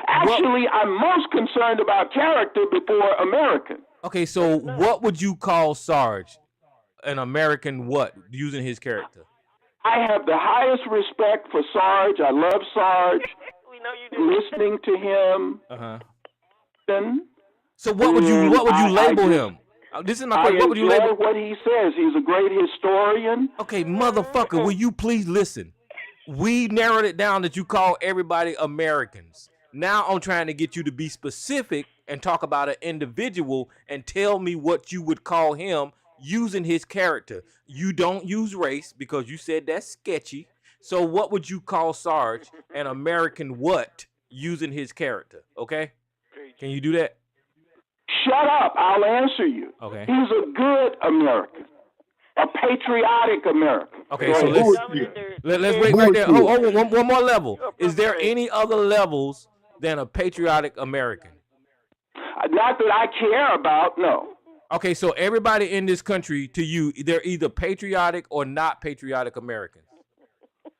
Actually, I'm most concerned about character before American. Okay, so what would you call Sarge? An American what? Using his character. I have the highest respect for Sarge. I love Sarge. We know you do. Listening to him. So what would you label him? This is my question. What would you label? What he says. He's a great historian. Okay, motherfucker, will you please listen? We narrowed it down that you call everybody Americans. Now I'm trying to get you to be specific and talk about an individual and tell me what you would call him using his character. You don't use race because you said that's sketchy. So what would you call Sarge an American what using his character? Okay? Can you do that? Shut up. I'll answer you. Okay. He's a good American. A patriotic American. Okay, so let's wait right there. Hold on, one more level. Is there any other levels than a patriotic American? Not that I care about, no. Okay, so everybody in this country, to you, they're either patriotic or not patriotic Americans.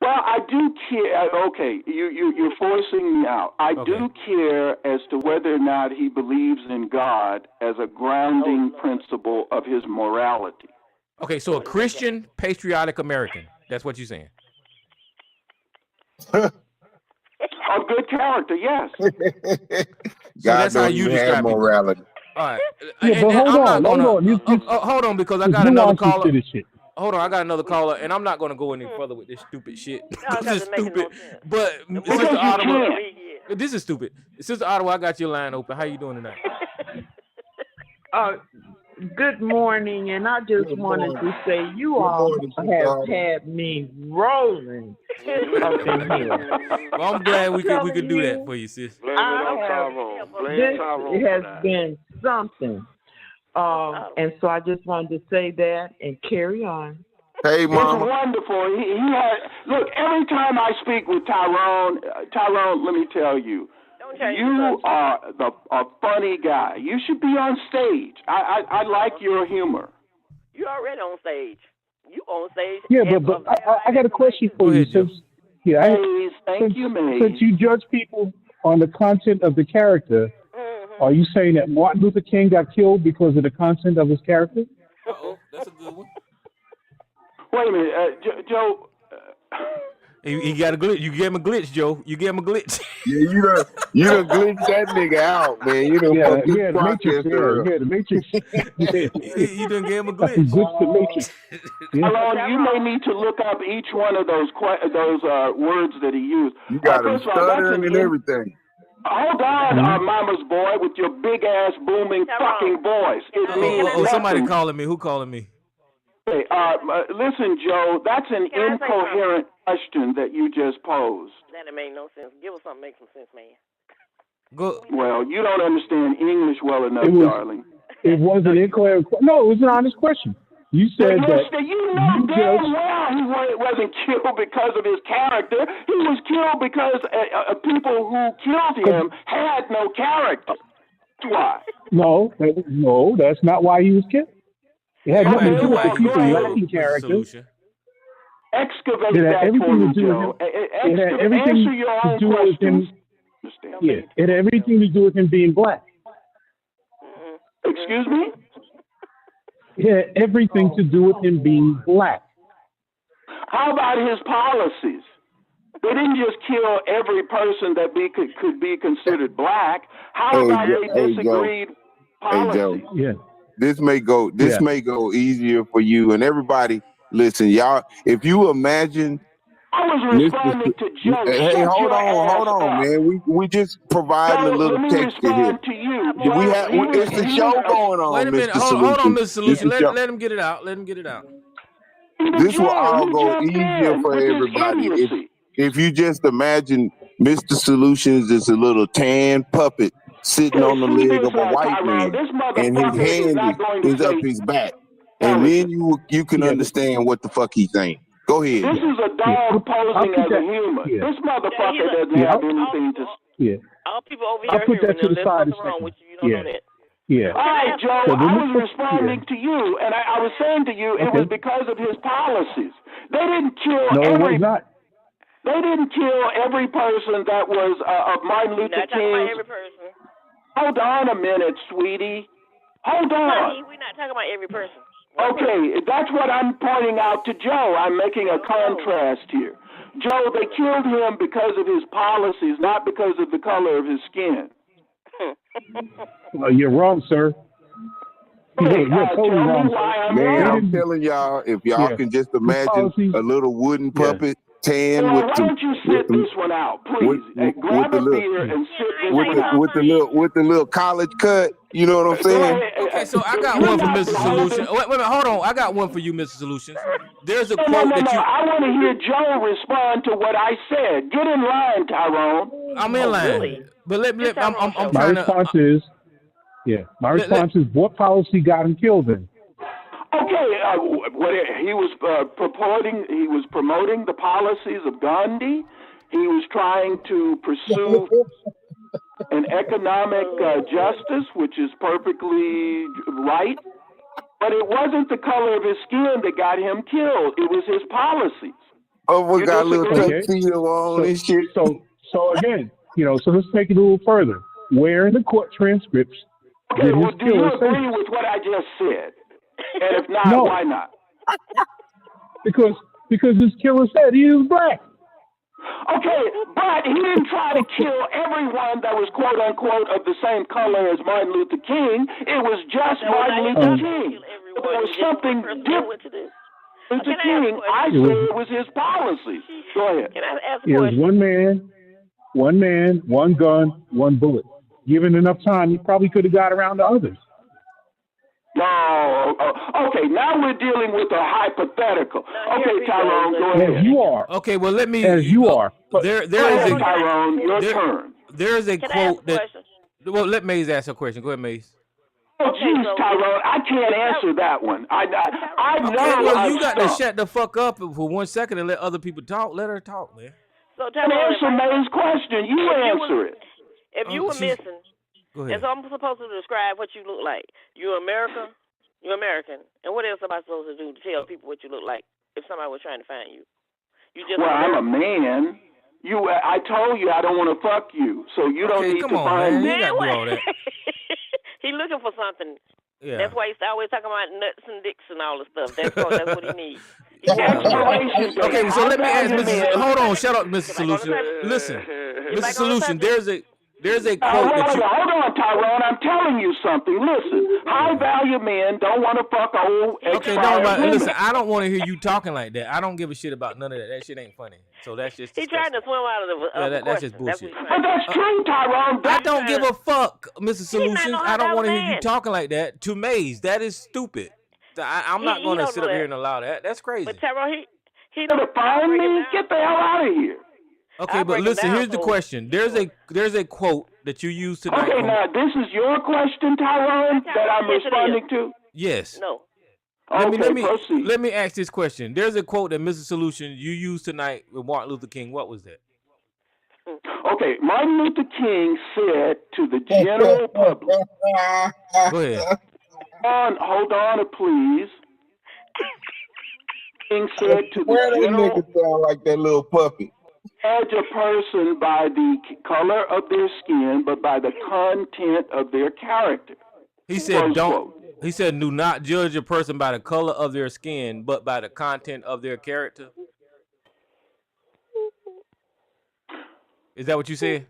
Well, Well, I do care. Okay, you're forcing me out. I do care as to whether or not he believes in God as a grounding principle of his morality. Okay, so a Christian, patriotic American. That's what you're saying. A good character, yes. So that's how you describe morality. All right. Yeah, but hold on. Hold on, because I got another caller. Hold on, I got another caller, and I'm not going to go any further with this stupid shit. This is stupid. But Sister Ottawa, this is stupid. Sister Ottawa, I got your line open. How you doing tonight? Good morning, and I just wanted to say you all have had me rolling up in here. Well, I'm glad we could do that for you, sis. This has been something. And so I just wanted to say that and carry on. Hey, Mama. It's wonderful. He had, look, every time I speak with Tyrone, let me tell you, you are a funny guy. You should be on stage. I like your humor. You already on stage. You on stage. Yeah, but I got a question for you. Thank you, Maze. Since you judge people on the content of the character, are you saying that Martin Luther King got killed because of the content of his character? That's a good one. Wait a minute, Joe. He got a glitch. You gave him a glitch, Joe. You gave him a glitch. Yeah, you done glitched that nigga out, man. You done fucked his podcast up. The Matrix. You done gave him a glitch. Glitch the Matrix. Alon, you may need to look up each one of those words that he used. You got him stuttering and everything. Hold on, mama's boy, with your big ass booming fucking voice. It means somebody calling me. Who calling me? Hey, listen, Joe, that's an incoherent question that you just posed. That made no sense. Give us something that makes some sense, man. Go. Well, you don't understand English well enough, darling. It was an incoherent. No, it was an honest question. You said that you know damn well he wasn't killed because of his character. He was killed because people who killed him had no character. That's why. No, that's not why he was killed. It had nothing to do with the people lacking character. Excavate that for me, Joe. Answer your own questions. Yeah, it had everything to do with him being black. Excuse me? It had everything to do with him being black. How about his policies? They didn't just kill every person that could be considered black. How about they disagreed policies? Hey, Joe. Yeah. This may go easier for you and everybody. Listen, y'all, if you imagine I was responding to Joe. Hey, hold on, man. We just providing a little texture here. It's the show going on. Wait a minute. Hold on, Mr. Solution. Let him get it out. This will all go easier for everybody. If you just imagine Mr. Solutions is a little tan puppet sitting on the leg of a white man, and his hand is up his back, and then you can understand what the fuck he's saying. Go ahead. This is a dog posing as a human. This motherfucker doesn't have anything to say. All people over I'll here put that to the side. You don't know that. Yeah. All right, Joe, I was responding to you, and I was saying to you it was because of his policies. They didn't kill They didn't kill every person that was of Martin Luther King. Every person. Hold on a minute, sweetie. Hold on. We're not talking about every person. Okay, that's what I'm pointing out to Joe. I'm making a contrast here. Joe, they killed him because of his policies, not because of the color of his skin. Well, you're wrong, sir. You're totally wrong, sir. Man, I'm telling y'all, if y'all can just imagine a little wooden puppet tan with why don't you sit this one out, please? Grab a beer and sit this one out. With the little college cut, you know what I'm saying? Okay, so I got one for Mr. Solution. Wait a minute, hold on. I got one for you, Mr. Solutions. There's a quote that you. I want to hear Joe respond to what I said. Get in line, Tyrone. I'm in line, really? But I'm My trying to. response is, what policy got him killed then? Okay, he was promoting the policies of Gandhi. He was trying to pursue an economic justice, which is perfectly right. But it wasn't the color of his skin that got him killed. It was his policies. Oh, we got a little Okay. tuxedo on and shit. So again, so let's take it a little further. Where in the court transcripts Okay, did well, his do you killer agree say? with what I just said? And if not, No. why not? Because his killer said he is black. Okay, but he didn't try to kill everyone that was quote unquote of the same color as Martin Luther King. It was just Martin Luther King. There was something different. Luther King, I said it was his policy. Go ahead. Can I ask a It was question? one man, one gun, one bullet. Given enough time, he probably could have got around to others. No. Okay, now we're dealing with a hypothetical. Okay, Tyrone, go As ahead. you are. Okay, well let me. As you are. There Go is ahead, a Tyrone, your turn. there is a Can I ask quote a that. question? Well, let Maze ask a question. Go ahead, Maze. Oh, jeez, Tyrone, I can't answer that one. I know. Okay, well, I'm you got to stumped. shut the fuck up for 1 second and let other people talk. Let her talk, man. So Can Tyrone, answer May's question. You answer it. If you were missing, Go and ahead. so I'm supposed to describe what you look like. You're American. You're American. And what else am I supposed to do to tell people what you look like if somebody was trying to find you? You just Well, I'm a American. man. I told you I don't want to fuck you, so you don't Okay, need come to on, find man. me. You ain't got to do all that. He looking for something. Yeah. That's why he's always talking about nuts and dicks and all the stuff. That's what he needs. Okay, so let me ask Mrs. Hold on, shut up, Mrs. Solution. Listen, You Mrs. back on the Solution. subject? There's a quote that you. Hold on, Tyrone. I'm telling you something. Listen, high-value men don't want to fuck old Okay, expired don't women. listen. I don't want to hear you talking like that. I don't give a shit about none of that. That shit ain't funny. So that's just. He trying to swim out of the Yeah, that's question. just bullshit. what he's But trying that's true, Tyrone. I don't give a fuck, Mrs. Solutions. know I how don't to want to hear you man. talking like that to Maze. That is stupid. I'm not He going to don't sit know up here that. and allow that. That's crazy. But Tyrone, he to find me? Get the hell out of here. Okay, I'll but break 'em listen. down Here's the for him. question. There's a quote that you used tonight. Okay, now this is your question, Tyrone, that I'm Yes, it responding to. Yes. No. Proceed. Let me ask this question. There's a quote that Mrs. Solution you used tonight with Martin Luther King. What was that? Okay, Martin Luther King said to the general public. Go ahead. Hold on, please. King said to Where the that general, nigga sound like that little puppy? judge a person by the color of their skin, but by the content of their character. He said, Close "Don't." quote. He said, "Do not judge a person by the color of their skin, but by the content of their character." Is that what you said?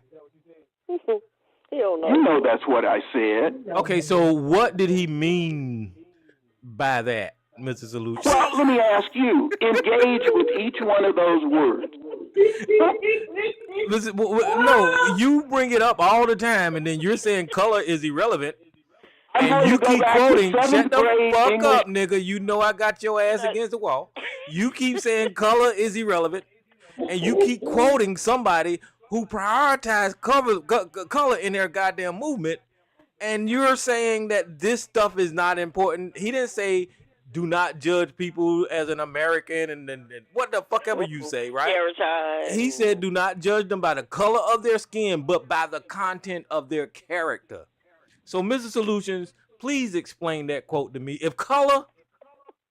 You know that's what I said. Okay, so what did he mean by that, Mr. Solution? Well, let me ask you. Engage with each one of those words. Listen, no, you bring it up all the time, and then you're saying color is irrelevant, and you keep quoting. Shut the fuck up, nigga. You know I got your ass against the wall. You keep saying color is irrelevant, and you keep quoting somebody who prioritize color in their goddamn movement, and you're saying that this stuff is not important. He didn't say do not judge people as an American and what the fuck ever you say, right? He said do not judge them by the color of their skin, but by the content of their character. So, Mr. Solutions, please explain that quote to me. If color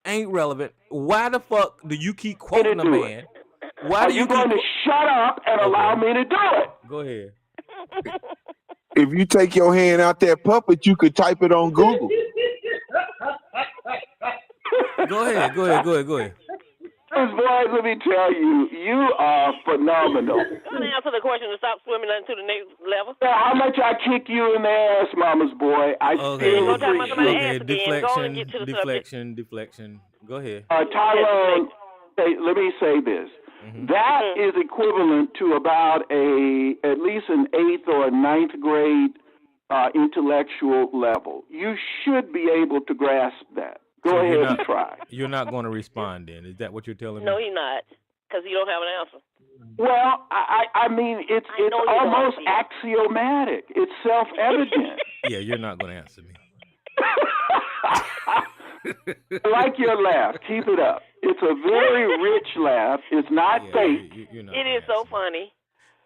ain't relevant, why the fuck do you keep quoting a man? Why Are do you going to shut up and allow me to do it? Go ahead. If you take your hand out that puppet, you could type it on Google. Go ahead. Boys, let me tell you, you are phenomenal. Can I answer the question to stop swimming into the next level? How much I kick you in the ass, mama's boy. I still appreciate it. Deflection. Go ahead. Tyrone, let me say this. That is equivalent to about at least an 8th or a 9th grade intellectual level. You should be able to grasp that. Go ahead and try. You're not going to respond then. Is that what you're telling me? No, he's not, because he don't have an answer. Well, I mean, it's almost axiomatic. It's self-evident. Yeah, you're not going to answer me. I like your laugh. Keep it up. It's a very rich laugh. It's not fake. It is so funny.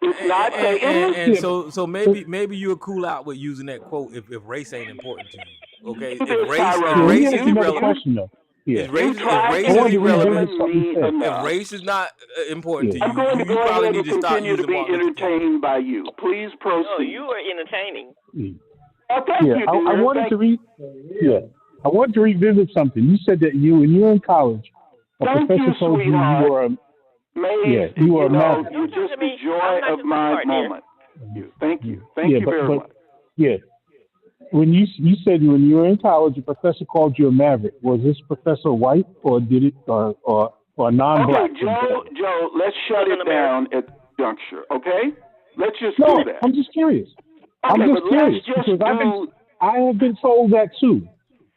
It's not fake. And so maybe you'll cool out with using that quote if race ain't important to you. Okay, if race is irrelevant. Yeah. Is race I wanted to irrelevant? revisit something you said. If race is not important to you, I'm going to you go probably ahead need and to stop continue to using be Martin Luther King. entertained by you. Please proceed. No, you are entertaining. Oh, thank you, dear. I wanted to I wanted to revisit something. You said that when you were in college, a Thank professor you, told you sweetheart. you were a Maze, you were a know, master. you're just the joy of my moment. Thank you. Thank you very much. Yeah. When you said when you were in college, a professor called you a maverick. Was this professor white or did it or non-black? Okay, Joe, let's shut it down at the juncture. Okay, let's just do that. I'm just curious. Okay, I'm just but curious let's just because I have been told that too.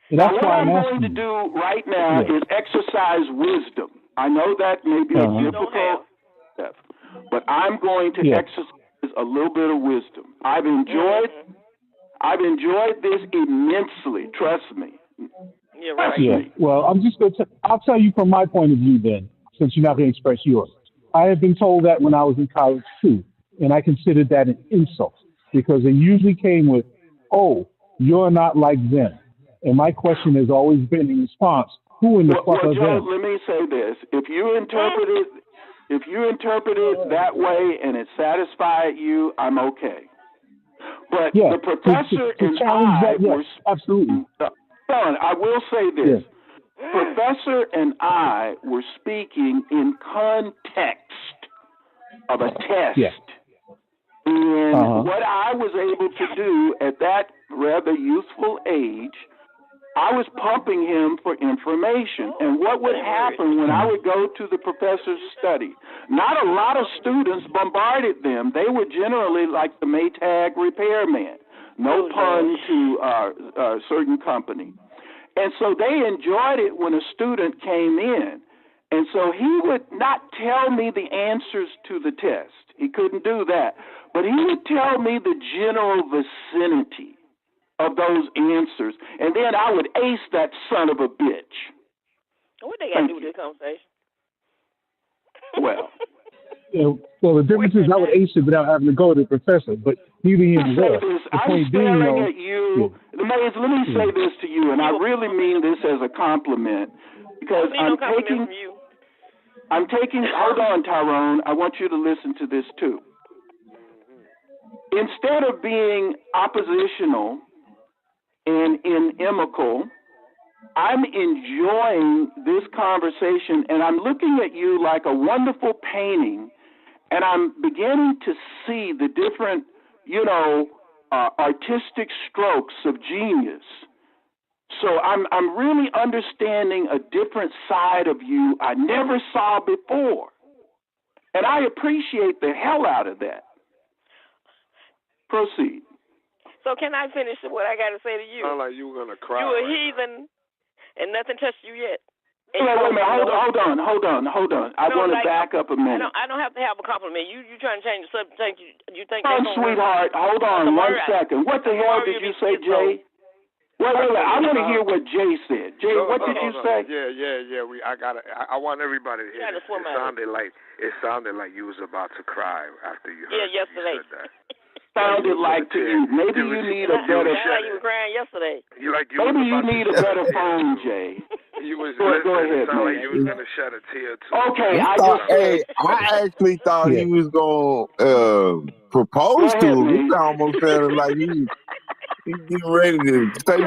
And that's what why I'm I'm going asking to you. do right now is exercise wisdom. I know that may be a difficult step, but I'm going to exercise a little bit of wisdom. I've enjoyed this immensely. Trust me. Yeah, right. Yeah. Well, I'm just going to. I'll tell you from my point of view then, since you're not going to express yours. I have been told that when I was in college too, and I considered that an insult because it usually came with, "Oh, you're not like them." And my question has always been in response, "Who in the fuck are Joe, them?" let me say this: if you interpret it that way and it satisfied you, I'm okay. But the professor and I were absolutely. Son, I will say this. Professor and I were speaking in context of a test. And what I was able to do at that rather youthful age, I was pumping him for information. And what would happen when I would go to the professor's study? Not a lot of students bombarded them. They were generally like the Maytag repairman. No pun to a certain company. And so they enjoyed it when a student came in. And so he would not tell me the answers to the test. He couldn't do that. But he would tell me the general vicinity of those answers. And then I would ace that son of a bitch. What they got to do with this conversation? Well. Well, the difference is I would ace it without having to go to the professor, but neither here nor there. I'm staring at you. Maze, let me say this to you, and I really mean this as a compliment, because I'm taking, hold on, Tyrone, I want you to listen to this too. Instead of being oppositional and inimical, I'm enjoying this conversation, and I'm looking at you like a wonderful painting, and I'm beginning to see the different, artistic strokes of genius. So I'm really understanding a different side of you I never saw before, and I appreciate the hell out of that. Proceed. So can I finish what I got to say to you? Sound like you were gonna cry. You a heathen, and nothing touched you yet. Wait a minute. Hold on. I want to back up a minute. I don't have to have a compliment. You trying to change the subject? You think? Sweetheart, hold on 1 second. What the hell did you say, Jay? Wait. I want to hear what Jay said. Jay, what did you say? Yeah. I want everybody to hear. It sounded like you was about to cry after you heard yesterday. You said that. Sounded like to you. Maybe you need a better. Like you were crying yesterday. Maybe you need a better phone, Jay. You was go ahead, man. Like you was gonna shed a tear too. Okay, I actually thought he was gonna propose to him. He almost sounded like he getting ready to say some,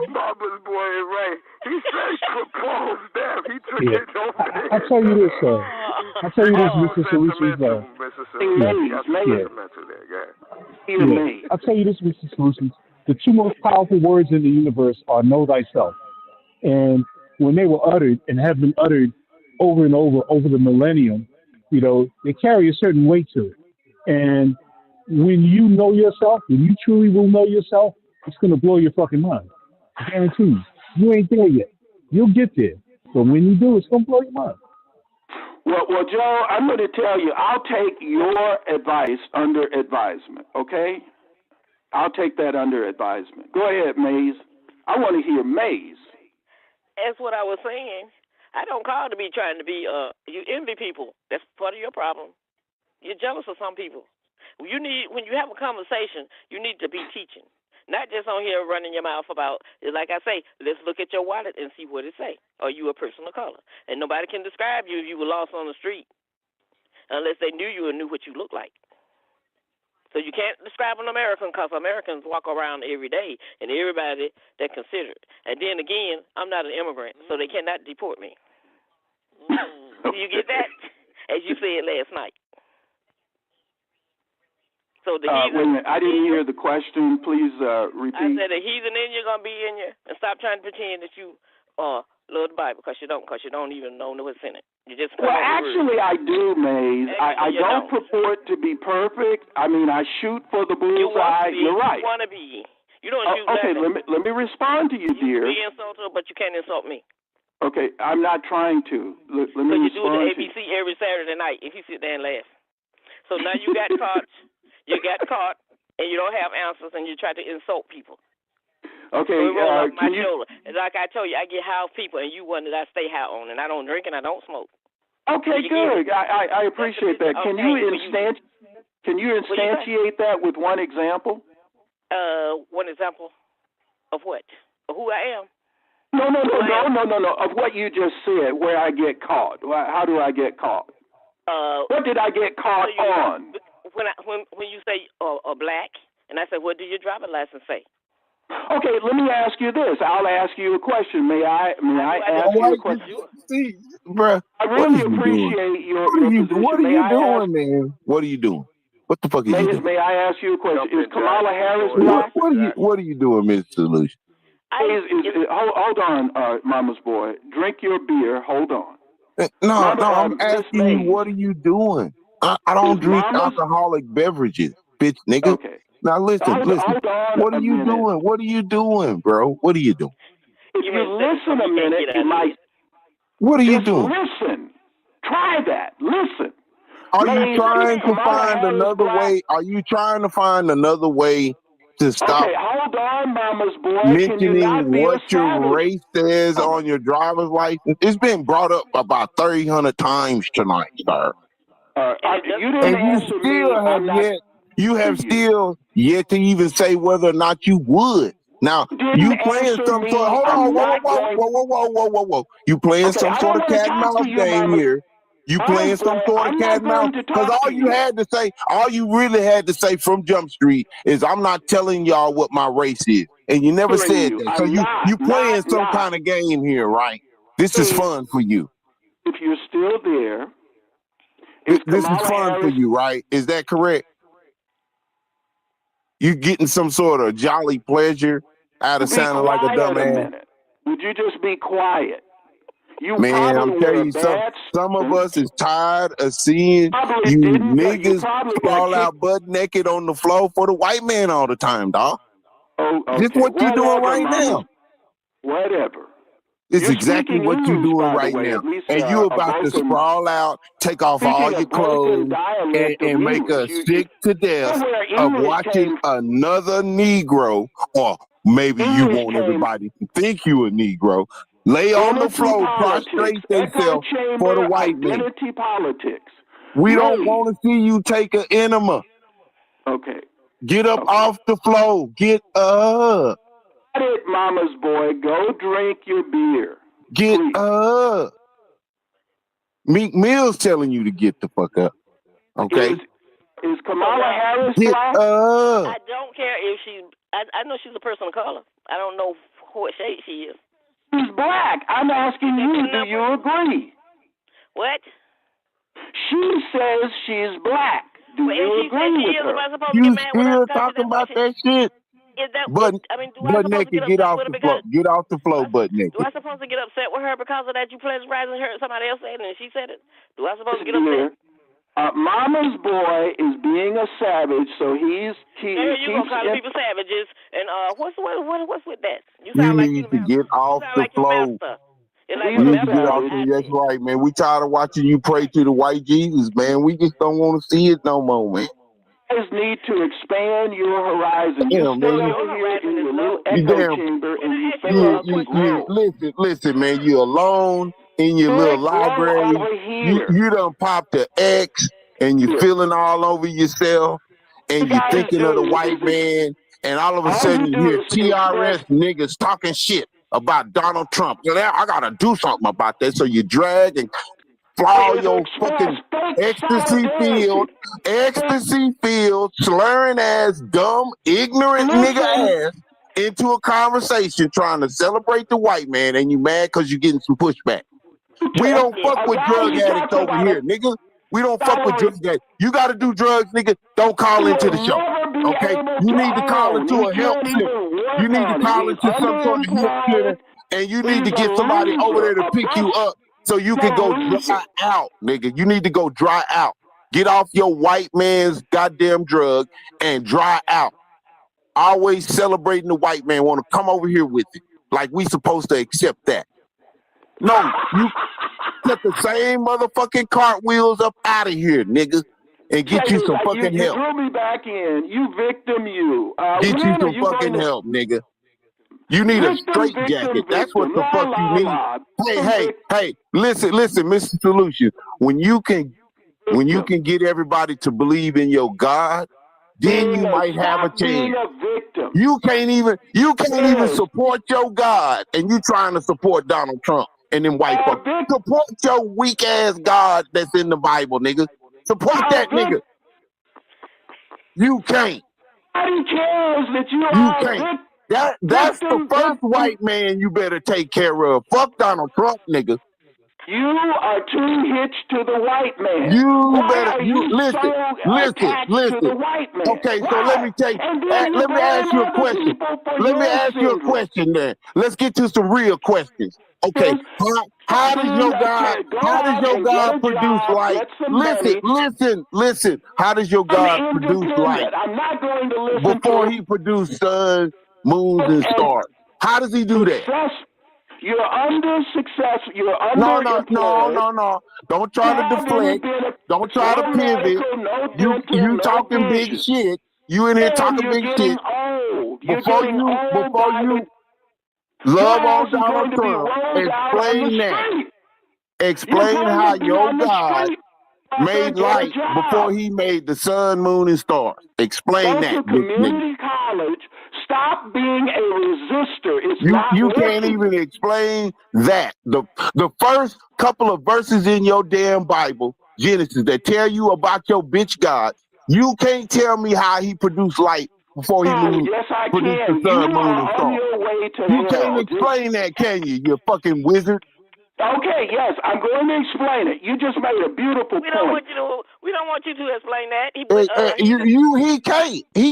Mama's boy is right. He said propose them. He took it over. I'll tell you this, Mr. Solutions. I'll tell you this, Mr. Solutions. The two most powerful words in the universe are "know thyself," and when they were uttered and have been uttered over and over the millennium, they carry a certain weight to it. And when you know yourself, when you truly will know yourself, it's going to blow your fucking mind. I guarantee you. You ain't there yet. You'll get there. But when you do, it's going to blow your mind. Well, Joe, I'm going to tell you, I'll take your advice under advisement, okay? I'll take that under advisement. Go ahead, Maze. I want to hear Maze. That's what I was saying. I don't call to be trying to be, you envy people. That's part of your problem. You're jealous of some people. When you have a conversation, you need to be teaching. Not just on here running your mouth about, like I say, let's look at your wallet and see what it say. Are you a person of color? And nobody can describe you if you were lost on the street unless they knew you and knew what you looked like. So you can't describe an American because Americans walk around every day and everybody they're considered. And then again, I'm not an immigrant, so they cannot deport me. Do you get that? As you said last night. So the wait a minute, I didn't hear the question. Please repeat. I said the heathen in you gonna be in you, and stop trying to pretend that you love the Bible because you don't even know what's in it. You just actually, I do, Maze. I don't purport to be perfect. I mean, I shoot for the bullseye. You're right. You want to be. You don't shoot. Okay, let me respond to you, dear. You be insulted, but you can't insult me. Okay, I'm not trying to. Let me you respond. do the ABC every Saturday night if you sit there and laugh. So now you got caught. You got caught, and you don't have answers, and you try to insult people. Okay, so it rolls off my can you? shoulder. Like I told you, I get high off people, and you one that I stay high on, and I don't drink and I don't smoke. Okay, so good. I appreciate that. Can you instantiate that with one example? One example of what? Of who I am? No. Of what you just said, where I get caught. How do I get caught? What did I get caught on? When you say black, and I say, what do your driver's license say? Okay, let me ask you this. I'll ask you a question. May I ask you a question? See, bruh, I really appreciate your position. What are you doing, man? What are you doing? What the fuck are you doing? May I ask you a question? Is Kamala Harris black? What are you doing, Mr. Solution? Hold on, Mama's boy. Drink your beer. Hold on. No, I'm asking you, what are you doing? I don't drink alcoholic beverages, bitch, nigga. Okay. Now listen. Hold on what are you doing? What are you doing, bro? What are you doing? If you listen a minute, you might. What are you doing? Listen. Try that. Listen. Are you trying to find another way? Are you trying to find another way to stop? Okay, hold on, Mama's boy. Mentioning what your race says on your driver's license. It's been brought up about 300 times tonight, sir. You have still yet to even say whether or not you would. Now you playing some sort. Hold on, whoa. You playing some sort of cat and mouse game here. You playing some sort of cat and mouse because all you really had to say from Jump Street is I'm not telling y'all what my race is, and you never said that. So you playing some kind of game here, right? This is fun for you. If you're still there. This is fun for you, right? Is that correct? You getting some sort of jolly pleasure out of sounding like a dumbass? Would you just be quiet? Man, I'm telling you, some of us is tired of seeing you niggas sprawl out butt naked on the floor for the white man all the time, dog. Oh, okay. This is what you're doing right now. Whatever. It's exactly what you're doing right now. And you about to sprawl out, take off all your clothes, and make us sick to death of watching another Negro, or maybe you want everybody to think you a Negro, lay on the floor, prostrate themselves for the white man. We don't want to see you take an enema. Okay. Get up off the floor. Get up. Got it, Mama's boy. Go drink your beer. Get up. Meek Mill's telling you to get the fuck up. Okay? Is Kamala Harris black? I don't care if she's... I know she's a person of color. I don't know what shade she is. She's black. I'm asking you, do you agree? What? She says she's black. Do you agree with her? You still talking about that shit? Butt naked, get off the floor. Get off the floor, butt naked. Do I supposed to get upset with her because of that? You plagiarizing her? Somebody else said it, and she said it. Do I supposed to get upset? Mama's boy is being a savage, so he's you gonna call people savages? And what's with that? You need to get off the floor. You need to get off the. That's right, man. We tired of watching you pray to the white Jesus, man. We just don't want to see it no more, man. You guys need to expand your horizon. You stay over here in your little echo chamber and you fail. Listen, man. You're alone in your little library. You done popped the X and you're feeling all over yourself. and you're thinking of the white man, and all of a sudden you hear TRS niggas talking shit about Donald Trump. You know, I gotta do something about that. So you drag and fly your fucking ecstasy field, slurring ass, dumb, ignorant nigga ass into a conversation trying to celebrate the white man, and you mad because you're getting some pushback. We don't fuck with drug addicts over here, nigga. We don't fuck with drug addicts. You got to do drugs, nigga. Don't call into the show, okay? You need to call into a help center. You need to call into some sort of help center, and you need to get somebody over there to pick you up so you can go dry out, nigga. You need to go dry out. Get off your white man's goddamn drug and dry out. Always celebrating the white man. Want to come over here with it. Like we supposed to accept that. No, you put the same motherfucking cartwheels up out of here, nigga, and get you some fucking help. You threw me back in. You victim, you. Get you some fucking help, nigga. You need a straight jacket. That's what the fuck you need. Hey, listen, Mr. Solution. When you can get everybody to believe in your God, then you might have a chance. You can't even support your God, and you trying to support Donald Trump and then white folks. Support your weak ass God that's in the Bible, nigga. Support that nigga. You can't. Nobody cares that you can't. That's the first white man you better take care of. Fuck Donald Trump, nigga. You are too hitched to the white man. Listen. Okay, so let me ask you a question. Let me ask you a question then. Let's get to some real questions. Okay, how does your God produce light? Listen. How does your God produce light? I'm not going to listen before he produced sun, moons, and stars. How does he do that? You're under success. You're under. No. Don't try to deflect. Don't try to pivot. You talking big shit. You in here talking big shit. Before you love on Donald Trump, explain that. Explain how your God made light before he made the sun, moon, and stars. Explain that. Community college. Stop being a resistor. You can't even explain that. The first couple of verses in your damn Bible, Genesis, that tell you about your bitch God, you can't tell me how he produced light before he produced the sun, moon, and stars. You can't explain that, can you? You fucking wizard. Okay, yes, I'm going to explain it. You just made a beautiful point. We don't want you to explain that. He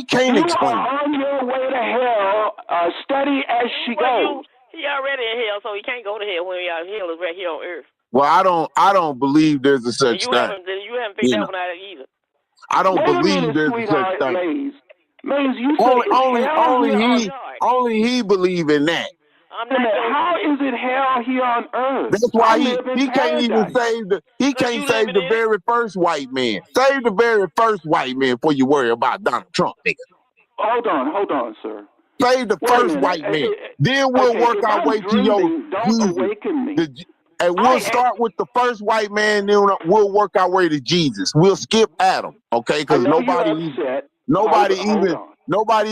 can't explain it. On your way to hell, study as she goes. He already in hell, so he can't go to hell when hell is right here on earth. Well, I don't believe there's a such thing. You haven't figured that one out either. I don't believe there's a such thing. Maze, you only he believe in that. How is it hell here on earth? That's why he can't even save the very first white man. Save the very first white man before you worry about Donald Trump, nigga. Hold on, sir. Save the first white man. Then we'll work our way to your Jesus. And we'll start with the first white man, then we'll work our way to Jesus. We'll skip Adam, okay? Because nobody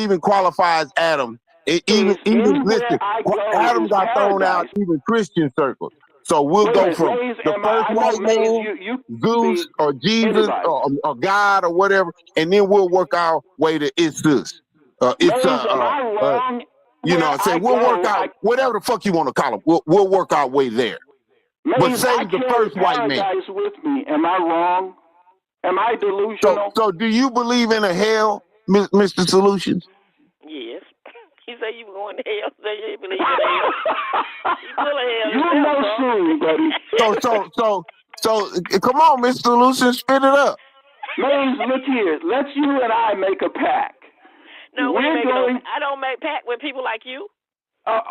even qualifies Adam. Even listen, Adam got thrown out even Christian circles. So we'll go from the first white man, Zeus or Jesus or God or whatever, and then we'll work our way to Isus. You know, say we'll work out whatever the fuck you want to call him. We'll work our way there. But save the first white man. With me. Am I wrong? Am I delusional? So do you believe in a hell, Mr. Solutions? Yes. He said you were going to hell. So you believe in hell. You full of hell. You know soon, buddy. So come on, Mr. Solutions, spit it up. Maze, look here. Let's you and I make a pact. No, I don't make pact with people like you. Well,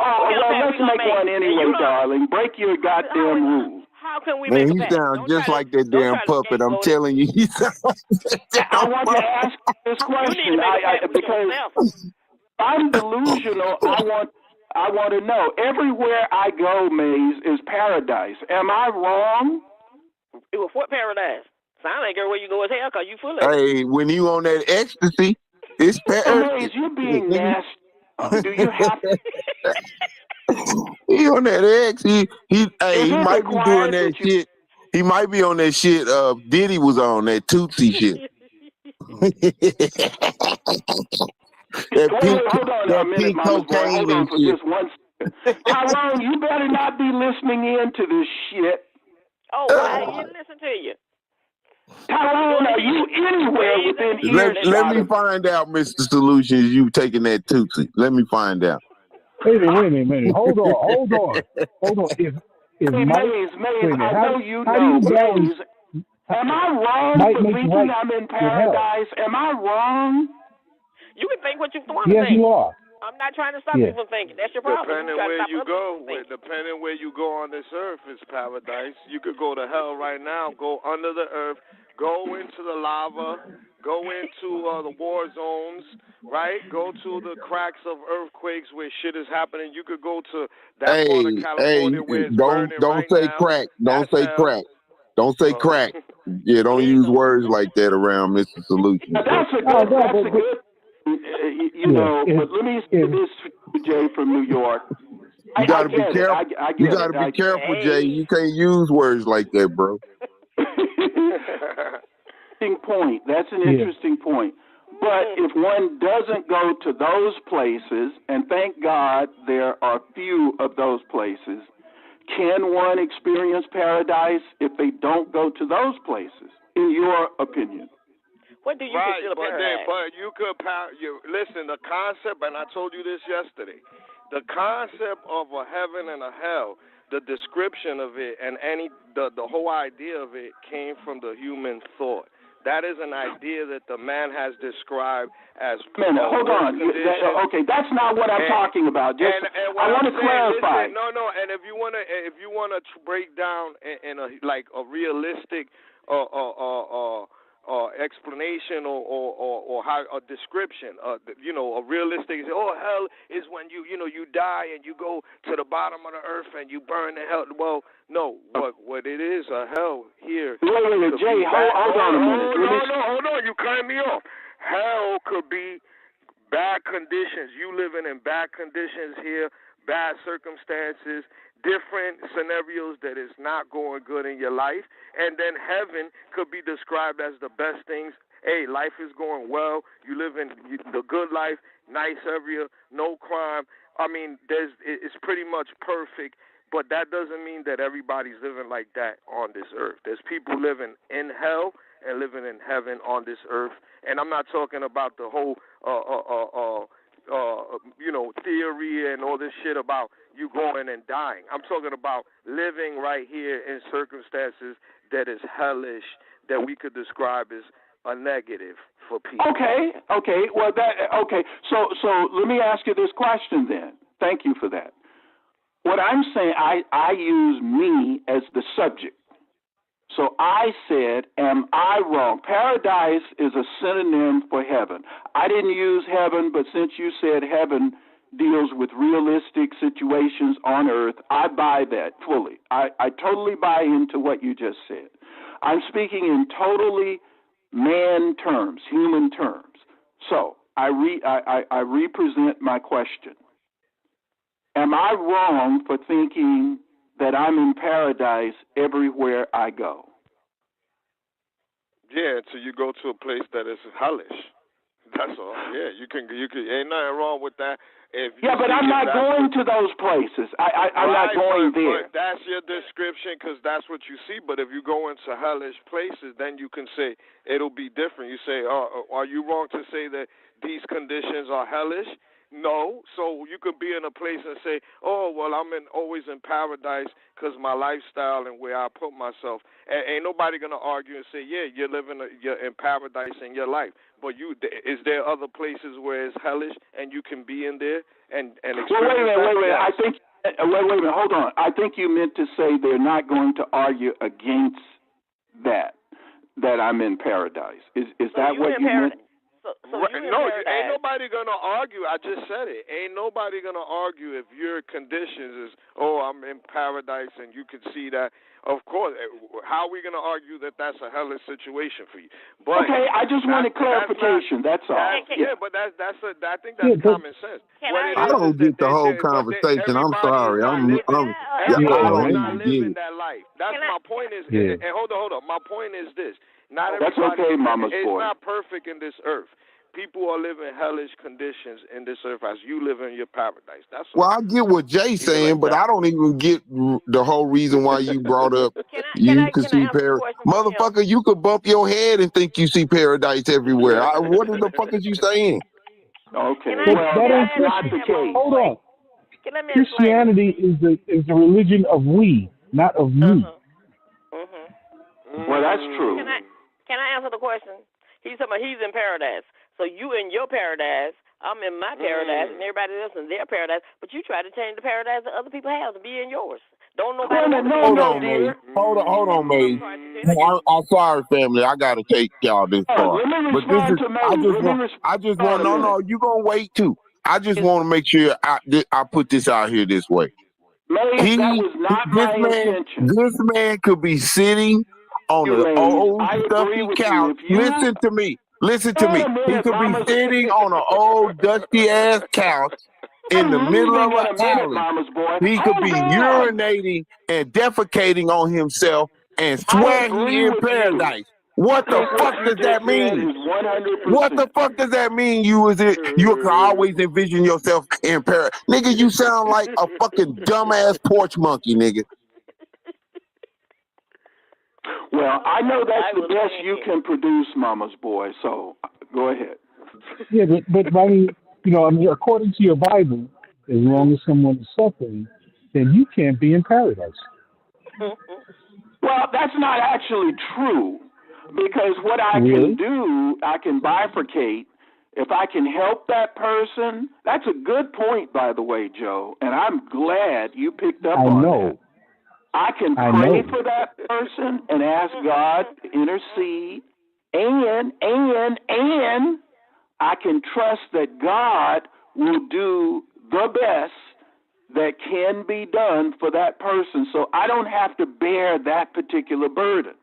let's make one anyway, darling. Break your goddamn rules. How can we make a pact? He sounds just like that damn puppet. I'm telling you, he sounds like that. I want to ask this question because I'm delusional. I want to know. Everywhere I go, Maze, is paradise. Am I wrong? It was what paradise? Sound like everywhere you go is hell because you full of it. Hey, when you on that ecstasy, it's Maze, you're being nasty. Do you have to? He on that X. He might be doing that shit. He might be on that shit. Diddy was on that Tootsie shit. Hold on a minute, Mama's boy. Hold on for just 1 second. Tyrone, you better not be listening in to this shit. Oh, I didn't listen to you. Tyrone, are you anywhere within earshot? Let me find out, Mr. Solutions, you taking that Tootsie. Let me find out. Wait a minute. Hold on. If Maze, I know you know. Maze, am I wrong for thinking I'm in paradise? Am I wrong? You can think what you want to think. Yes, you are. I'm not trying to stop you from thinking. That's your problem. Depending where you go on this earth is paradise. You could go to hell right now, go under the earth, go into the lava, go into the war zones, right? Go to the cracks of earthquakes where shit is happening. You could go to that part of California where it's burning don't say now. Crack. Don't say hell. crack. Don't say crack. Yeah, don't use words like that around Mr. Solutions. That's a good. You know, but let me say this, Jay from New York. You gotta be careful. You gotta be careful, Jay. You can't use words like that, bro. Point. That's an interesting point. But if one doesn't go to those places, and thank God there are few of those places, can one experience paradise if they don't go to those places, in your opinion? What do you consider paradise? But you could listen, the concept, and I told you this yesterday, the concept of a heaven and a hell, the description of it, and the whole idea of it came from the human thought. That is an idea that the man has described as. Hold on. Okay, that's not what I'm talking about. I want to clarify. Listen, no. And if you want to break down in a realistic explanation or how a description, a realistic. Hell is when you die and you go to the bottom of the earth and you burn in hell. Well, no, what it is, a hell here. Wait, Jay, hold on a minute. Hold on, you cut me off. Hell could be bad conditions. You living in bad conditions here, bad circumstances, different scenarios that is not going good in your life. And then heaven could be described as the best things. Hey, life is going well. You live in the good life, nice area, no crime. I mean, it's pretty much perfect, but that doesn't mean that everybody's living like that on this earth. There's people living in hell and living in heaven on this earth. And I'm not talking about the whole theory and all this shit about you going and dying. I'm talking about living right here in circumstances that is hellish, that we could describe as a negative for people. Okay. Well, So let me ask you this question then. Thank you for that. What I'm saying, I use me as the subject. So I said, am I wrong? Paradise is a synonym for heaven. I didn't use heaven, but since you said heaven deals with realistic situations on earth, I buy that fully. I totally buy into what you just said. I'm speaking in totally man terms, human terms. So I represent my question. Am I wrong for thinking that I'm in paradise everywhere I go? Yeah, until you go to a place that is hellish. That's all. Yeah, you can. Ain't nothing wrong with that. But I'm not going to those places. I'm not going there. But that's your description because that's what you see. But if you go into hellish places, then you can say it'll be different. You say, are you wrong to say that these conditions are hellish? No. So you could be in a place and say, I'm always in paradise because my lifestyle and where I put myself. And ain't nobody going to argue and say, yeah, you're in paradise in your life. But is there other places where it's hellish and you can be in there and experience Wait a minute. Hold on. I think you meant to say they're not going to argue against that I'm in paradise. Is that what you meant? Right, no, ain't nobody gonna argue. I just said it. Ain't nobody gonna argue if your conditions is, I'm in paradise and you can see that. Of course, how are we gonna argue that that's a hellish situation for you? But okay, I just wanted clarification. That's all. Yeah, but I think that's common sense. I don't get the whole conversation. I'm sorry. I don't not even get living it. that life. That's my point. Is Yeah. and hold on. My point is this. Not That's everybody. okay, Mama's it's boy. not perfect in this earth. People are living hellish conditions in this earth as you live in your paradise. That's Well, I get what Jay's saying, but I don't even get the whole reason why you brought up you can see paradise. Motherfucker, you could bump your head and think you see paradise everywhere. What the fuck is you saying? Okay, that ain't not the case. Hold on. Christianity is the religion of we, not of me. Well, that's true. Can I answer the question? He's talking about he's in paradise. So you in your paradise, I'm in my paradise, and everybody else in their paradise. But you try to change the paradise that other people have to be in yours. Don't nobody. Hold on, Maze. Hold on, Maze. I'm sorry, family. I gotta take y'all this far. But this is I just want no. You gonna wait too. I just want to make sure I put this out here this way. Maze, that was not my intention. This man could be sitting on an old stuffy couch. Listen to me. Listen to me. He could be sitting on an old dusty ass couch in the middle of an alley. He could be urinating and defecating on himself and swear he in paradise. What the fuck does that mean? What the fuck does that mean? You can always envision yourself in paradise. Nigga, you sound like a fucking dumbass porch monkey, nigga. Well, I know that's the best you can produce, Mama's boy, so go ahead. Yeah, but I mean, according to your Bible, as long as someone is suffering, then you can't be in paradise. Well, that's not actually true, because what I can do, I can bifurcate. If I can help that person, that's a good point, by the way, Joe, and I'm glad you picked up on that. I can pray for that person and ask God to intercede, and I can trust that God will do the best that can be done for that person, so I don't have to bear that particular burden.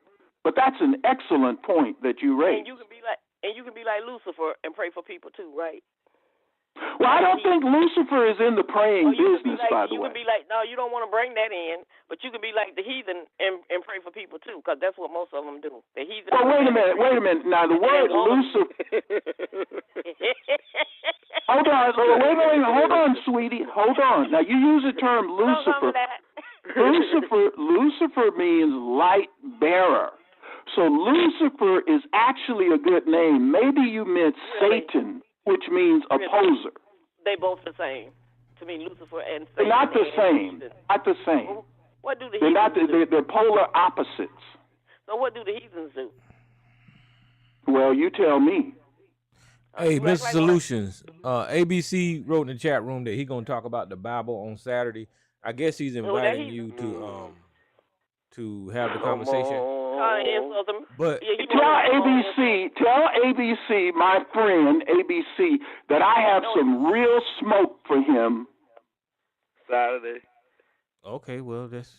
But that's an excellent point that you raised. And you can be like Lucifer and pray for people too, right? Well, I don't think Lucifer is in the praying business, by the way. You can be like, no, you don't want to bring that in, but you can be like the heathen and pray for people too, because that's what most of them do. The heathen. Well, wait a minute. Now, the word Lucifer. Hold on, sweetie. Hold on. Now, you use the term Lucifer. Lucifer means light bearer. So Lucifer is actually a good name. Maybe you meant Satan, which means opposer. They both the same. To me, Lucifer and Satan. They're not the same. Not the same. What do the They're not. heathens do? They're polar opposites. So what do the heathens do? Well, you tell me. Hey, Mr. Solutions. ABC wrote in the chat room that he gonna talk about the Bible on Saturday. I guess he's inviting you to have the conversation. But tell ABC, my friend ABC, that I have some real smoke for him Saturday. Okay, well that's.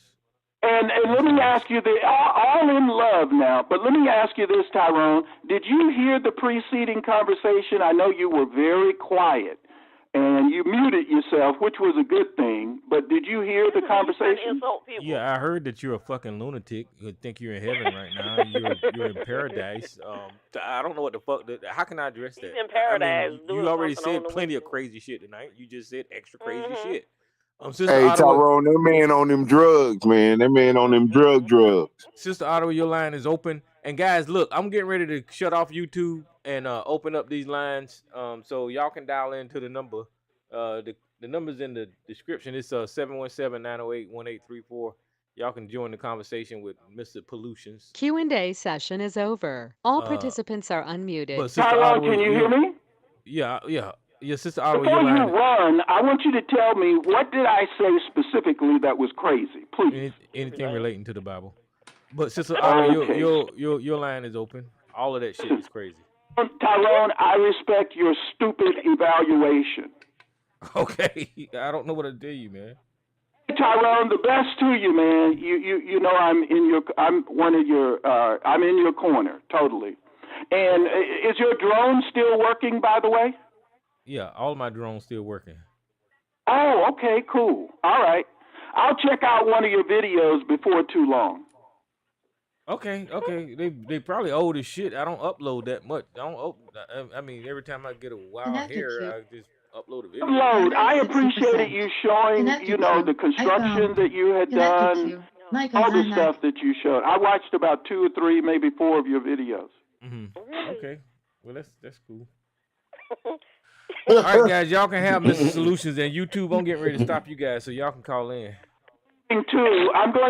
And let me ask you this, all in love now, but let me ask you this, Tyrone. Did you hear the preceding conversation? I know you were very quiet, and you muted yourself, which was a good thing, but did you hear the conversation? Yeah, I heard that you're a fucking lunatic. You think you're in heaven right now. You're in paradise. I don't know what the fuck. How can I address that? He's in paradise. I mean, you already said plenty of crazy shit tonight. You just said extra crazy shit. Hey, Tyrone, that man on them drugs, man. That man on them drugs. Sister Ottawa, your line is open. And guys, look, I'm getting ready to shut off YouTube and open up these lines, so y'all can dial into the number. The number's in the description. It's 717-908-1834. Y'all can join the conversation with Mr. Pollutions. Q&A session is over. All participants are unmuted. But Sister Tyrone, Ottawa, can you hear me? Yeah, Sister Ottawa, Before your line. you run, I want you to tell me, what did I say specifically that was crazy? Please. Anything relating to the Bible. But Sister Ottawa, your line is open. All of that shit is crazy. Tyrone, I respect your stupid evaluation. Okay, I don't know what to tell you, man. Tyrone, the best to you, man. You know I'm in your corner totally. And is your drone still working, by the way? Yeah, all my drones still working. Oh, okay, cool. All right. I'll check out one of your videos before too long. Okay. They probably old as shit. I don't upload that much. I mean, every time I get a wild hair, I just upload a video. Upload. I appreciated you showing, the construction that you had done, all the stuff that you showed. I watched about 2 or 3, maybe 4 of your videos. Okay. Well, that's cool. All right, guys, y'all can have Mr. Solutions and YouTube. I'm getting ready to stop you guys so y'all can call in. I'm going